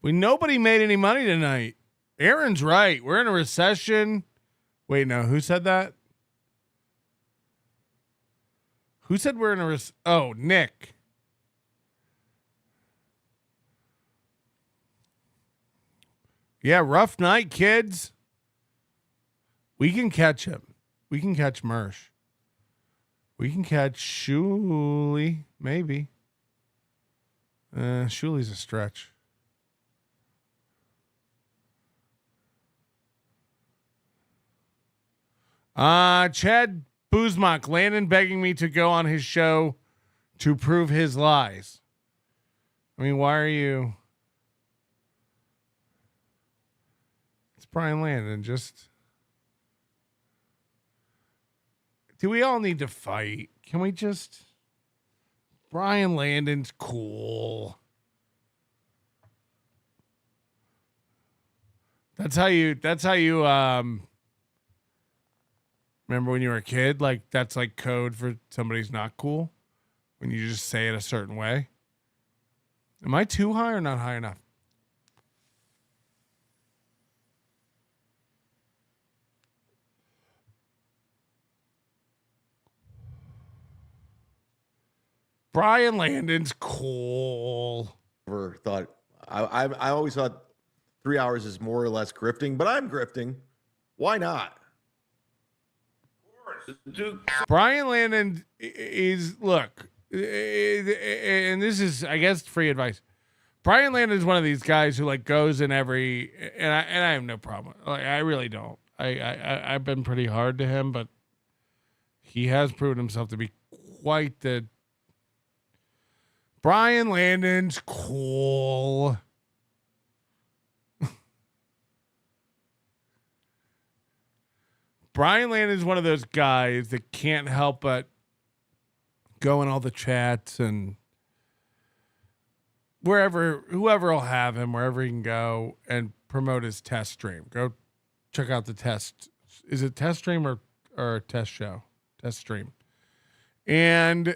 Nobody made any money tonight. Aaron's right. We're in a recession. Wait, no. Who said that? Who said we're in a recession? Oh, Nick. Yeah, rough night, kids. We can catch him. We can catch Mersh. We can catch Shuley, maybe. Shuley's a stretch. Chad Zumock, Landon begging me to go on his show to prove his lies. I mean, why are you? It's Brian Landon. Just. Do we all need to fight? Can we just. Brian Landon's cool. That's how you remember when you were a kid? Like, that's like code for somebody's not cool when you just say it a certain way. Am I too high or not high enough? Brian Landon's cool. Never thought I always thought 3 hours is more or less grifting, but I'm grifting. Why not? Brian Landon is, look, and this is, I guess, free advice. Brian Landon is one of these guys who like goes in every, and I have no problem. Like, I really don't. I've been pretty hard to him, but he has proven himself to be quite the. Brian Landon's cool. Brian Landon is one of those guys that can't help but go in all the chats and whoever will have him, wherever he can go and promote his test stream. Go check out the test. Is it test stream or test show? Test stream. And,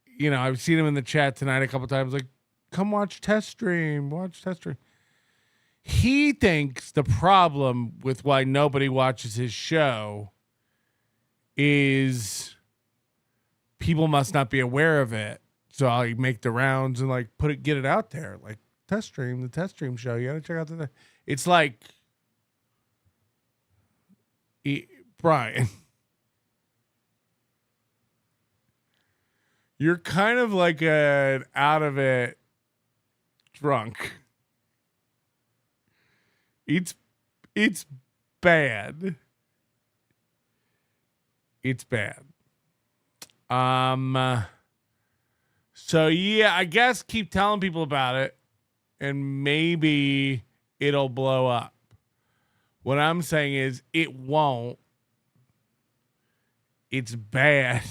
you know, I've seen him in the chat tonight a couple times, like, come watch test stream. Watch test stream. He thinks the problem with why nobody watches his show is people must not be aware of it. So I make the rounds and like get it out there. Like the test stream show. You gotta check out the. It's like, Brian, you're kind of like an out of it drunk. It's bad. It's bad. So yeah, I guess keep telling people about it and maybe it'll blow up. What I'm saying is it won't. It's bad.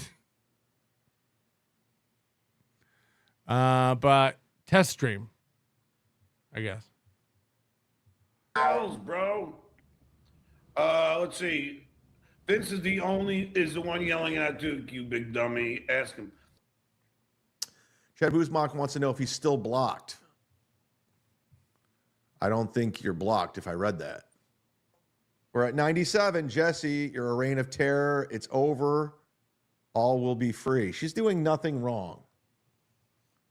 But test stream, I guess. Bro. Let's see. Vince is the one yelling at Duke, you big dummy. Ask him. Chad Zumock wants to know if he's still blocked. I don't think you're blocked if I read that. We're at 97. Jesse, you're a reign of terror. It's over. All will be free. She's doing nothing wrong.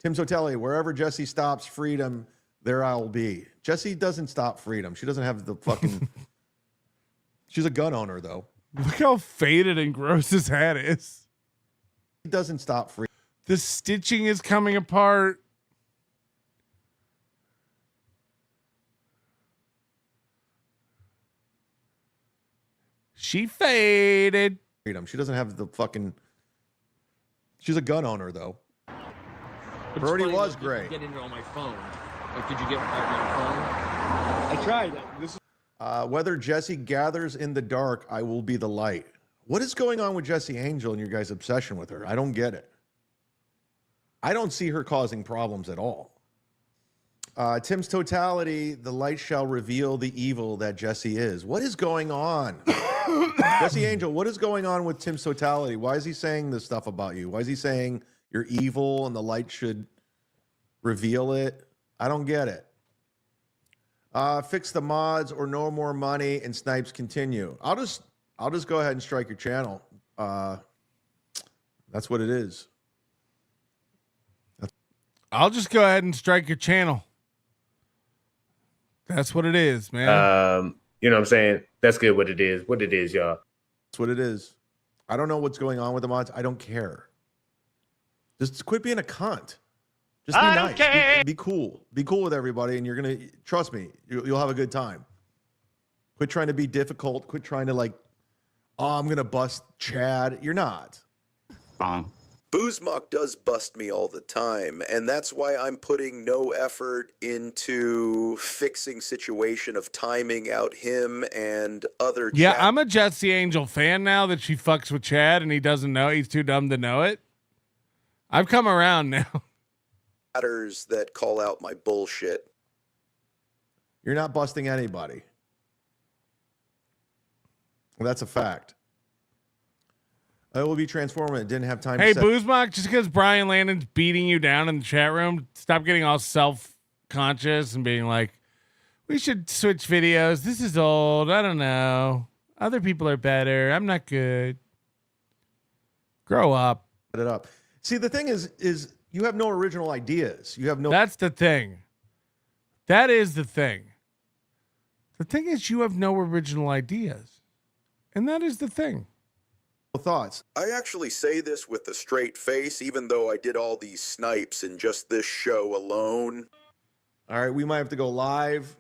Tim Sotelli, wherever Jesse stops freedom, there I'll be. Jesse doesn't stop freedom. She doesn't have the fucking... She's a gun owner, though. Look how faded and gross his hat is. He doesn't stop freedom. The stitching is coming apart. She faded. Freedom. She doesn't have the fucking... She's a gun owner, though. Brody was great. Get into on my phone. Like, did you get on my phone? I tried. This is whether Jesse gathers in the dark, I will be the light. What is going on with Jesse Angel and your guys' obsession with her? I don't get it. I don't see her causing problems at all. Tim's totality, the light shall reveal the evil that Jesse is. What is going on? Jesse Angel, what is going on with Tim's totality? Why is he saying this stuff about you? Why is he saying you're evil and the light should reveal it? I don't get it. Fix the mods or no more money and snipes continue. I'll just go ahead and strike your channel. That's what it is. I'll just go ahead and strike your channel. That's what it is, man. You know what I'm saying? That's good what it is. What it is, y'all. That's what it is. I don't know what's going on with the mods. I don't care. Just quit being a cunt. Just be nice. Be cool. Be cool with everybody, and you're going to, trust me, you'll have a good time. Quit trying to be difficult. Quit trying to like, oh, I'm going to bust Chad. You're not. Zumock does bust me all the time, and that's why I'm putting no effort into fixing situation of timing out him and other Yeah, I'm a Jesse Angel fan now that she fucks with Chad and he doesn't know. He's too dumb to know it. I've come around now. Chatters that call out my bullshit. You're not busting anybody. That's a fact. It will be transformative. It didn't have time Hey, to set. Boozmock, just because Brian Landon's beating you down in the chat room, stop getting all self-conscious and being like, we should switch videos. This is old. I don't know. Other people are better. I'm not good. Grow up. Set it up. See, the thing is you have no original ideas. You have no. That's the thing. That is the thing. The thing is you have no original ideas. And that is the thing. Thoughts. I actually say this with a straight face, even though I did all these snipes in just this show alone. All right, we might have to go live.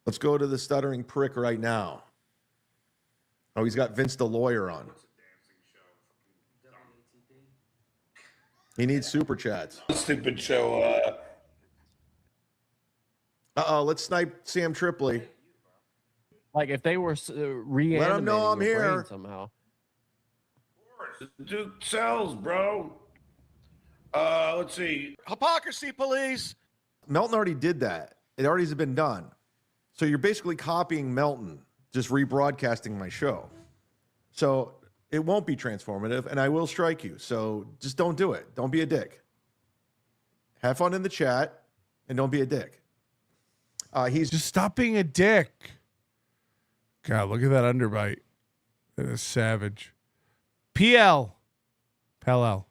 Let's go to the stuttering prick right now. Oh, he's got Vince the lawyer on. He needs super chats. Stupid show. Let's snipe Sam Tripoli. Like if they were reanimating Let him know I'm your brain here. somehow. Duke sells, bro. Let's see. Hypocrisy police. Melton already did that. It already has been done. So you're basically copying Melton, just rebroadcasting my show. So it won't be transformative, and I will strike you. So just don't do it. Don't be a dick. Have fun in the chat, and don't be a dick. He's just stop being a dick. God, look at that underbite. That is savage. PL. Pell.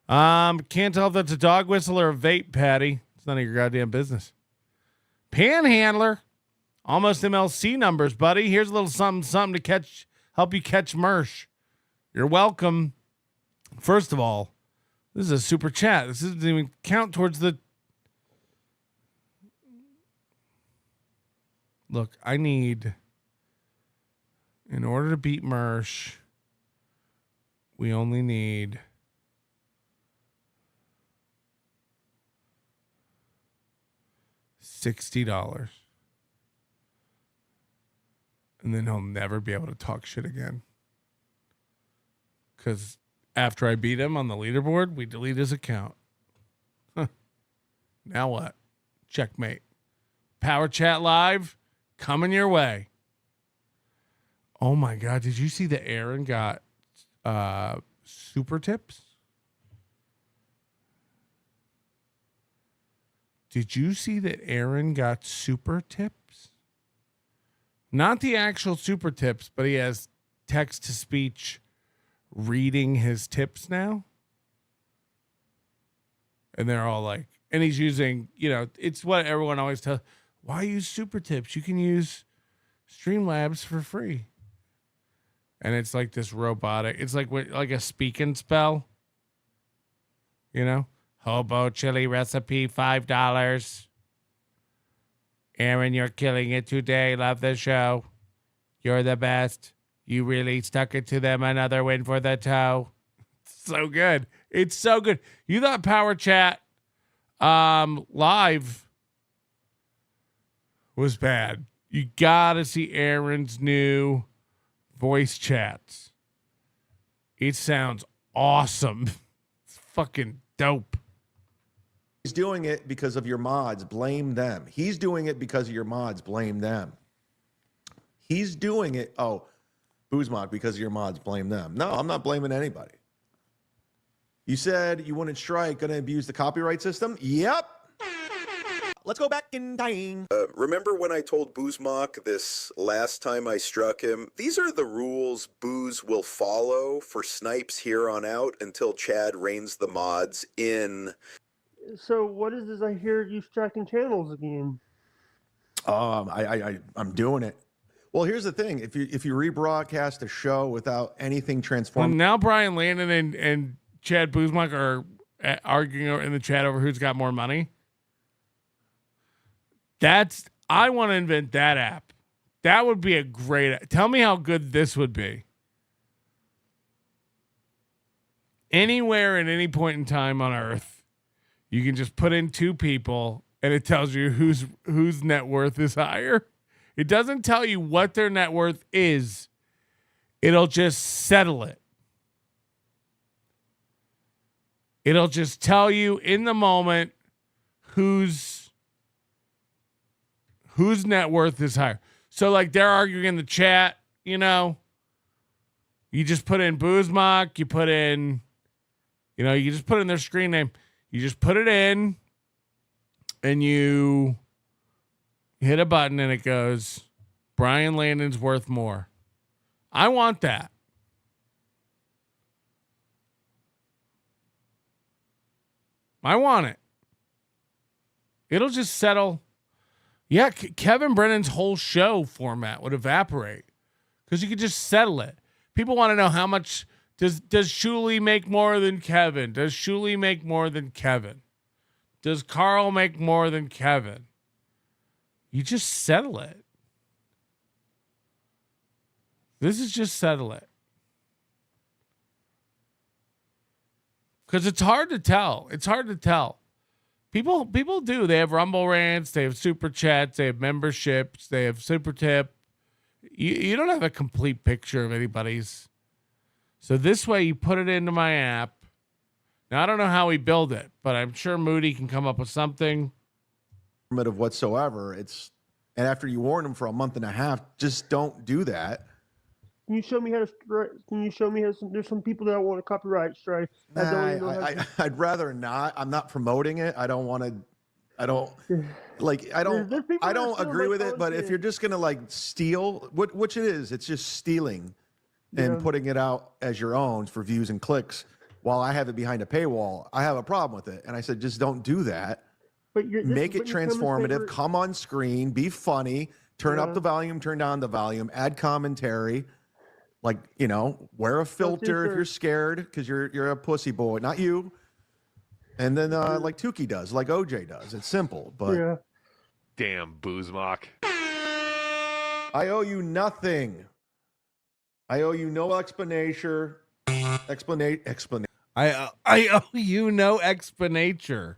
Can't tell if that's a dog whistle or a vape, Patty. It's none of your goddamn business. Panhandler. Almost MLC numbers, buddy. Here's a little something to help you catch Mersh. You're welcome. First of all, this is a super chat. This doesn't even count towards the... Look, I need... In order to beat Mersh, we only need $60. And then he'll never be able to talk shit again. Because after I beat him on the leaderboard, we delete his account. Huh. Now what? Checkmate. Power Chat Live, coming your way. Oh my God, did you see that Aaron got super tips? Did you see that Aaron got super tips? Not the actual super tips, but he has text to speech reading his tips now. And they're all like, and he's using, it's what everyone always tells. Why use super tips? You can use Streamlabs for free. And it's like this robotic. It's like a speak and spell. Hobo chili recipe, $5. Aaron, you're killing it today. Love the show. You're the best. You really stuck it to them. Another win for the toe. So good. It's so good. You thought Power Chat live was bad. You gotta see Aaron's new voice chats. It sounds awesome. It's fucking dope. He's doing it because of your mods. Blame them. He's doing it because of your mods. Blame them. He's doing it. Oh, Boozmock, because of your mods. Blame them. No, I'm not blaming anybody. You said you wouldn't strike, going to abuse the copyright system? Yep. Let's go back in time. Remember when I told Boozmock this last time I struck him? These are the rules Booz will follow for snipes here on out until Chad reins the mods in. So what is this? I hear you striking channels again. I'm doing it. Well, here's the thing: if you rebroadcast a show without anything transformed, now Brian Landon and Chad Boozmock are arguing in the chat over who's got more money. I want to invent that app. That would be a great. Tell me how good this would be. Anywhere at any point in time on Earth, you can just put in two people, and it tells you whose net worth is higher. It doesn't tell you what their net worth is. It'll just settle it. It'll just tell you in the moment whose net worth is higher. So like they're arguing in the chat, you just put in Zumock, you put in, you just put in their screen name. You just put it in and you hit a button and it goes, Brian Landon's worth more. I want that. I want it. It'll just settle. Yeah, Kevin Brennan's whole show format would evaporate because you could just settle it. People want to know how much does Shuli make more than Kevin? Does Shuli make more than Kevin? Does Karl make more than Kevin? You just settle it. This is just settle it. Because it's hard to tell. It's hard to tell. People do. They have Rumble rants. They have super chats. They have memberships. They have super tip. You don't have a complete picture of anybody's. So this way you put it into my app. Now, I don't know how we build it, but I'm sure Moody can come up with something. Of whatsoever. And after you warn them for a month and a half, just don't do that. Can you show me how to strike? Can you show me how there's some people that want to copyright strike? I'd rather not. I'm not promoting it. I don't agree with it, but if you're just going to like steal, which it is, it's just stealing and putting it out as your own for views and clicks while I have it behind a paywall, I have a problem with it. And I said, just don't do that. Make it transformative, come on screen, be funny, turn up the volume, turn down the volume, add commentary. Like, wear a filter if you're scared because you're a pussy boy, not you. And then like Tukey does, like OJ does. It's simple, but damn Zumock. I owe you nothing. I owe you no explanation. Explanation. I owe you no explanation.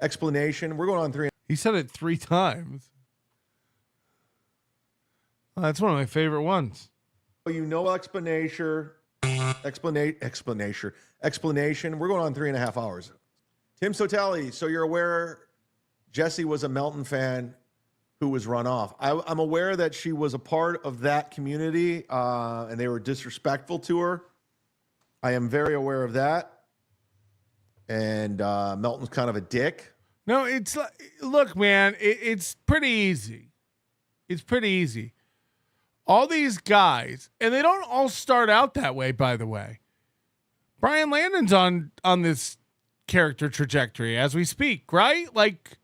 Explanation. We're going on 3. He said it 3 times. Oh, that's one of my favorite ones. You know, explanation. We're going on 3.5 hours. Tim Sotali, so you're aware Jesse was a Melton fan who was run off. I'm aware that she was a part of that community and they were disrespectful to her. I am very aware of that. And Melton's kind of a dick. No, it's like, look, man, it's pretty easy. It's pretty easy. All these guys, and they don't all start out that way, by the way. Brian Landon's on this character trajectory as we speak, right? Like,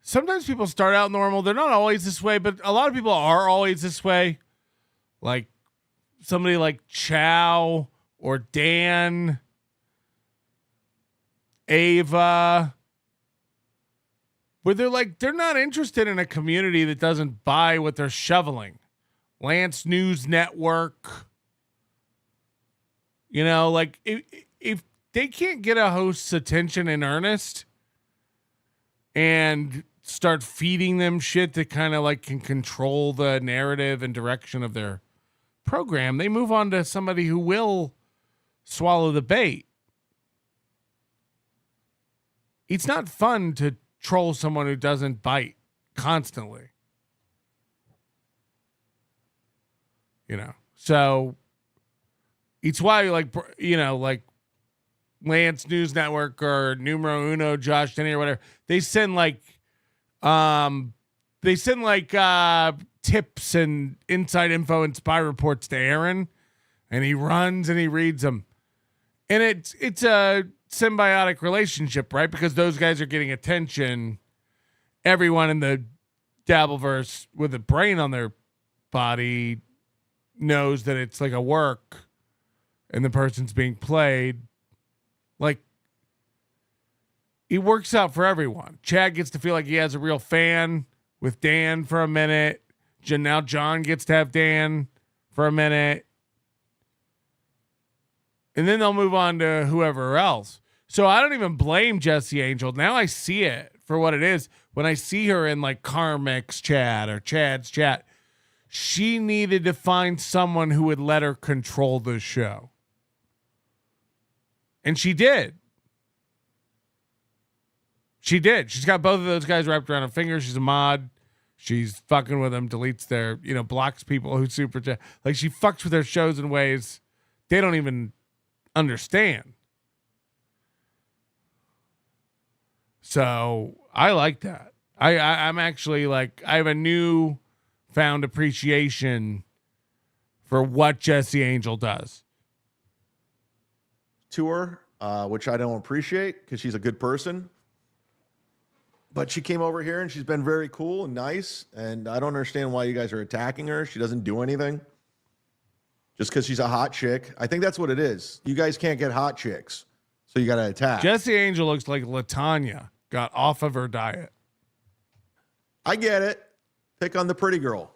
sometimes people start out normal. They're not always this way, but a lot of people are always this way. Like somebody like Chow or Dan, Ava, where they're not interested in a community that doesn't buy what they're shoveling. Lance News Network. Like if they can't get a host's attention in earnest and start feeding them shit that kind of like can control the narrative and direction of their program, they move on to somebody who will swallow the bait. It's not fun to troll someone who doesn't bite constantly. So it's why like Lance News Network or Numero Uno, Josh Denny or whatever, they send tips and inside info and spy reports to Aaron, and he runs and he reads them. And it's a symbiotic relationship, right? Because those guys are getting attention. Everyone in the Dabbleverse with a brain on their body knows that it's like a work and the person's being played. Like, it works out for everyone. Chad gets to feel like he has a real fan with Dan for a minute. Now John gets to have Dan for a minute. And then they'll move on to whoever else. So I don't even blame Jesse Angel. Now I see it for what it is. When I see her in like KarmicX chat or Chad's chat, she needed to find someone who would let her control the show. And she did. She did. She's got both of those guys wrapped around her finger. She's a mod. She's fucking with them, deletes their, blocks people who super chat. Like, she fucks with their shows in ways they don't even understand. So I like that. I'm actually like, I have a new found appreciation for what Jesse Angel does. To her, which I don't appreciate because she's a good person. But she came over here and she's been very cool and nice. And I don't understand why you guys are attacking her. She doesn't do anything. Just because she's a hot chick. I think that's what it is. You guys can't get hot chicks. So you got to attack. Jesse Angel looks like LaTanya got off of her diet. I get it. Pick on the pretty girl.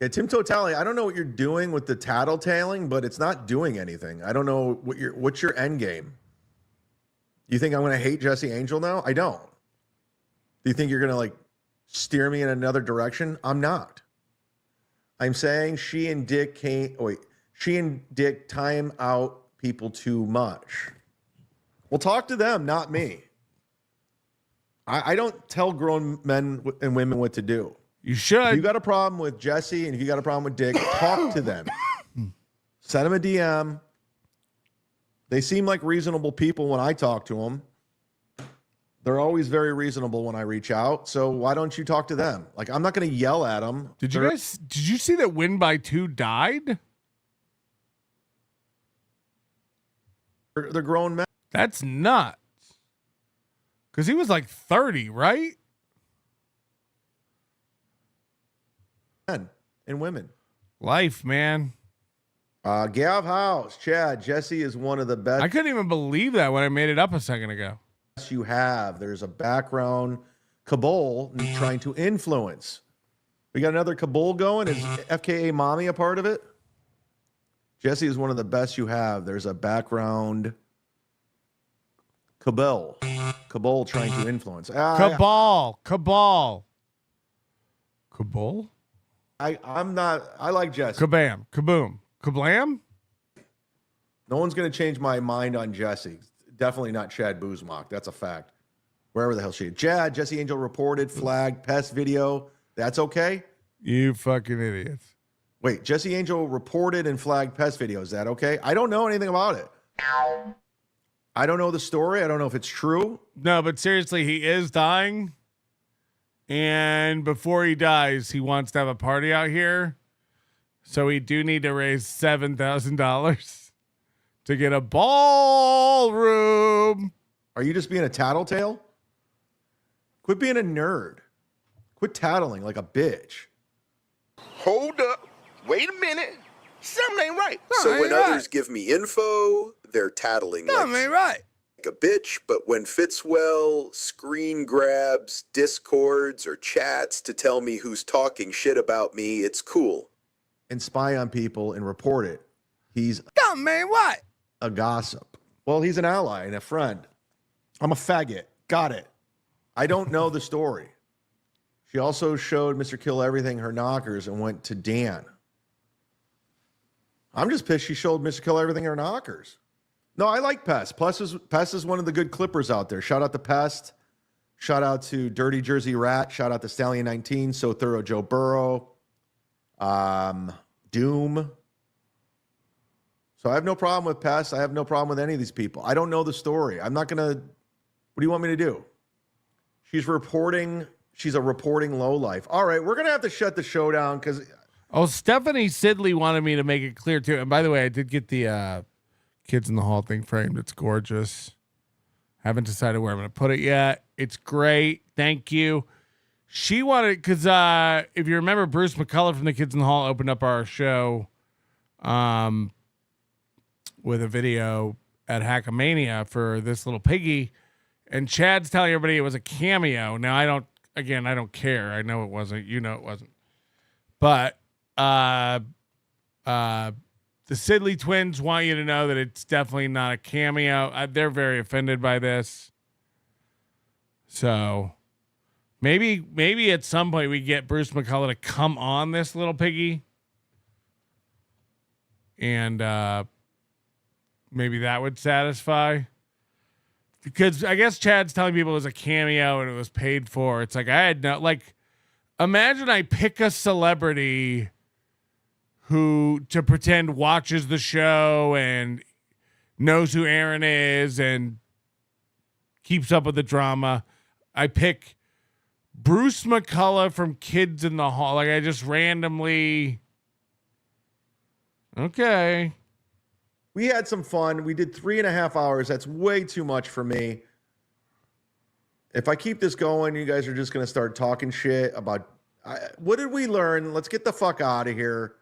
Yeah, Tim Totali, I don't know what you're doing with the tattletaling, but it's not doing anything. I don't know what's your end game. You think I'm going to hate Jesse Angel now? I don't. Do you think you're going to like steer me in another direction? I'm not. I'm saying she and Dick time out people too much. Well, talk to them, not me. I don't tell grown men and women what to do. You should. If you got a problem with Jesse and if you got a problem with Dick, talk to them. Send them a DM. They seem like reasonable people when I talk to them. They're always very reasonable when I reach out. So why don't you talk to them? Like, I'm not going to yell at them. Did you see that Win by 2 died? They're grown men. That's nuts. Because he was like 30, right? Men and women. Life, man. Gav House, Chad, Jesse is one of the best. I couldn't even believe that when I made it up a second ago. You have. There's a background cabal trying to influence. We got another cabal going. Is FKA Mommy a part of it? Jesse is one of the best you have. There's a background cabal trying to influence. Cabal. I'm not. I like Jesse. Kabam. Kaboom. Kablam. No one's going to change my mind on Jesse. Definitely not Chad Zumock. That's a fact. Wherever the hell she is. Jesse Angel reported, flagged, pest video. That's okay? You fucking idiots. Wait, Jesse Angel reported and flagged pest video. Is that okay? I don't know anything about it. I don't know the story. I don't know if it's true. No, but seriously, he is dying. And before he dies, he wants to have a party out here. So we do need to raise $7,000 to get a ballroom. Are you just being a tattletale? Quit being a nerd. Quit tattling like a bitch. Hold up. Wait a minute. Something ain't right. So when others give me info, they're tattling like a bitch. But when Fitzwell screen grabs discords or chats to tell me who's talking shit about me, it's cool. And spy on people and report it. He's a gossip. Well, he's an ally and a friend. I'm a faggot. Got it. I don't know the story. She also showed Mr. Kill Everything her knockers and went to Dan. I'm just pissed she showed Mr. Kill Everything her knockers. No, I like Pest. Pest is one of the good clippers out there. Shout out to Pest. Shout out to Dirty Jersey Rat. Shout out to Stallion 19. So Thorough Joe Burrow. Doom. So I have no problem with Pest. I have no problem with any of these people. I don't know the story. I'm not going to. What do you want me to do? She's reporting. She's a reporting lowlife. All right, we're going to have to shut the show down because. Oh, Stephanie Sidley wanted me to make it clear too. And by the way, I did get the Kids in the Hall thing framed. It's gorgeous. Haven't decided where I'm going to put it yet. It's great. Thank you. She wanted, because if you remember, Bruce McCullough from the Kids in the Hall opened up our show with a video at Hackamania for this little piggy. And Chad's telling everybody it was a cameo. Now, I don't care. I know it wasn't. You know it wasn't. But the Sidley twins want you to know that it's definitely not a cameo. They're very offended by this. So maybe at some point we get Bruce McCullough to come on this little piggy and maybe that would satisfy. Because I guess Chad's telling people it was a cameo and it was paid for. It's like, I had no, like, imagine I pick a celebrity who to pretend watches the show and knows who Aaron is and keeps up with the drama. I pick Bruce McCullough from Kids in the Hall. Like, I just randomly. Okay. We had some fun. We did 3.5 hours. That's way too much for me. If I keep this going, you guys are just going to start talking shit about what did we learn? Let's get the fuck out of here.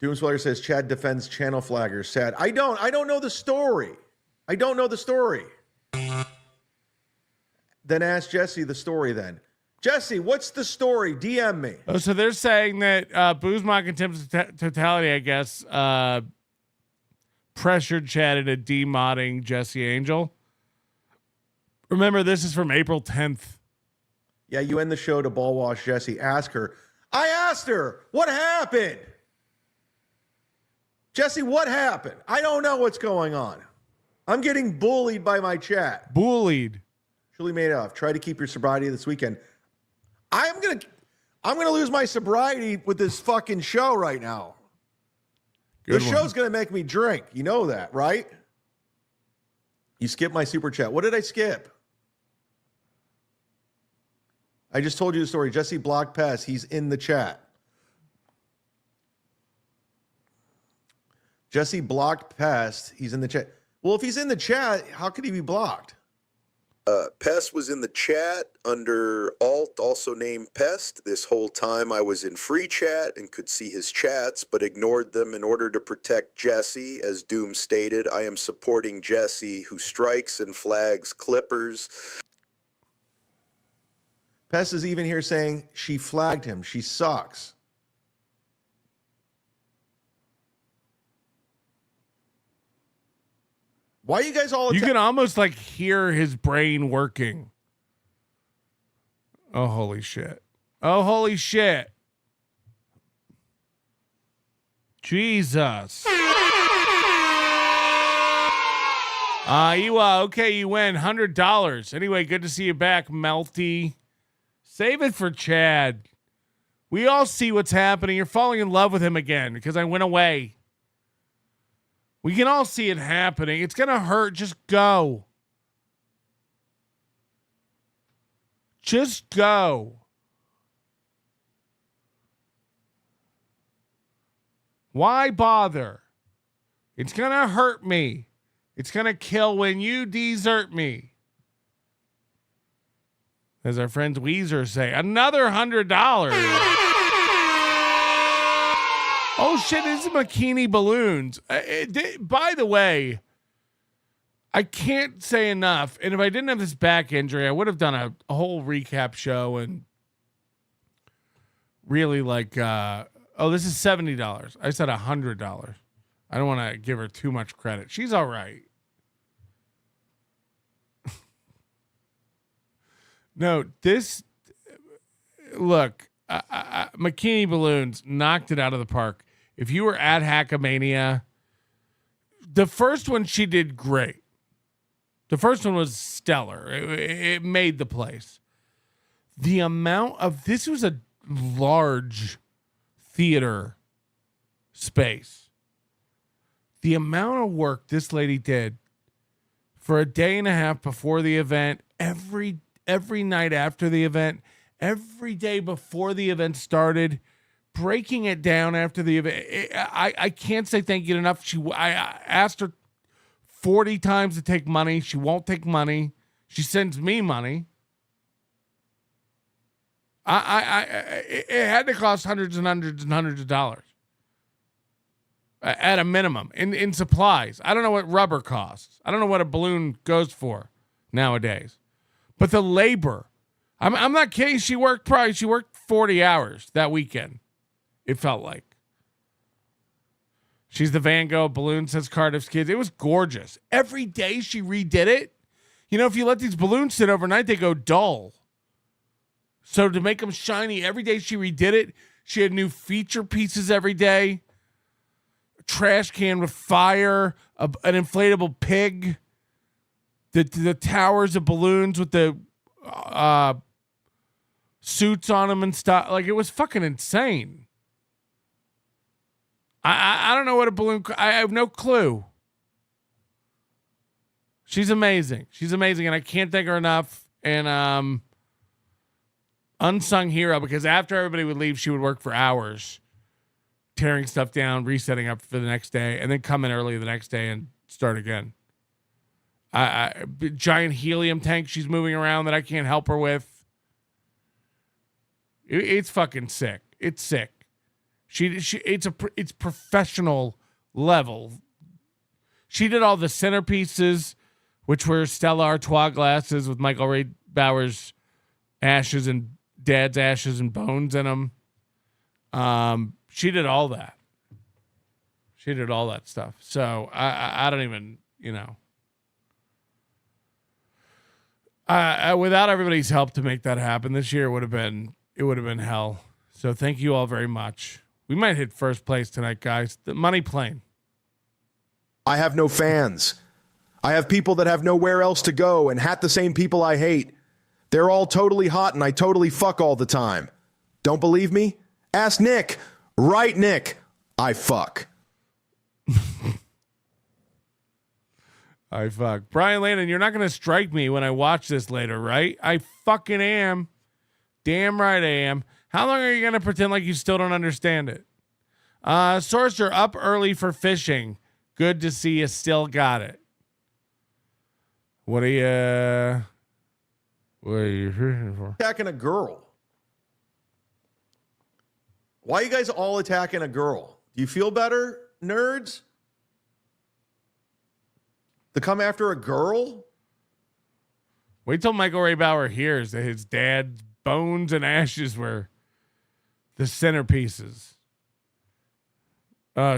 Doomsweller says Chad defends channel flaggers. Sad. I don't know the story. I don't know the story. Then ask Jesse the story then. Jesse, what's the story? DM me. Oh, so they're saying that Zumock and Tim's totality, I guess, pressured Chad into demodding Jesse Angel. Remember, this is from April 10th. Yeah, you end the show to ball wash Jesse. Ask her. I asked her, what happened? Jesse, what happened? I don't know what's going on. I'm getting bullied by my chat. Bullied. Truly made off. Try to keep your sobriety this weekend. I'm gonna lose my sobriety with this fucking show right now. This show's gonna make me drink. You know that, right? You skipped my super chat. What did I skip? I just told you the story. Jesse blocked Pest. He's in the chat. Jesse blocked Pest. He's in the chat. Well, if he's in the chat, how could he be blocked? Pest was in the chat under Alt, also named Pest. This whole time I was in free chat and could see his chats, but ignored them in order to protect Jesse. As Doom stated, I am supporting Jesse, who strikes and flags Clippers. Pest is even here saying she flagged him. She sucks. Why are you guys all... You can almost like hear his brain working. Oh, holy shit. Oh, holy shit. Jesus. Okay, you win $100. Anyway, good to see you back, Melty. Save it for Chad. We all see what's happening. You're falling in love with him again because I went away. We can all see it happening. It's going to hurt. Just go. Just go. Why bother? It's going to hurt me. It's going to kill when you desert me. As our friends Weezer say, another $100. Oh, shit, this is bikini balloons. By the way, I can't say enough. And if I didn't have this back injury, I would have done a whole recap show and really like, this is $70. I said $100. I don't want to give her too much credit. She's all right. No, look, bikini balloons knocked it out of the park. If you were at Hackamania, the first one she did great. The first one was stellar. It made the place. The amount of, this was a large theater space. The amount of work this lady did for a day and a half before the event, every night after the event, every day before the event started, breaking it down after the event. I can't say thank you enough. I asked her 40 times to take money. She won't take money. She sends me money. It had to cost hundreds and hundreds and hundreds of dollars at a minimum in supplies. I don't know what rubber costs. I don't know what a balloon goes for nowadays. But the labor, I'm not kidding. She worked 40 hours that weekend. It felt like. She's the Van Gogh balloon, says Cardiff's Kids. It was gorgeous. Every day she redid it. You know, if you let these balloons sit overnight, they go dull. So to make them shiny, every day she redid it. She had new feature pieces every day. trash can with fire, an inflatable pig, the towers of balloons with the suits on them and stuff. Like, it was fucking insane. I don't know what a balloon. I have no clue. She's amazing. She's amazing, and I can't thank her enough. And unsung hero, because after everybody would leave, she would work for hours, tearing stuff down, resetting up for the next day, and then come in early the next day and start again. Giant helium tank she's moving around that I can't help her with. It's fucking sick. It's sick. It's professional level. She did all the centerpieces, which were Stella Artois glasses with Michael Ray Bauer's ashes and dad's ashes and bones in them. She did all that. She did all that stuff. So I don't even, without everybody's help to make that happen this year, it would have been hell. So thank you all very much. We might hit first place tonight, guys. The money plane. I have no fans. I have people that have nowhere else to go and the same people I hate. They're all totally hot and I totally fuck all the time. Don't believe me? Ask Nick. Right, Nick. I fuck. I fuck. Brian Landon, you're not going to strike me when I watch this later, right? I fucking am. Damn right I am. How long are you going to pretend like you still don't understand it? Sorcerer, up early for fishing. Good to see you still got it. What are you fishing for? Attacking a girl. Why are you guys all attacking a girl? Do you feel better, nerds? To come after a girl? Wait till Michael Ray Bauer hears that his dad's bones and ashes were the centerpieces.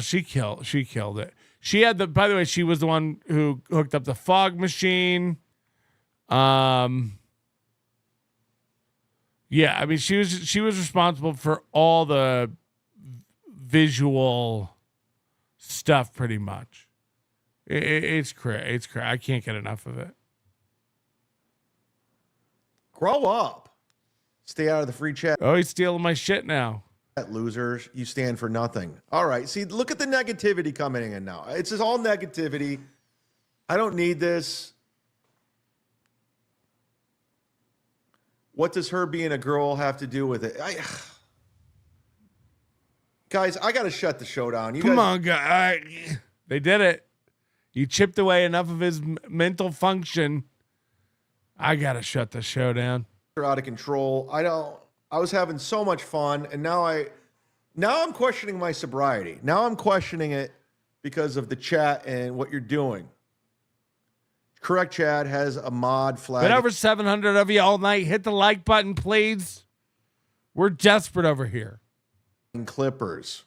She killed it. She had by the way, she was the one who hooked up the fog machine. Yeah, I mean, she was responsible for all the visual stuff pretty much. It's crazy. It's crazy. I can't get enough of it. Grow up. Stay out of the free chat. Oh, he's stealing my shit now. Losers, you stand for nothing. All right. See, look at the negativity coming in now. It's just all negativity. I don't need this. What does her being a girl have to do with it? Guys, I got to shut the show down. Come on, guys. They did it. You chipped away enough of his mental function. I got to shut the show down. They're out of control. I was having so much fun, and now I'm questioning my sobriety. Now I'm questioning it because of the chat and what you're doing. Correct, Chad has a mod flag. Been over 700 of you all night. Hit the like button, please. We're desperate over here. Clippers.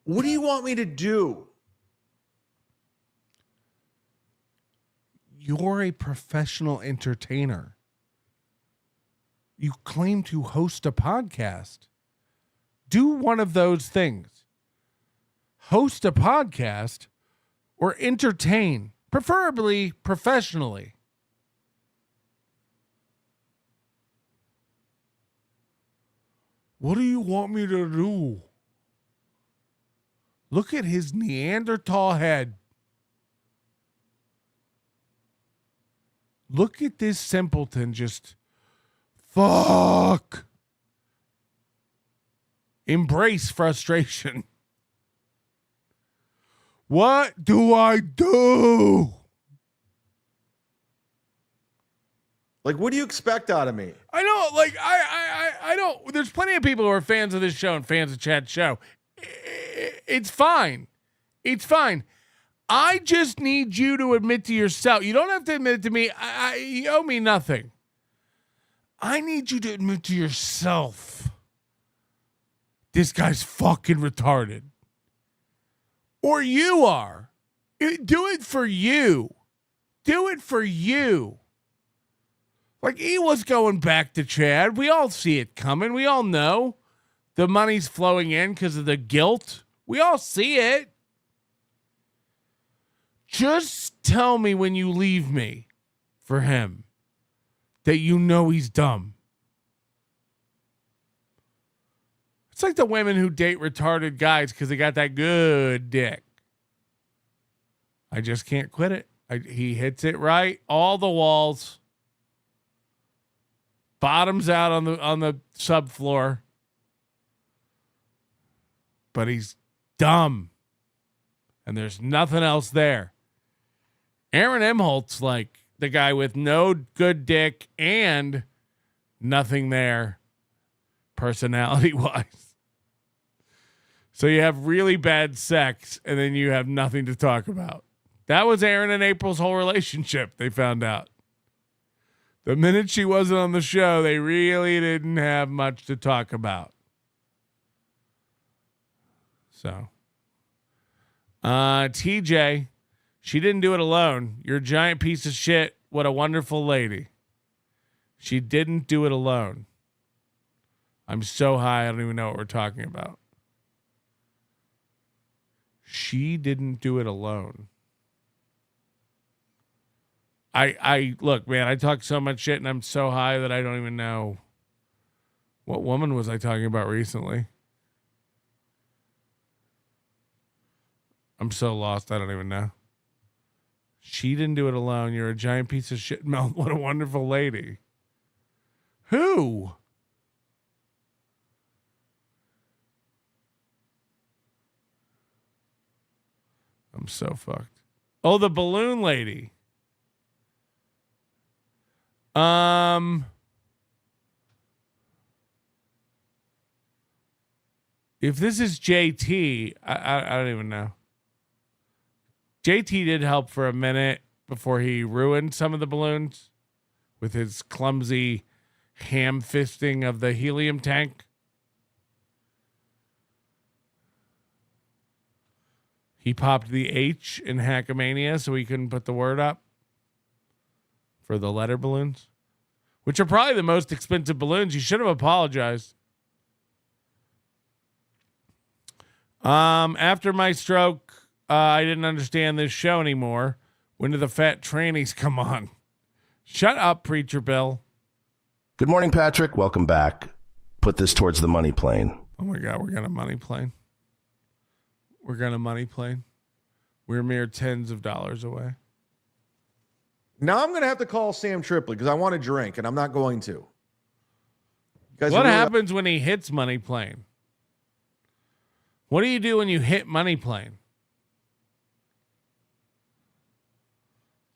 What do you want me to do? You're a professional entertainer. You claim to host a podcast. Do one of those things. Host a podcast or entertain, preferably professionally. What do you want me to do? Look at his Neanderthal head. Look at this simpleton just fuck. Embrace frustration. What do I do? Like, what do you expect out of me? I know, like, I don't. There's plenty of people who are fans of this show and fans of Chad's show. It's fine. It's fine. I just need you to admit to yourself. You don't have to admit it to me. You owe me nothing. I need you to admit to yourself. This guy's fucking retarded. Or you are. Do it for you. Do it for you. Like, he was going back to Chad. We all see it coming. We all know. the money's flowing in because of the guilt. We all see it. Just tell me when you leave me for him that you know he's dumb. It's like the women who date retarded guys because they got that good dick. I just can't quit it. He hits it right, all the walls, bottoms out on the subfloor, but he's dumb, and there's nothing else there. Aaron Imholte's like the guy with no good dick and nothing there, personality wise. So you have really bad sex, and then you have nothing to talk about. That was Aaron and April's whole relationship, they found out. The minute she wasn't on the show, they really didn't have much to talk about. So, TJ, she didn't do it alone. You're a giant piece of shit. What a wonderful lady. She didn't do it alone. I'm so high, I don't even know what we're talking about. She didn't do it alone. I look, man, I talk so much shit and I'm so high that I don't even know what woman was I talking about recently. I'm so lost, I don't even know. She didn't do it alone. You're a giant piece of shit, Mel. What a wonderful lady. Who? I'm so fucked. Oh, the balloon lady. If this is JT, I don't even know. JT did help for a minute before he ruined some of the balloons with his clumsy ham fisting of the helium tank. He popped the H in Hackamania so he couldn't put the word up for the letter balloons, which are probably the most expensive balloons. You should have apologized. After my stroke, I didn't understand this show anymore. When do the fat trannies come on? Shut up, Preacher Bill. Good morning, Patrick. Welcome back. Put this towards the money plane. Oh my God, we're gonna money plane. We're gonna money plane. We're mere tens of dollars away. Now I'm going to have to call Sam Tripoli because I want to drink, and I'm not going to. You guys What are really- happens when he hits money plane? What do you do when you hit money plane?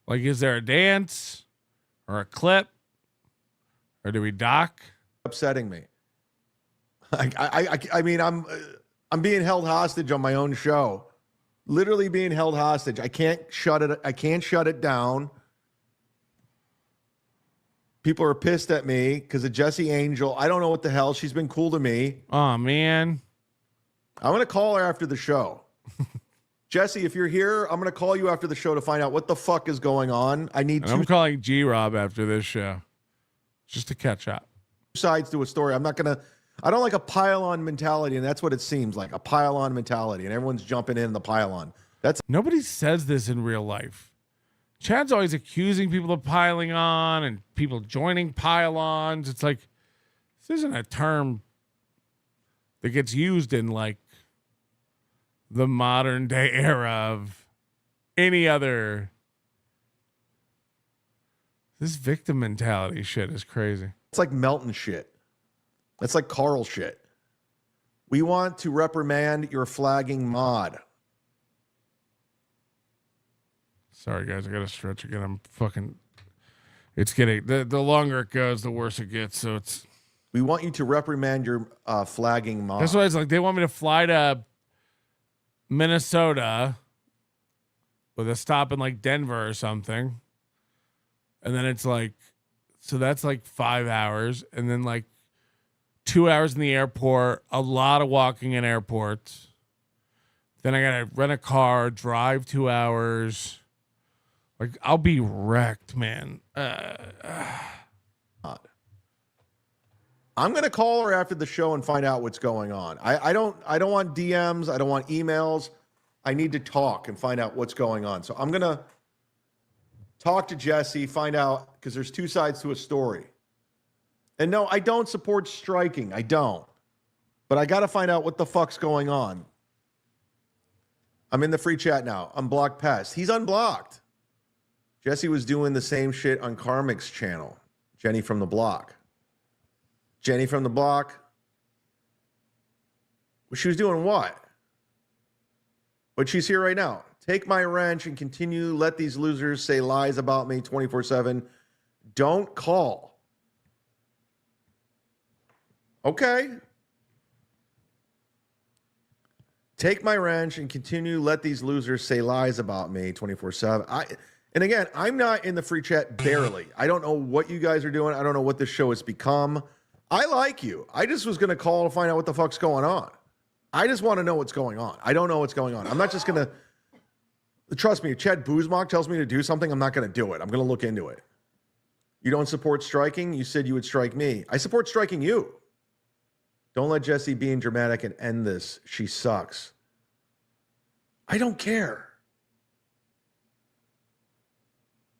Like, is there a dance or a clip, or do we dock? Upsetting me. I mean, I'm being held hostage on my own show. Literally being held hostage. I can't shut it down. People are pissed at me because of Jesse Angel. I don't know what the hell. She's been cool to me. Oh, man. I'm going to call her after the show. Jesse, if you're here, I'm going to call you after the show to find out what the fuck is going on. I'm calling G-Rob after this show just to catch up. Sides to a story. I don't like a pile-on mentality, and that's what it seems like, a pile-on mentality, and everyone's jumping in the pile-on. Nobody says this in real life. Chad's always accusing people of piling on and people joining pile-ons. It's like, this isn't a term that gets used in like the modern day era of any other. This victim mentality shit is crazy. It's like Melton shit. That's like Karl shit. We want to reprimand your flagging mod. Sorry, guys. I got to stretch again. It's getting, the longer it goes, the worse it gets. So we want you to reprimand your flagging mod. That's why it's like they want me to fly to Minnesota with a stop in like Denver or something. And then it's like, so that's like 5 hours. And then like 2 hours in the airport, a lot of walking in airports. Then I got to rent a car, drive 2 hours. Like, I'll be wrecked, man. I'm going to call her after the show and find out what's going on. I don't want DMs. I don't want emails. I need to talk and find out what's going on. So I'm going to talk to Jesse, find out, because there's two sides to a story. And no, I don't support striking. I don't. But I got to find out what the fuck's going on. I'm in the free chat now. Unblock Pest. He's unblocked. Jesse was doing the same shit on KarmicX channel. Jenny from the block. Jenny from the block. Well, she was doing what? But she's here right now. Take my wrench and continue. Let these losers say lies about me 24/7. Don't call. Okay. Take my wrench and continue. Let these losers say lies about me 24/7. And again, I'm not in the free chat barely. I don't know what you guys are doing. I don't know what this show has become. I like you. I just was going to call to find out what the fuck's going on. I just want to know what's going on. I don't know what's going on. I'm not just going to, trust me, if Chad Boozmock tells me to do something, I'm not going to do it. I'm going to look into it. You don't support striking? You said you would strike me. I support striking you. Don't let Jessie being dramatic and end this. She sucks. I don't care.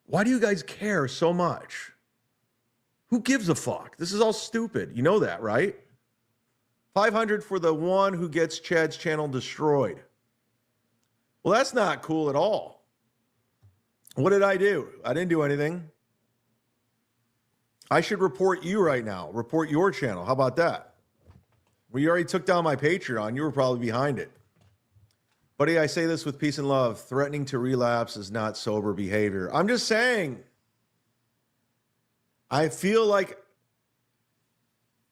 Why do you guys care so much? Who gives a fuck? This is all stupid. You know that, right? 500 for the one who gets Chad's channel destroyed. Well, that's not cool at all. What did I do? I didn't do anything. I should report you right now. Report your channel. How about that? Well, you already took down my Patreon. You were probably behind it. Buddy, I say this with peace and love. Threatening to relapse is not sober behavior. I'm just saying. I feel like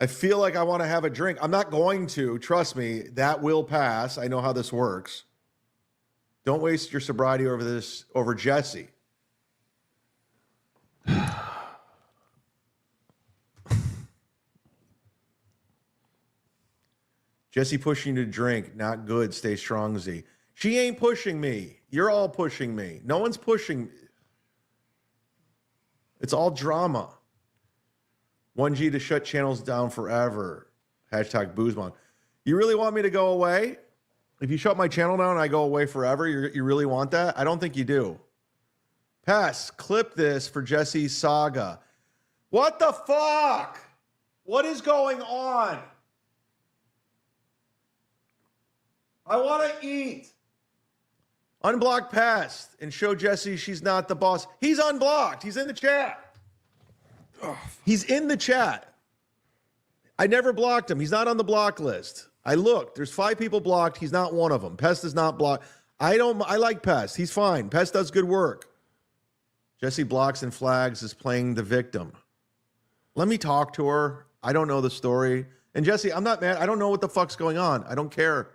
I want to have a drink. I'm not going to. Trust me, that will pass. I know how this works. Don't waste your sobriety over Jesse. Jesse pushing you to drink. Not good. Stay strong, Z. She ain't pushing me. You're all pushing me. No one's pushing me. It's all drama. 1G to shut channels down forever. Hashtag Boozmon. You really want me to go away? If you shut my channel down and I go away forever, you really want that? I don't think you do. Pass. Clip this for Jesse's saga. What the fuck? What is going on? I want to eat. Unblock Past and show Jesse she's not the boss. He's unblocked. He's in the chat. He's in the chat. I never blocked him. He's not on the block list. I looked. There's 5 people blocked. He's not one of them. Pest is not blocked. I like Pest. He's fine. Pest does good work. Jesse blocks and flags is playing the victim. Let me talk to her. I don't know the story. And Jesse, I'm not mad. I don't know what the fuck's going on. I don't care.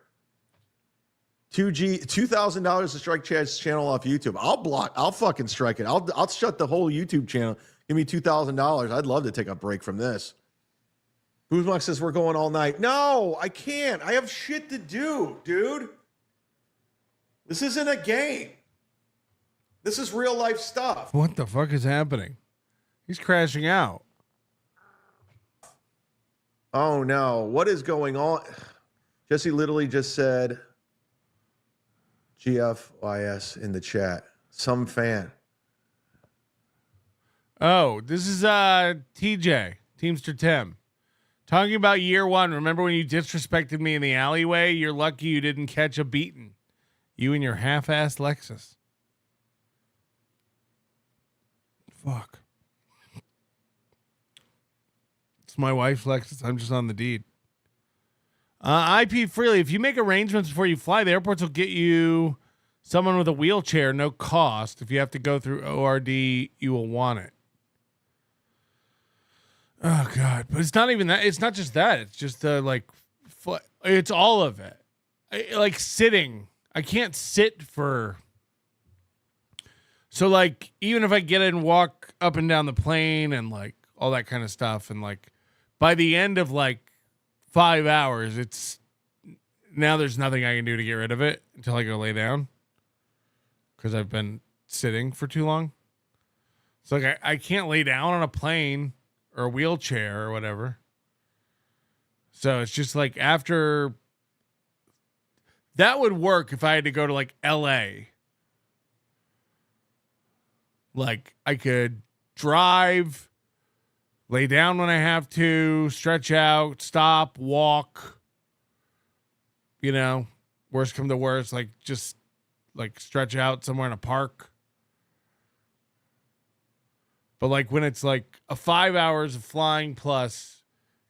$2,000 to strike Chad's channel off YouTube. I'll fucking strike it. I'll shut the whole YouTube channel. Give me $2,000. I'd love to take a break from this. Boozmock says we're going all night. No, I can't. I have shit to do, dude. This isn't a game. This is real life stuff. What the fuck is happening? He's crashing out. Oh no. What is going on? Jesse literally just said GFYS in the chat. Some fan. Oh, this is TJ, Teamster Tim. Talking about year one. Remember when you disrespected me in the alleyway? You're lucky you didn't catch a beating. You and your half-assed Lexus. Fuck. It's my wife's Lexus. I'm just on the deed. IP Freely. If you make arrangements before you fly, the airports will get you someone with a wheelchair, no cost. If you have to go through ORD, you will want it. Oh God! But it's not even that. It's not just that. It's just it's all of it. Like sitting. I can't sit for. So like, even if I get in and walk up and down the plane and like all that kind of stuff, and like by the end of like 5 hours, it's now there's nothing I can do to get rid of it until I go lay down because I've been sitting for too long. So like I can't lay down on a plane or a wheelchair or whatever. So it's just like after that would work if I had to go to like LA. Like I could drive, lay down when I have to, stretch out, stop, walk. You know, worst come to worst, like just like stretch out somewhere in a park. But like when it's like a 5 hours of flying plus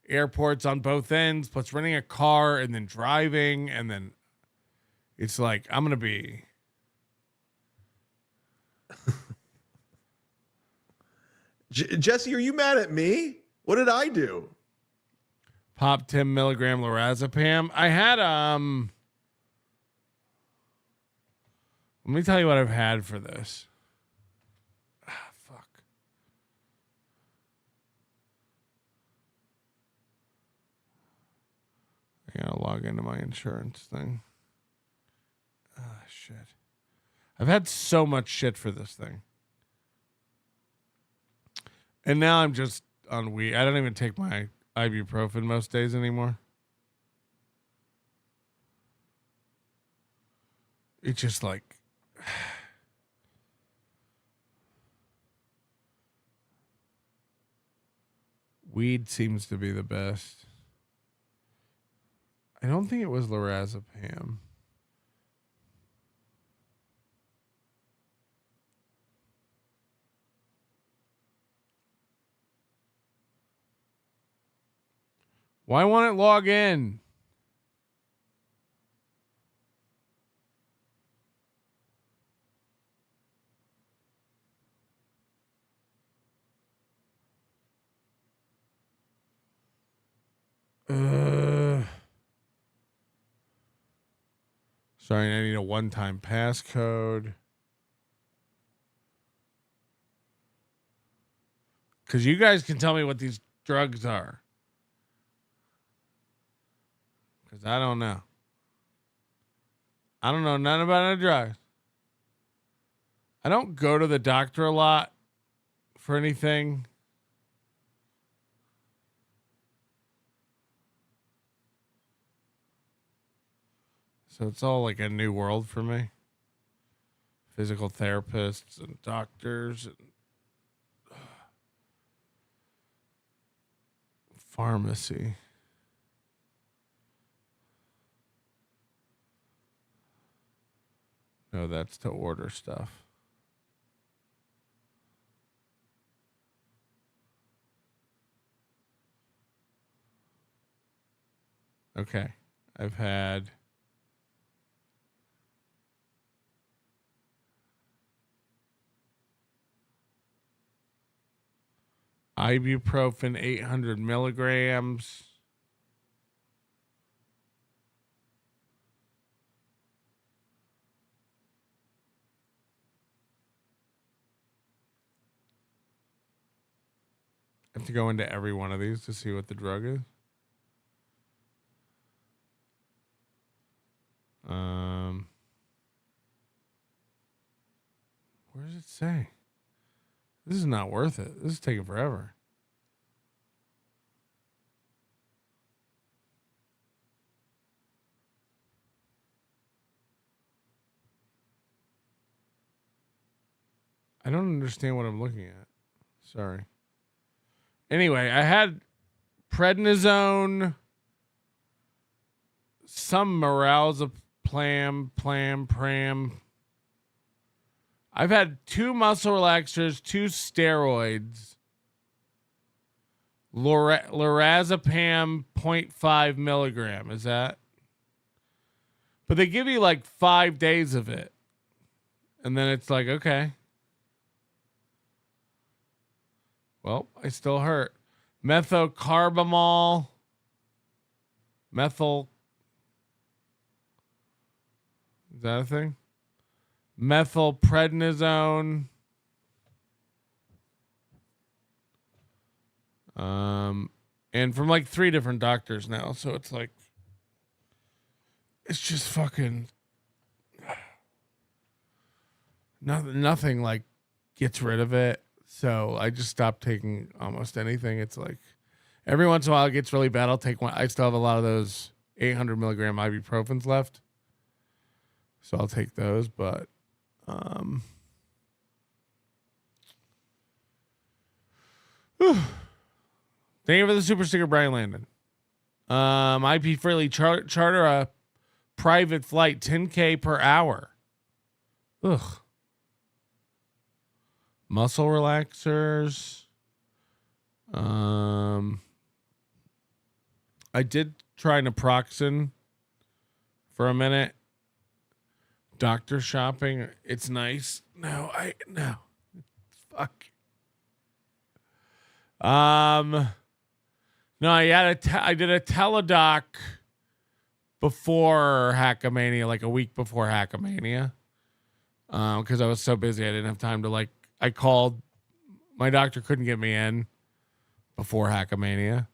airports on both ends, plus renting a car and then driving, and then it's like I'm gonna be Jesse, are you mad at me? What did I do? pop 10 milligram lorazepam. I had let me tell you what I've had for this. Fuck. I gotta log into my insurance thing. Shit. I've had so much shit for this thing. And now I'm just on weed. I don't even take my ibuprofen most days anymore. It's just like weed seems to be the best. I don't think it was lorazepam. Why won't it log in? Sorry, I need a one-time passcode. Because you guys can tell me what these drugs are. Because I don't know. I don't know nothing about any drugs. I don't go to the doctor a lot for anything. So it's all like a new world for me. Physical therapists and doctors and pharmacy. No, that's to order stuff. Okay. I've had ibuprofen 800 milligrams. I have to go into every one of these to see what the drug is. Where does it say? This is not worth it. This is taking forever. I don't understand what I'm looking at. Sorry. Anyway, I had prednisone, some pram. I've had 2 muscle relaxers, 2 steroids, lorazepam 0.5 milligram. Is that? But they give you like 5 days of it. And then it's like, okay. Well, I still hurt. Methocarbamol. Is that a thing? Methylprednisone. And from like 3 different doctors now. So it's like, it's just fucking nothing like gets rid of it. So I just stopped taking almost anything. It's like, Every once in a while it gets really bad. I'll take one. I still have a lot of those 800 milligram ibuprofens left. So I'll take those, but thank you for the super sticker, Brian Landon. IP Freely charter a private flight, $10K per hour. Ugh. Muscle relaxers. I did try naproxen for a minute. Doctor shopping. It's nice. No. Fuck. No, I did a teledoc before Hackamania, like a week before Hackamania. Because I was so busy I didn't have time to I called. My doctor couldn't get me in before Hackamania.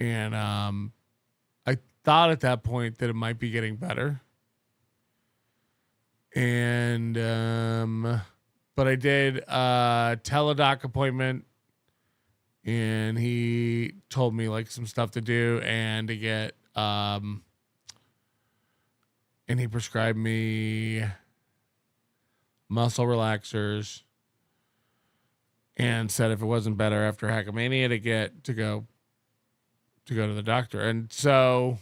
And I thought at that point that it might be getting better. And but I did a teledoc appointment, and he told me some stuff to do and to get and he prescribed me muscle relaxers and said if it wasn't better after Hackamania to go to the doctor. And so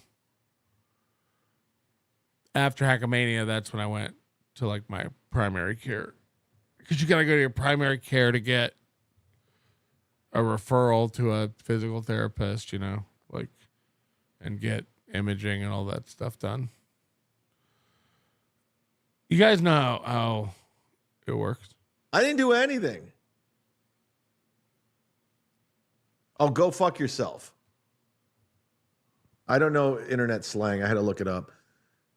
after Hackamania, that's when I went to my primary care, because you got to go to your primary care to get a referral to a physical therapist, and get imaging and all that stuff done. You guys know how it works. I didn't do anything. Oh, go fuck yourself. I don't know internet slang. I had to look it up.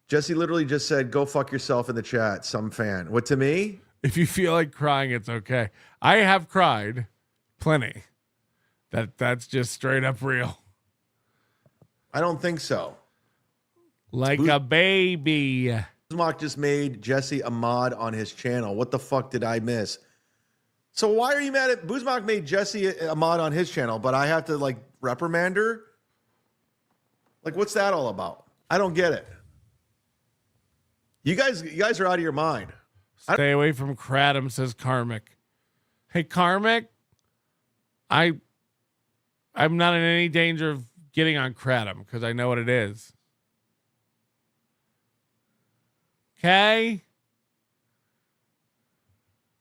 Jesse literally just said, go fuck yourself in the chat, some fan. What, to me? If you feel like crying, it's okay. I have cried plenty. That's just straight up real. I don't think so. Like a baby. Zumock just made Jesse a mod on his channel. What the fuck did I miss? So why are you mad at Zumock made Jesse a mod on his channel, but I have to reprimand her? What's that all about? I don't get it. You guys are out of your mind. Stay away from Kratom, says Karmic. Hey, Karmic, I'm not in any danger of getting on Kratom because I know what it is. Okay?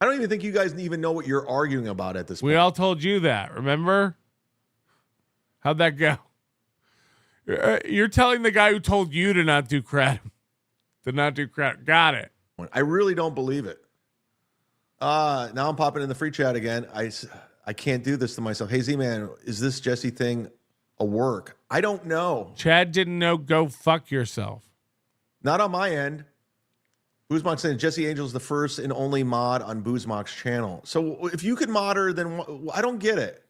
I don't even think you guys even know what you're arguing about at this point. We all told you that, remember? How'd that go? You're telling the guy who told you to not do Kratom. To not do Kratom. Got it. I really don't believe it. Now I'm popping in the free chat again. I can't do this to myself. Hey, Z-Man, is this Jesse thing a work? I don't know. Chad didn't know. Go fuck yourself. Not on my end. Boozmock saying Jesse Angel is the first and only mod on Boozmock's channel. So if you could mod her, then I don't get it.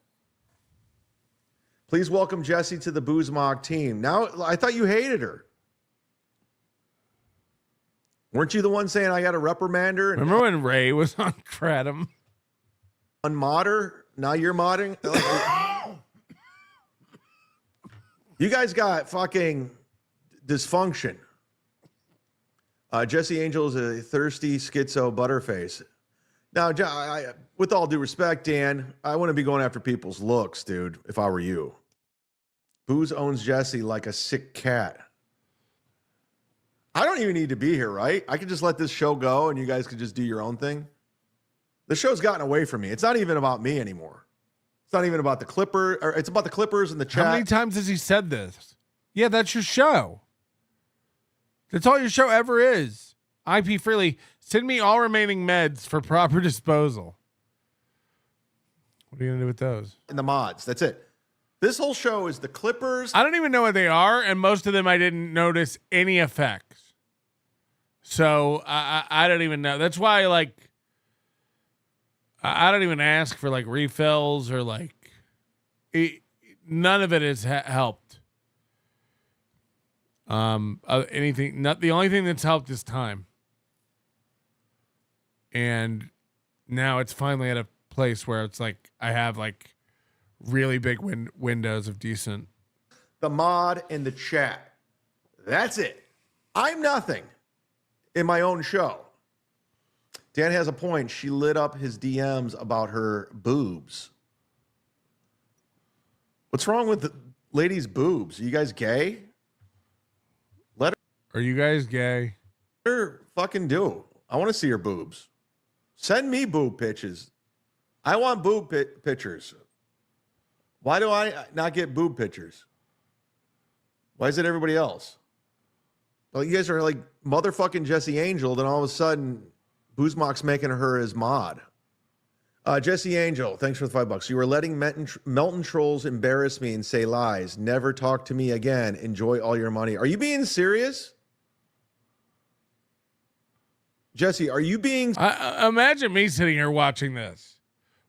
Please welcome Jesse to the Boozmock team. Now, I thought you hated her. Weren't you the one saying I got a reprimand her? Remember when Ray was on Kratom? Unmod her? Now you're modding? You guys got fucking dysfunction. Jesse Angel is a thirsty schizo butterface. Now, with all due respect, Dan, I wouldn't be going after people's looks, dude, if I were you. Booze owns Jesse like a sick cat. I don't even need to be here, right? I could just let this show go and you guys could just do your own thing. The show's gotten away from me. It's not even about me anymore. It's not even about the Clippers. Or it's about the Clippers and the chat. How many times has he said this? Yeah, that's your show. That's all your show ever is. IP Freely, send me all remaining meds for proper disposal. What are you going to do with those? And the mods. That's it. This whole show is the Clippers. I don't even know what they are, and most of them I didn't notice any effects. So I don't even know. That's why I don't even ask for refills or none of it has helped. Anything. Not the only thing that's helped is time. And now it's finally at a place where it's I have really big windows of decent. The mod in the chat. That's it. I'm nothing in my own show. Dan has a point. She lit up his DMs about her boobs. What's wrong with the ladies' boobs? Are you guys gay? Let her. Are you guys gay? Let her fucking do. I want to see her boobs. Send me boob pictures. I want boob pictures. Why do I not get boob pictures? Why is it everybody else? Well, you guys are like motherfucking Jesse Angel, then all of a sudden, Zumock's making her his mod. Jesse Angel, thanks for the $5. You are letting Melton trolls embarrass me and say lies. Never talk to me again. Enjoy all your money. Are you being serious? Jesse, are you being... imagine me sitting here watching this.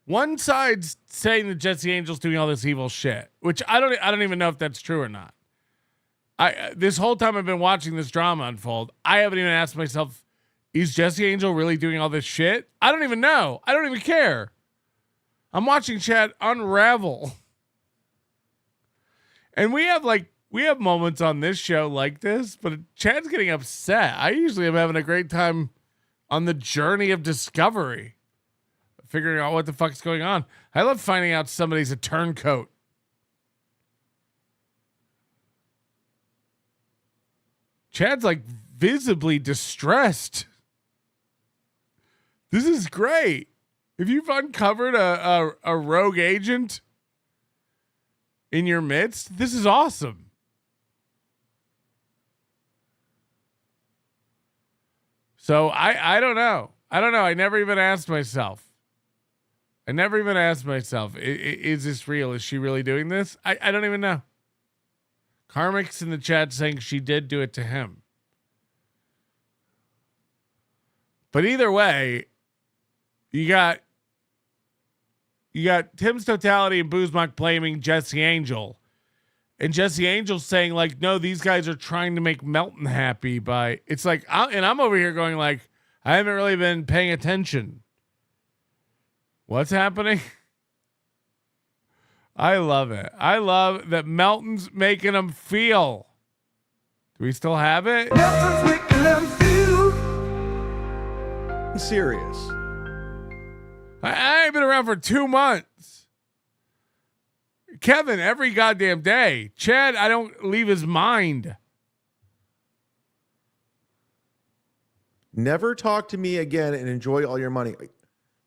One side's saying that Jesse Angel's doing all this evil shit, which I don't even know if that's true or not. This whole time I've been watching this drama unfold, I haven't even asked myself, is Jesse Angel really doing all this shit? I don't even know. I don't even care. I'm watching Chad unravel. And we have moments on this show like this, but Chad's getting upset. I usually am having a great time on the journey of discovery, figuring out what the fuck's going on. I love finding out somebody's a turncoat. Chad's like visibly distressed. This is great. If you've uncovered a rogue agent in your midst, this is awesome. So I don't know. I never even asked myself. Is this real? Is she really doing this? I don't even know. KarmicX in the chat saying she did do it to him. But either way, you got Tim's Totality and Zumock blaming Jesse Angel. And Jesse Angel saying like, no, these guys are trying to make Melton happy by, it's like, I'm over here going like, I haven't really been paying attention. What's happening? I love it. I love that Melton's making them feel. Do we still have it? Melton's making them feel. Serious. I ain't been around for 2 months. Kevin, every goddamn day. Chad, I don't leave his mind. Never talk to me again and enjoy all your money.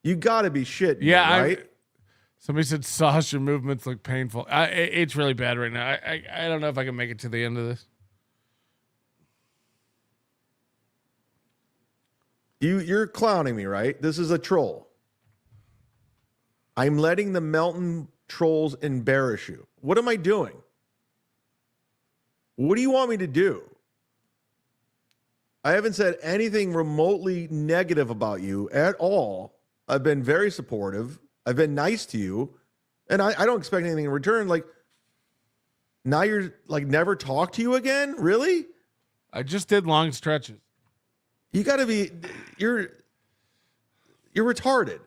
You gotta be shit. Yeah, right? Somebody said Sasha movements look painful. It's really bad right now. I don't know if I can make it to the end of this. You're clowning me, right? This is a troll. I'm letting the Melton trolls embarrass you. What am I doing? What do you want me to do? I haven't said anything remotely negative about you at all. I've been very supportive. I've been nice to you. And I don't expect anything in return. Like, now you're like, never talk to you again? Really? I just did long stretches. You got to be, you're retarded.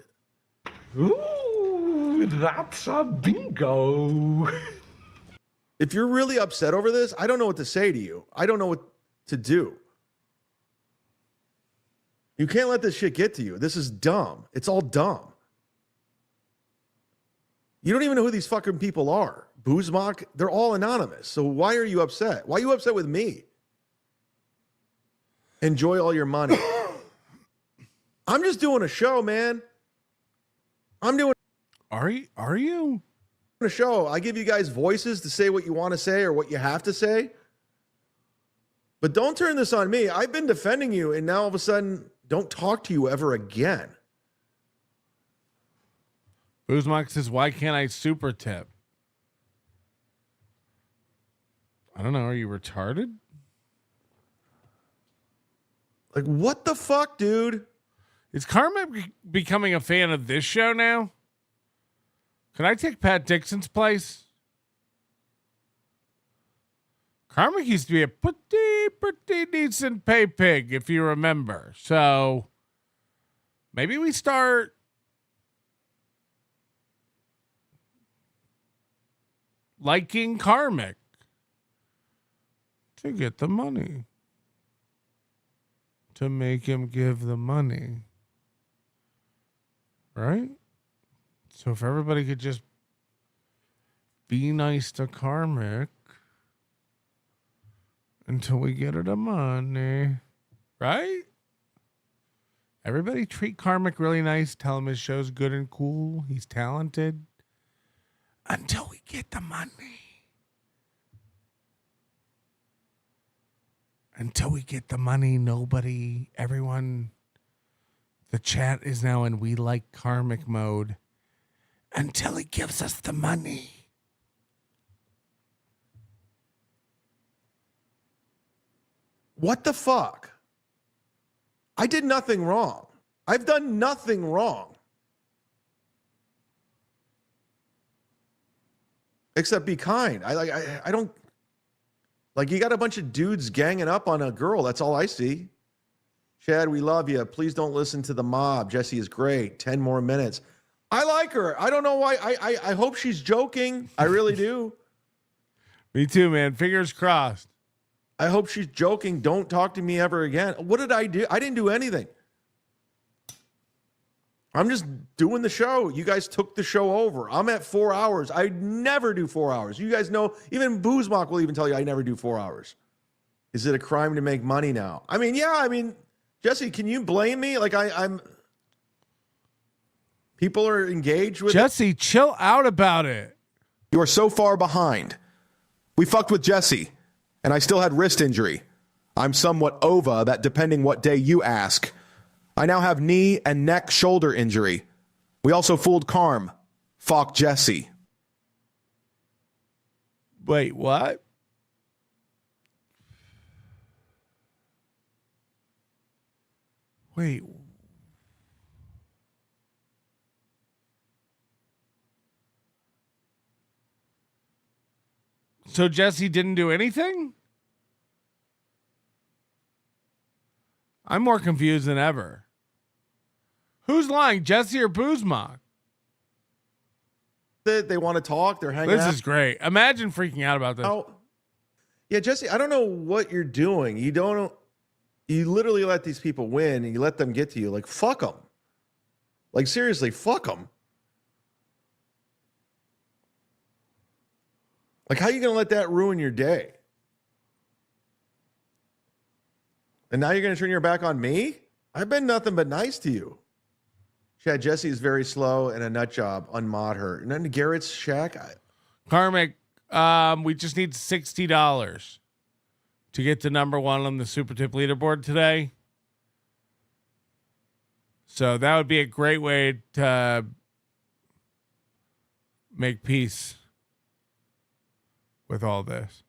Ooh, that's a bingo. If you're really upset over this, I don't know what to say to you. I don't know what to do. You can't let this shit get to you. This is dumb. It's all dumb. You don't even know who these fucking people are. Zumock, they're all anonymous. So why are you upset? Why are you upset with me? Enjoy all your money. I'm just doing a show, man. I'm doing. Are you? A show. I give you guys voices to say what you want to say or what you have to say. But don't turn this on me. I've been defending you, and now all of a sudden, don't talk to you ever again. Zumock says, why can't I super tip? I don't know. Are you retarded? Like, what the fuck, dude? Is Karma becoming a fan of this show now? Can I take Pat Dixon's place? Karma used to be a pretty decent pay pig, if you remember. So maybe we start liking Karmic to get the money, to make him give the money, right? So if everybody could just be nice to Karmic until we get her the money, right? Everybody treat Karmic really nice. Tell him his show's good and cool. He's talented. Until we get the money. Until we get the money, everyone, the chat is now in we like Karmic mode. Until he gives us the money. What the fuck? I did nothing wrong. I've done nothing wrong. Except be kind. I don't like, you got a bunch of dudes ganging up on a girl. That's all I see. Chad, we love you. Please don't listen to the mob. Jesse is great. 10 more minutes. I like her. I don't know why. I hope she's joking. I really do. Me too, man. Fingers crossed. I hope she's joking. Don't talk to me ever again. What did I do? I didn't do anything. I'm just doing the show. You guys took the show over. I'm at 4 hours. I never do 4 hours. You guys know, even Zumock will even tell you I never do 4 hours. Is it a crime to make money now? I mean, yeah. I mean, Jesse, can you blame me? Like I'm. People are engaged with Jesse, chill out about it. You are so far behind. We fucked with Jesse, and I still had wrist injury. I'm somewhat over that, depending what day you ask. I now have knee and neck shoulder injury. We also fooled Karm. Fuck Jesse. Wait, what? Wait. So Jesse didn't do anything? I'm more confused than ever. Who's lying, Jesse or Zumock? They want to talk. They're hanging out. This is great. Imagine freaking out about this. Oh, yeah, Jesse, I don't know what you're doing. You literally let these people win and you let them get to you. Like, fuck them. Like, seriously, fuck them. Like, how are you going to let that ruin your day? And now you're going to turn your back on me? I've been nothing but nice to you. Chad, Jesse is very slow and a nut job. Unmod her. And then Garrett's Shaq. Karmic, we just need $60 to get to number one on the Super Tip leaderboard today. So that would be a great way to make peace with all this.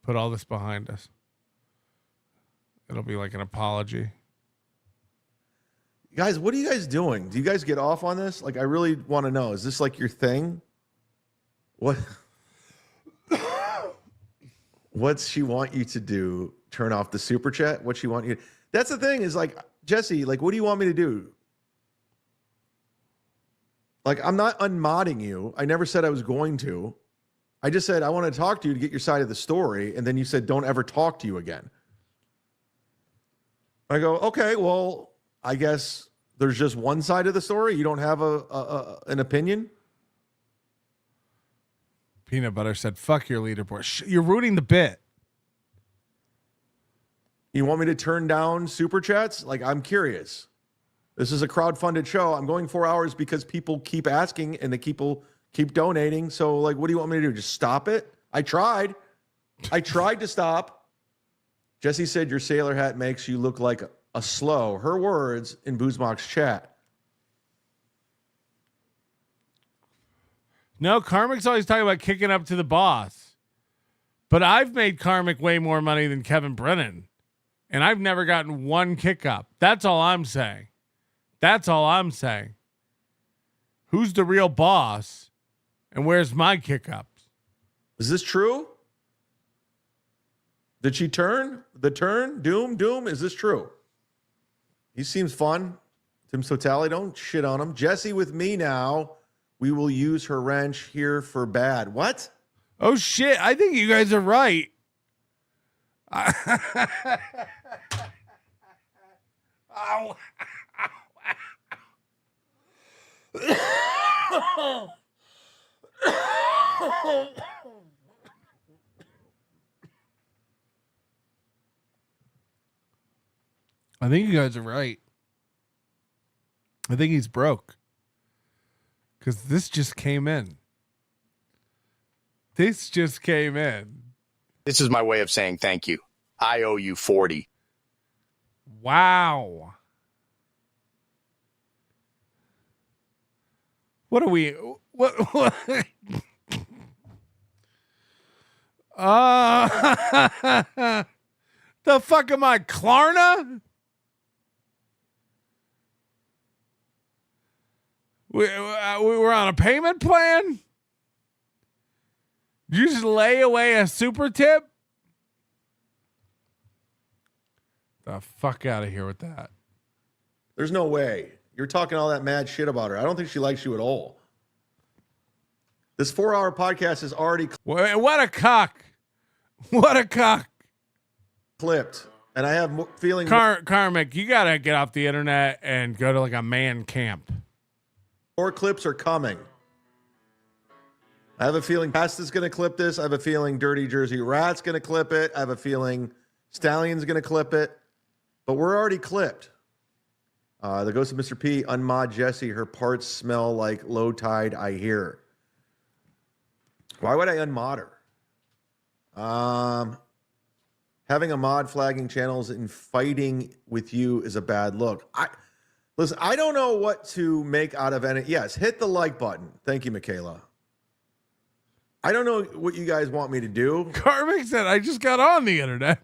Put all this behind us. It'll be like an apology. Guys, what are you guys doing? Do you guys get off on this? Like, I really want to know. Is this like your thing? What? What's she want you to do? Turn off the super chat? What she want you to... That's the thing is, like, Jesse, like, what do you want me to do? Like, I'm not unmodding you. I never said I was going to. I just said I want to talk to you to get your side of the story. And then you said, don't ever talk to you again. I go, okay, well, I guess there's just one side of the story. You don't have an opinion? Peanut Butter said, fuck your leaderboard. You're ruining the bit. You want me to turn down super chats? Like, I'm curious. This is a crowdfunded show. I'm going 4 hours because people keep asking and people keep donating. So, like, what do you want me to do? Just stop it? I tried. I tried to stop. Jesse said your sailor hat makes you look like a slow. Her words in Zumock's chat. No, Karmic's always talking about kicking up to the boss. But I've made Karmic way more money than Kevin Brennan. And I've never gotten one kick up. That's all I'm saying. That's all I'm saying. Who's the real boss? And where's my kick ups? Is this true? Did she turn? The turn? Doom? Is this true? He seems fun. Tim Sotali, don't shit on him. Jesse with me now. We will use her wrench here for bad. What? Oh shit! I think you guys are right. Ow. I think you guys are right. I think he's broke. Because this just came in. This just came in. This is my way of saying thank you. I owe you 40. Wow. What are we? What? The fuck am I, Klarna? We were on a payment plan? Did you just lay away a super tip? The fuck out of here with that. There's no way. You're talking all that mad shit about her. I don't think she likes you at all. This 4-hour podcast is already what a cock. What a cock. Clipped. And I have feeling Karmic, you gotta get off the internet and go to like a man camp. More clips are coming. I have a feeling Pasta's going to clip this. I have a feeling Dirty Jersey Rat's going to clip it. I have a feeling Stallion's going to clip it. But we're already clipped. The Ghost of Mr. P, unmod Jesse. Her parts smell like low tide, I hear. Why would I unmod her? Having a mod flagging channels and fighting with you is a bad look. Listen, I don't know what to make out of any. Yes, hit the like button. Thank you, Michaela. I don't know what you guys want me to do. Karmic said, I just got on the internet.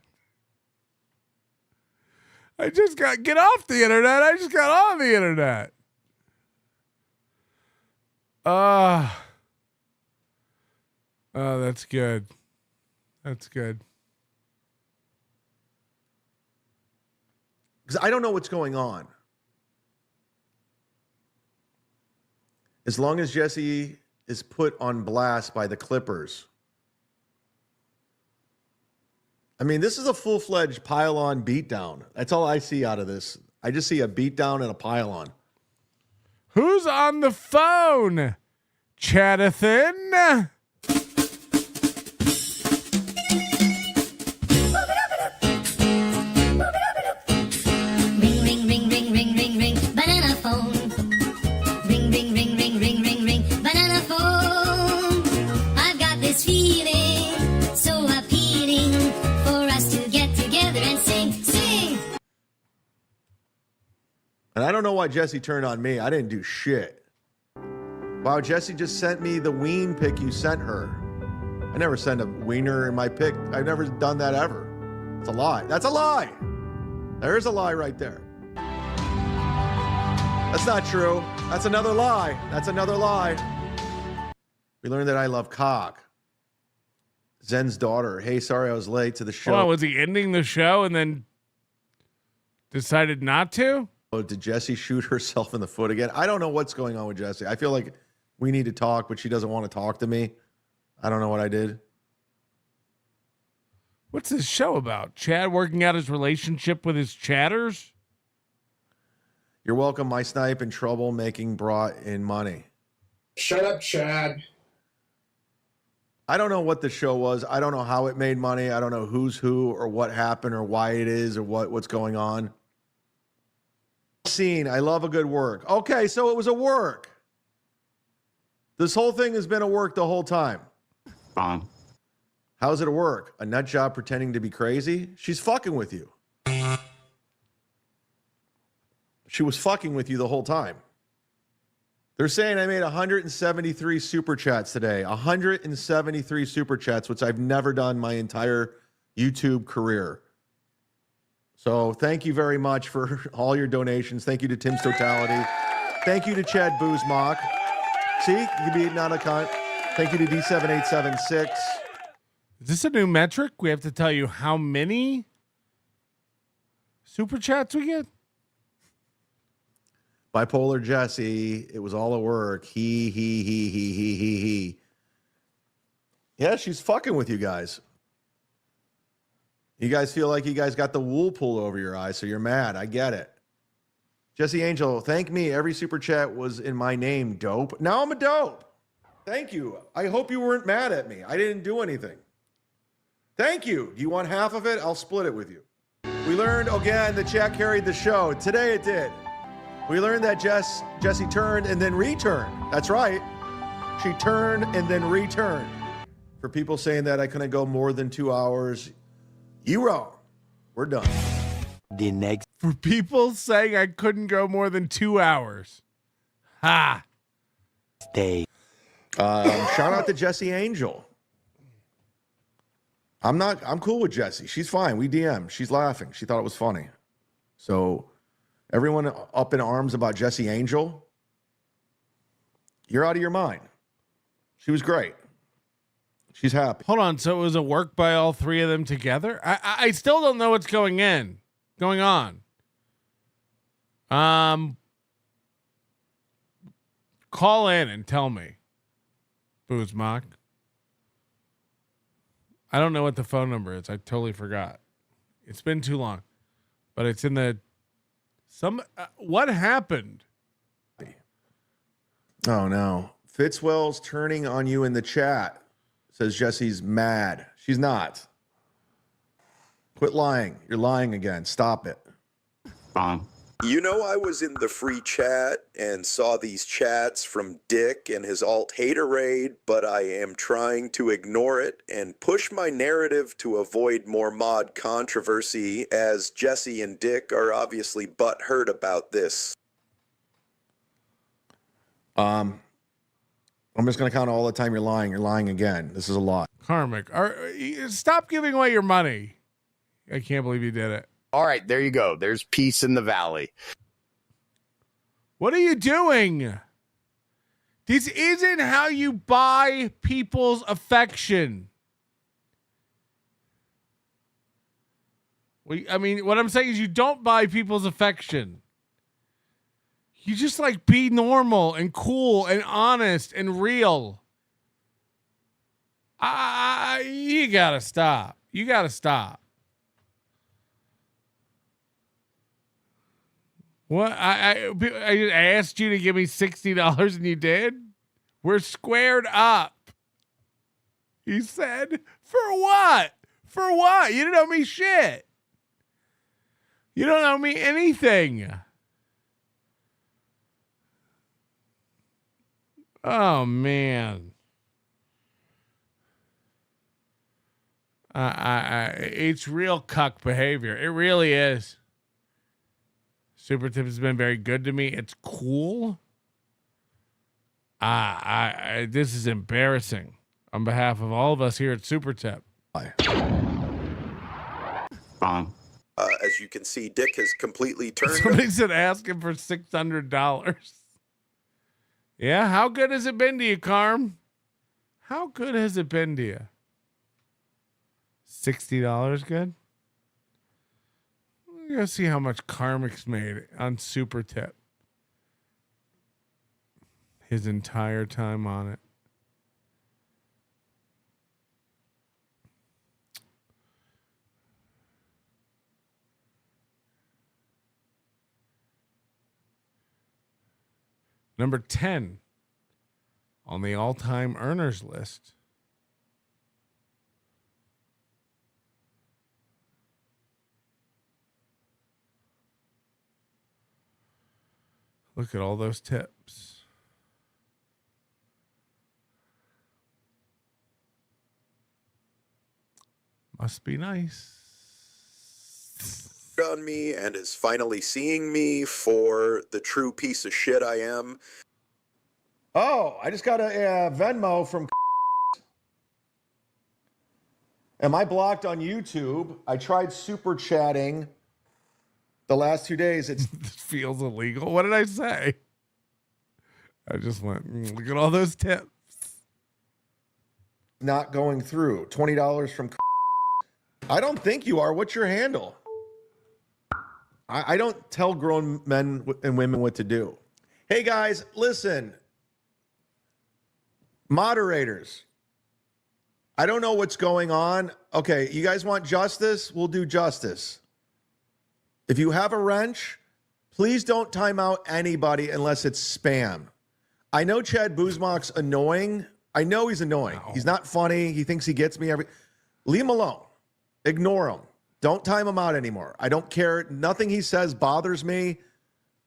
Get off the internet. I just got on the internet. Oh, that's good. That's good. Because I don't know what's going on. As long as Jesse is put on blast by the Clippers. I mean, this is a full-fledged pile-on beatdown. That's all I see out of this. I just see a beatdown and a pile-on. Who's on the phone? Chatathan? And I don't know why Jesse turned on me. I didn't do shit. Wow, Jesse just sent me the ween pic you sent her. I never send a wiener in my pic. I've never done that ever. It's a lie. That's a lie. There's a lie right there. That's not true. That's another lie. That's another lie. We learned that I love cock. Zen's daughter. Hey, sorry I was late to the show. Oh, was he ending the show and then decided not to? Oh, did Jessie shoot herself in the foot again? I don't know what's going on with Jessie. I feel like we need to talk, but she doesn't want to talk to me. I don't know what I did. What's this show about? Chad working out his relationship with his chatters? You're welcome. My snipe in trouble making brought in money. Shut up, Chad. I don't know what the show was. I don't know how it made money. I don't know who's who or what happened or why it is or what's going on. Scene. I love a good work. Okay, so it was a work. This whole thing has been a work the whole time. Fine. How's it a work? A nut job pretending to be crazy? She's fucking with you. She was fucking with you the whole time. They're saying I made 173 super chats today. 173 super chats, which I've never done my entire YouTube career. So thank you very much for all your donations. Thank you to Tim's Totality. Thank you to Chad Zumock. See, you can be not a cunt. Thank you to D7876. Is this a new metric? We have to tell you how many super chats we get? Bipolar Jesse. It was all a work. He. Yeah, she's fucking with you guys. You guys feel like you guys got the wool pulled over your eyes, so you're mad. I get it. Jesse Angel, thank me. Every super chat was in my name, dope. Now I'm a dope. Thank you. I hope you weren't mad at me. I didn't do anything. Thank you. Do you want half of it? I'll split it with you. We learned, again, the chat carried the show. Today it did. We learned that Jesse turned and then returned. That's right. She turned and then returned. For people saying that I couldn't go more than 2 hours, you wrong. We're done. The next. For people saying I couldn't go more than 2 hours. Ha. Stay. Shout out to Jesse Angel. I'm cool with Jesse. She's fine. We DM. She's laughing. She thought it was funny. So everyone up in arms about Jesse Angel, you're out of your mind. She was great. She's happy. Hold on. So it was a work by all three of them together? I still don't know what's going on. Call in and tell me. Zumock. I don't know what the phone number is. I totally forgot. It's been too long. But it's in the what happened? Oh no. Fitzwell's turning on you in the chat. Says Jesse's mad. She's not. Quit lying. You're lying again. Stop it. You know, I was in the free chat and saw these chats from Dick and his alt haterade, but I am trying to ignore it and push my narrative to avoid more mod controversy, as Jesse and Dick are obviously butthurt about this. I'm just going to count all the time you're lying. You're lying again. This is a lie. Karmic. Stop giving away your money. I can't believe you did it. All right, there you go. There's peace in the valley. What are you doing? This isn't how you buy people's affection. I mean, what I'm saying is you don't buy people's affection. You just like be normal and cool and honest and real. You gotta stop. You gotta stop. What? I asked you to give me $60 and you did? We're squared up. You said, for what? For what? You don't owe me shit. You don't owe me anything. Oh, man. It's real cuck behavior. It really is. Super Tip has been very good to me. It's cool. This is embarrassing on behalf of all of us here at Super Tip. As you can see, Dick has completely turned. Somebody said ask him for $600. Yeah, how good has it been to you, Karm? How good has it been to you? $60 good? We're gonna see how much KarmicX made on Super Tip. His entire time on it. Number 10 on the all-time earners list. Look at all those tips. Must be nice. On me and is finally seeing me for the true piece of shit I am. Oh, I just got a Venmo from. Am I blocked on YouTube? I tried super chatting the last 2 days. It feels illegal. What did I say? I just went, look at all those tips. Not going through. $20 from. I don't think you are. What's your handle? I don't tell grown men and women what to do. Hey guys, listen. Moderators, I don't know what's going on. Okay, you guys want justice? We'll do justice. If you have a wrench, please don't time out anybody unless it's spam. I know Chad Buzmock's annoying. I know he's annoying. He's not funny. He thinks he gets me Leave him alone. Ignore him. Don't time him out anymore. I don't care. Nothing he says bothers me.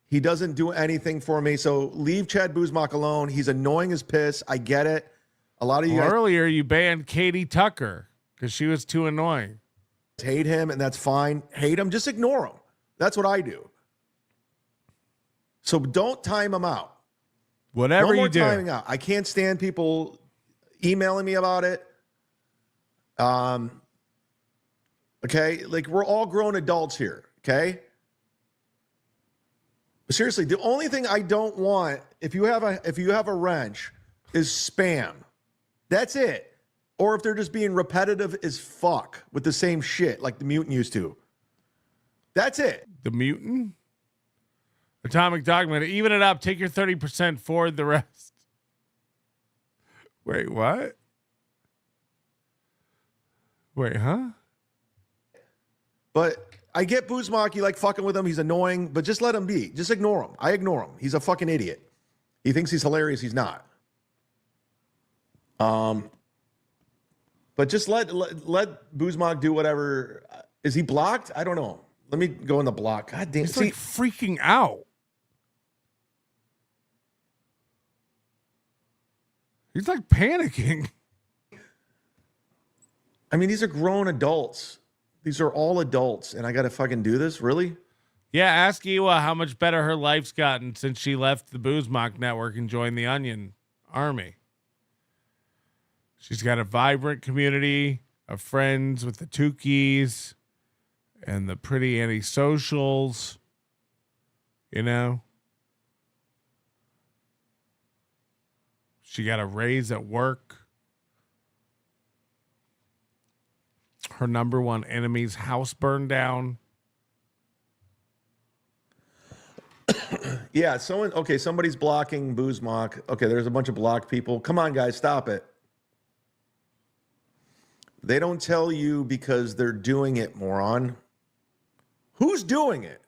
He doesn't do anything for me. So leave Chad Buzmock alone. He's annoying as piss. I get it. A lot of you guys earlier you banned Katie Tucker because she was too annoying. Hate him, and that's fine. Hate him, just ignore him. That's what I do. So don't time him out. Whatever no more you do. Timing out. I can't stand people emailing me about it. Okay, like we're all grown adults here. Okay. Seriously, the only thing I don't want if you have a wrench is spam. That's it. Or if they're just being repetitive as fuck with the same shit like the mutant used to. That's it. The mutant? Atomic Dogma. Even it up. Take your 30%, forward the rest. Wait, what? Wait, huh? But I get Buzmock, you like fucking with him, he's annoying, but just let him be. Just ignore him. I ignore him. He's a fucking idiot. He thinks he's hilarious, he's not. But just let Buzmock do whatever. Is he blocked? I don't know. Let me go in the block. God damn. He's like freaking out. He's like panicking. I mean, these are grown adults. These are all adults, and I got to fucking do this? Really? Yeah, ask Iwa how much better her life's gotten since she left the Buzmock network and joined the Onion Army. She's got a vibrant community of friends with the Tukis and the pretty antisocials, you know. She got a raise at work. Her number one enemy's house burned down. Yeah, somebody's blocking Buzmock. Okay, there's a bunch of blocked people. Come on, guys, stop it. They don't tell you because they're doing it, moron. Who's doing it?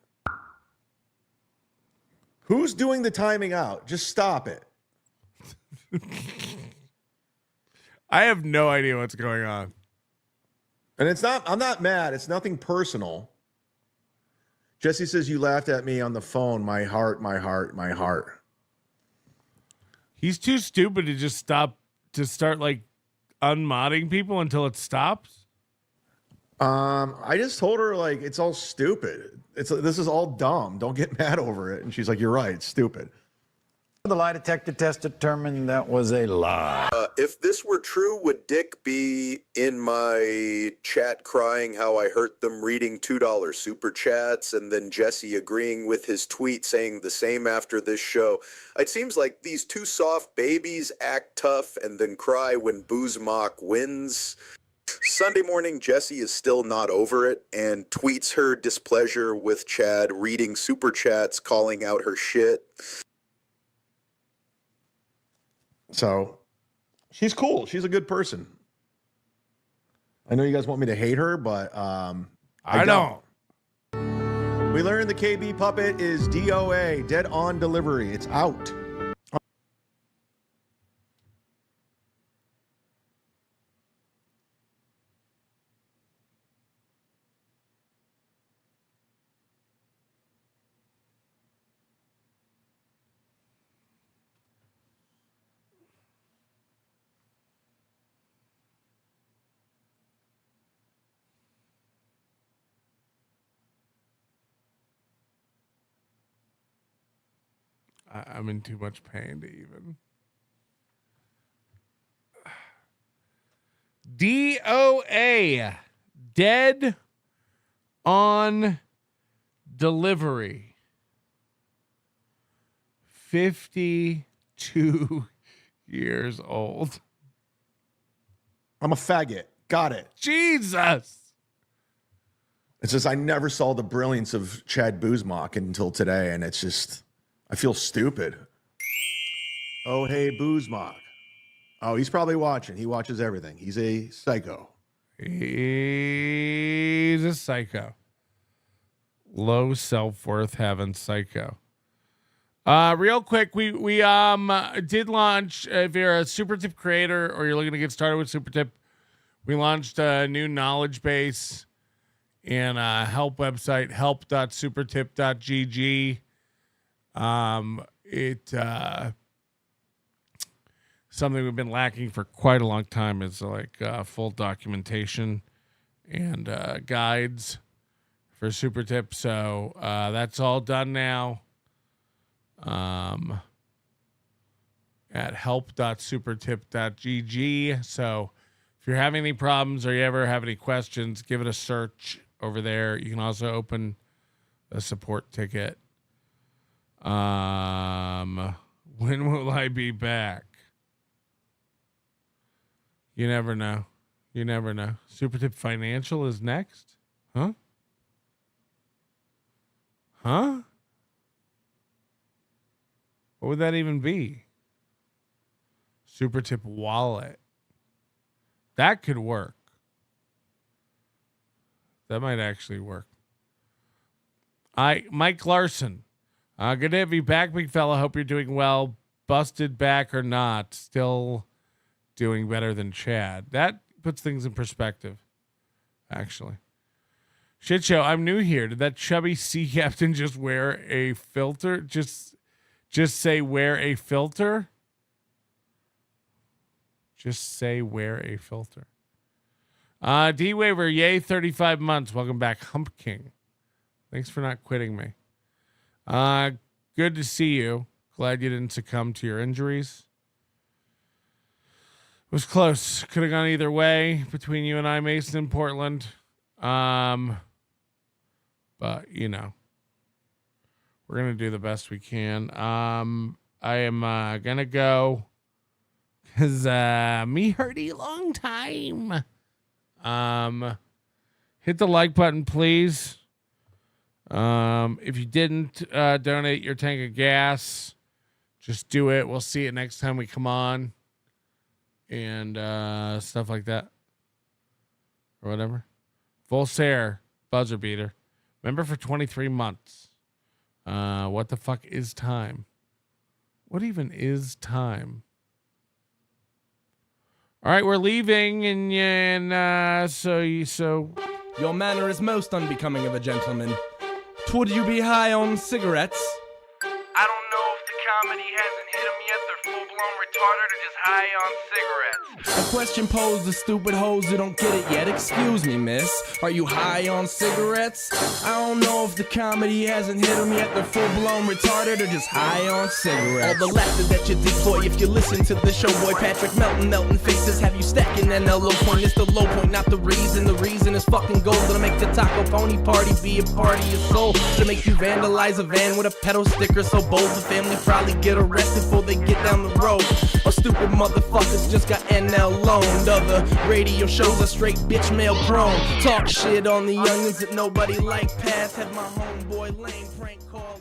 Who's doing the timing out? Just stop it. I have no idea what's going on. And I'm not mad. It's nothing personal. Jesse says, you laughed at me on the phone. My heart, my heart, my heart. He's too stupid to just start like unmodding people until it stops. I just told her like, it's all stupid. This is all dumb. Don't get mad over it. And she's like, you're right. It's stupid. The lie detector test determined that was a lie. If this were true, would Dick be in my chat crying how I hurt them reading $2 super chats and then Jesse agreeing with his tweet saying the same after this show? It seems like these two soft babies act tough and then cry when Buzmock wins. Sunday morning, Jesse is still not over it and tweets her displeasure with Chad reading super chats, calling out her shit. So she's cool. She's a good person. I know you guys want me to hate her, but I don't. We learned the KB puppet is DOA, dead on delivery. It's out. I'm in too much pain to even. DOA, dead on delivery. 52 years old. I'm a faggot. Got it. Jesus. It's just I never saw the brilliance of Chad Buzmock until today, and it's just I feel stupid. Oh, hey, Zumock. Oh, he's probably watching. He watches everything. He's a psycho. He's a psycho. Low self-worth having psycho. Real quick, we did launch, if you're a super tip creator or you're looking to get started with super tip, we launched a new knowledge base and help website, help.supertip.gg. Something we've been lacking for quite a long time is like full documentation and guides for super tips. So that's all done now. At help.supertip.gg. So if you're having any problems or you ever have any questions, give it a search over there. You can also open a support ticket. When will I be back? You never know. You never know. Super Tip Financial is next? Huh? Huh? What would that even be? Super Tip Wallet. That could work. That might actually work. Mike Larson. Good to have you back, big fella. Hope you're doing well. Busted back or not, still doing better than Chad. That puts things in perspective, actually. Shit show, I'm new here. Did that chubby sea captain just wear a filter? Just say wear a filter? Just say wear a filter. D-Waver, yay, 35 months. Welcome back, Hump King. Thanks for not quitting me. Good to see you. Glad you didn't succumb to your injuries. It was close. Could have gone either way between you and I, Mason, in Portland. But, you know, we're going to do the best we can. I am going to go because me hurty long time. Hit the like button, please. If you didn't donate your tank of gas, just do it. We'll see it next time we come on. And stuff like that. Or whatever. Volsair, buzzer beater. Member for 23 months. What the fuck is time? What even is time? All right, we're leaving, and so your manner is most unbecoming of a gentleman. Would you be high on cigarettes? I don't know if the comedy hasn't hit them yet. They're full-blown retarded or just high on cigarettes. A question posed to stupid hoes who don't get it yet. Excuse me, miss. Are you high on cigarettes? I don't know if the comedy hasn't hit them yet. They're full-blown retarded or just high on cigarettes. All the laughter that you deploy if you listen to the show, boy. Patrick Melton faces have you stacking an low point. It's the low point, not the reason. The reason is fucking gold. Gonna make the taco pony party be a party of soul. To make you vandalize a van with a pedal sticker so bold the family probably get arrested before they get down the road. Or stupid motherfuckers just got NL loaned. Other radio shows are straight bitch mail prone. Talk shit on the youngins that nobody like past. Have my homeboy lame prank call.